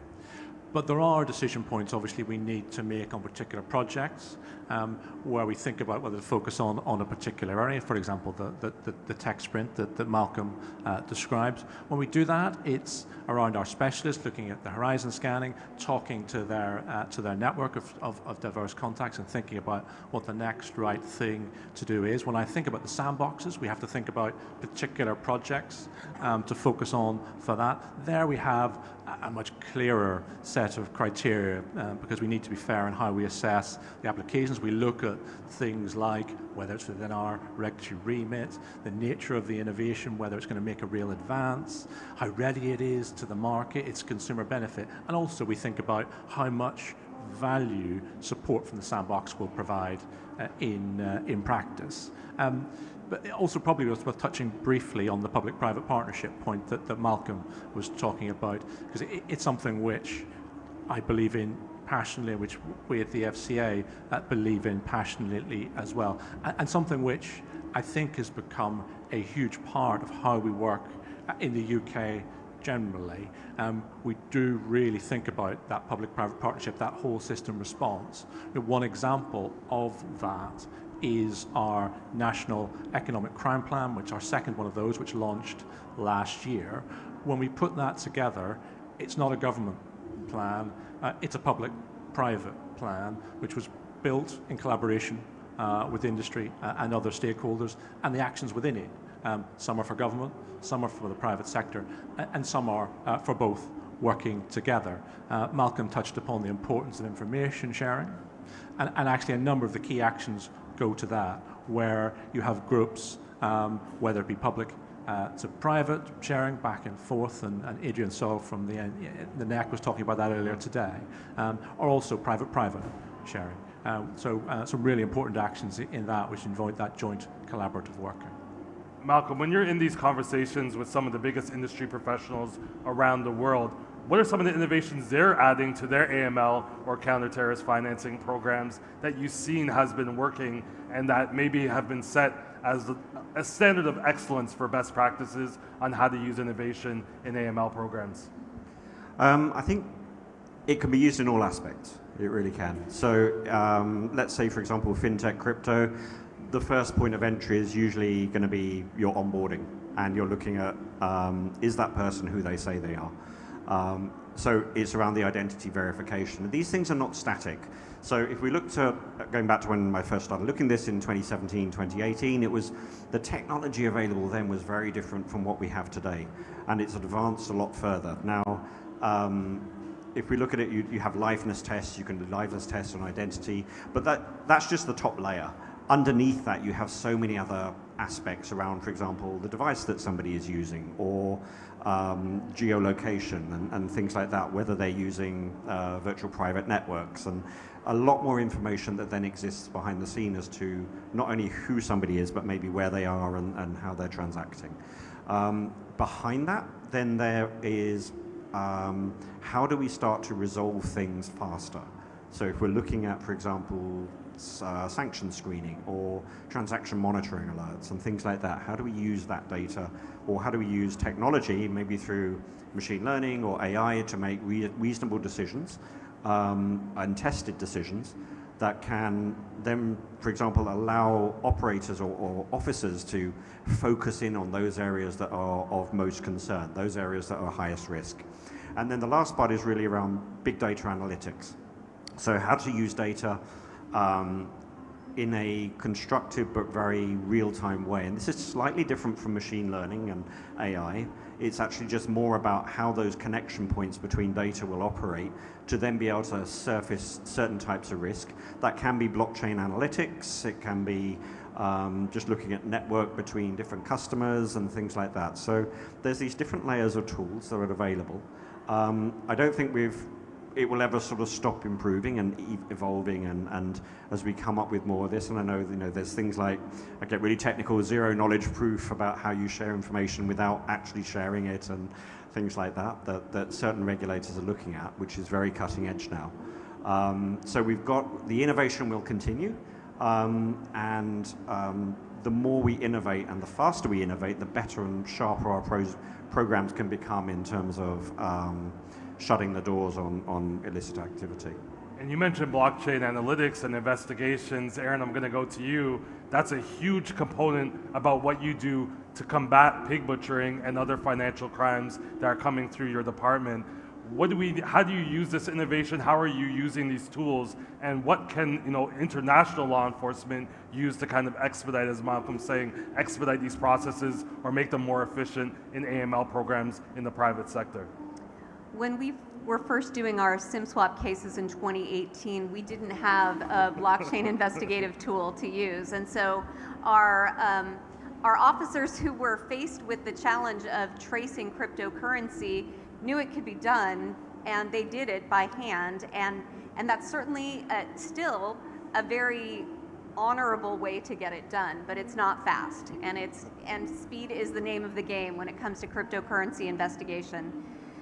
But there are decision points, obviously, we need to make on particular projects, where we think about whether to focus on a particular area, for example, the tech sprint that Malcolm describes. When we do that, it's around our specialists, looking at the horizon scanning, talking to their network of diverse contacts, and thinking about what the next right thing to do is. When I think about the sandboxes, we have to think about particular projects to focus on for that. There we have a much clearer set of criteria, because we need to be fair in how we assess the applications. We look at things like whether it's within our regulatory remit, the nature of the innovation, whether it's going to make a real advance, how ready it is to the market, its consumer benefit, and also we think about how much value support from the sandbox will provide in practice. But also probably worth touching briefly on the public-private partnership point that Malcolm was talking about, because it's something which I believe in passionately, which we at the FCA believe in passionately as well, and something which I think has become a huge part of how we work in the UK generally. We do really think about that public-private partnership, that whole system response. One example of that is our National Economic Crime Plan, which our second one of those, which launched last year. When we put that together, it's not a government plan, it's a public-private plan, which was built in collaboration with industry and other stakeholders, and the actions within it. Some are for government, some are for the private sector, and some are for both working together. Malcolm touched upon the importance of information sharing, and actually a number of the key actions go to that, where you have groups, whether it be public to private sharing back and forth, and Adrian Saul from the NEC was talking about that earlier today, or also private-private sharing. So some really important actions in that which involve that joint collaborative working. Malcolm, when you're in these conversations with some of the biggest industry professionals around the world, what are some of the innovations they're adding to their AML or counter-terrorist financing programs that you've seen has been working and that maybe have been set as a standard of excellence for best practices on how to use innovation in AML programs? I think it can be used in all aspects. It really can. So let's say, for example, fintech crypto, the first point of entry is usually going to be your onboarding, and you're looking at is that person who they say they are? So it's around the identity verification. These things are not static. So if we look to, going back to when I first started looking at this in 2017, 2018, it was the technology available then was very different from what we have today. And it's advanced a lot further. Now, if we look at it, you have liveness tests, you can do liveness tests on identity, but that's just the top layer. Underneath that, you have so many other aspects around, for example, the device that somebody is using, or geolocation and things like that, whether they're using virtual private networks, and a lot more information that then exists behind the scene as to not only who somebody is, but maybe where they are and how they're transacting. Behind that, then there is how do we start to resolve things faster? So if we're looking at, for example, sanction screening or transaction monitoring alerts and things like that, how do we use that data, or how do we use technology, maybe through machine learning or AI, to make reasonable decisions and tested decisions that can then, for example, allow operators or officers to focus in on those areas that are of most concern, those areas that are highest risk. And then the last part is really around big data analytics. So how to use data in a constructive but very real-time way. And this is slightly different from machine learning and AI. It's actually just more about how those connection points between data will operate to then be able to surface certain types of risk. That can be blockchain analytics, it can be just looking at network between different customers and things like that. So there's these different layers of tools that are available. I don't think it will ever sort of stop improving and evolving, and as we come up with more of this, and I know, there's things like, I get really technical, zero knowledge proof about how you share information without actually sharing it and things like that certain regulators are looking at, which is very cutting edge now. So we've got, the innovation will continue, and the more we innovate and the faster we innovate, the better and sharper our programs can become in terms of shutting the doors on illicit activity. And you mentioned blockchain analytics and investigations. Aaron, I'm going to go to you. That's a huge component about what you do to combat pig butchering and other financial crimes that are coming through your department. How do you use this innovation? How are you using these tools? And what can international law enforcement use to kind of expedite, as Malcolm's saying, expedite these processes or make them more efficient in AML programs in the private sector? When we were first doing our SIM swap cases in 2018, we didn't have a blockchain investigative tool to use. And so our officers who were faced with the challenge of tracing cryptocurrency knew it could be done, and they did it by hand. And that's certainly still a very honorable way to get it done, but it's not fast. And speed is the name of the game when it comes to cryptocurrency investigation.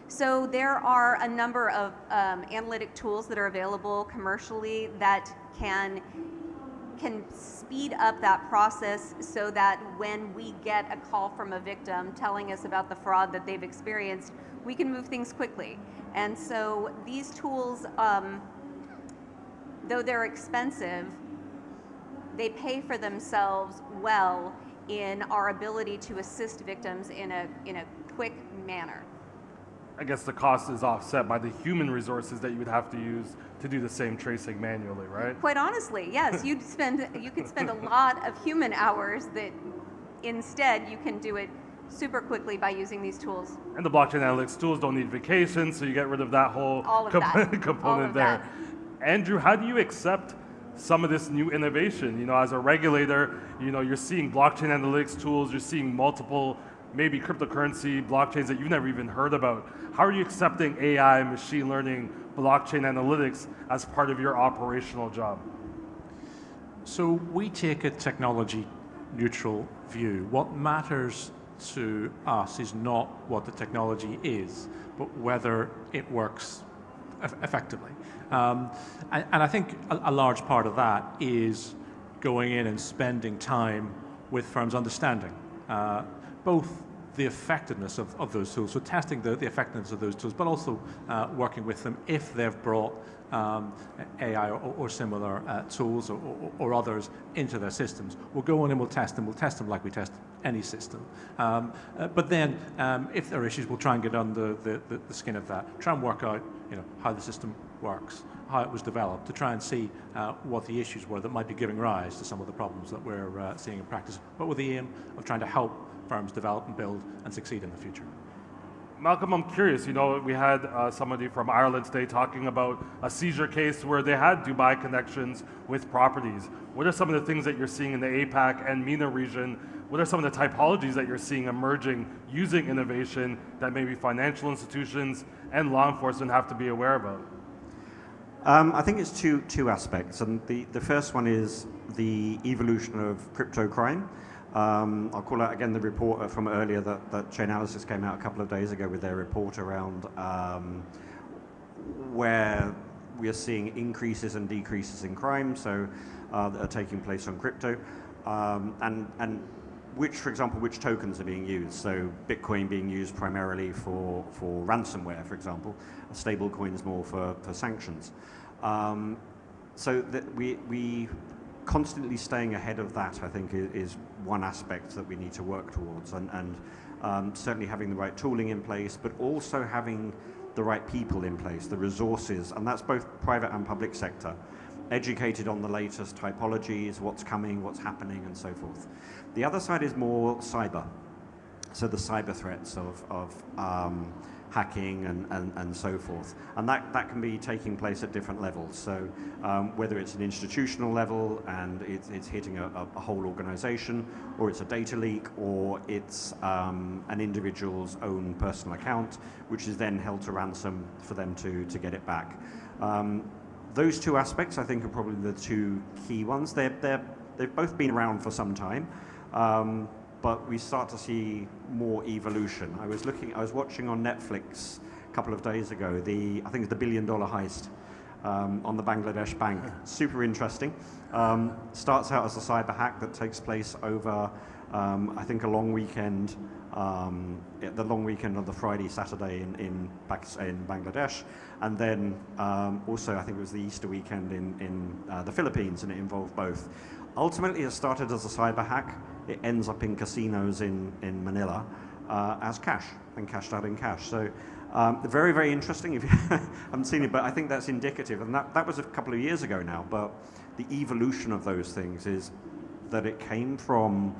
So there are a number of analytic tools that are available commercially that can speed up that process, so that when we get a call from a victim telling us about the fraud that they've experienced, we can move things quickly. And so these tools, though they're expensive, they pay for themselves well in our ability to assist victims in a quick manner. I guess the cost is offset by the human resources that you would have to use to do the same tracing manually, right? Quite honestly, yes. You could spend a lot of human hours that instead you can do it super quickly by using these tools. And the blockchain analytics tools don't need vacations, so you get rid of that whole component there. Andrew, how do you accept some of this new innovation? As a regulator, you're seeing blockchain analytics tools, you're seeing multiple maybe cryptocurrency blockchains that you've never even heard about. How are you accepting AI, machine learning, blockchain analytics as part of your operational job? So we take a technology neutral view. What matters to us is not what the technology is, but whether it works effectively. And I think a large part of that is going in and spending time with firms understanding both the effectiveness of those tools, so testing the effectiveness of those tools, but also working with them if they've brought AI or similar tools or others into their systems. We'll go in and we'll test them like we test any system. But then if there are issues, we'll try and get under the skin of that, try and work out how the system works, how it was developed, to try and see what the issues were that might be giving rise to some of the problems that we're seeing in practice, but with the aim of trying to help firms develop and build and succeed in the future. Malcolm, I'm curious, we had somebody from Ireland today talking about a seizure case where they had Dubai connections with properties. What are some of the things that you're seeing in the APAC and MENA region? What are some of the typologies that you're seeing emerging using innovation that maybe financial institutions and law enforcement have to be aware about? I think it's two aspects, and the first one is the evolution of crypto crime. I'll call out again the report from earlier that Chainalysis came out a couple of days ago with their report around where we are seeing increases and decreases in crime, so that are taking place on crypto, and which, for example, which tokens are being used. So Bitcoin being used primarily for ransomware, for example, stable coins more for sanctions. So that we constantly staying ahead of that, I think, is one aspect that we need to work towards, and certainly having the right tooling in place, but also having the right people in place, the resources, and that's both private and public sector, educated on the latest typologies, what's coming, what's happening, and so forth. The other side is more cyber. So the cyber threats of hacking and so forth. And that can be taking place at different levels. So whether it's an institutional level and it's hitting a whole organization, or it's a data leak, or it's an individual's own personal account, which is then held to ransom for them to get it back. Those two aspects, I think, are probably the two key ones. They've both been around for some time, but we start to see more evolution. I was watching on Netflix a couple of days ago, I think it's the $1 billion heist on the Bangladesh bank. Super interesting. Starts out as a cyber hack that takes place over, I think, a long weekend, the long weekend on the Friday, Saturday in Bangladesh, and then also I think it was the Easter weekend in the Philippines, and it involved both. Ultimately, it started as a cyber hack. It ends up in casinos in Manila as cash, and cashed out in cash. So very, very interesting. If you haven't seen it, but I think that's indicative, and that was a couple of years ago now, but the evolution of those things is that it came from,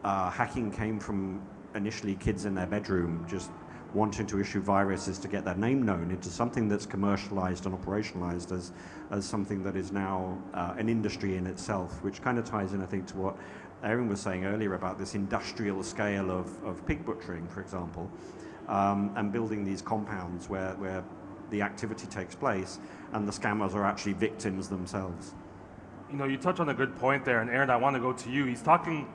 hacking came from initially kids in their bedroom just wanting to issue viruses to get their name known, into something that's commercialized and operationalized as something that is now an industry in itself, which kind of ties in, I think, to what Aaron was saying earlier about this industrial scale of pig butchering, for example, and building these compounds where the activity takes place and the scammers are actually victims themselves. You know, you touch on a good point there, and Aaron, I want to go to you.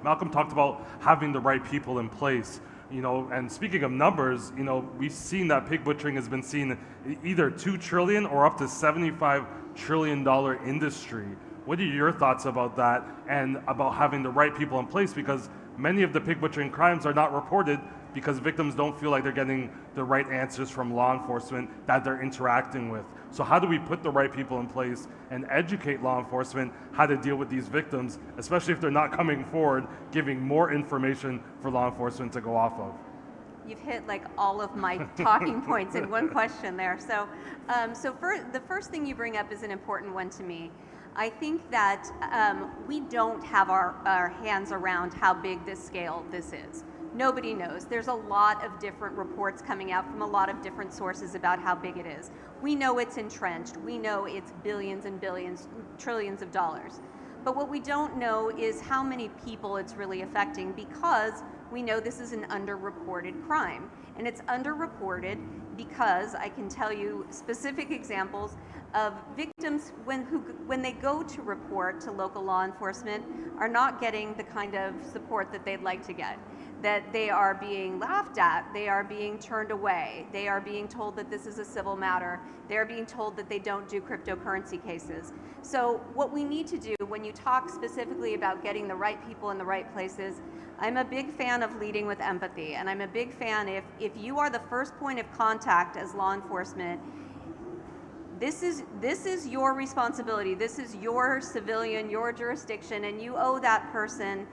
Malcolm talked about having the right people in place. You know, and speaking of numbers, you know, we've seen that pig butchering has been seen either $2 trillion or up to $75 trillion industry. What are your thoughts about that and about having the right people in place? Because many of the pig butchering crimes are not reported because victims don't feel like they're getting the right answers from law enforcement that they're interacting with. So how do we put the right people in place and educate law enforcement how to deal with these victims, especially if they're not coming forward, giving more information for law enforcement to go off of? You've hit like all of my talking points in one question there. So, the first thing you bring up is an important one to me. I think that we don't have our hands around how big this is. Nobody knows. There's a lot of different reports coming out from a lot of different sources about how big it is. We know it's entrenched. We know it's billions and billions, trillions of dollars. But what we don't know is how many people it's really affecting, because we know this is an underreported crime. And it's underreported because I can tell you specific examples of victims when they go to report to local law enforcement are not getting the kind of support that they'd like to get. That they are being laughed at, they are being turned away, they are being told that this is a civil matter, they are being told that they don't do cryptocurrency cases. So what we need to do when you talk specifically about getting the right people in the right places, I'm a big fan of leading with empathy, and I'm a big fan if you are the first point of contact as law enforcement, this is your responsibility, this is your civilian, your jurisdiction, and you owe that person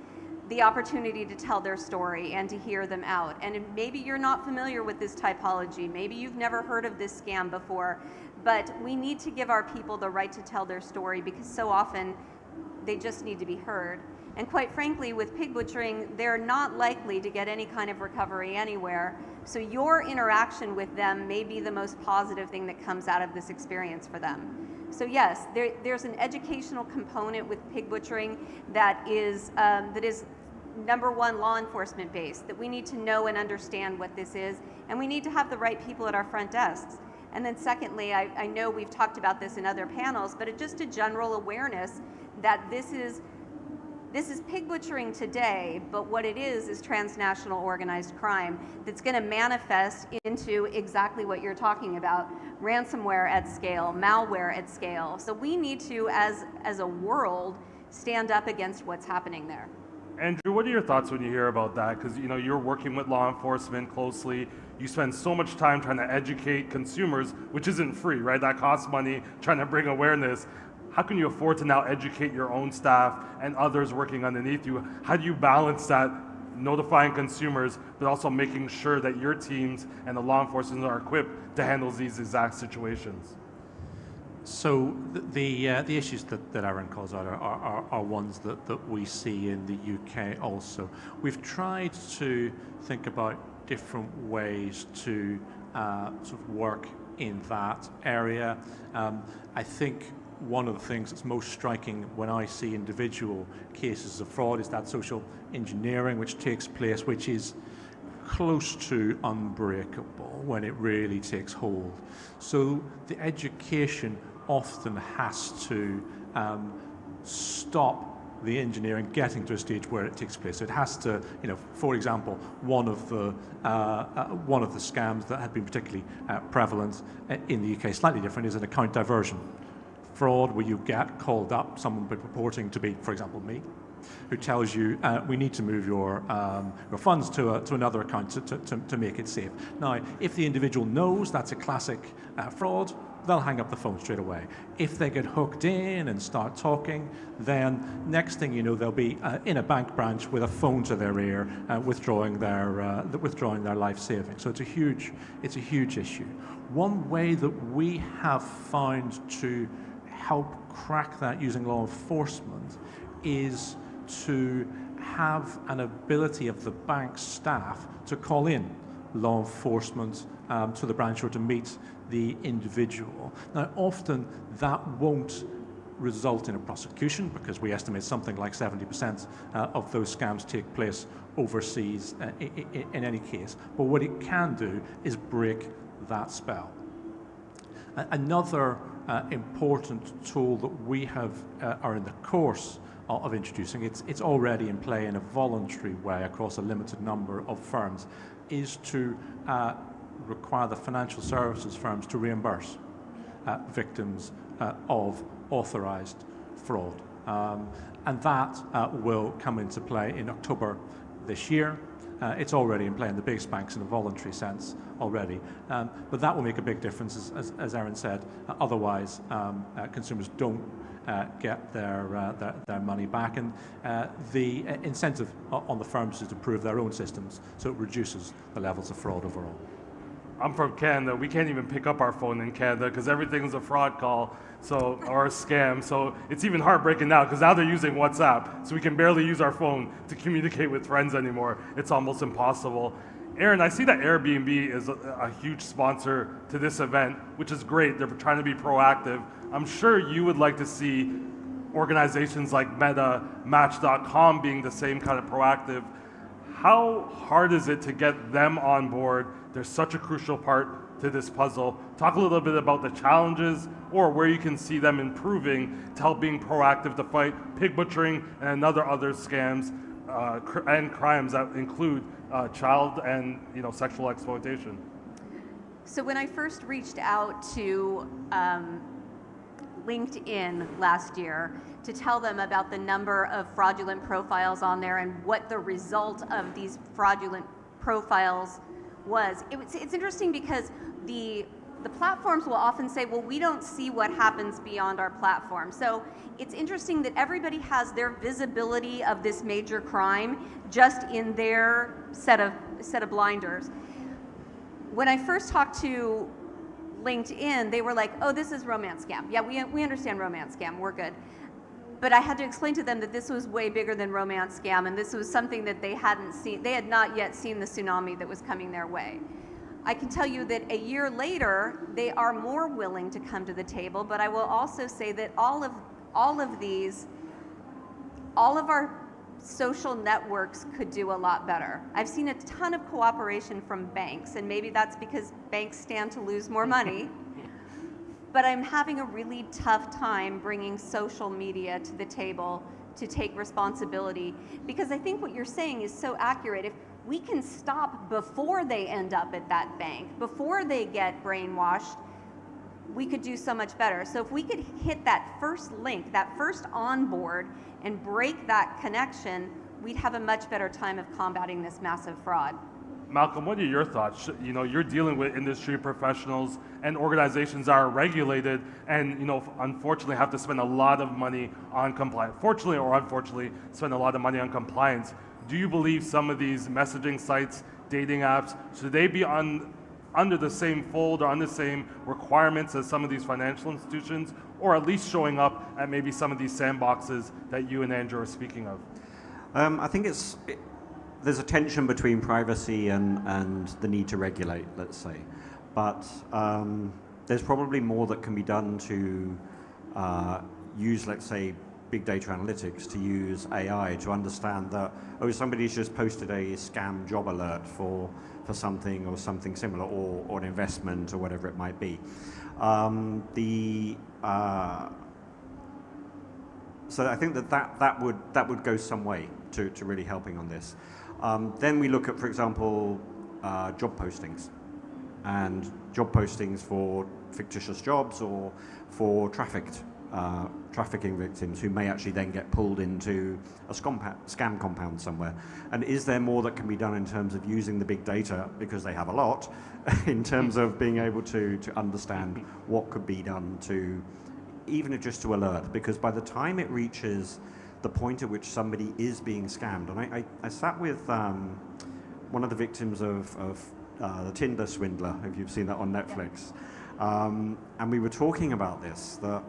the opportunity to tell their story and to hear them out. And maybe you're not familiar with this typology, maybe you've never heard of this scam before, but we need to give our people the right to tell their story, because so often they just need to be heard. And quite frankly, with pig butchering, they're not likely to get any kind of recovery anywhere. So your interaction with them may be the most positive thing that comes out of this experience for them. So yes, there's an educational component with pig butchering that is number one, law enforcement based, that we need to know and understand what this is, and we need to have the right people at our front desks. And then secondly, I know we've talked about this in other panels, but just a general awareness that this This is pig butchering today, but what it is transnational organized crime that's going to manifest into exactly what you're talking about, ransomware at scale, malware at scale. So we need to, as a world, stand up against what's happening there. Andrew, what are your thoughts when you hear about that? Because you're working with law enforcement closely. You spend so much time trying to educate consumers, which isn't free, right? That costs money, trying to bring awareness. How can you afford to now educate your own staff and others working underneath you? How do you balance that, notifying consumers, but also making sure that your teams and the law enforcement are equipped to handle these exact situations? So the issues that Aaron calls out are ones that we see in the UK also. We've tried to think about different ways to sort of work in that area. I think one of the things that's most striking when I see individual cases of fraud is that social engineering which takes place, which is close to unbreakable when it really takes hold. So the education often has to stop the engineering getting to a stage where it takes place. So it has to, for example, one of the scams that had been particularly prevalent in the UK, slightly different, is an account diversion fraud, where you get called up, someone purporting to be, for example, me, who tells you we need to move your funds to another account to make it safe. Now, if the individual knows that's a classic fraud, they'll hang up the phone straight away. If they get hooked in and start talking, then next thing you know, they'll be in a bank branch with a phone to their ear, withdrawing their life savings. So it's a huge issue. One way that we have found to help crack that using law enforcement is to have an ability of the bank staff to call in law enforcement to the branch or to meet the individual. Now, often that won't result in a prosecution, because we estimate something like 70% of those scams take place overseas in any case. But what it can do is break that spell. Another important tool that we are in the course of introducing, it's already in play in a voluntary way across a limited number of firms, is to require the financial services firms to reimburse victims of authorized fraud. And that will come into play in October this year. It's already in play in the biggest banks in a voluntary sense already. But that will make a big difference, as Aaron said. Otherwise, consumers don't get their money back. And the incentive on the firms is to improve their own systems, so it reduces the levels of fraud overall. I'm from Canada. We can't even pick up our phone in Canada because everything's a fraud call, or a scam. So it's even heartbreaking now, because now they're using WhatsApp, so we can barely use our phone to communicate with friends anymore. It's almost impossible. Aaron, I see that Airbnb is a huge sponsor to this event, which is great. They're trying to be proactive. I'm sure you would like to see organizations like Meta, Match.com being the same kind of proactive. How hard is it to get them on board? They're such a crucial part to this puzzle. Talk a little bit about the challenges, or where you can see them improving to help being proactive to fight pig butchering and other scams and crimes that include child and sexual exploitation. So when I first reached out to LinkedIn last year to tell them about the number of fraudulent profiles on there and what the result of these fraudulent profiles was, it's interesting because the platforms will often say, well, we don't see what happens beyond our platform. So it's interesting that everybody has their visibility of this major crime just in their set of blinders. When I first talked to LinkedIn, they were like, oh, this is romance scam. Yeah, we understand romance scam, we're good. But I had to explain to them that this was way bigger than romance scam, and this was something that they hadn't seen. They had not yet seen the tsunami that was coming their way. I can tell you that a year later, they are more willing to come to the table, but I will also say that all of our social networks could do a lot better. I've seen a ton of cooperation from banks, and maybe that's because banks stand to lose more money. But I'm having a really tough time bringing social media to the table to take responsibility, because I think what you're saying is so accurate. If we can stop before they end up at that bank, before they get brainwashed, we could do so much better. So if we could hit that first link, that first onboard, and break that connection, we'd have a much better time of combating this massive fraud. Malcolm, what are your thoughts? You know, you're dealing with industry professionals and organizations that are regulated and, you know, unfortunately have to spend a lot of money on compliance. Fortunately or unfortunately, spend a lot of money on compliance. Do you believe some of these messaging sites, dating apps, should they be under the same fold or under the same requirements as some of these financial institutions, or at least showing up at maybe some of these sandboxes that you and Andrew are speaking of? I think there's a tension between privacy and the need to regulate, let's say. But there's probably more that can be done to use, let's say, big data analytics, to use AI to understand that, oh, somebody's just posted a scam job alert for something or something similar, or an investment or whatever it might be. So I think that would go some way to really helping on this. Then we look at, for example, job postings, and job postings for fictitious jobs or for trafficking victims who may actually then get pulled into a scam compound somewhere. And is there more that can be done in terms of using the big data, because they have a lot, in terms of being able to understand what could be done to, even if just to alert, because by the time it reaches the point at which somebody is being scammed, and I sat with one of the victims of the Tinder swindler, if you've seen that on Netflix, and we were talking about this, that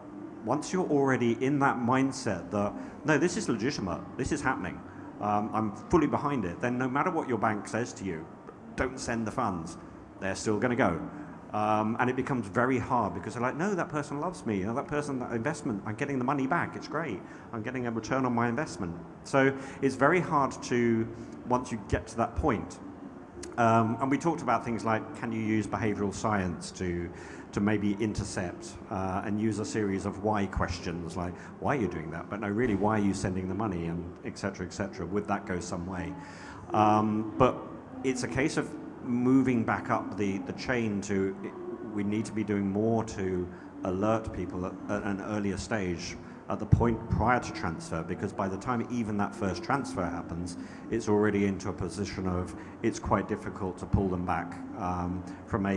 once you're already in that mindset that, no, this is legitimate, this is happening, I'm fully behind it, then no matter what your bank says to you, don't send the funds, they're still going to go. And it becomes very hard, because they're like, no, that person loves me, you know, that person, that investment, I'm getting the money back, it's great, I'm getting a return on my investment. So it's very hard to, once you get to that point. And we talked about things like, can you use behavioral science to maybe intercept and use a series of why questions, like, why are you doing that? But no, really, why are you sending the money, and et cetera, would that go some way? But it's a case of moving back up the chain to, we need to be doing more to alert people at an earlier stage, at the point prior to transfer, because by the time even that first transfer happens, it's already into a position of, it's quite difficult to pull them back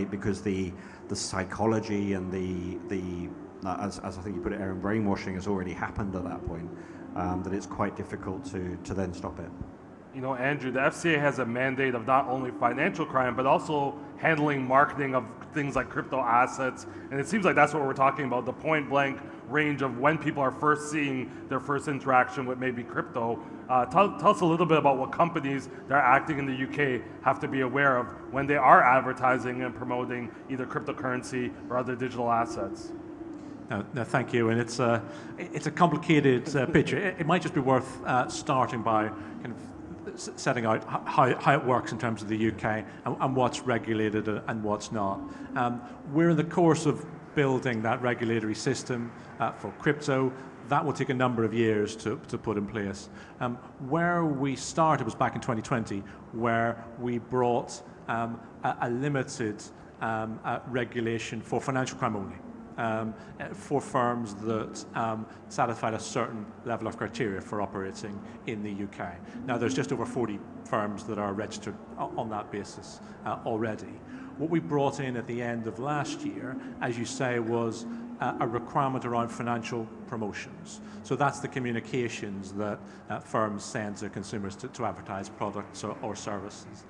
because the psychology and the as I think you put it, Aaron, brainwashing has already happened at that point, that it's quite difficult to then stop it. You know, Andrew, the FCA has a mandate of not only financial crime, but also handling marketing of things like crypto assets. And it seems like that's what we're talking about, the point blank range of when people are first seeing their first interaction with maybe crypto. Tell us a little bit about what companies that are acting in the UK have to be aware of when they are advertising and promoting either cryptocurrency or other digital assets. No, thank you. And it's a complicated picture. It might just be worth starting by kind of setting out how it works in terms of the UK and what's regulated and what's not. We're in the course of building that regulatory system for crypto. That will take a number of years to put in place. Where we started was back in 2020, where we brought a limited regulation for financial crime only. For firms that satisfied a certain level of criteria for operating in the UK. Now, there's just over 40 firms that are registered on that basis already. What we brought in at the end of last year, as you say, was a requirement around financial promotions. So that's the communications that firms send to consumers to advertise products or services.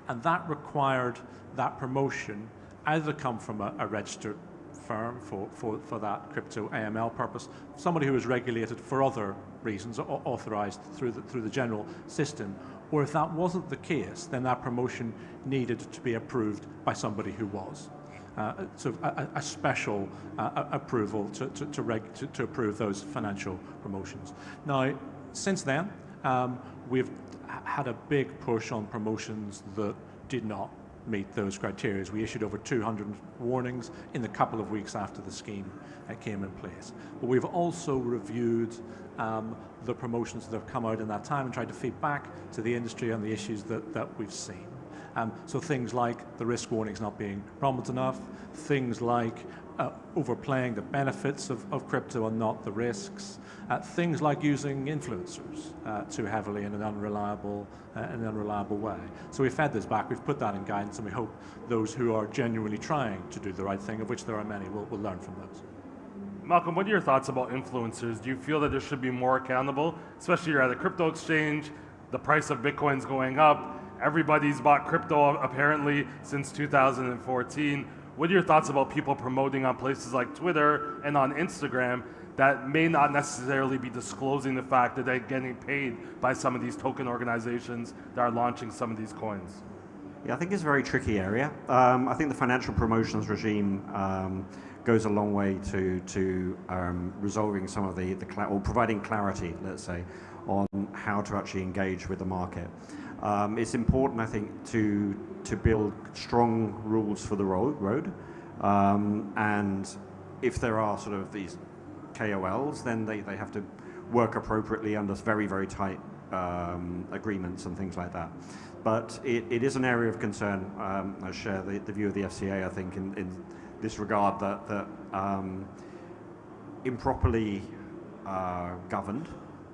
And that required that promotion either come from a registered firm for that crypto AML purpose, somebody who is regulated for other reasons, authorized through the general system, or if that wasn't the case, then that promotion needed to be approved by somebody who was. So a special approval to approve those financial promotions. Now, since then, we've had a big push on promotions that did not meet those criteria. We issued over 200 warnings in the couple of weeks after the scheme came in place. But we've also reviewed the promotions that have come out in that time and tried to feed back to the industry on the issues that we've seen. So things like the risk warnings not being prominent enough, things like overplaying the benefits of crypto and not the risks, things like using influencers too heavily in an unreliable way. So we fed this back, we've put that in guidance, and we hope those who are genuinely trying to do the right thing, of which there are many, will learn from those. Malcolm, what are your thoughts about influencers? Do you feel that there should be more accountable, especially you're at a crypto exchange, the price of Bitcoin's going up, everybody's bought crypto apparently since 2014. What are your thoughts about people promoting on places like Twitter and on Instagram that may not necessarily be disclosing the fact that they're getting paid by some of these token organizations that are launching some of these coins? Yeah, I think it's a very tricky area. I think the financial promotions regime goes a long way to resolving some of or providing clarity, let's say, on how to actually engage with the market. It's important, I think, to build strong rules for the road. And if there are sort of these KOLs, then they have to work appropriately under very, very tight agreements and things like that. But it is an area of concern. I share the view of the FCA, I think, in this regard, that improperly governed,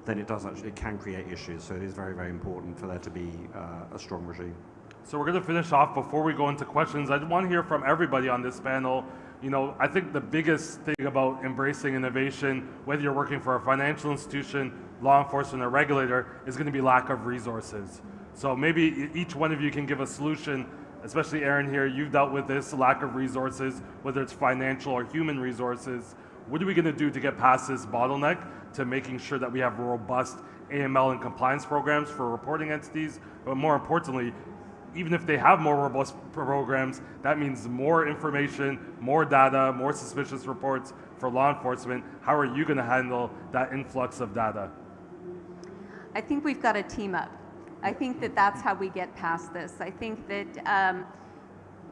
then it can create issues. So it is very, very important for there to be a strong regime. So we're going to finish off. Before we go into questions, I want to hear from everybody on this panel. I think the biggest thing about embracing innovation, whether you're working for a financial institution, law enforcement, or regulator, is going to be lack of resources. So maybe each one of you can give a solution, especially Aaron here, you've dealt with this lack of resources, whether it's financial or human resources. What are we going to do to get past this bottleneck to making sure that we have robust AML and compliance programs for reporting entities? But more importantly, even if they have more robust programs, that means more information, more data, more suspicious reports for law enforcement. How are you going to handle that influx of data? I think we've got to team up. I think that that's how we get past this. I think that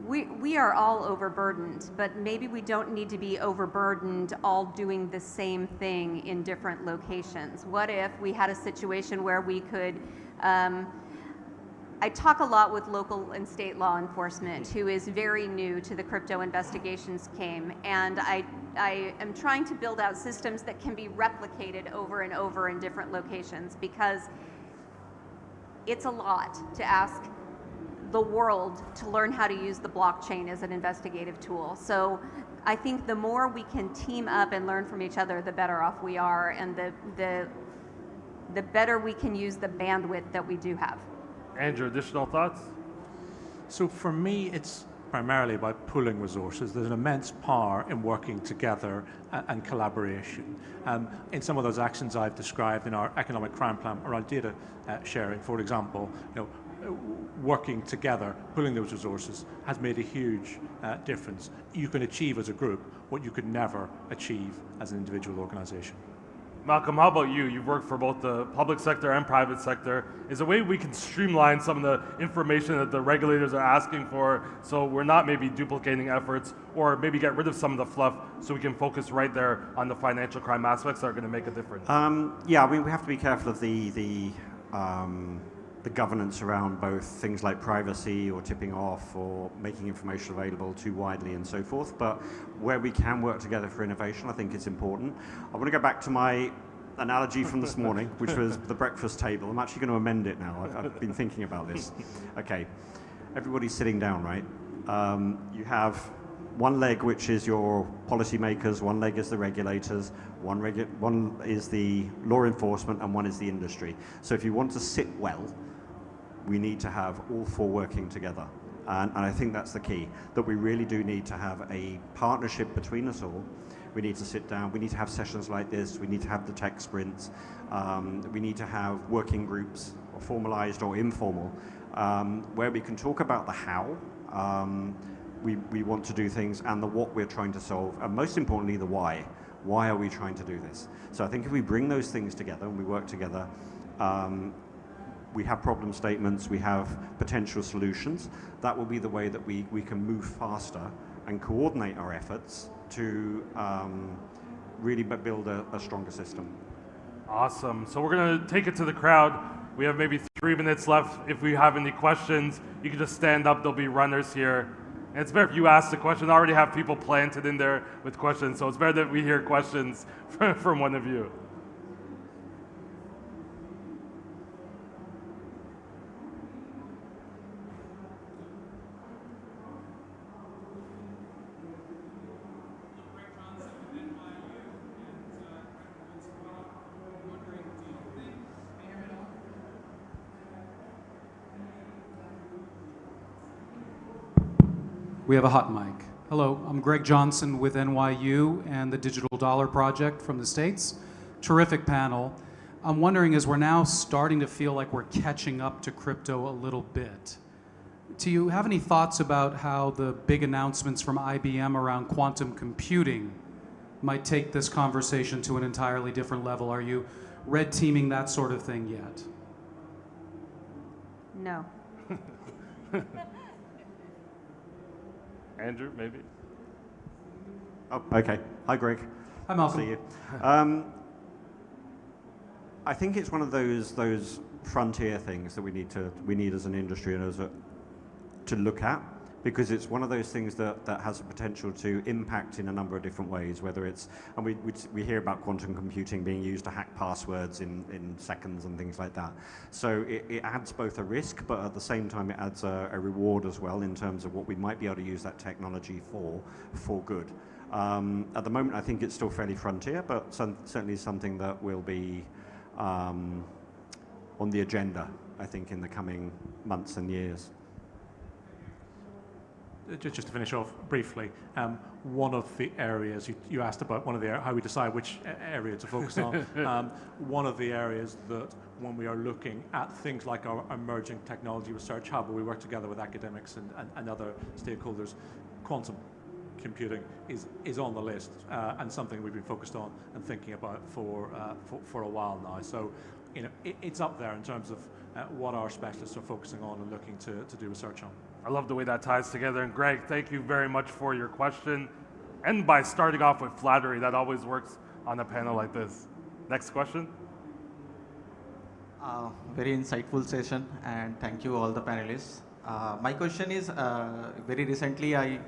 we are all overburdened, but maybe we don't need to be overburdened all doing the same thing in different locations. What if we had a situation where we could, I talk a lot with local and state law enforcement who is very new to the crypto investigations game, and I am trying to build out systems that can be replicated over and over in different locations, because it's a lot to ask the world to learn how to use the blockchain as an investigative tool. So I think the more we can team up and learn from each other, the better off we are, and the better we can use the bandwidth that we do have. Andrew, additional thoughts? So for me, it's primarily about pooling resources. There's an immense power in working together and collaboration. In some of those actions I've described in our economic crime plan around data sharing, for example, working together, pooling those resources has made a huge difference. You can achieve as a group what you could never achieve as an individual organization. Malcolm, how about you? You've worked for both the public sector and private sector. Is there a way we can streamline some of the information that the regulators are asking for, so we're not maybe duplicating efforts, or maybe get rid of some of the fluff so we can focus right there on the financial crime aspects that are going to make a difference? Yeah, I mean, we have to be careful of the governance around both things like privacy or tipping off or making information available too widely and so forth. But where we can work together for innovation, I think it's important. I want to go back to my analogy from this morning, which was the breakfast table. I'm actually going to amend it now. I've been thinking about this. Okay, everybody's sitting down, right? You have one leg, which is your policymakers, one leg is the regulators, one is the law enforcement, and one is the industry. So if you want to sit well, we need to have all four working together. And I think that's the key, that we really do need to have a partnership between us all. We need to sit down, we need to have sessions like this, we need to have the tech sprints, we need to have working groups, or formalized or informal, where we can talk about the how we want to do things, and the what we're trying to solve, and most importantly, the why. Why are we trying to do this? So I think if we bring those things together and we work together, we have problem statements, we have potential solutions. That will be the way that we can move faster and coordinate our efforts to really build a stronger system. Awesome. So we're going to take it to the crowd. We have maybe 3 minutes left. If we have any questions, you can just stand up. There'll be runners here. And it's better if you ask the question. I already have people planted in there with questions, so it's better that we hear questions from one of you. We have a hot mic. Hello, I'm Greg Johnson with NYU and the Digital Dollar Project from the States. Terrific panel. I'm wondering, as we're now starting to feel like we're catching up to crypto a little bit, do you have any thoughts about how the big announcements from IBM around quantum computing might take this conversation to an entirely different level? Are you red teaming that sort of thing yet? No. Andrew, maybe? Oh, okay. Hi, Greg. Hi, Malcolm. See you. I think it's one of those frontier things that we need as an industry and to look at, because it's one of those things that has the potential to impact in a number of different ways, whether it's, and we hear about quantum computing being used to hack passwords in seconds and things like that. So it adds both a risk, but at the same time it adds a reward as well in terms of what we might be able to use that technology for good. At the moment I think it's still fairly frontier, but certainly something that will be on the agenda, I think, in the coming months and years. Just to finish off briefly, one of the areas you asked about, how we decide which area to focus on. One of the areas that when we are looking at things like our emerging technology research hub, where we work together with academics and other stakeholders, quantum computing is on the list and something we've been focused on and thinking about for a while now. So, it's up there in terms of what our specialists are focusing on and looking to do research on. I love the way that ties together. And Greg, thank you very much for your question. And by starting off with flattery, that always works on a panel like this. Next question. Very insightful session, and thank you all the panelists. My question is, very recently I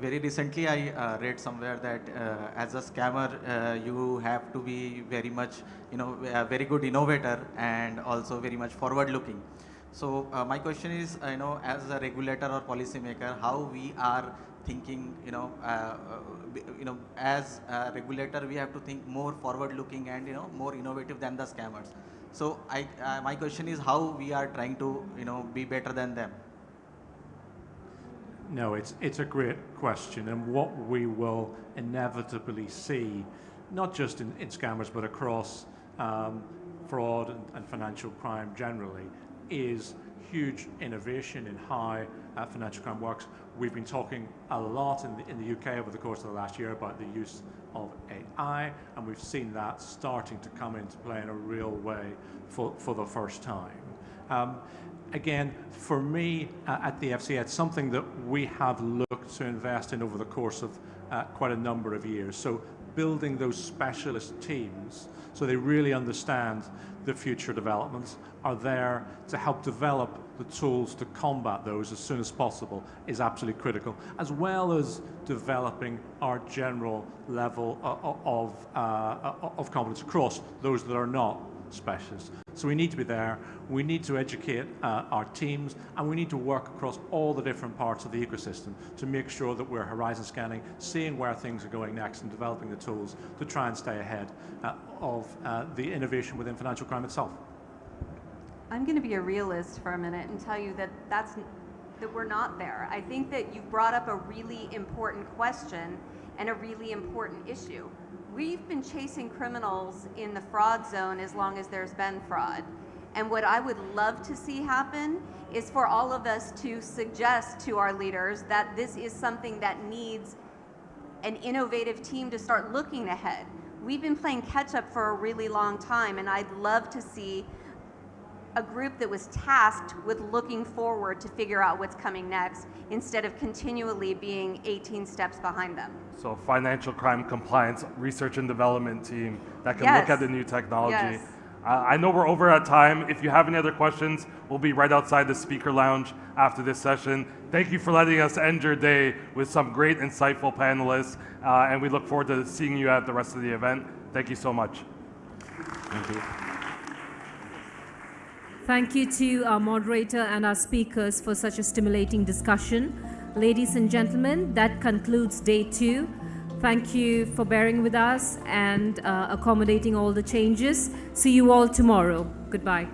read somewhere that as a scammer, you have to be very much, a very good innovator and also very much forward-looking. So my question is, as a regulator or policymaker, how we are thinking, as a regulator, we have to think more forward-looking and more innovative than the scammers. So my question is, how we are trying to be better than them. No, it's a great question, and what we will inevitably see, not just in scammers but across fraud and financial crime generally, is huge innovation in how financial crime works. We've been talking a lot in the UK over the course of the last year about the use of AI, and we've seen that starting to come into play in a real way for the first time. Again, for me at the FCA, it's something that we have looked to invest in over the course of quite a number of years. So building those specialist teams so they really understand the future developments, are there to help develop the tools to combat those as soon as possible is absolutely critical, as well as developing our general level of competence across those that are not specialists. So we need to be there, we need to educate our teams, and we need to work across all the different parts of the ecosystem to make sure that we're horizon scanning, seeing where things are going next, and developing the tools to try and stay ahead of the innovation within financial crime itself. I'm going to be a realist for a minute and tell you that we're not there. I think that you've brought up a really important question and a really important issue. We've been chasing criminals in the fraud zone as long as there's been fraud. And what I would love to see happen is for all of us to suggest to our leaders that this is something that needs an innovative team to start looking ahead. We've been playing catch up for a really long time, and I'd love to see a group that was tasked with looking forward to figure out what's coming next instead of continually being 18 steps behind them. So financial crime compliance research and development team that can look at the new technology. Yes. I know we're over at time. If you have any other questions, we'll be right outside the speaker lounge after this session. Thank you for letting us end your day with some great, insightful panelists, and we look forward to seeing you at the rest of the event. Thank you so much. Thank you. Thank you to our moderator and our speakers for such a stimulating discussion. Ladies and gentlemen, that concludes day 2. Thank you for bearing with us and accommodating all the changes. See you all tomorrow. Goodbye.